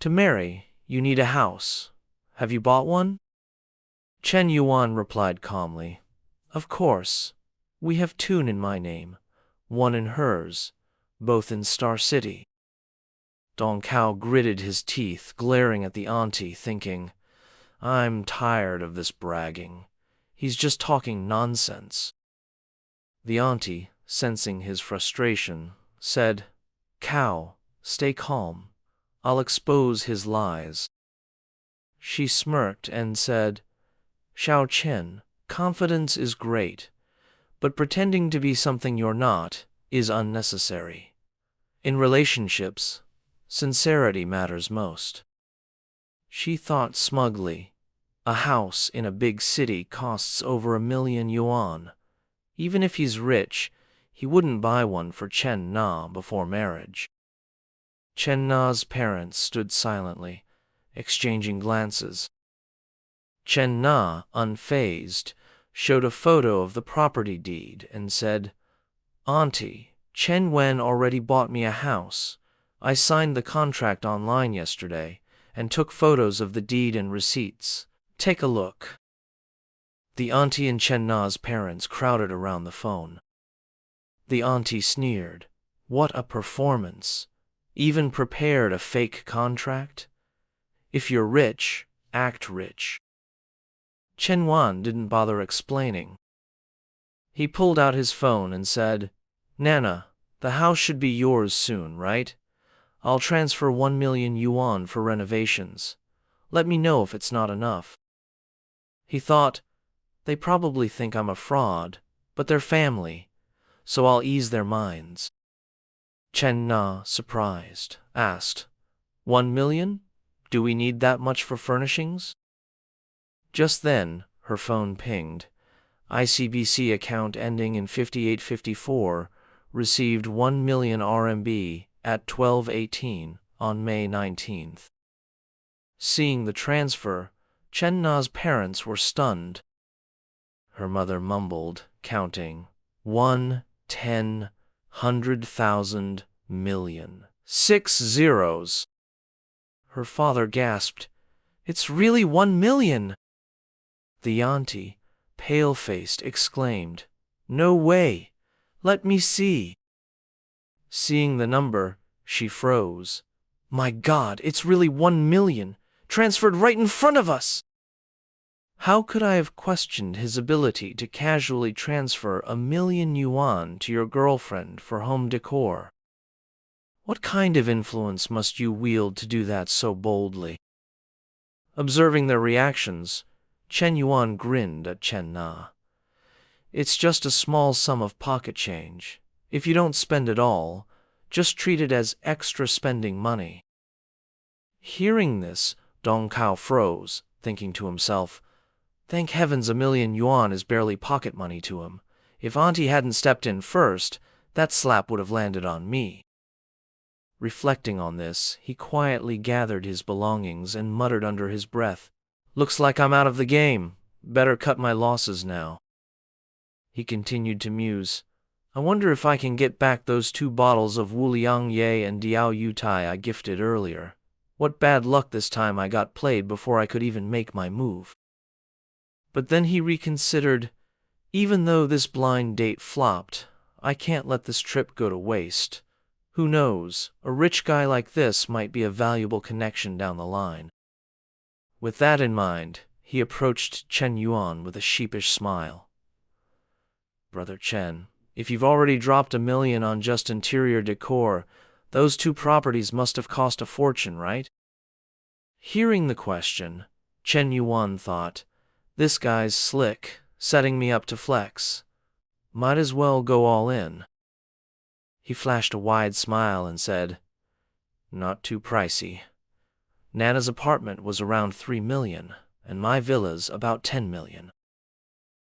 To marry, you need a house. Have you bought one? Chen Yuan replied calmly, Of course. We have two in my name, one in hers, both in Star City. Dong Cao gritted his teeth, glaring at the auntie, thinking, I'm tired of this bragging. He's just talking nonsense. The auntie, sensing his frustration, said, Cao, stay calm. I'll expose his lies. She smirked and said, Xiao Chen, confidence is great, but pretending to be something you're not is unnecessary. In relationships, sincerity matters most. She thought smugly, a house in a big city costs over 1,000,000 yuan. Even if he's rich, he wouldn't buy one for Chen Na before marriage. Chen Na's parents stood silently, exchanging glances. Chen Na, unfazed, showed a photo of the property deed and said, Auntie, Chen Wen already bought me a house. I signed the contract online yesterday and took photos of the deed and receipts. Take a look. The auntie and Chen Na's parents crowded around the phone. The auntie sneered. What a performance. Even prepared a fake contract? If you're rich, act rich. Chen Yuan didn't bother explaining. He pulled out his phone and said, Nana, the house should be yours soon, right? I'll transfer 1,000,000 yuan for renovations. Let me know if it's not enough. He thought, they probably think I'm a fraud, but they're family, so I'll ease their minds. Chen Na, surprised, asked, 1,000,000? Do we need that much for furnishings? Just then, her phone pinged. ICBC account ending in 5854 received 1,000,000 RMB at 12:18 on May 19th. Seeing the transfer, Chen Na's parents were stunned. Her mother mumbled, counting 1, 10, 100,000, million. 6 zeros. Her father gasped, It's really 1,000,000! The auntie, pale-faced, exclaimed, No way! Let me see! Seeing the number, she froze. My God, it's really 1,000,000, transferred right in front of us! How could I have questioned his ability to casually transfer 1,000,000 yuan to your girlfriend for home decor? What kind of influence must you wield to do that so boldly? Observing their reactions, Chen Yuan grinned at Chen Na. It's just a small sum of pocket change. If you don't spend it all, just treat it as extra spending money. Hearing this, Dong Cao froze, thinking to himself, "Thank heavens $1,000,000 is barely pocket money to him. If Auntie hadn't stepped in first, that slap would have landed on me." Reflecting on this, he quietly gathered his belongings and muttered under his breath, "Looks like I'm out of the game. Better cut my losses now." He continued to muse, "I wonder if I can get back those 2 bottles of Wuliang Ye and Diao Yutai I gifted earlier. What bad luck this time I got played before I could even make my move." But then he reconsidered, "Even though this blind date flopped, I can't let this trip go to waste. Who knows, a rich guy like this might be a valuable connection down the line." With that in mind, he approached Shen Yuan with a sheepish smile. "Brother Chen, if you've already dropped $1,000,000 on just interior decor, those 2 properties must have cost a fortune, right?" Hearing the question, Shen Yuan thought, "This guy's slick, setting me up to flex. Might as well go all in." He flashed a wide smile and said, "Not too pricey. Nana's apartment was around 3,000,000, and my villa's about 10,000,000.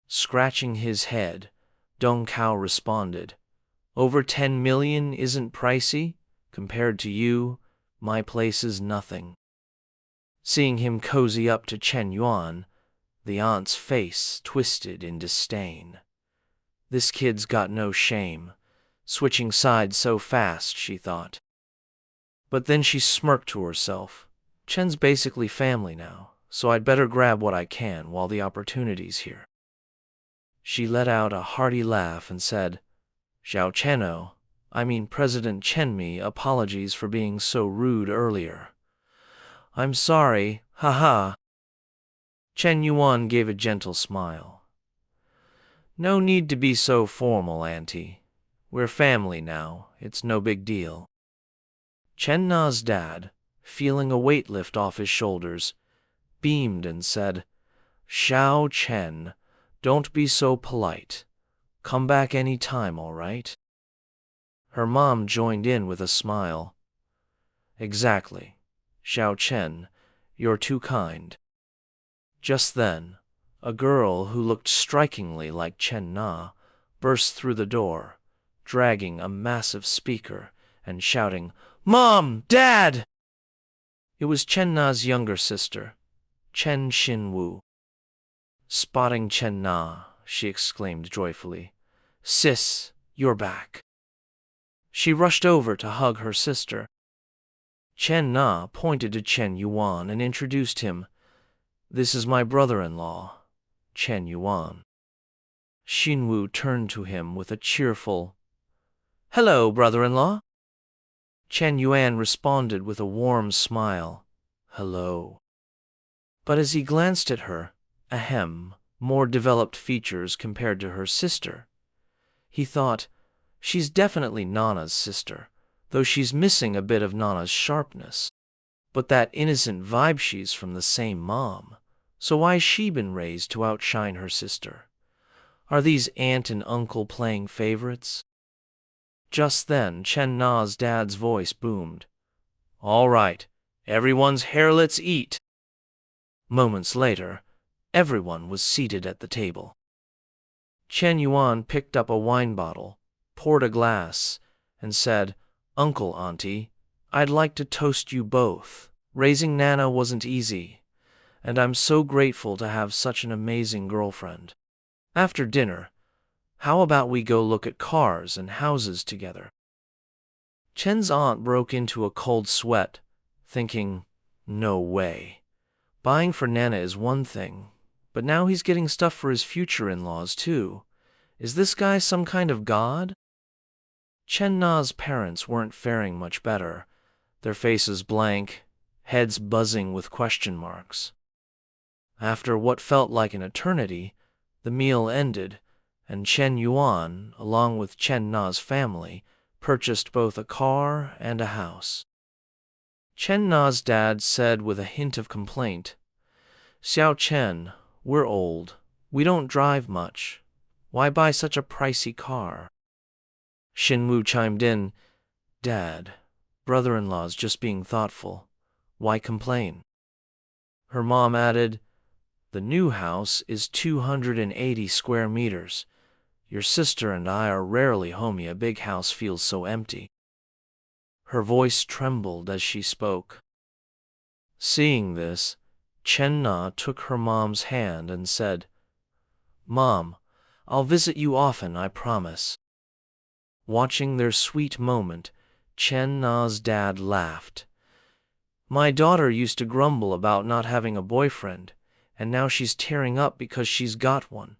Scratching his head, Dong Kao responded, "Over 10,000,000 isn't pricey? Compared to you, my place is nothing." Seeing him cozy up to Shen Yuan, the aunt's face twisted in disdain. This kid's got no shame, switching sides so fast, she thought. But then she smirked to herself. Chen's basically family now, so I'd better grab what I can while the opportunity's here. She let out a hearty laugh and said, "Xiao Cheno, I mean President Chenmi, apologies for being so rude earlier." "I'm sorry, haha." Shen Yuan gave a gentle smile. "No need to be so formal, Auntie. We're family now, it's no big deal." Chen Na's dad, feeling a weight lift off his shoulders, beamed and said, "Xiao Chen, don't be so polite. Come back any time, all right?" Her mom joined in with a smile. "Exactly. Xiao Chen, you're too kind." Just then, a girl who looked strikingly like Chen Na burst through the door, dragging a massive speaker and shouting, "Mom! Dad!" It was Chen Na's younger sister, Chen Xinwu. Spotting Chen Na, she exclaimed joyfully, "Sis, you're back." She rushed over to hug her sister. Chen Na pointed to Chen Yuan and introduced him. "This is my brother-in-law, Chen Yuan." Xinwu turned to him with a cheerful, "Hello, brother-in-law." Chen Yuan responded with a warm smile, "Hello." But as he glanced at her, more developed features compared to her sister, he thought, she's definitely Nana's sister, though she's missing a bit of Nana's sharpness. But that innocent vibe, she's from the same mom, so why's she been raised to outshine her sister? Are these aunt and uncle playing favorites? Just then, Chen Na's dad's voice boomed, "All right, everyone's here, let's eat." Moments later, everyone was seated at the table. Chen Yuan picked up a wine bottle, poured a glass, and said, "Uncle, Auntie, I'd like to toast you both. Raising Nana wasn't easy, and I'm so grateful to have such an amazing girlfriend. After dinner, how about we go look at cars and houses together?" Chen's aunt broke into a cold sweat, thinking, no way. Buying for Nana is one thing, but now he's getting stuff for his future in-laws too. Is this guy some kind of god? Chen Na's parents weren't faring much better, their faces blank, heads buzzing with question marks. After what felt like an eternity, the meal ended, and Chen Yuan, along with Chen Na's family, purchased both a car and a house. Chen Na's dad said with a hint of complaint, "Xiao Chen, we're old. We don't drive much. Why buy such a pricey car?" Xinwu chimed in, "Dad, brother-in-law's just being thoughtful. Why complain?" Her mom added, The new house is 280 square meters. Your sister and I are rarely home. A big house feels so empty. Her voice trembled as she spoke. Seeing this, Chen Na took her mom's hand and said, "Mom, I'll visit you often, I promise." Watching their sweet moment, Chen Na's dad laughed. "My daughter used to grumble about not having a boyfriend, and now she's tearing up because she's got one.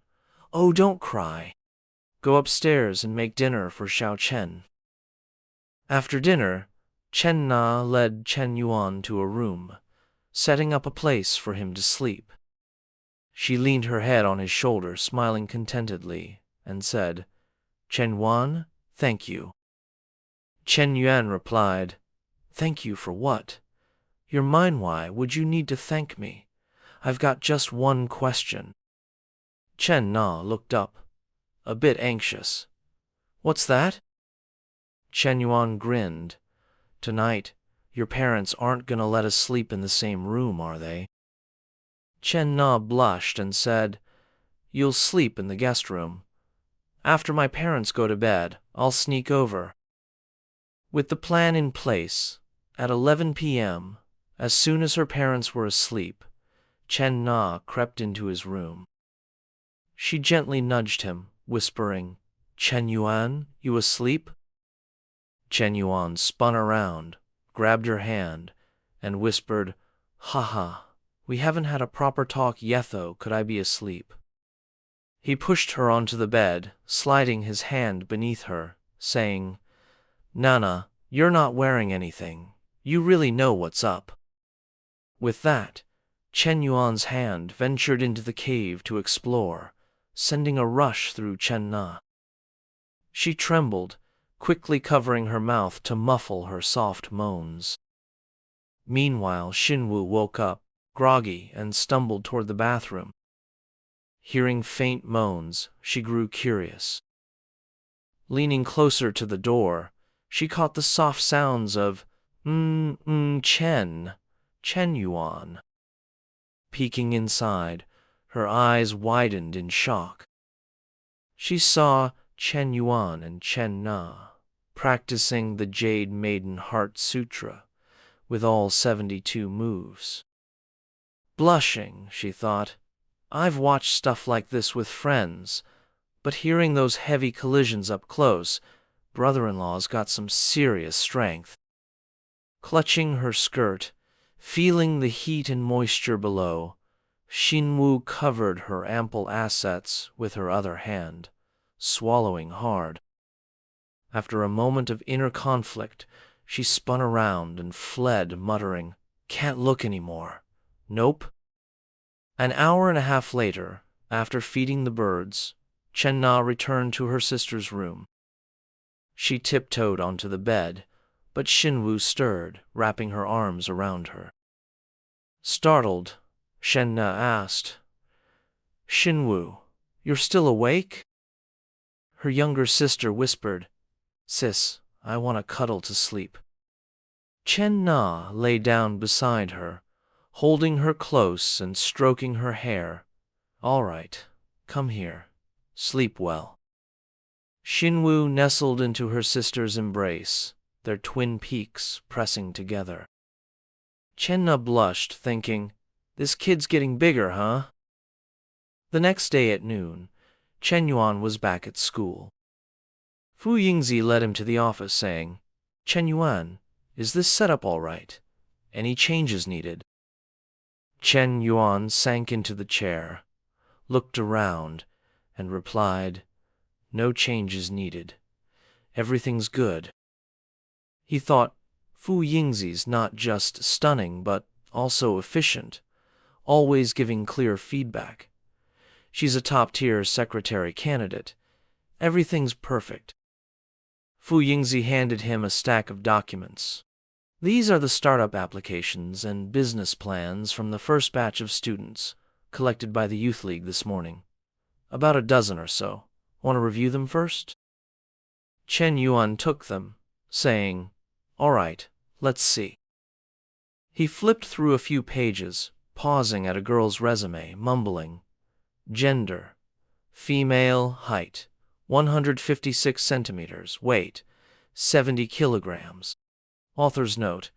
Oh, don't cry. Go upstairs and make dinner for Xiao Chen." After dinner, Chen Na led Chen Yuan to a room, setting up a place for him to sleep. She leaned her head on his shoulder, smiling contentedly, and said, "Chen Yuan, thank you." Chen Yuan replied, "Thank you for what? Your Manhwa, would you need to thank me? I've got just one question." Chen Na looked up, a bit anxious. "What's that?" Chen Yuan grinned. "Tonight, your parents aren't gonna let us sleep in the same room, are they?" Chen Na blushed and said, "You'll sleep in the guest room. After my parents go to bed, I'll sneak over." With the plan in place, at 11 p.m., as soon as her parents were asleep, Chen Na crept into his room. She gently nudged him, whispering, "Chen Yuan, you asleep?" Chen Yuan spun around, grabbed her hand, and whispered, "Haha, we haven't had a proper talk yet though, could I be asleep?" He pushed her onto the bed, sliding his hand beneath her, saying, "Nana, you're not wearing anything. You really know what's up." With that, Chen Yuan's hand ventured into the cave to explore, sending a rush through Chen Na. She trembled, quickly covering her mouth to muffle her soft moans. Meanwhile, Xinwu woke up, groggy, and stumbled toward the bathroom. Hearing faint moans, she grew curious. Leaning closer to the door, she caught the soft sounds of Chen Yuan. Peeking inside, her eyes widened in shock. She saw Chen Yuan and Chen Na practicing the Jade Maiden Heart Sutra with all 72 moves. Blushing, she thought, "I've watched stuff like this with friends, but hearing those heavy collisions up close, brother-in-law's got some serious strength." Clutching her skirt, feeling the heat and moisture below, Xinwu covered her ample assets with her other hand, swallowing hard. After a moment of inner conflict, she spun around and fled, muttering, "Can't look anymore. Nope." An hour and a half later, after feeding the birds, Chen Na returned to her sister's room. She tiptoed onto the bed, but Xinwu stirred, wrapping her arms around her. Startled, Shen Na asked, "Xinwu, you're still awake?" Her younger sister whispered, "Sis, I want to cuddle to sleep." Chen Na lay down beside her, holding her close and stroking her hair. "All right, come here. Sleep well." Xinwu nestled into her sister's embrace, their twin peaks pressing together. Chen Na blushed, thinking, "This kid's getting bigger, huh?" The next day at noon, Chen Yuan was back at school. Fu Yingzi led him to the office, saying, "Chen Yuan, is this setup all right? Any changes needed?" Chen Yuan sank into the chair, looked around, and replied, "No changes needed. Everything's good." He thought, Fu Yingzi's not just stunning, but also efficient, always giving clear feedback. She's a top-tier secretary candidate. Everything's perfect. Fu Yingzi handed him a stack of documents. "These are the startup applications and business plans from the first batch of students collected by the Youth League this morning. About a dozen or so. Want to review them first?" Chen Yuan took them, saying, "All right, let's see." He flipped through a few pages, pausing at a girl's resume, mumbling, "Gender, female, height, 156 centimeters, weight, 70 kilograms." Author's note: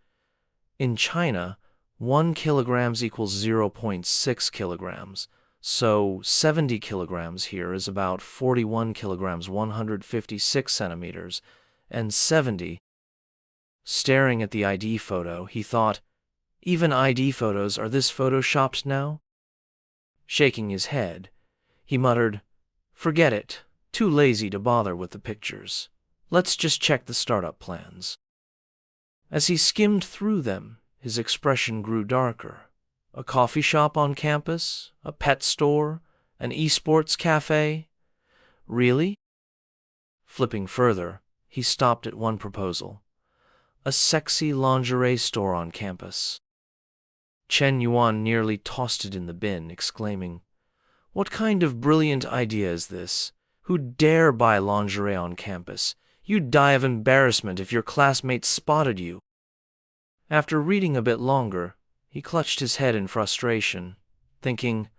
in China, 1 kilograms equals 0.6 kilograms, so 70 kilograms here is about 41 kilograms, 156 centimeters, and 70. Staring at the ID photo, he thought, even ID photos are this photoshopped now? Shaking his head, he muttered, "Forget it, too lazy to bother with the pictures. Let's just check the startup plans." As he skimmed through them, his expression grew darker. A coffee shop on campus? A pet store? An esports cafe? Really? Flipping further, he stopped at one proposal. A sexy lingerie store on campus. Shen Yuan nearly tossed it in the bin, exclaiming, "What kind of brilliant idea is this? Who'd dare buy lingerie on campus? You'd die of embarrassment if your classmates spotted you." After reading a bit longer, he clutched his head in frustration, thinking,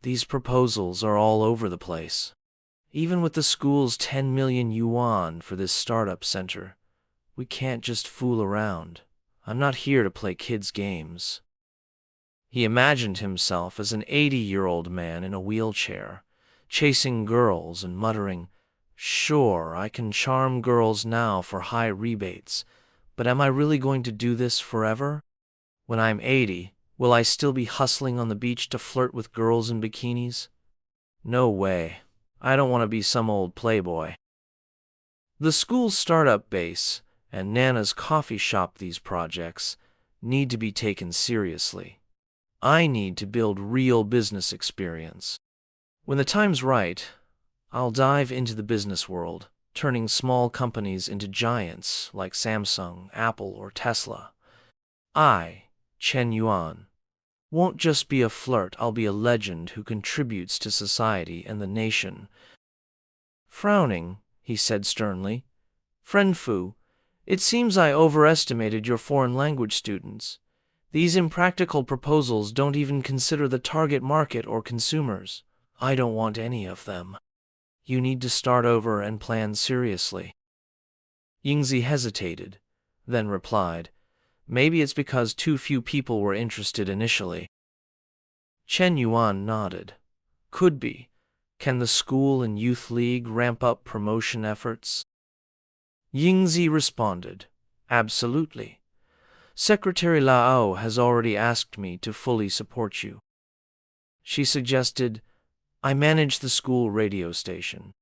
these proposals are all over the place. Even with the school's 10 million yuan for this startup center, we can't just fool around. I'm not here to play kids' games. He imagined himself as an 80-year-old man in a wheelchair, chasing girls and muttering, "Sure, I can charm girls now for high rebates, but am I really going to do this forever? When I'm 80, will I still be hustling on the beach to flirt with girls in bikinis? No way. I don't want to be some old playboy." The school's startup base and Nana's coffee shop, these projects need to be taken seriously. I need to build real business experience. When the time's right, I'll dive into the business world, turning small companies into giants like Samsung, Apple, or Tesla. I, Shen Yuan, won't just be a flirt, I'll be a legend who contributes to society and the nation. Frowning, he said sternly, "Friend Fu, it seems I overestimated your foreign language students. These impractical proposals don't even consider the target market or consumers. I don't want any of them. You need to start over and plan seriously." Yingzi hesitated, then replied, "Maybe it's because too few people were interested initially." Shen Yuan nodded. "Could be. Can the school and youth league ramp up promotion efforts?" Yingzi responded, "Absolutely. Secretary Lao has already asked me to fully support you." She suggested, "I manage the school radio station.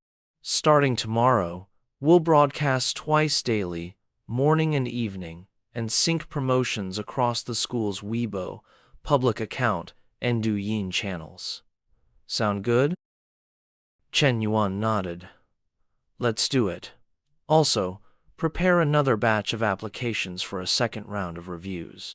Starting tomorrow, we'll broadcast twice daily, morning and evening, and sync promotions across the school's Weibo, public account, and Douyin channels. Sound good?" Shen Yuan nodded. "Let's do it. Also, prepare another batch of applications for a second round of reviews.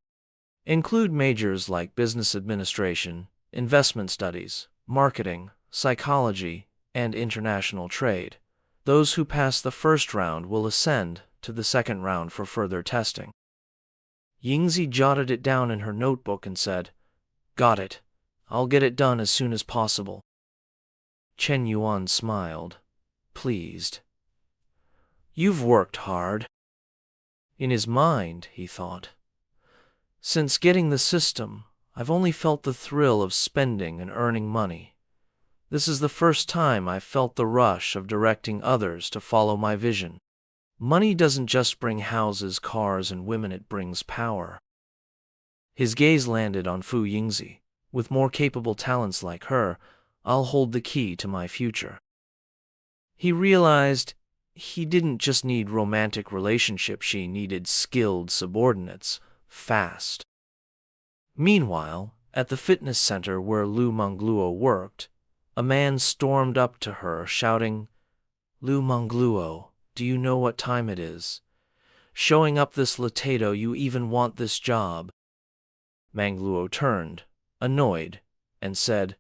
Include majors like business administration, investment studies, marketing, psychology, and international trade. Those who pass the first round will ascend to the second round for further testing." Yingzi jotted it down in her notebook and said, "Got it. I'll get it done as soon as possible." Shen Yuan smiled, pleased. "You've worked hard." In his mind, he thought, "Since getting the system, I've only felt the thrill of spending and earning money. This is the first time I've felt the rush of directing others to follow my vision. Money doesn't just bring houses, cars, and women, it brings power." His gaze landed on Fu Yingzi. With more capable talents like her, I'll hold the key to my future. He realized he didn't just need romantic relationships, she needed skilled subordinates, fast. Meanwhile, at the fitness center where Lu Mengluo worked, a man stormed up to her, shouting, "Lu Mengluo, do you know what time it is? Showing up this latato, you even want this job?" Mengluo turned, annoyed, and said,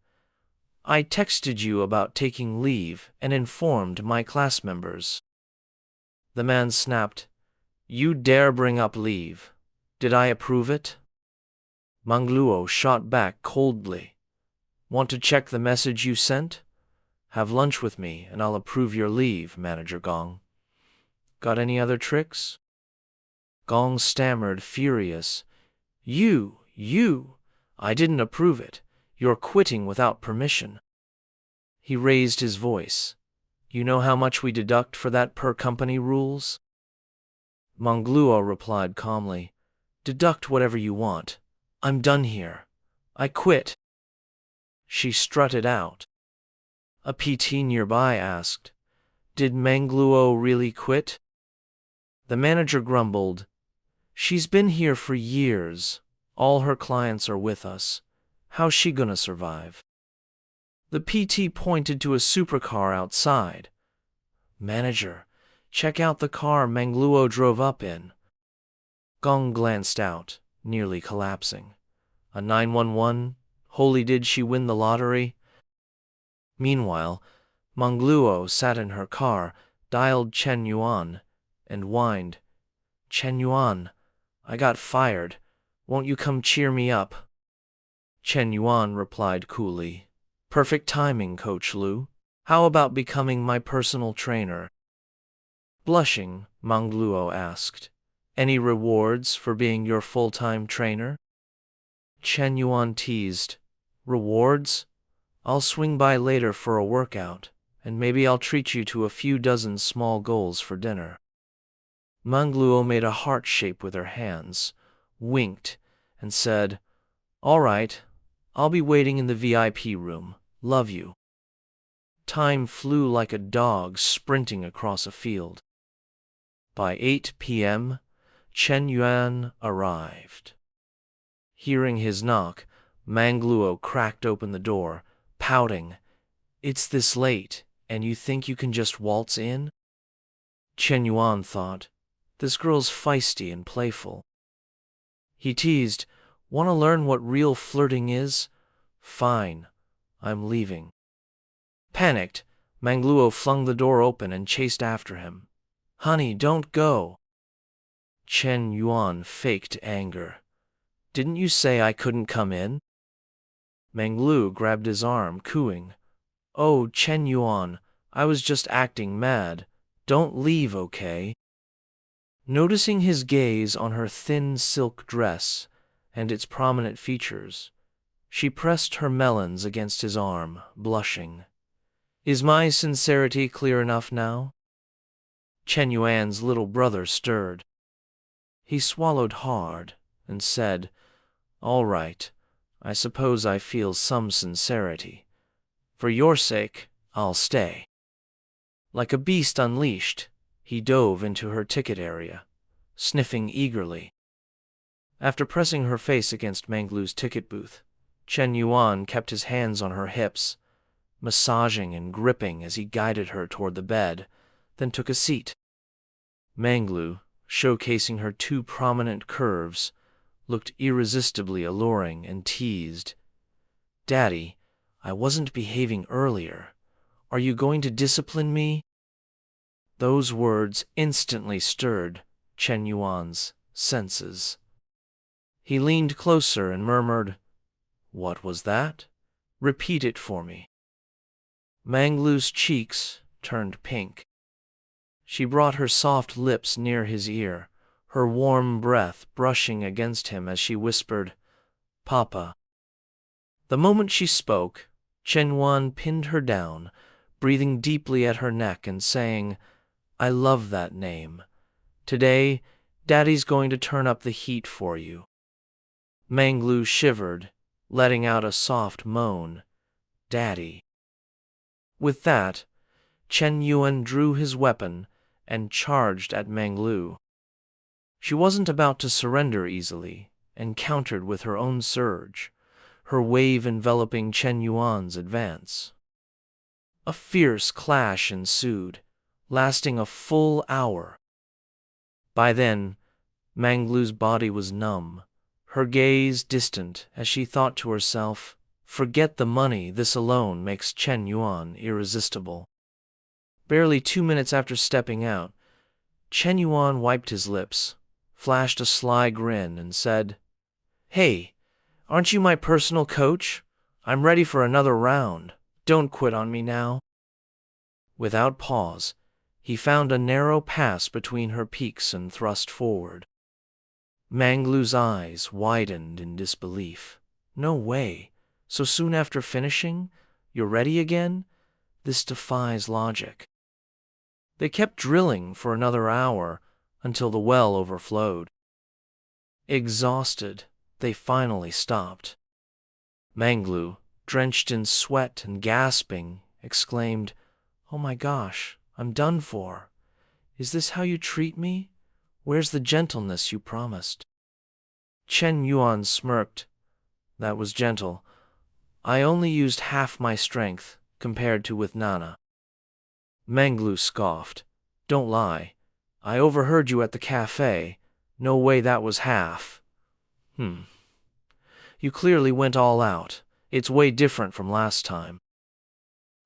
"I texted you about taking leave and informed my class members." The man snapped, "You dare bring up leave? Did I approve it?" Mangluo shot back coldly. Want to check the message you sent? Have lunch with me and I'll approve your leave, Manager Gong. Got any other tricks? Gong stammered, furious. You, I didn't approve it. You're quitting without permission. He raised his voice. You know how much we deduct for that per company rules? Mangluo replied calmly. Deduct whatever you want. I'm done here. I quit. She strutted out. A PT nearby asked, Did Mangluo really quit? The manager grumbled, She's been here for years. All her clients are with us. How's she gonna survive? The PT pointed to a supercar outside. Manager, check out the car Mangluo drove up in. Gong glanced out, nearly collapsing. A 911? Holy, did she win the lottery? Meanwhile, Mangluo sat in her car, dialed Shen Yuan, and whined, Shen Yuan, I got fired. Won't you come cheer me up? Shen Yuan replied coolly, Perfect timing, Coach Lu. How about becoming my personal trainer? Blushing, Mangluo asked, Any rewards for being your full-time trainer? Shen Yuan teased, Rewards? I'll swing by later for a workout, and maybe I'll treat you to a few dozen small goals for dinner. Mangluo made a heart shape with her hands, winked, and said, All right, I'll be waiting in the VIP room. Love you. Time flew like a dog sprinting across a field. By 8 p.m., Shen Yuan arrived. Hearing his knock, Mangluo cracked open the door, pouting, It's this late, and you think you can just waltz in? Shen Yuan thought, This girl's feisty and playful. He teased, Want to learn what real flirting is? Fine, I'm leaving. Panicked, Mangluo flung the door open and chased after him. Honey, don't go. Shen Yuan faked anger. Didn't you say I couldn't come in? Mangluo grabbed his arm, cooing, Oh, Shen Yuan, I was just acting mad. Don't leave, okay? Noticing his gaze on her thin silk dress and its prominent features, she pressed her melons against his arm, blushing. Is my sincerity clear enough now? Shen Yuan's little brother stirred. He swallowed hard and said, All right, I suppose I feel some sincerity. For your sake, I'll stay. Like a beast unleashed, he dove into her ticket area, sniffing eagerly. After pressing her face against Mangluo's ticket booth, Shen Yuan kept his hands on her hips, massaging and gripping as he guided her toward the bed, then took a seat. Mangluo, showcasing her two prominent curves, looked irresistibly alluring and teased, Daddy, I wasn't behaving earlier. Are you going to discipline me? Those words instantly stirred Shen Yuan's senses. He leaned closer and murmured, What was that? Repeat it for me. Mangluo's cheeks turned pink. She brought her soft lips near his ear, her warm breath brushing against him as she whispered, Papa. The moment she spoke, Shen Yuan pinned her down, breathing deeply at her neck and saying, I love that name. Today, Daddy's going to turn up the heat for you. Mangluo shivered, letting out a soft moan. Daddy. With that, Shen Yuan drew his weapon and charged at Mangluo. She wasn't about to surrender easily, and countered with her own surge, her wave enveloping Shen Yuan's advance. A fierce clash ensued, lasting a full hour. By then, Mangluo's body was numb, her gaze distant as she thought to herself, Forget the money, this alone makes Shen Yuan irresistible. Barely 2 minutes after stepping out, Shen Yuan wiped his lips, flashed a sly grin, and said, Hey, Aren't you my personal coach? I'm ready for another round. Don't quit on me now. Without pause, he found a narrow pass between her peaks and thrust forward. Manglu's eyes widened in disbelief. No way. So soon after finishing, you're ready again? This defies logic. They kept drilling for another hour until the well overflowed. Exhausted, they finally stopped. Manglu, drenched in sweat and gasping, exclaimed, "Oh my gosh, I'm done for. Is this how you treat me? Where's the gentleness you promised?" Shen Yuan smirked. "That was gentle. I only used half my strength compared to with Nana." Manglu scoffed. "Don't lie. I overheard you at the cafe. No way that was half." You clearly went all out. It's way different from last time."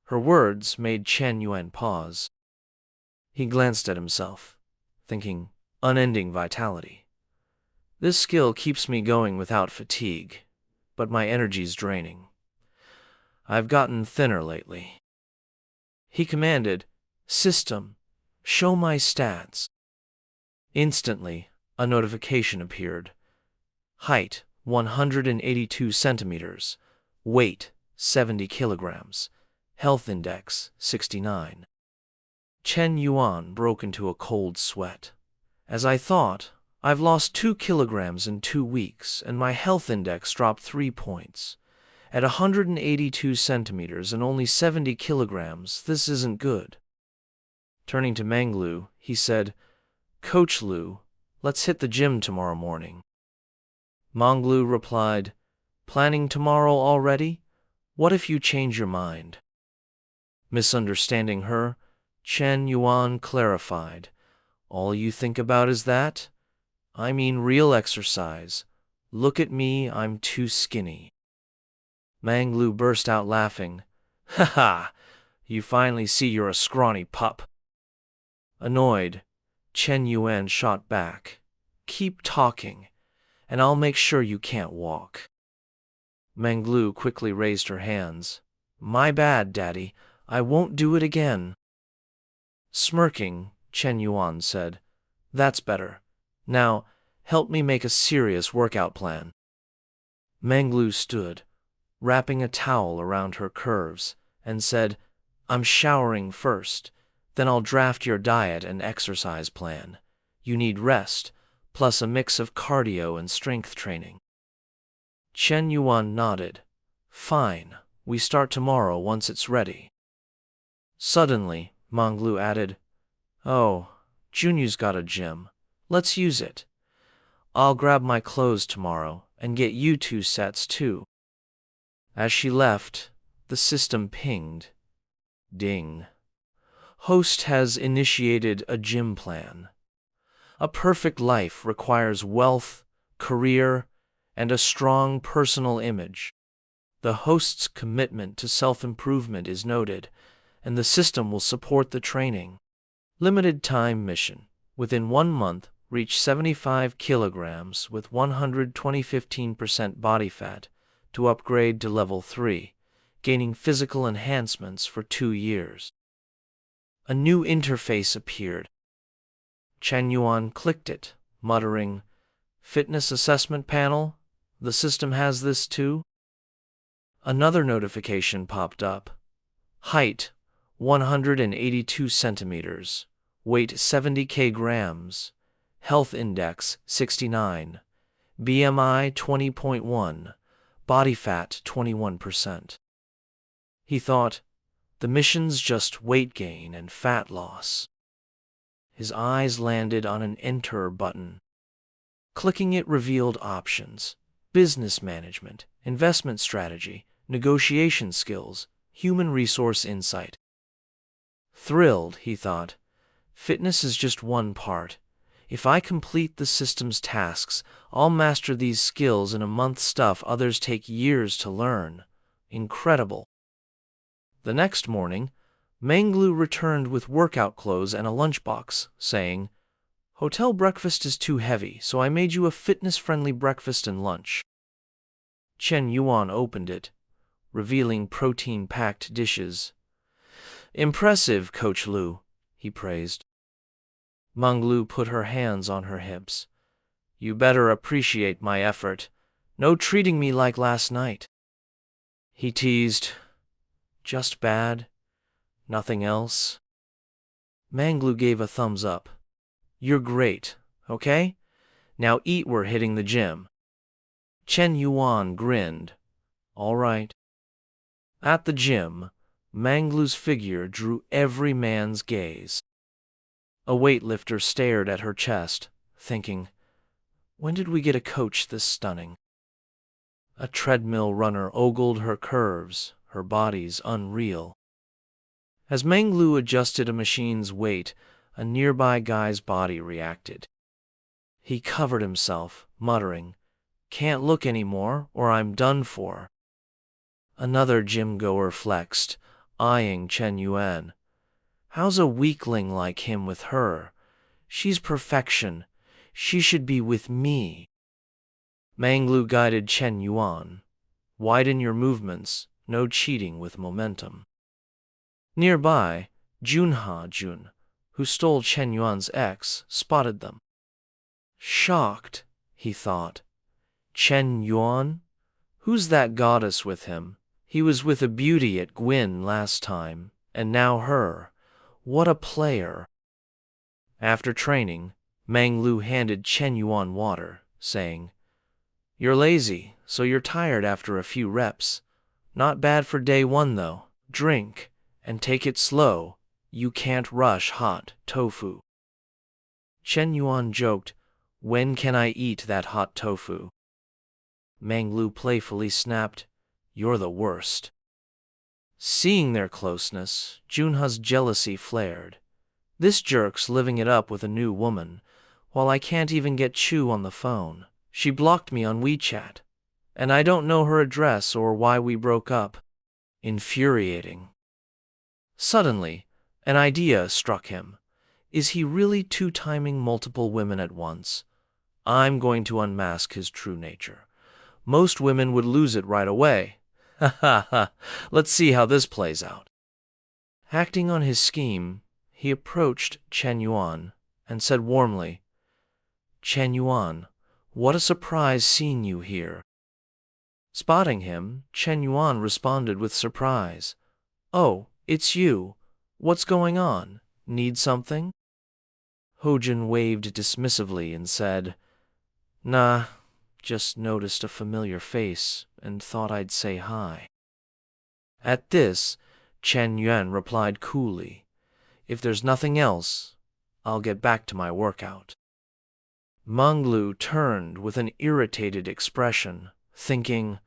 Her words made Shen Yuan pause. He glanced at himself, thinking, unending vitality. This skill keeps me going without fatigue, but my energy's draining. I've gotten thinner lately. He commanded, "System, show my stats." Instantly, a notification appeared. Height, 182 centimeters. Weight, 70 kilograms. Health index, 69. Shen Yuan broke into a cold sweat. "As I thought, I've lost 2 kilograms in 2 weeks, and my health index dropped 3 points. At 182 centimeters and only 70 kilograms, this isn't good." Turning to Manglu, he said, "Coach Lu, let's hit the gym tomorrow morning." Manglu replied, "Planning tomorrow already? What if you change your mind?" Misunderstanding her, Shen Yuan clarified, "All you think about is that? I mean real exercise. Look at me, I'm too skinny." Manglu burst out laughing. "Ha ha! You finally see you're a scrawny pup." Annoyed, Shen Yuan shot back, "Keep talking, and I'll make sure you can't walk." Manglu quickly raised her hands. "My bad, Daddy. I won't do it again." Smirking, Shen Yuan said, "That's better. Now, help me make a serious workout plan." Manglu stood, wrapping a towel around her curves, and said, "I'm showering first, then I'll draft your diet and exercise plan. You need rest, plus a mix of cardio and strength training." Shen Yuan nodded. "Fine, we start tomorrow once it's ready." Suddenly, Manglu added, "Oh, Junyu's got a gym. Let's use it. I'll grab my clothes tomorrow and get you 2 sets too." As she left, the system pinged. Ding. Host has initiated a gym plan. A perfect life requires wealth, career, and a strong personal image. The host's commitment to self-improvement is noted, and the system will support the training. Limited time mission. Within 1 month, reach 75 kilograms with 115% body fat to upgrade to level 3, gaining physical enhancements for 2 years. A new interface appeared. Shen Yuan clicked it, muttering, "Fitness assessment panel? The system has this too?" Another notification popped up. Height, 182 centimeters. Weight, 70 kilograms. Health index, 69. BMI, 20.1. Body fat, 21%. He thought, the mission's just weight gain and fat loss. His eyes landed on an Enter button. Clicking it revealed options: business management, investment strategy, negotiation skills, human resource insight. Thrilled, he thought, fitness is just one part. If I complete the system's tasks, I'll master these skills in a month, stuff others take years to learn. Incredible. The next morning, Manglu returned with workout clothes and a lunchbox, saying, "Hotel breakfast is too heavy, so I made you a fitness-friendly breakfast and lunch." Shen Yuan opened it, revealing protein-packed dishes. "Impressive, Coach Lu," he praised. Manglu put her hands on her hips. "You better appreciate my effort. No treating me like last night." He teased, "Just bad? Nothing else?" Manglu gave a thumbs up. "You're great, okay? Now eat, we're hitting the gym." Shen Yuan grinned. "All right." At the gym, Manglu's figure drew every man's gaze. A weightlifter stared at her chest, thinking, "When did we get a coach this stunning?" A treadmill runner ogled her curves, her body's unreal. As Manglu adjusted a machine's weight, a nearby guy's body reacted. He covered himself, muttering, "Can't look anymore, or I'm done for." Another gym-goer flexed, eyeing Shen Yuan. "How's a weakling like him with her? She's perfection. She should be with me." Manglu guided Shen Yuan. "Widen your movements, no cheating with momentum." Nearby, Jun, who stole Shen Yuan's ex, spotted them. Shocked, he thought. Shen Yuan? Who's that goddess with him? He was with a beauty at Gwyn last time, and now her. What a player. After training, Manglu handed Shen Yuan water, saying, "You're lazy, so you're tired after a few reps. Not bad for day one, though. Drink, and take it slow. You can't rush hot tofu." Shen Yuan joked, "When can I eat that hot tofu?" Manglu playfully snapped, "You're the worst." Seeing their closeness, Junha's jealousy flared. "This jerk's living it up with a new woman, while I can't even get Chu on the phone. She blocked me on WeChat, and I don't know her address or why we broke up." Infuriating. Suddenly, an idea struck him. Is he really two-timing multiple women at once? I'm going to unmask his true nature. Most women would lose it right away. Ha ha ha, let's see how this plays out. Acting on his scheme, he approached Shen Yuan and said warmly, "Shen Yuan, what a surprise seeing you here." Spotting him, Shen Yuan responded with surprise, "Oh, it's you. What's going on? Need something?" Hojin waved dismissively and said, "Nah, just noticed a familiar face and thought I'd say hi." At this, Shen Yuan replied coolly, "If there's nothing else, I'll get back to my workout." Manglu turned with an irritated expression, thinking,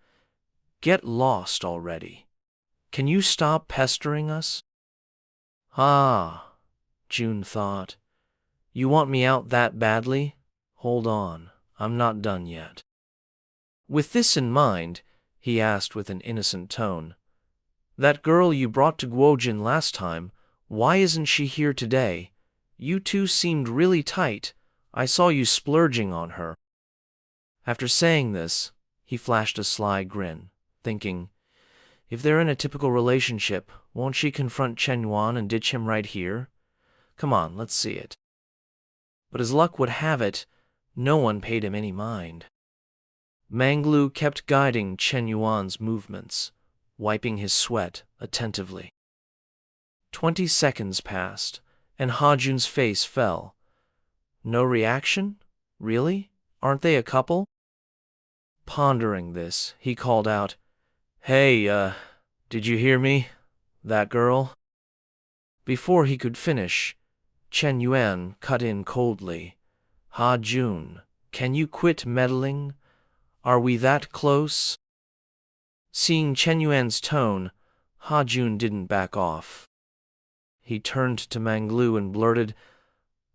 "Get lost already. Can you stop pestering us?" "Ah," June thought, "you want me out that badly? Hold on, I'm not done yet." With this in mind, he asked with an innocent tone, "That girl you brought to Guojin last time, why isn't she here today? You two seemed really tight. I saw you splurging on her." After saying this, he flashed a sly grin, thinking, if they're in a typical relationship, won't she confront Shen Yuan and ditch him right here? Come on, let's see it. But as luck would have it, no one paid him any mind. Manglu kept guiding Shen Yuan's movements, wiping his sweat attentively. 20 seconds passed, and Hajun's face fell. No reaction? Really? Aren't they a couple? Pondering this, he called out, "Hey, did you hear me? That girl?" Before he could finish, Shen Yuan cut in coldly. "Ha-Jun, can you quit meddling? Are we that close?" Seeing Shen Yuan's tone, Ha-Jun didn't back off. He turned to Manglu and blurted,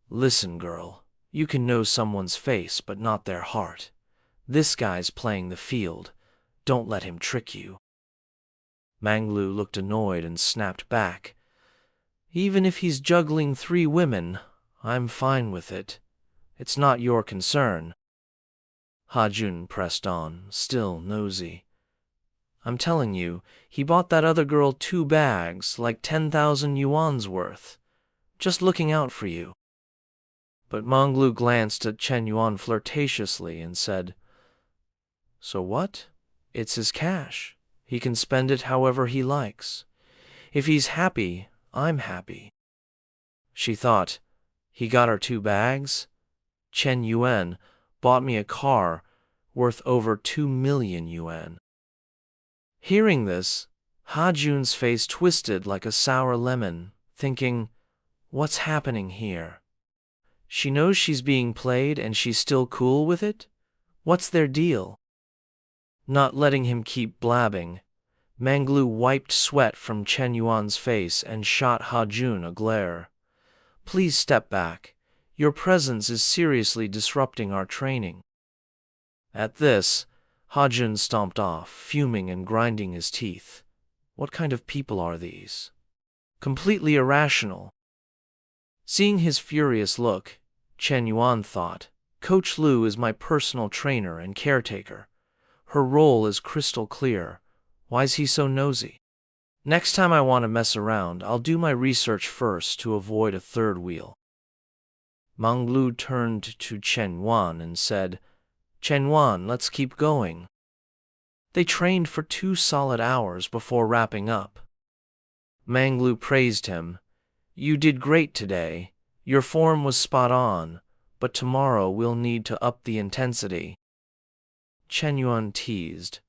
"Listen, girl, you can know someone's face but not their heart. This guy's playing the field. Don't let him trick you." Manglu looked annoyed and snapped back, "Even if he's juggling 3 women, I'm fine with it. It's not your concern." Ha-Jun pressed on, still nosy. I'm telling you, he bought that other girl 2 bags, like 10,000 yuan's worth, just looking out for you. But Manglu glanced at Shen Yuan flirtatiously and said, So what? It's his cash. He can spend it however he likes. If he's happy, I'm happy. She thought, he got her 2 bags? Shen Yuan bought me a car worth over 2 million yuan. Hearing this, Ha Jun's face twisted like a sour lemon, thinking, what's happening here? She knows she's being played and she's still cool with it? What's their deal? Not letting him keep blabbing, Manglu wiped sweat from Shen Yuan's face and shot Ha Jun a glare. Please step back. Your presence is seriously disrupting our training. At this, Ha Jun stomped off, fuming and grinding his teeth. What kind of people are these? Completely irrational. Seeing his furious look, Shen Yuan thought, Coach Lu is my personal trainer and caretaker. Her role is crystal clear. Why's he so nosy? Next time I want to mess around, I'll do my research first to avoid a third wheel. Manglu turned to Shen Yuan and said, Shen Yuan, let's keep going. They trained for 2 solid hours before wrapping up. Manglu praised him. You did great today. Your form was spot on, but tomorrow we'll need to up the intensity. Shen Yuan teased,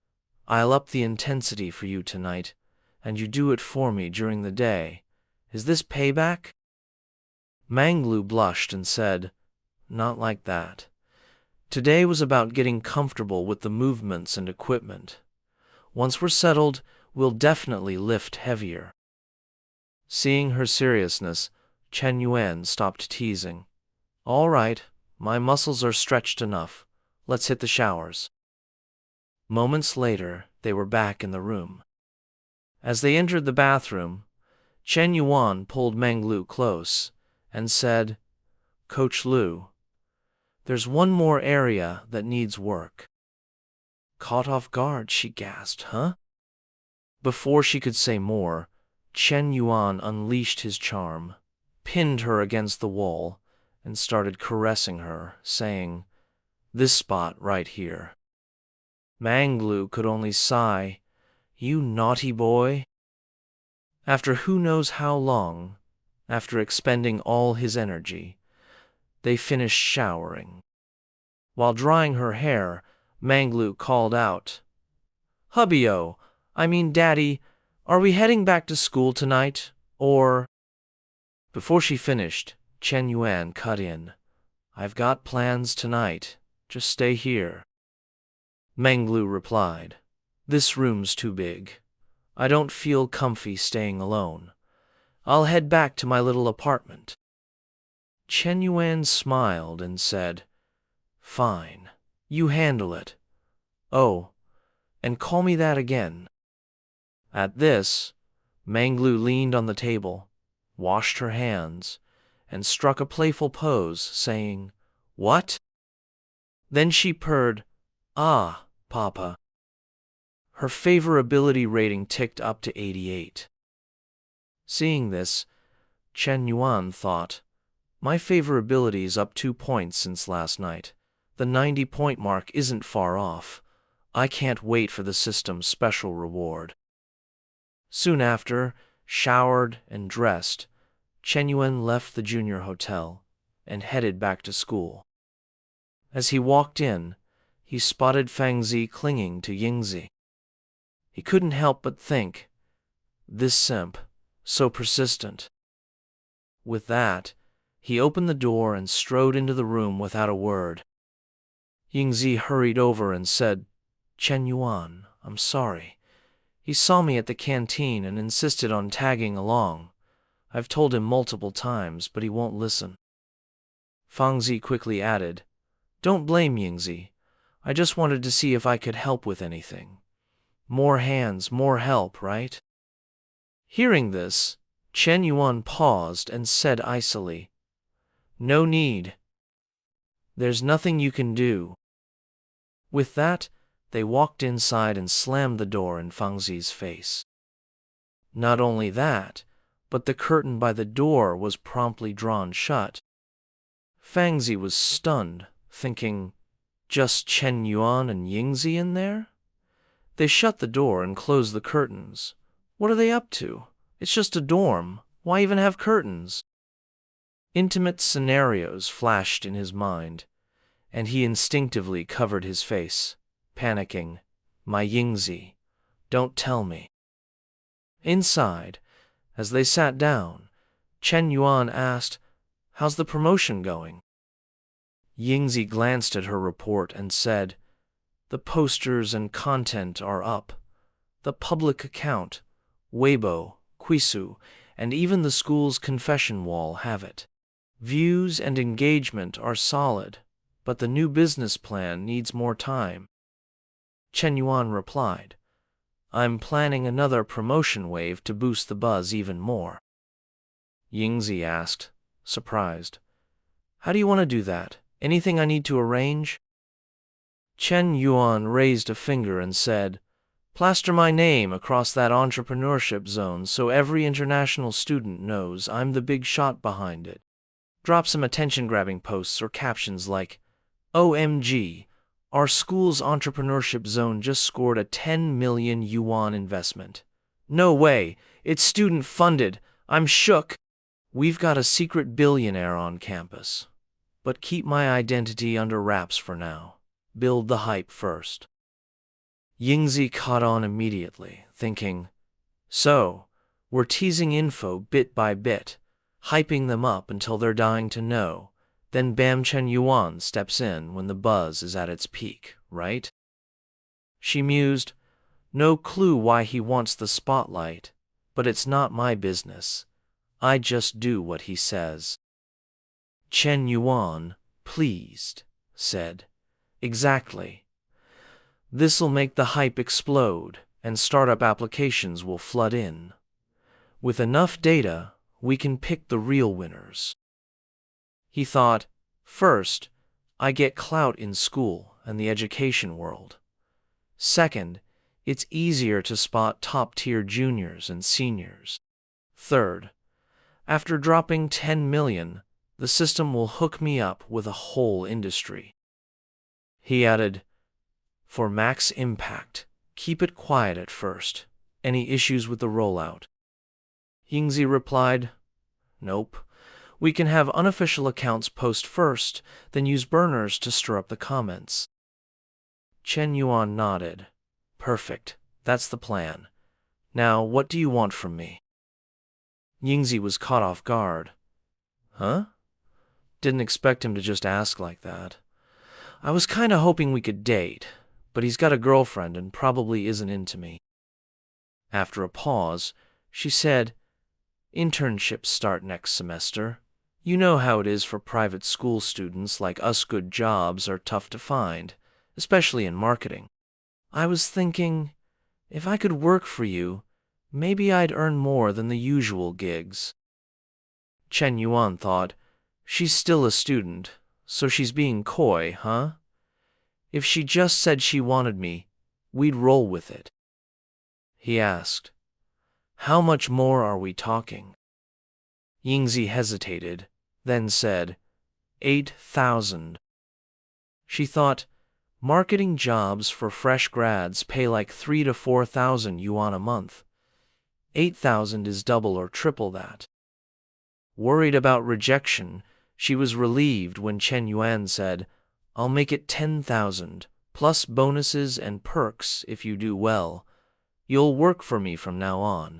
I'll up the intensity for you tonight, and you do it for me during the day. Is this payback? Manglu blushed and said, Not like that. Today was about getting comfortable with the movements and equipment. Once we're settled, we'll definitely lift heavier. Seeing her seriousness, Shen Yuan stopped teasing. All right, my muscles are stretched enough. Let's hit the showers. Moments later, they were back in the room. As they entered the bathroom, Shen Yuan pulled Manglu close and said, Coach Lu, there's one more area that needs work. Caught off guard, she gasped, huh? Before she could say more, Shen Yuan unleashed his charm, pinned her against the wall, and started caressing her, saying, This spot right here. Manglu could only sigh, You naughty boy. After who knows how long, after expending all his energy, they finished showering. While drying her hair, Manglu called out, Hubby-o, I mean Daddy, are we heading back to school tonight, or... Before she finished, Shen Yuan cut in, I've got plans tonight, just stay here. Manglu replied, This room's too big. I don't feel comfy staying alone. I'll head back to my little apartment. Shen Yuan smiled and said, Fine, you handle it. Oh, and call me that again. At this, Manglu leaned on the table, washed her hands, and struck a playful pose, saying, What? Then she purred, Ah, Papa. Her favorability rating ticked up to 88. Seeing this, Shen Yuan thought, My favorability's up 2 points since last night. The 90-point mark isn't far off. I can't wait for the system's special reward. Soon after, showered and dressed, Shen Yuan left the junior hotel and headed back to school. As he walked in, he spotted Fangzi clinging to Yingzi. He couldn't help but think, this simp, so persistent. With that, he opened the door and strode into the room without a word. Yingzi hurried over and said, Shen Yuan, I'm sorry. He saw me at the canteen and insisted on tagging along. I've told him multiple times, but he won't listen. Fangzi quickly added, Don't blame Yingzi. I just wanted to see if I could help with anything. More hands, more help, right? Hearing this, Shen Yuan paused and said icily, No need. There's nothing you can do. With that, they they walked inside and slammed the door in Fangzi's face. Not only that, but the curtain by the door was promptly drawn shut. Fangzi was stunned, thinking, just Shen Yuan and Yingzi in there? They shut the door and closed the curtains. What are they up to? It's just a dorm. Why even have curtains? Intimate scenarios flashed in his mind, and he instinctively covered his face, panicking, My Yingzi, don't tell me. Inside, as they sat down, Shen Yuan asked, How's the promotion going? Yingzi glanced at her report and said, The posters and content are up. The public account, Weibo, Quisu, and even the school's confession wall have it. Views and engagement are solid, but the new business plan needs more time. Shen Yuan replied, I'm planning another promotion wave to boost the buzz even more. Yingzi asked, surprised, How do you want to do that? Anything I need to arrange? Shen Yuan raised a finger and said, Plaster my name across that entrepreneurship zone so every international student knows I'm the big shot behind it. Drop some attention-grabbing posts or captions like, OMG, our school's entrepreneurship zone just scored a 10 million yuan investment. No way, it's student-funded, I'm shook. We've got a secret billionaire on campus. But keep my identity under wraps for now. Build the hype first. Yingzi caught on immediately, thinking, So, we're teasing info bit by bit, hyping them up until they're dying to know. Then bam, Shen Yuan steps in when the buzz is at its peak, right? She mused, No clue why he wants the spotlight, but it's not my business. I just do what he says. Shen Yuan, pleased, said, Exactly. This'll make the hype explode, and startup applications will flood in. With enough data, we can pick the real winners. He thought, First, I get clout in school and the education world. Second, it's easier to spot top-tier juniors and seniors. Third, after dropping 10 million, the system will hook me up with a whole industry. He added, For max impact, keep it quiet at first. Any issues with the rollout? Yingzi replied, Nope. We can have unofficial accounts post first, then use burners to stir up the comments. Shen Yuan nodded. Perfect. That's the plan. Now, what do you want from me? Yingzi was caught off guard. Huh? Didn't expect him to just ask like that. I was kinda hoping we could date, but he's got a girlfriend and probably isn't into me. After a pause, she said, Internships start next semester. You know how it is for private school students like us. Good jobs are tough to find, especially in marketing. I was thinking, if I could work for you, maybe I'd earn more than the usual gigs. Shen Yuan thought, She's still a student, so she's being coy, huh? If she just said she wanted me, we'd roll with it. He asked, How much more are we talking? Yingzi hesitated, then said, 8,000. She thought, marketing jobs for fresh grads pay like 3,000 to 4,000 yuan a month. 8,000 is double or triple that. Worried about rejection, she was relieved when Shen Yuan said, I'll make it 10,000, plus bonuses and perks if you do well. You'll work for me from now on.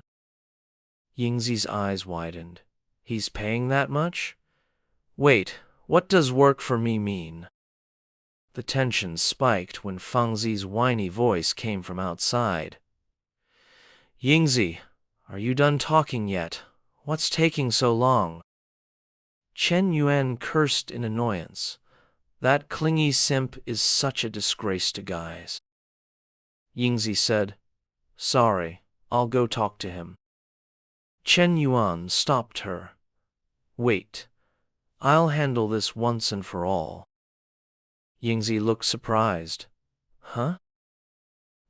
Yingzi's eyes widened. He's paying that much? Wait, what does work for me mean? The tension spiked when Fangzi's whiny voice came from outside. Yingzi, are you done talking yet? What's taking so long? Shen Yuan cursed in annoyance. That clingy simp is such a disgrace to guys. Yingzi said, Sorry, I'll go talk to him. Shen Yuan stopped her. Wait, I'll handle this once and for all. Yingzi looked surprised. Huh?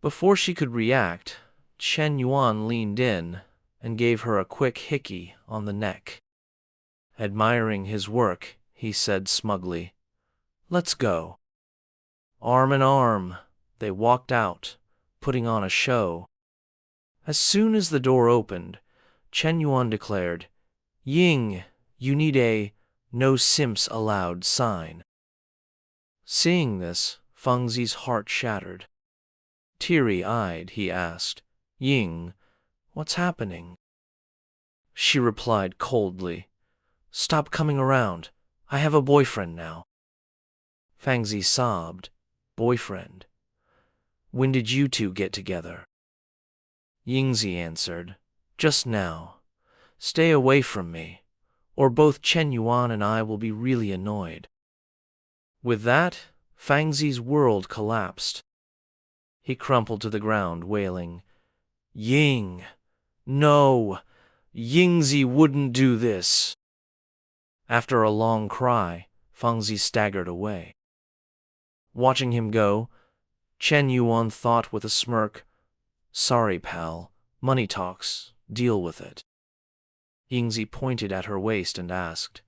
Before she could react, Shen Yuan leaned in and gave her a quick hickey on the neck. Admiring his work, he said smugly, "Let's go." Arm in arm, they walked out, putting on a show. As soon as the door opened, Shen Yuan declared, "Ying, you need a 'no simps allowed' sign." Seeing this, Fengzi's heart shattered. Teary-eyed, he asked, "Ying, what's happening?" She replied coldly, "Stop coming around. I have a boyfriend now." Fengzi sobbed, "Boyfriend? When did you two get together?" Yingzi answered, "Just now. Stay away from me, or both Shen Yuan and I will be really annoyed." With that, Fengzi's world collapsed. He crumpled to the ground, wailing, "Ying! No! Yingzi wouldn't do this!" After a long cry, Fengzi staggered away. Watching him go, Shen Yuan thought with a smirk, "Sorry, pal. Money talks. Deal with it." Yingzi pointed at her waist and asked,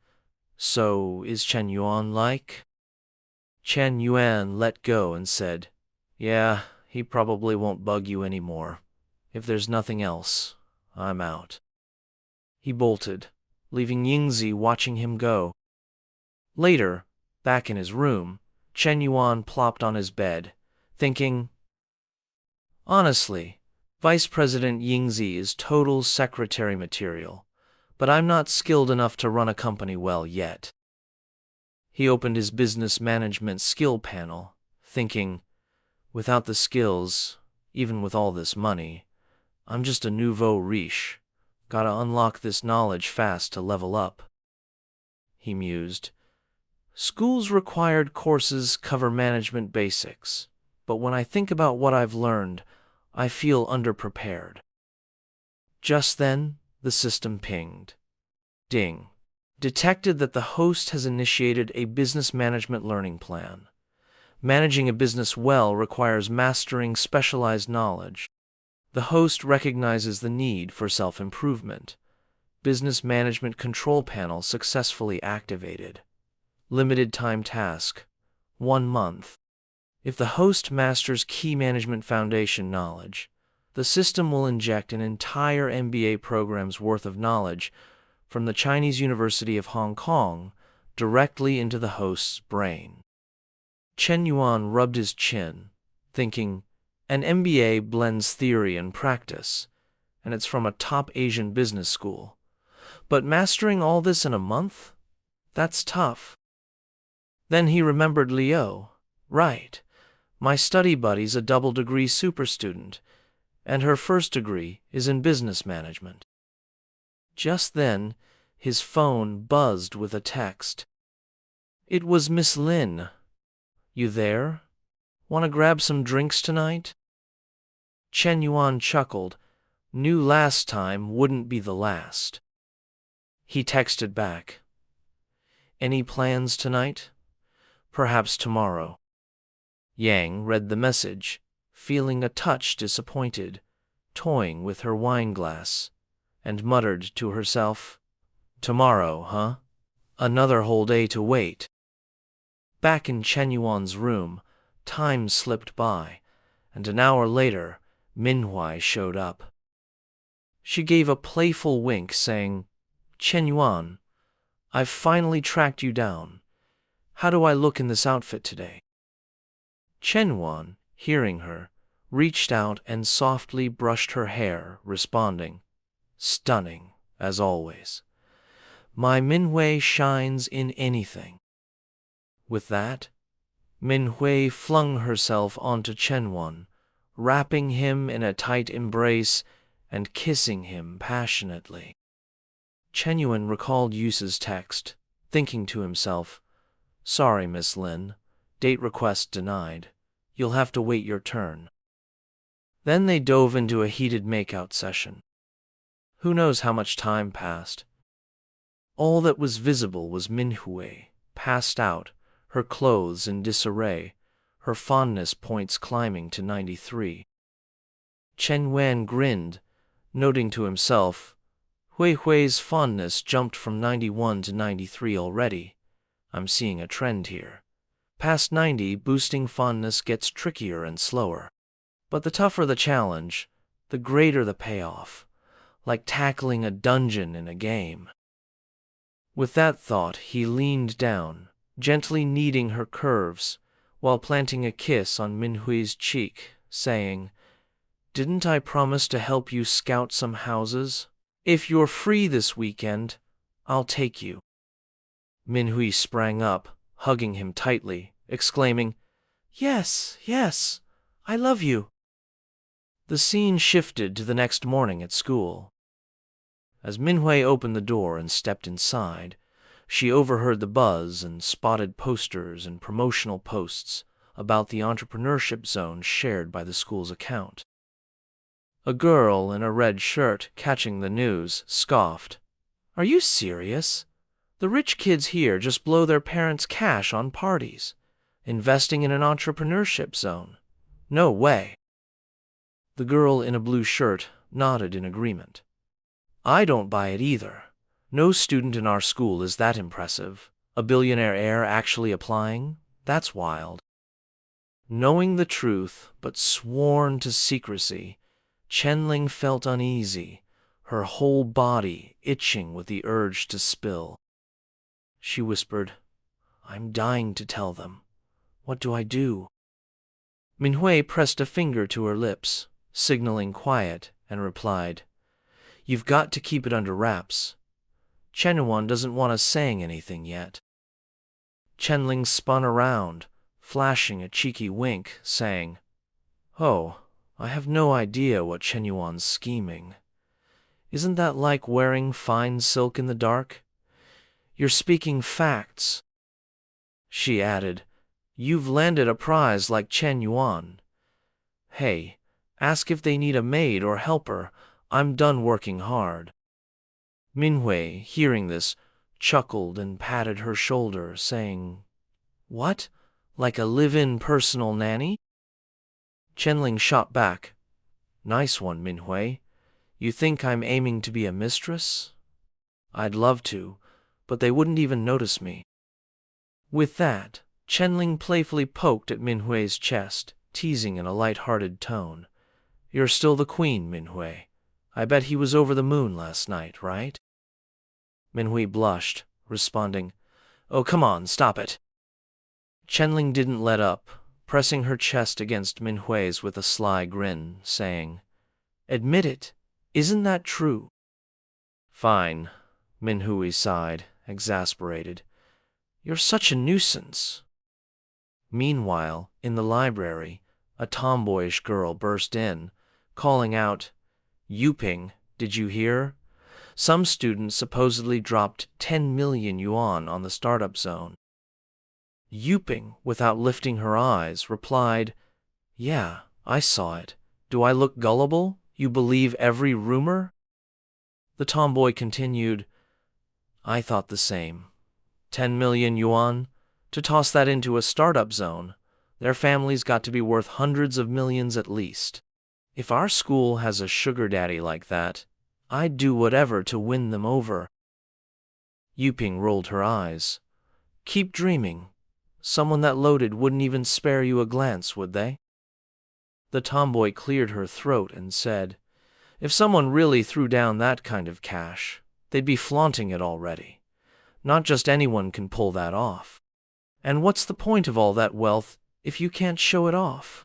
"So is Shen Yuan like?" Shen Yuan let go and said, "Yeah, he probably won't bug you anymore. If there's nothing else, I'm out." He bolted, leaving Yingzi watching him go. Later, back in his room, Shen Yuan plopped on his bed, thinking, "Honestly, Vice President Yingzi is total secretary material, but I'm not skilled enough to run a company well yet." He opened his business management skill panel, thinking, "Without the skills, even with all this money, I'm just a nouveau riche. Gotta unlock this knowledge fast to level up." He mused, "School's required courses cover management basics, but when I think about what I've learned, I feel underprepared." Just then, the system pinged. Ding. Detected that the host has initiated a business management learning plan. Managing a business well requires mastering specialized knowledge. The host recognizes the need for self-improvement. Business Management Control Panel successfully activated. Limited time task, 1 month. If the host masters key management foundation knowledge, the system will inject an entire MBA program's worth of knowledge from the Chinese University of Hong Kong directly into the host's brain. Shen Yuan rubbed his chin, thinking, an MBA blends theory and practice, and it's from a top Asian business school. But mastering all this in a month? That's tough. Then he remembered Leo. Right. My study buddy's a double-degree super student, and her first degree is in business management. Just then, his phone buzzed with a text. It was Miss Lin. "You there? Want to grab some drinks tonight?" Shen Yuan chuckled. Knew last time wouldn't be the last. He texted back, "Any plans tonight? Perhaps tomorrow." Yang read the message, feeling a touch disappointed, toying with her wine glass, and muttered to herself, "Tomorrow, huh? Another whole day to wait." Back in Shen Yuan's room, time slipped by, and an hour later, Manhwa showed up. She gave a playful wink, saying, "Shen Yuan, I've finally tracked you down. How do I look in this outfit today?" Shen Yuan, hearing her, reached out and softly brushed her hair, responding, "Stunning, as always. My Manhwa shines in anything." With that, Manhwa flung herself onto Shen Yuan, wrapping him in a tight embrace and kissing him passionately. Shen Yuan recalled Yusa's text, thinking to himself, "Sorry, Miss Lin, date request denied. You'll have to wait your turn." Then they dove into a heated makeout session. Who knows how much time passed? All that was visible was Manhwa, passed out, her clothes in disarray, her fondness points climbing to 93. Chen Yuan grinned, noting to himself, Hui Hui's fondness jumped from 91 to 93 already. I'm seeing a trend here. Past 90, boosting fondness gets trickier and slower. But the tougher the challenge, the greater the payoff, like tackling a dungeon in a game. With that thought, he leaned down, gently kneading her curves, while planting a kiss on Minhui's cheek, saying, Didn't I promise to help you scout some houses? If you're free this weekend, I'll take you. Minhui sprang up, hugging him tightly, exclaiming, Yes, yes, I love you. The scene shifted to the next morning at school. As Minhui opened the door and stepped inside, she overheard the buzz and spotted posters and promotional posts about the entrepreneurship zone shared by the school's account. A girl in a red shirt, catching the news, scoffed, Are you serious? The rich kids here just blow their parents' cash on parties, investing in an entrepreneurship zone. No way. The girl in a blue shirt nodded in agreement. I don't buy it either. No student in our school is that impressive. A billionaire heir actually applying? That's wild. Knowing the truth, but sworn to secrecy, Chenling felt uneasy, her whole body itching with the urge to spill. She whispered, I'm dying to tell them. What do I do? Minhui pressed a finger to her lips, signaling quiet, and replied, You've got to keep it under wraps. Chen Yuan doesn't want us saying anything yet. Chenling spun around, flashing a cheeky wink, saying, Oh, I have no idea what Chen Yuan's scheming. Isn't that like wearing fine silk in the dark? You're speaking facts. She added, You've landed a prize like Chen Yuan. Hey, ask if they need a maid or helper. I'm done working hard. Minhui, hearing this, chuckled and patted her shoulder, saying, What? Like a live-in personal nanny? Chenling shot back, Nice one, Minhui. You think I'm aiming to be a mistress? I'd love to, but they wouldn't even notice me. With that, Chenling playfully poked at Minhui's chest, teasing in a light-hearted tone. You're still the queen, Minhui. I bet he was over the moon last night, right? Minhui blushed, responding, Oh, come on, stop it. Chenling didn't let up, pressing her chest against Minhui's with a sly grin, saying, Admit it, isn't that true? Fine, Minhui sighed, exasperated. You're such a nuisance. Meanwhile, in the library, a tomboyish girl burst in, calling out, Yuping, did you hear? Some students supposedly dropped 10 million yuan on the startup zone. Yuping, without lifting her eyes, replied, Yeah, I saw it. Do I look gullible? You believe every rumor? The tomboy continued, I thought the same. 10 million yuan? To toss that into a startup zone, their family's got to be worth hundreds of millions at least. If our school has a sugar daddy like that, I'd do whatever to win them over. Yuping rolled her eyes. Keep dreaming. Someone that loaded wouldn't even spare you a glance, would they? The tomboy cleared her throat and said, If someone really threw down that kind of cash, they'd be flaunting it already. Not just anyone can pull that off. And what's the point of all that wealth if you can't show it off?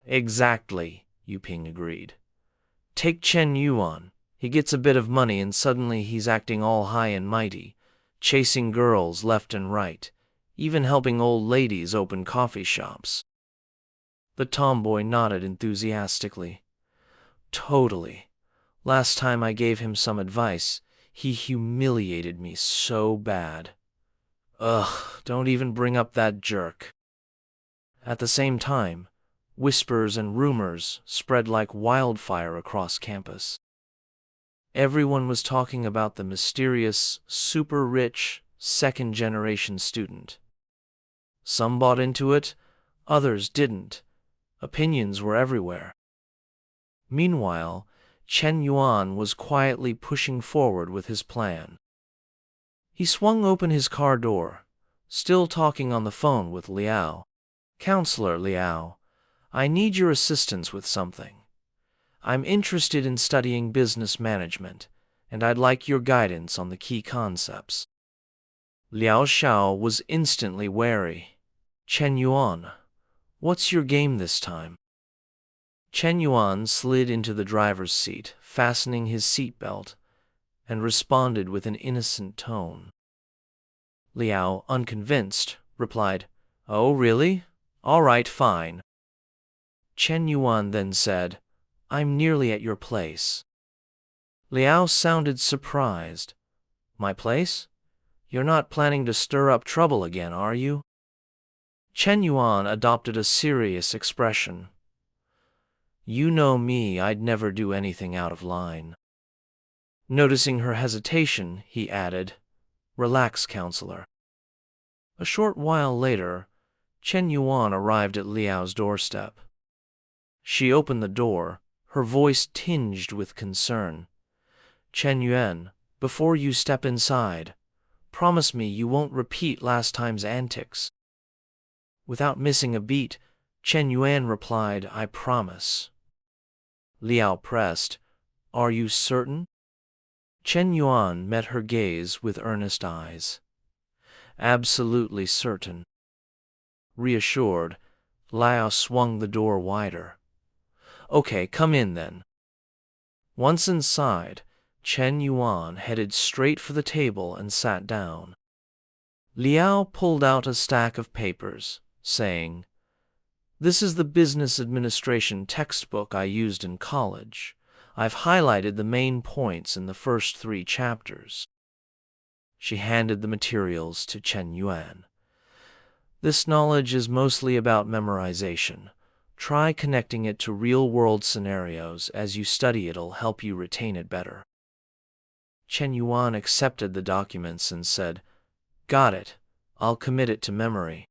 Exactly, Yuping agreed. Take Chen Yuan. He gets a bit of money and suddenly he's acting all high and mighty, chasing girls left and right, even helping old ladies open coffee shops. The tomboy nodded enthusiastically. Totally. Last time I gave him some advice, he humiliated me so bad. Ugh, don't even bring up that jerk. At the same time, whispers and rumors spread like wildfire across campus. Everyone was talking about the mysterious, super-rich, second-generation student. Some bought into it, others didn't. Opinions were everywhere. Meanwhile, Shen Yuan was quietly pushing forward with his plan. He swung open his car door, still talking on the phone with Liao. "Counselor Liao, I need your assistance with something. I'm interested in studying business management, and I'd like your guidance on the key concepts." Liao Xiao was instantly wary. "Chen Yuan, what's your game this time?" Chen Yuan slid into the driver's seat, fastening his seatbelt, and responded with an innocent tone. Liao, unconvinced, replied, "Oh, really? All right, fine." Chen Yuan then said, "I'm nearly at your place." Liao sounded surprised. "My place? You're not planning to stir up trouble again, are you?" Chen Yuan adopted a serious expression. "You know me, I'd never do anything out of line." Noticing her hesitation, he added, "Relax, counselor." A short while later, Chen Yuan arrived at Liao's doorstep. She opened the door, her voice tinged with concern. "Chen Yuan, before you step inside, promise me you won't repeat last time's antics." Without missing a beat, Chen Yuan replied, "I promise." Liao pressed, "Are you certain?" Chen Yuan met her gaze with earnest eyes. "Absolutely certain." Reassured, Liao swung the door wider. "Okay, come in then." Once inside, Chen Yuan headed straight for the table and sat down. Liao pulled out a stack of papers, saying, "This is the business administration textbook I used in college. I've highlighted the main points in the first 3 chapters." She handed the materials to Chen Yuan. "This knowledge is mostly about memorization. Try connecting it to real-world scenarios. As you study, it'll help you retain it better." Chen Yuan accepted the documents and said, "Got it. I'll commit it to memory."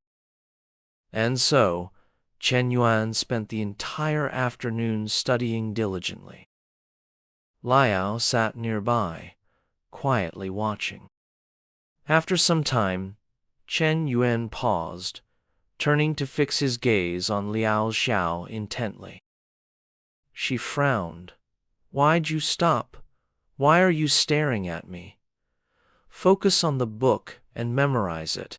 And so, Chen Yuan spent the entire afternoon studying diligently. Liao sat nearby, quietly watching. After some time, Chen Yuan paused, turning to fix his gaze on Liao Xiao intently. She frowned. "Why'd you stop? Why are you staring at me? Focus on the book and memorize it."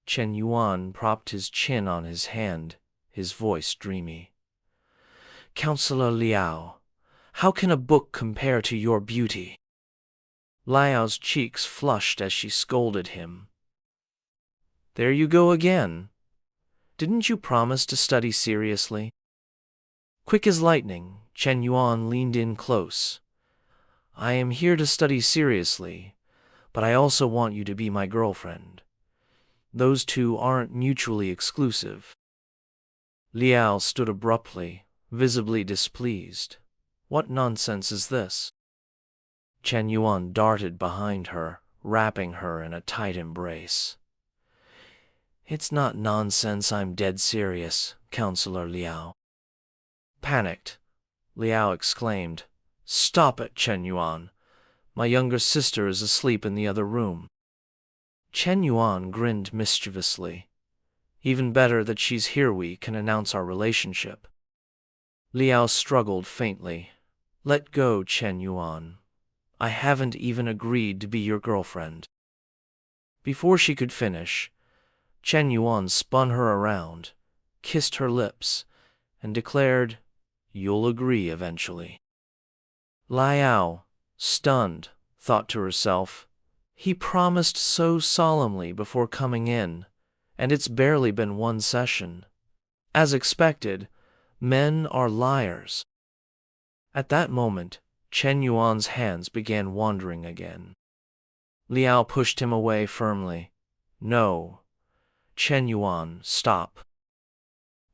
Chen Yuan propped his chin on his hand, his voice dreamy. "Counselor Liao, how can a book compare to your beauty?" Liao's cheeks flushed as she scolded him. "There you go again. Didn't you promise to study seriously?" Quick as lightning, Chen Yuan leaned in close. "I am here to study seriously, but I also want you to be my girlfriend. Those two aren't mutually exclusive." Liao stood abruptly, visibly displeased. What nonsense is this? Chen Yuan darted behind her, wrapping her in a tight embrace. "It's not nonsense, I'm dead serious, Counselor Liao." Panicked, Liao exclaimed, "Stop it, Chen Yuan. My younger sister is asleep in the other room." Chen Yuan grinned mischievously. "Even better that she's here, we can announce our relationship." Liao struggled faintly. "Let go, Chen Yuan. I haven't even agreed to be your girlfriend." Before she could finish, Chen Yuan spun her around, kissed her lips, and declared, "You'll agree eventually." Liao, stunned, thought to herself, "He promised so solemnly before coming in, and it's barely been 1 session. As expected, men are liars." At that moment, Chen Yuan's hands began wandering again. Liao pushed him away firmly. "No. Chen Yuan, stop."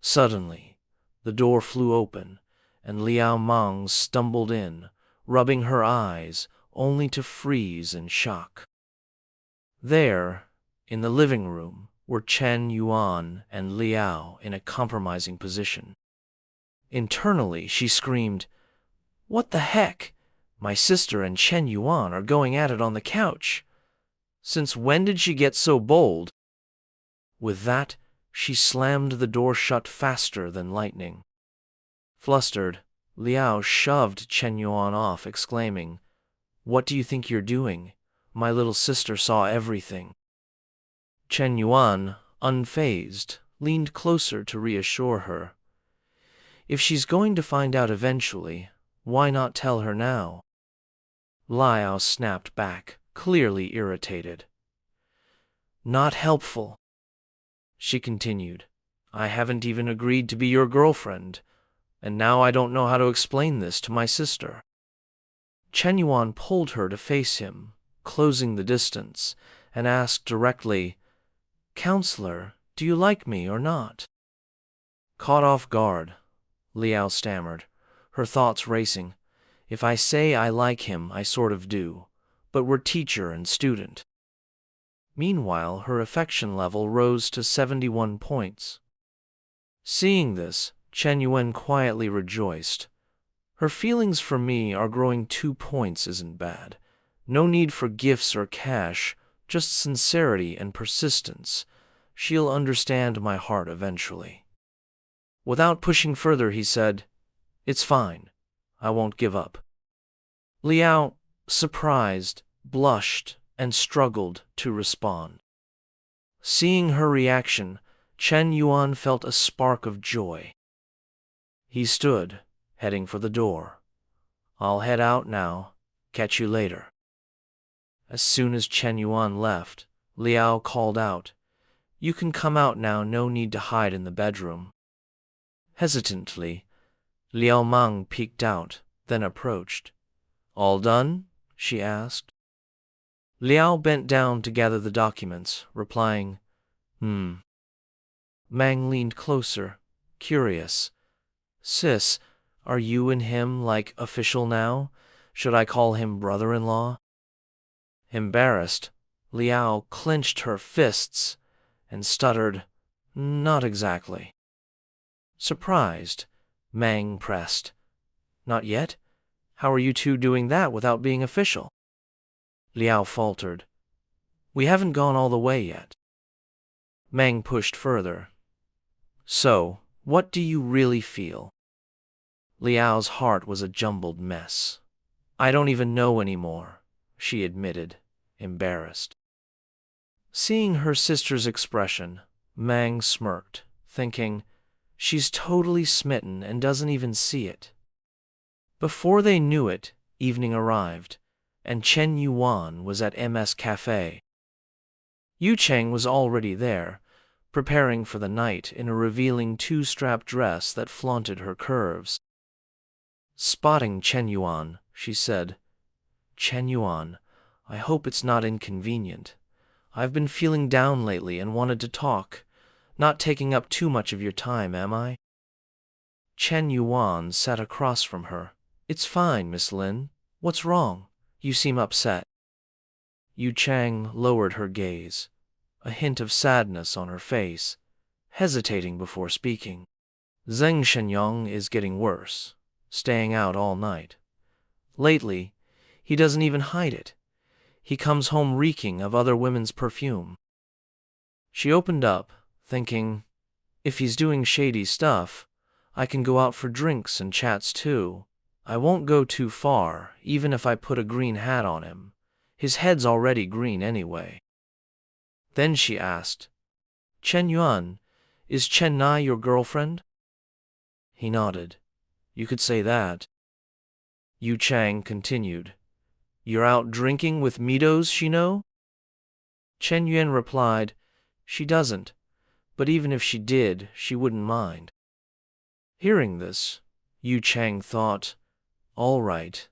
Suddenly, the door flew open, and Liao Mang stumbled in, rubbing her eyes, only to freeze in shock. There, in the living room, were Chen Yuan and Liao in a compromising position. Internally, she screamed, "What the heck? My sister and Shen Yuan are going at it on the couch. Since when did she get so bold?" With that, she slammed the door shut faster than lightning. Flustered, Liao shoved Shen Yuan off, exclaiming, "What do you think you're doing? My little sister saw everything." Shen Yuan, unfazed, leaned closer to reassure her. If she's going to find out eventually, why not tell her now? Liao snapped back, clearly irritated. "Not helpful," she continued. "I haven't even agreed to be your girlfriend, and now I don't know how to explain this to my sister." Shen Yuan pulled her to face him, closing the distance, and asked directly, "Counselor, do you like me or not?" Caught off guard, Liao stammered, her thoughts racing. "If I say I like him, I sort of do, but we're teacher and student." Meanwhile, her affection level rose to 71 points. Seeing this, Shen Yuan quietly rejoiced. "Her feelings for me are growing 2 points isn't bad. No need for gifts or cash, just sincerity and persistence. She'll understand my heart eventually." Without pushing further, he said, "It's fine. I won't give up." Liao, surprised, blushed, and struggled to respond. Seeing her reaction, Shen Yuan felt a spark of joy. He stood, heading for the door. "I'll head out now. Catch you later." As soon as Shen Yuan left, Liao called out, "You can come out now, no need to hide in the bedroom." Hesitantly, Liao Mang peeked out, then approached. "All done?" she asked. Liao bent down to gather the documents, replying, Mang leaned closer, curious. "Sis, are you and him, like, official now? Should I call him brother-in-law?" Embarrassed, Liao clenched her fists and stuttered, "Not exactly." Surprised, Mang pressed, "Not yet? How are you two doing that without being official?" Liao faltered, "We haven't gone all the way yet." Mang pushed further. "So, what do you really feel?" Liao's heart was a jumbled mess. "I don't even know anymore," she admitted, embarrassed. Seeing her sister's expression, Mang smirked, thinking, "She's totally smitten and doesn't even see it." Before they knew it, evening arrived, and Shen Yuan was at MS Cafe. Yu Cheng was already there, preparing for the night in a revealing 2-strap dress that flaunted her curves. Spotting Shen Yuan, she said, "Shen Yuan, I hope it's not inconvenient. I've been feeling down lately and wanted to talk. Not taking up too much of your time, am I?" Shen Yuan sat across from her. "It's fine, Miss Lin. What's wrong? You seem upset." Yu Chang lowered her gaze, a hint of sadness on her face, hesitating before speaking. "Zheng Shenyang is getting worse, staying out all night. Lately, he doesn't even hide it. He comes home reeking of other women's perfume." She opened up, thinking, if he's doing shady stuff, I can go out for drinks and chats too. I won't go too far, even if I put a green hat on him. His head's already green anyway. Then she asked, "Chen Yuan, is Chen Nai your girlfriend?" He nodded. "You could say that." Yu Chang continued, "You're out drinking with Mitos, she know?" Chen Yuan replied, "She doesn't, but even if she did, she wouldn't mind." Hearing this, Yu Chang thought, "All right,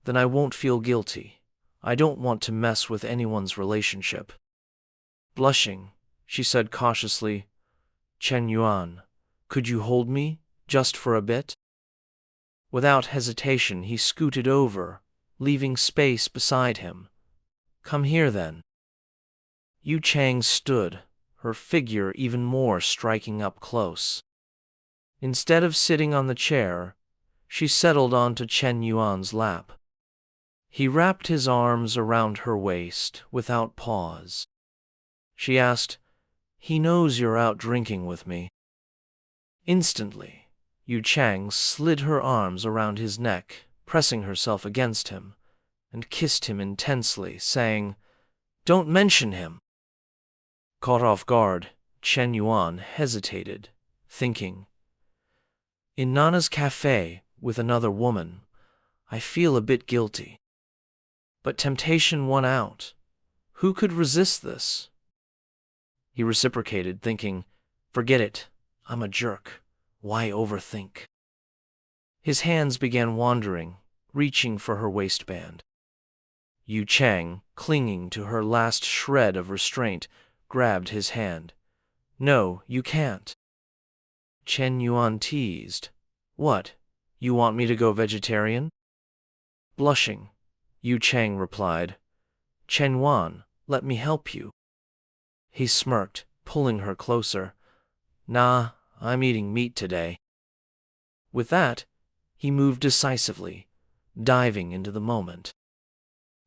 then I won't feel guilty. I don't want to mess with anyone's relationship." Blushing, she said cautiously, "Chen Yuan, could you hold me, just for a bit?" Without hesitation, he scooted over, leaving space beside him. "Come here, then." Yu Chang stood, her figure even more striking up close. Instead of sitting on the chair, she settled onto Shen Yuan's lap. He wrapped his arms around her waist without pause. She asked, "He knows you're out drinking with me." Instantly, Yu Chang slid her arms around his neck, pressing herself against him, and kissed him intensely, saying, "Don't mention him." Caught off guard, Shen Yuan hesitated, thinking, "In Nana's cafe with another woman, I feel a bit guilty." But temptation won out. Who could resist this? He reciprocated, thinking, "Forget it. I'm a jerk. Why overthink?" His hands began wandering, reaching for her waistband. Yu Chang, clinging to her last shred of restraint, grabbed his hand. "No, you can't." Shen Yuan teased, "What, you want me to go vegetarian?" Blushing, Yu Chang replied, "Chen Yuan, let me help you." He smirked, pulling her closer. "Nah, I'm eating meat today." With that, he moved decisively, diving into the moment.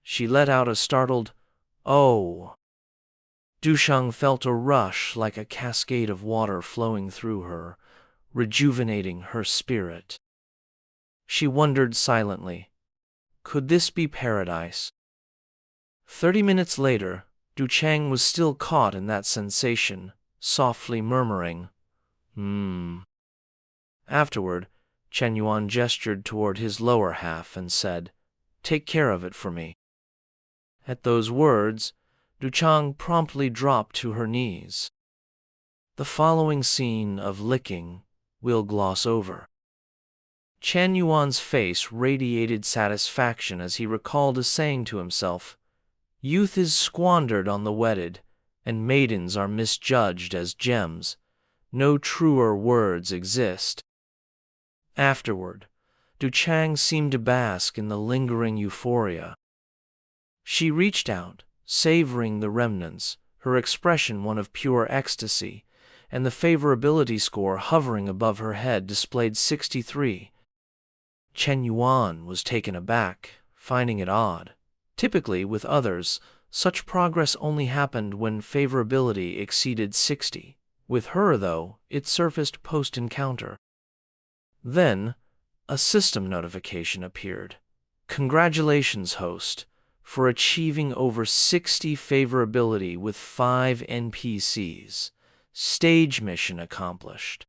She let out a startled, "Oh!" Dushang felt a rush like a cascade of water flowing through her, rejuvenating her spirit. She wondered silently, could this be paradise? 30 minutes later, Du Chang was still caught in that sensation, softly murmuring, Afterward, Chen Yuan gestured toward his lower half and said, "Take care of it for me." At those words, Du Chang promptly dropped to her knees. The following scene of licking we'll gloss over. Chen Yuan's face radiated satisfaction as he recalled a saying to himself, "Youth is squandered on the wedded, and maidens are misjudged as gems. No truer words exist." Afterward, Du Chang seemed to bask in the lingering euphoria. She reached out, savoring the remnants, her expression one of pure ecstasy, and the favorability score hovering above her head displayed 63. Chen Yuan was taken aback, finding it odd. Typically, with others, such progress only happened when favorability exceeded 60. With her, though, it surfaced post-encounter. Then, a system notification appeared. "Congratulations, host, for achieving over 60 favorability with 5 NPCs. Stage mission accomplished.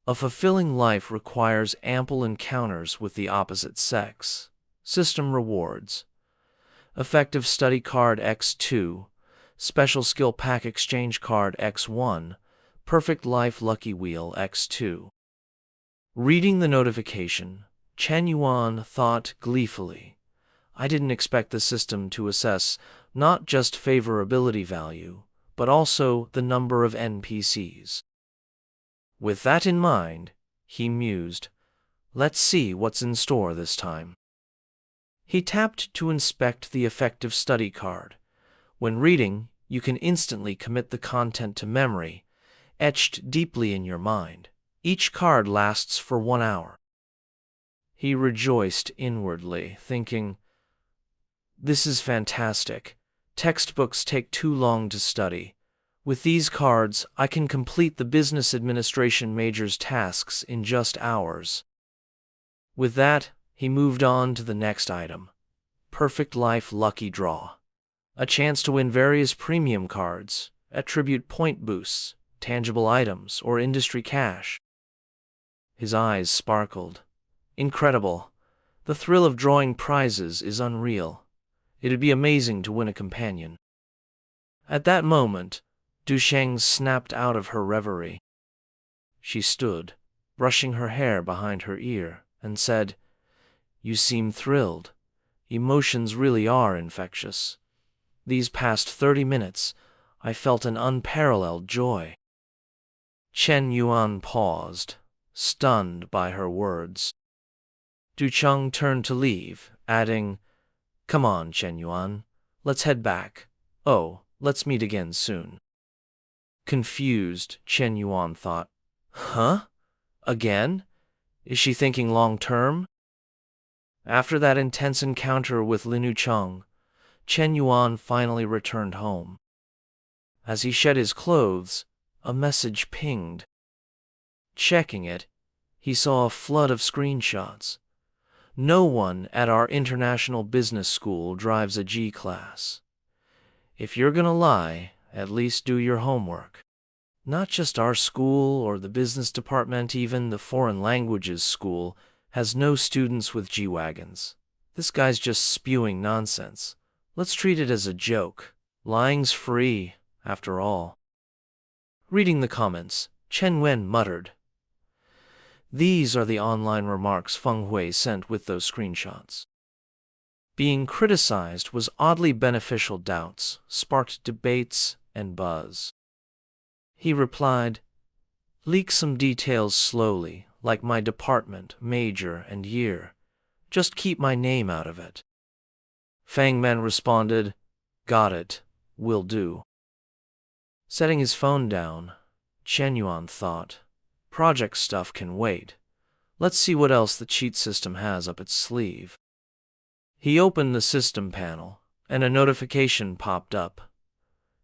A fulfilling life requires ample encounters with the opposite sex. System rewards: Effective Study Card X2, Special Skill Pack Exchange Card X1, Perfect Life Lucky Wheel X2. Reading the notification, Chen Yuan thought gleefully, "I didn't expect the system to assess not just favorability value, but also the number of NPCs." With that in mind, he mused, "Let's see what's in store this time." He tapped to inspect the effective study card. When reading, you can instantly commit the content to memory, etched deeply in your mind. Each card lasts for 1 hour. He rejoiced inwardly, thinking, "This is fantastic. Textbooks take too long to study. With these cards, I can complete the business administration major's tasks in just hours." With that, he moved on to the next item. Perfect Life Lucky Draw. A chance to win various premium cards, attribute point boosts, tangible items, or industry cash. His eyes sparkled. Incredible. The thrill of drawing prizes is unreal. It'd be amazing to win a companion. At that moment, Du Sheng snapped out of her reverie. She stood, brushing her hair behind her ear, and said, "You seem thrilled. Emotions really are infectious. These past 30 minutes, I felt an unparalleled joy." Chen Yuan paused, stunned by her words. Du Cheng turned to leave, adding, "Come on, Chen Yuan, let's head back. Oh, let's meet again soon." Confused, Chen Yuan thought, "Huh? Again? Is she thinking long-term? After that intense encounter with Linu Cheng, Shen Yuan finally returned home. As he shed his clothes, a message pinged. Checking it, he saw a flood of screenshots. No one at our international business school drives a G-class. If you're gonna lie, at least do your homework. Not just our school or the business department, even the foreign languages school has no students with G-wagons. This guy's just spewing nonsense. Let's treat it as a joke. Lying's free, after all. Reading the comments, Chen Wen muttered, "These are the online remarks Feng Hui sent with those screenshots." Being criticized was oddly beneficial. Doubts sparked debates and buzz. He replied, "Leak some details slowly, like my department, major, and year. Just keep my name out of it." Fang Men responded, "Got it, will do." Setting his phone down, Shen Yuan thought, project stuff can wait. Let's see what else the cheat system has up its sleeve. He opened the system panel, and a notification popped up.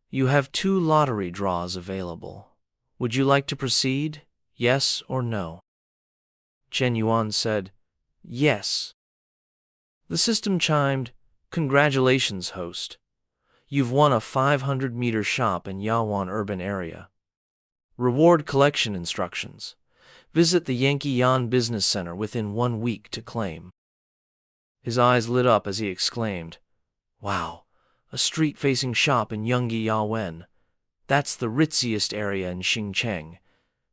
You have 2 lottery draws available. Would you like to proceed? Yes or no? Shen Yuan said, yes. The system chimed, "Congratulations, host. You've won a 500-meter shop in Yawan urban area. Reward collection instructions. Visit the Yankee Yan Business Center within 1 week to claim." His eyes lit up as he exclaimed, "Wow, a street-facing shop in Yonggi Yawen. That's the ritziest area in Xincheng.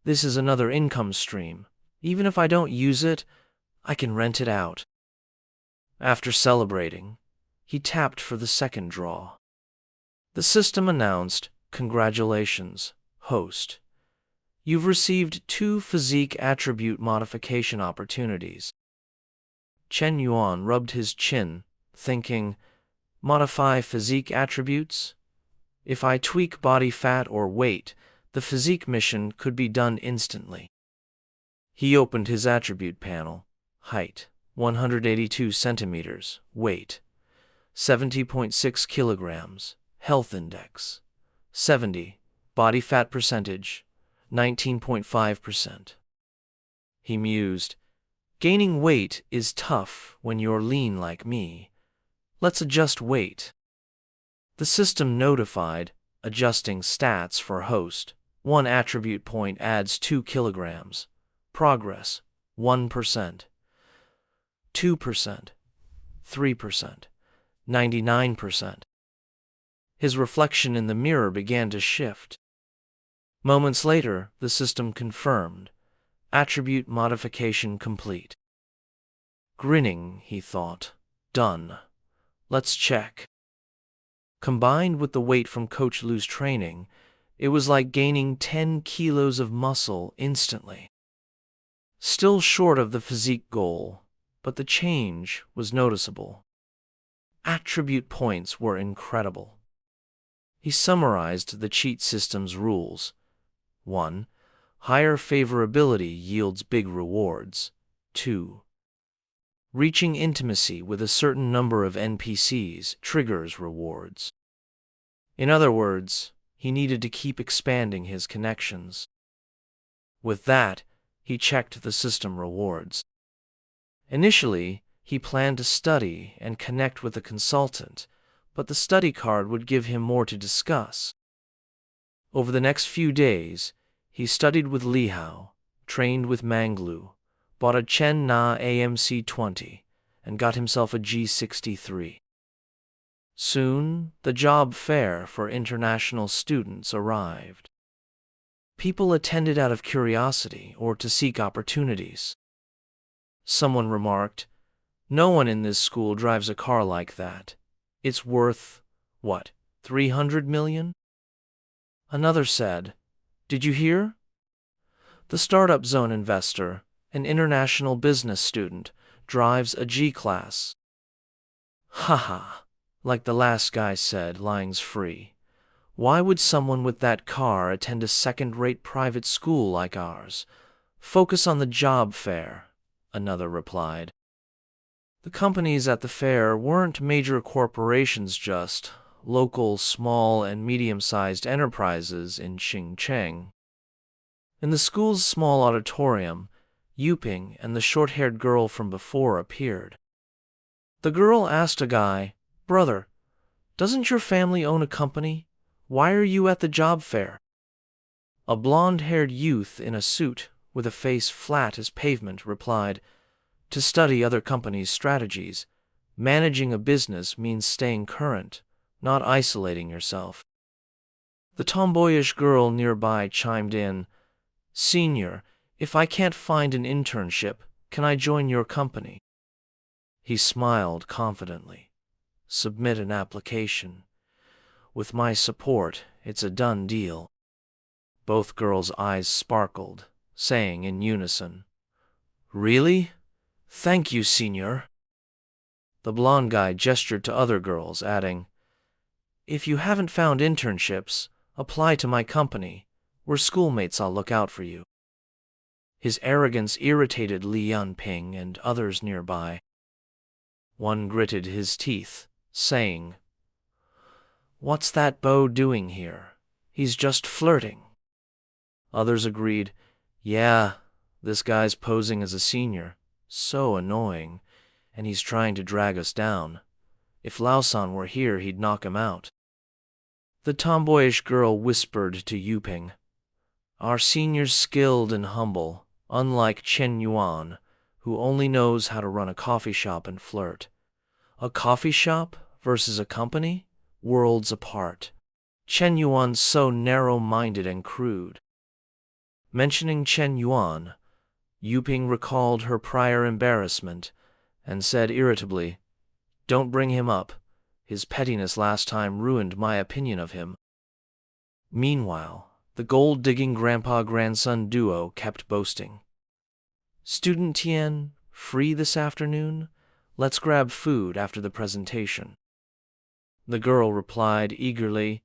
This is another income stream. Even if I don't use it, I can rent it out." After celebrating, he tapped for the second draw. The system announced, "Congratulations, host. You've received 2 physique attribute modification opportunities." Shen Yuan rubbed his chin, thinking, modify physique attributes? If I tweak body fat or weight, the physique mission could be done instantly. He opened his attribute panel. Height, 182 centimeters. Weight, 70.6 kilograms. Health index, 70. Body fat percentage, 19.5%. He mused, gaining weight is tough when you're lean like me. Let's adjust weight. The system notified, adjusting stats for host. 1 attribute point adds 2 kilograms. Progress, 1%. 2%. 3%. 99%. His reflection in the mirror began to shift. Moments later, the system confirmed. Attribute modification complete. Grinning, he thought, done. Let's check. Combined with the weight from Coach Lu's training, it was like gaining 10 kilos of muscle instantly. Still short of the physique goal, but the change was noticeable. Attribute points were incredible. He summarized the cheat system's rules. 1. Higher favorability yields big rewards. 2. Reaching intimacy with a certain number of NPCs triggers rewards. In other words, he needed to keep expanding his connections. With that, he checked the system rewards. Initially, he planned to study and connect with a consultant, but the study card would give him more to discuss. Over the next few days, he studied with Li Hao, trained with Manglu, bought a Chen Na AMC-20, and got himself a G63. Soon, the job fair for international students arrived. People attended out of curiosity or to seek opportunities. Someone remarked, "No one in this school drives a car like that. It's worth, what, 300 million? Another said, "Did you hear? The Startup Zone investor, an international business student, drives a G-class." Haha, like the last guy said, lying's free. Why would someone with that car attend a second-rate private school like ours? Focus on the job fair, another replied. The companies at the fair weren't major corporations, just local small and medium-sized enterprises in Xingcheng. In the school's small auditorium, Yuping and the short-haired girl from before appeared. The girl asked a guy, "Brother, doesn't your family own a company? Why are you at the job fair?" A blonde-haired youth in a suit, with a face flat as pavement, replied, "To study other companies' strategies. Managing a business means staying current, not isolating yourself." The tomboyish girl nearby chimed in, "Senior, if I can't find an internship, can I join your company?" He smiled confidently. "Submit an application. With my support, it's a done deal." Both girls' eyes sparkled, saying in unison, "Really? Thank you, Senior." The blonde guy gestured to other girls, adding, "If you haven't found internships, apply to my company. We're schoolmates, I'll look out for you." His arrogance irritated Li Yunping and others nearby. One gritted his teeth, saying, "What's that beau doing here? He's just flirting." Others agreed, "Yeah, this guy's posing as a senior. So annoying, and he's trying to drag us down. If Laosan were here, he'd knock him out." The tomboyish girl whispered to Yuping, "Our senior's skilled and humble, unlike Shen Yuan, who only knows how to run a coffee shop and flirt. A coffee shop versus a company? Worlds apart. Shen Yuan's so narrow-minded and crude." Mentioning Shen Yuan, Yuping recalled her prior embarrassment and said irritably, "Don't bring him up. His pettiness last time ruined my opinion of him." Meanwhile, the gold-digging grandpa-grandson duo kept boasting. "Student Tian, free this afternoon? Let's grab food after the presentation." The girl replied eagerly,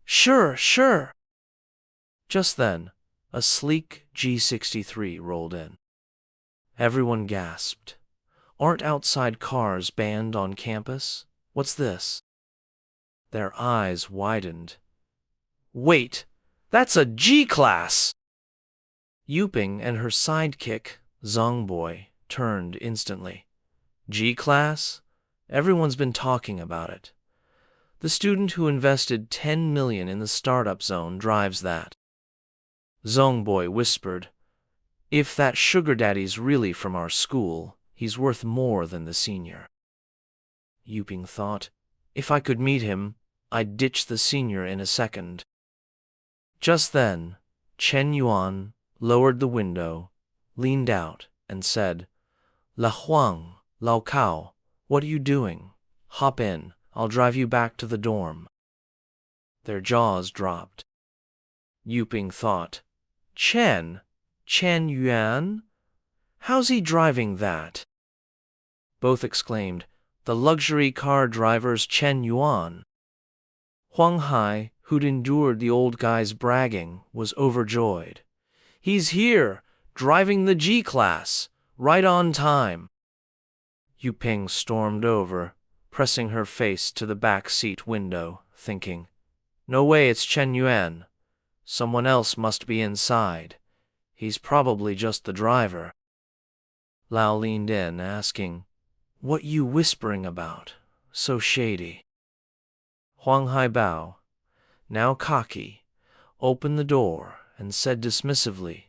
"Sure, sure." Just then, a sleek G63 rolled in. Everyone gasped. "Aren't outside cars banned on campus? What's this?" Their eyes widened. "Wait, that's a G-class!" Yuping and her sidekick, Zongboy, turned instantly. "G-class? Everyone's been talking about it. The student who invested 10 million in the startup zone drives that." Zongboy whispered, "If that sugar daddy's really from our school, he's worth more than the senior." Yuping thought, "If I could meet him, I'd ditch the senior in a second." Just then, Shen Yuan lowered the window, leaned out, and said, "La Huang, Lao Cao, what are you doing? Hop in, I'll drive you back to the dorm." Their jaws dropped. Yuping thought, Chen Yuan? How's he driving that?" Both exclaimed, "The luxury car driver's Chen Yuan." Huang Hai, who'd endured the old guy's bragging, was overjoyed. "He's here, driving the G-class, right on time." Yuping stormed over, pressing her face to the back seat window, thinking, "No way it's Chen Yuan. Someone else must be inside. He's probably just the driver." Lao leaned in, asking, "What you whispering about? So shady." Huang Haibao, now cocky, opened the door and said dismissively,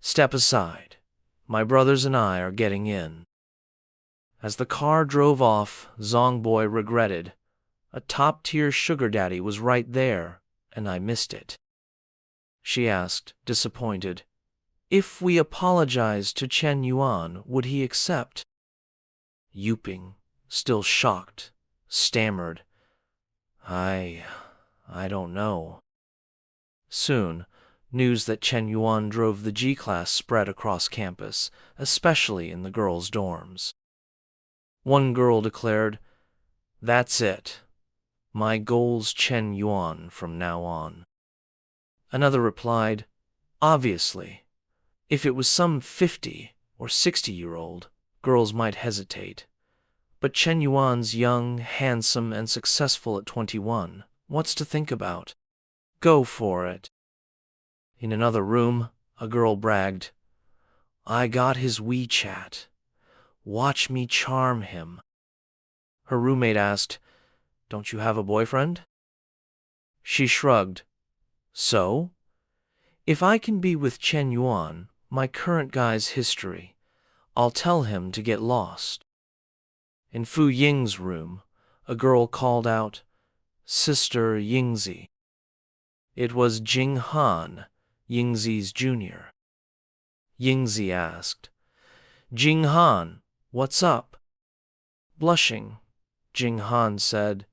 "Step aside. My brothers and I are getting in." As the car drove off, Zongboy regretted, "A top-tier sugar daddy was right there, and I missed it." She asked, disappointed, "If we apologized to Chen Yuan, would he accept?" Yuping, still shocked, stammered, I don't know." Soon, news that Chen Yuan drove the G-class spread across campus, especially in the girls' dorms. One girl declared, "That's it. My goal's Chen Yuan from now on." Another replied, "Obviously. If it was some 50 or 60-year-old, girls might hesitate. But Shen Yuan's young, handsome, and successful at 21. What's to think about? Go for it. In another room, a girl bragged, "I got his WeChat. Watch me charm him." Her roommate asked, "Don't you have a boyfriend?" She shrugged. "So? If I can be with Shen Yuan, my current guy's history, I'll tell him to get lost." In Fu Ying's room, a girl called out, "Sister Yingzi." It was Jing Han, Yingzi's junior. Yingzi asked, "Jing Han, what's up?" Blushing, Jing Han said,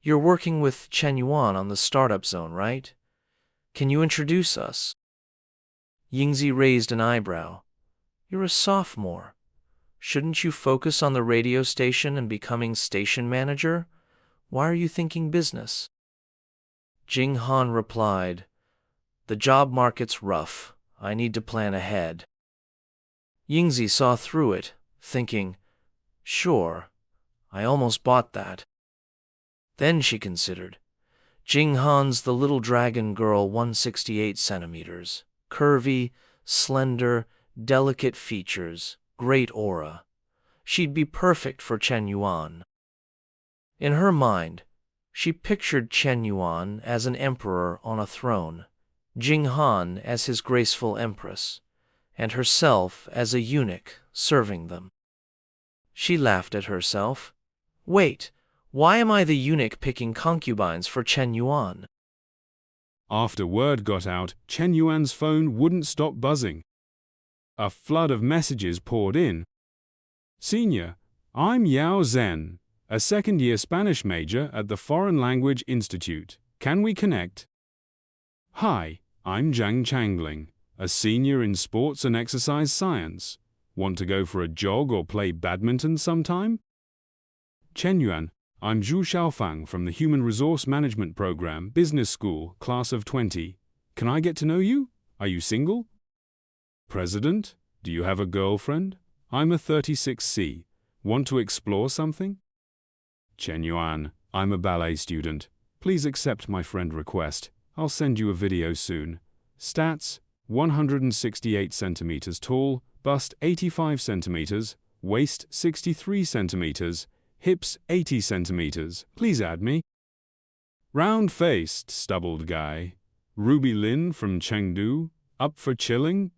"You're working with Shen Yuan on the startup zone, right? Can you introduce us?" Yingzi raised an eyebrow. "You're a sophomore. Shouldn't you focus on the radio station and becoming station manager? Why are you thinking business?" Jing Han replied, "The job market's rough. I need to plan ahead." Yingzi saw through it, thinking, "Sure, I almost bought that." Then she considered, Jing Han's the little dragon girl 168 centimeters, curvy, slender, delicate features, great aura. She'd be perfect for Shen Yuan. In her mind, she pictured Shen Yuan as an emperor on a throne, Jing Han as his graceful empress, and herself as a eunuch serving them. She laughed at herself. Wait, why am I the eunuch picking concubines for Shen Yuan? After word got out, Shen Yuan's phone wouldn't stop buzzing. A flood of messages poured in. "Senior, I'm Yao Zhen, a second-year Spanish major at the Foreign Language Institute. Can we connect?" "Hi, I'm Zhang Changling, a senior in sports and exercise science. Want to go for a jog or play badminton sometime?" "Chen Yuan, I'm Zhu Xiaofang from the Human Resource Management Program, Business School, Class of 20. Can I get to know you? Are you single?" "President, do you have a girlfriend? I'm a 36C. Want to explore something?" "Chen Yuan, I'm a ballet student. Please accept my friend request. I'll send you a video soon. Stats, 168 centimeters tall, bust 85 centimeters, waist 63 centimeters, hips 80 centimeters. Please add me." "Round-faced, stubbled guy. Ruby Lin from Chengdu, up for chilling?"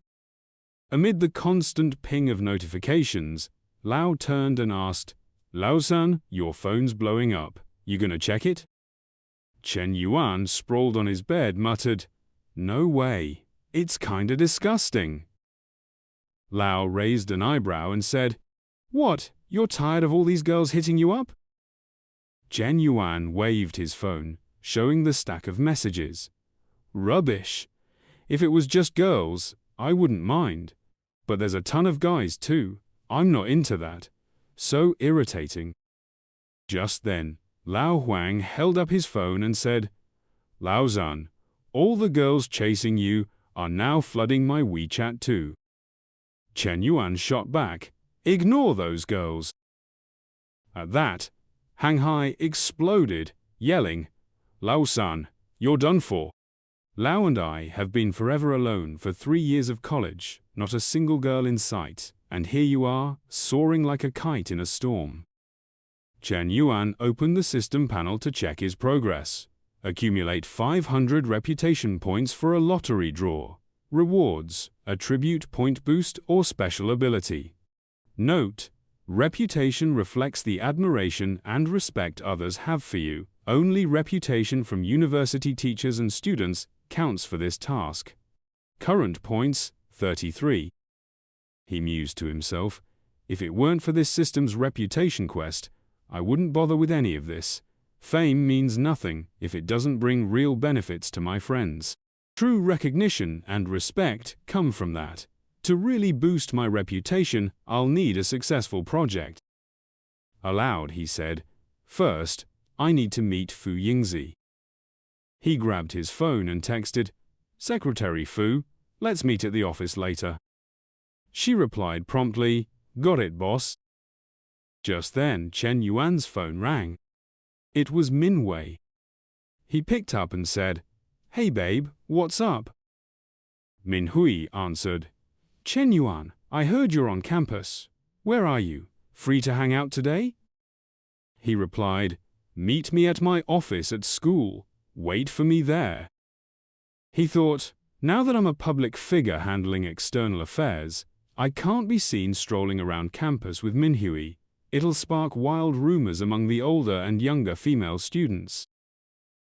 Amid the constant ping of notifications, Lao turned and asked, "Lao-san, your phone's blowing up. You gonna check it?" Chen Yuan, sprawled on his bed, muttered, "No way. It's kinda disgusting." Lao raised an eyebrow and said, "What, you're tired of all these girls hitting you up?" Chen Yuan waved his phone, showing the stack of messages. "Rubbish. If it was just girls, I wouldn't mind. But there's a ton of guys too. I'm not into that. So irritating." Just then, Lao Huang held up his phone and said, "Lao-san, all the girls chasing you are now flooding my WeChat too." Chen Yuan shot back, "Ignore those girls." At that, Hanghai exploded, yelling, "Lao-san, you're done for. Lao and I have been forever alone for 3 years of college, not a single girl in sight, and here you are, soaring like a kite in a storm." Chen Yuan opened the system panel to check his progress. Accumulate 500 reputation points for a lottery draw. Rewards, attribute point boost or special ability. Note: reputation reflects the admiration and respect others have for you. Only reputation from university teachers and students counts for this task. Current points, 33. He mused to himself, if it weren't for this system's reputation quest, I wouldn't bother with any of this. Fame means nothing if it doesn't bring real benefits to my friends. True recognition and respect come from that. To really boost my reputation, I'll need a successful project. Aloud, he said, "First, I need to meet Fu Yingzi." He grabbed his phone and texted, "Secretary Fu, let's meet at the office later." She replied promptly, "Got it, boss." Just then, Shen Yuan's phone rang. It was Minhui. He picked up and said, "Hey babe, what's up?" Minhui answered, "Shen Yuan, I heard you're on campus. Where are you? Free to hang out today?" He replied, "Meet me at my office at school. Wait for me there." He thought, now that I'm a public figure handling external affairs, I can't be seen strolling around campus with Minhui. It'll spark wild rumors among the older and younger female students.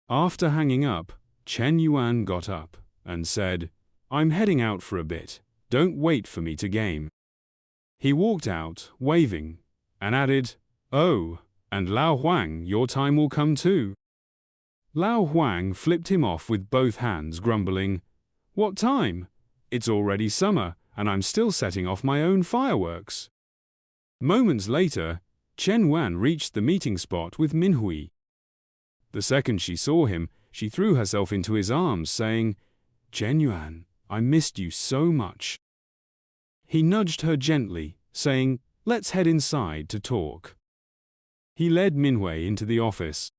After hanging up, Shen Yuan got up and said, "I'm heading out for a bit. Don't wait for me to game." He walked out, waving, and added, "Oh, and Lao Huang, your time will come too." Lao Huang flipped him off with both hands, grumbling, "What time? It's already summer, and I'm still setting off my own fireworks." Moments later, Shen Yuan reached the meeting spot with Minhui. The second she saw him, she threw herself into his arms, saying, "Shen Yuan, I missed you so much." He nudged her gently, saying, "Let's head inside to talk." He led Minhui into the office.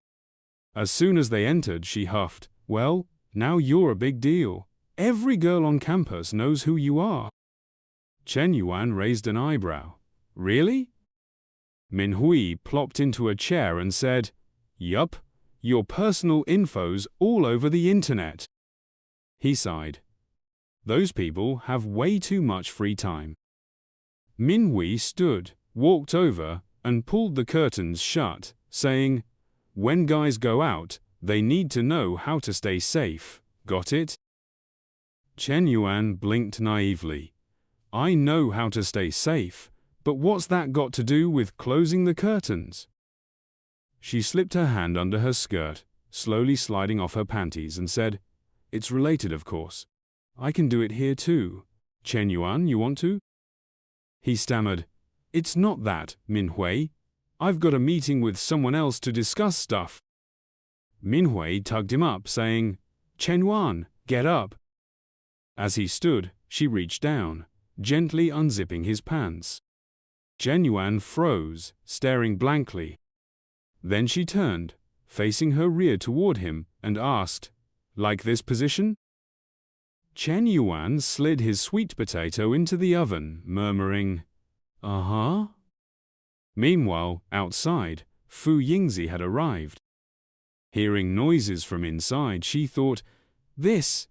As soon as they entered, she huffed, "Well, now you're a big deal. Every girl on campus knows who you are." Shen Yuan raised an eyebrow. "Really?" Minhui plopped into a chair and said, "Yup, your personal info's all over the internet." He sighed. "Those people have way too much free time." Minhui stood, walked over, and pulled the curtains shut, saying, "When guys go out, they need to know how to stay safe. Got it?" Shen Yuan blinked naively. "I know how to stay safe, but what's that got to do with closing the curtains?" She slipped her hand under her skirt, slowly sliding off her panties, and said, "It's related, of course. I can do it here too. Shen Yuan, you want to?" He stammered, "It's not that, Minhui. I've got a meeting with someone else to discuss stuff." Minhui tugged him up, saying, "Shen Yuan, get up." As he stood, she reached down, gently unzipping his pants. Shen Yuan froze, staring blankly. Then she turned, facing her rear toward him, and asked, "Like this position?" Shen Yuan slid his sweet potato into the oven, murmuring, "Uh-huh." Meanwhile, outside, Fu Yingzi had arrived. Hearing noises from inside, she thought, This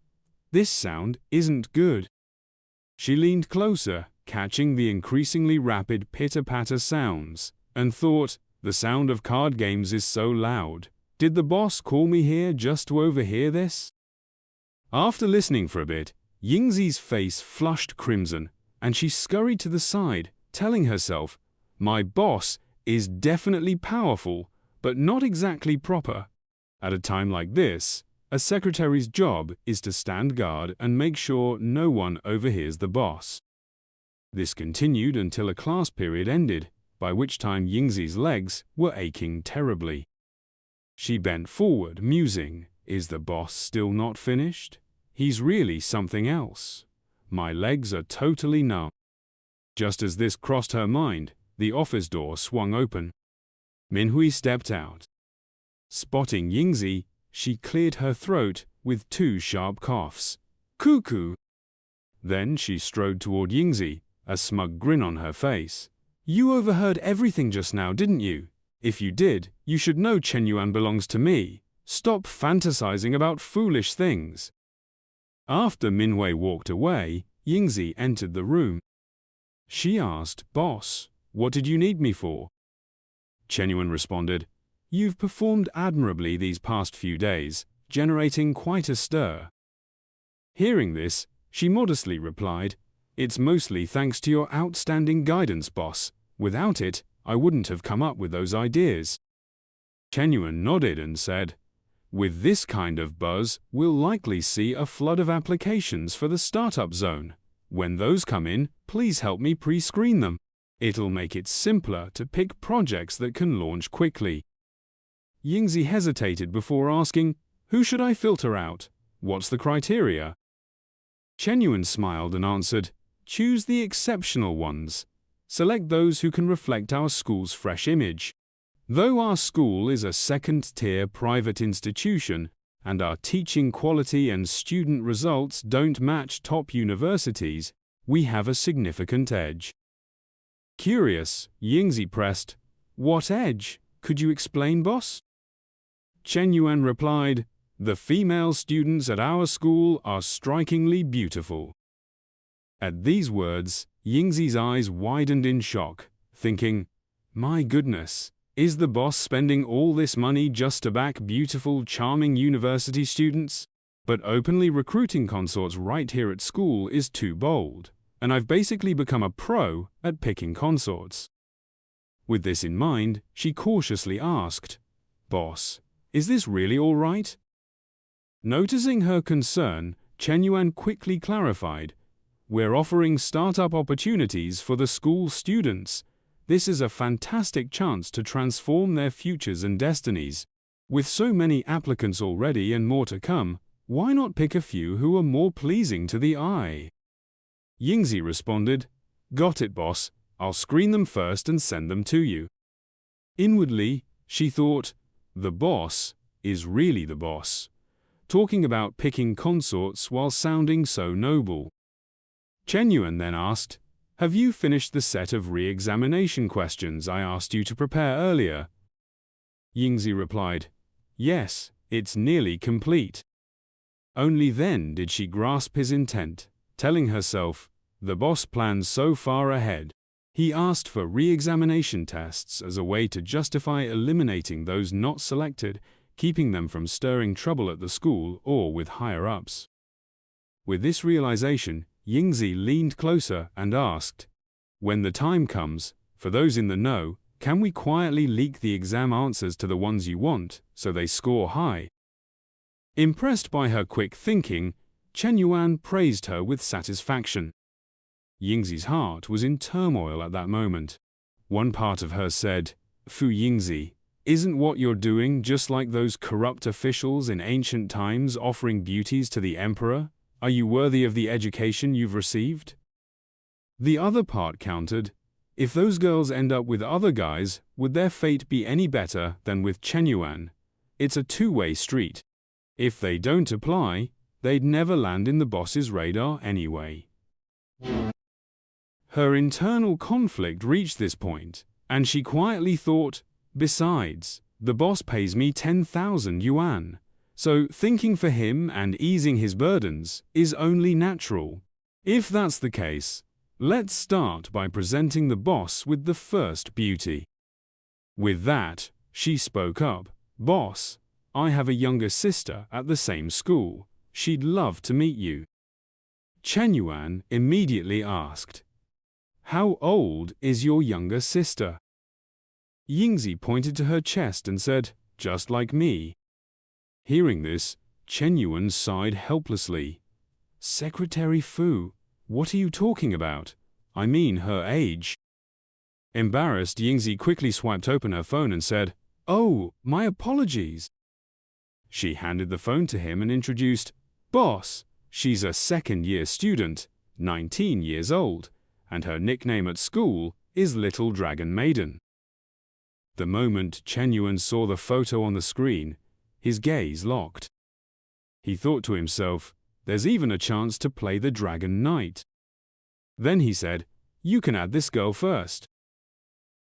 sound isn't good." She leaned closer, catching the increasingly rapid pitter-patter sounds, and thought, "The sound of card games is so loud. Did the boss call me here just to overhear this?" After listening for a bit, Yingzi's face flushed crimson, and she scurried to the side, telling herself, "My boss is definitely powerful, but not exactly proper. At a time like this, a secretary's job is to stand guard and make sure no one overhears the boss." This continued until a class period ended, by which time Yingzi's legs were aching terribly. She bent forward, musing, "Is the boss still not finished? He's really something else. My legs are totally numb." Just as this crossed her mind, the office door swung open. Minhui stepped out. Spotting Yingzi, she cleared her throat with 2 sharp coughs. "Cuckoo!" Then she strode toward Yingzi, a smug grin on her face. "You overheard everything just now, didn't you? If you did, you should know Shen Yuan belongs to me. Stop fantasizing about foolish things." After Minhui walked away, Yingzi entered the room. She asked, "Boss, what did you need me for?" Shen Yuan responded, "You've performed admirably these past few days, generating quite a stir." Hearing this, she modestly replied, "It's mostly thanks to your outstanding guidance, boss. Without it, I wouldn't have come up with those ideas." Shen Yuan nodded and said, "With this kind of buzz, we'll likely see a flood of applications for the startup zone. When those come in, please help me pre-screen them. It'll make it simpler to pick projects that can launch quickly." Yingzi hesitated before asking, "Who should I filter out? What's the criteria?" Shen Yuan smiled and answered, choose the exceptional ones. Select those who can reflect our school's fresh image. Though our school is a second-tier private institution, and our teaching quality and student results don't match top universities, we have a significant edge. Curious, Yingzi pressed, "What edge? Could you explain, boss?" Shen Yuan replied, "The female students at our school are strikingly beautiful." At these words, Yingzi's eyes widened in shock, thinking, "My goodness, is the boss spending all this money just to back beautiful, charming university students? But openly recruiting consorts right here at school is too bold, and I've basically become a pro at picking consorts." With this in mind, she cautiously asked, "Boss, is this really all right?" Noticing her concern, Shen Yuan quickly clarified, "We're offering startup opportunities for the school students. This is a fantastic chance to transform their futures and destinies. With so many applicants already and more to come, why not pick a few who are more pleasing to the eye?" Yingzi responded, "Got it, boss. I'll screen them first and send them to you." Inwardly, she thought, the boss is really the boss, talking about picking consorts while sounding so noble. Shen Yuan then asked, "Have you finished the set of re-examination questions I asked you to prepare earlier?" Yingzi replied, "Yes, it's nearly complete." Only then did she grasp his intent, telling herself, the boss plans so far ahead. He asked for re-examination tests as a way to justify eliminating those not selected, keeping them from stirring trouble at the school or with higher-ups. With this realization, Yingzi leaned closer and asked, "When the time comes, for those in the know, can we quietly leak the exam answers to the ones you want, so they score high?" Impressed by her quick thinking, Shen Yuan praised her with satisfaction. Yingzi's heart was in turmoil at that moment. One part of her said, "Fu Yingzi, isn't what you're doing just like those corrupt officials in ancient times offering beauties to the emperor? Are you worthy of the education you've received?" The other part countered, "If those girls end up with other guys, would their fate be any better than with Shen Yuan? It's a two-way street. If they don't apply, they'd never land in the boss's radar anyway." Her internal conflict reached this point, and she quietly thought, "Besides, the boss pays me 10,000 yuan. So thinking for him and easing his burdens is only natural. If that's the case, let's start by presenting the boss with the first beauty." With that, she spoke up, "Boss, I have a younger sister at the same school. She'd love to meet you." Shen Yuan immediately asked, "How old is your younger sister?" Yingzi pointed to her chest and said, "Just like me." Hearing this, Shen Yuan sighed helplessly. "Secretary Fu, what are you talking about? I mean her age." Embarrassed, Yingzi quickly swiped open her phone and said, "Oh, my apologies." She handed the phone to him and introduced, "Boss, she's a second-year student, 19 years old, and her nickname at school is Little Dragon Maiden." The moment Shen Yuan saw the photo on the screen, his gaze locked. He thought to himself, "There's even a chance to play the Dragon Knight." Then he said, "You can add this girl first."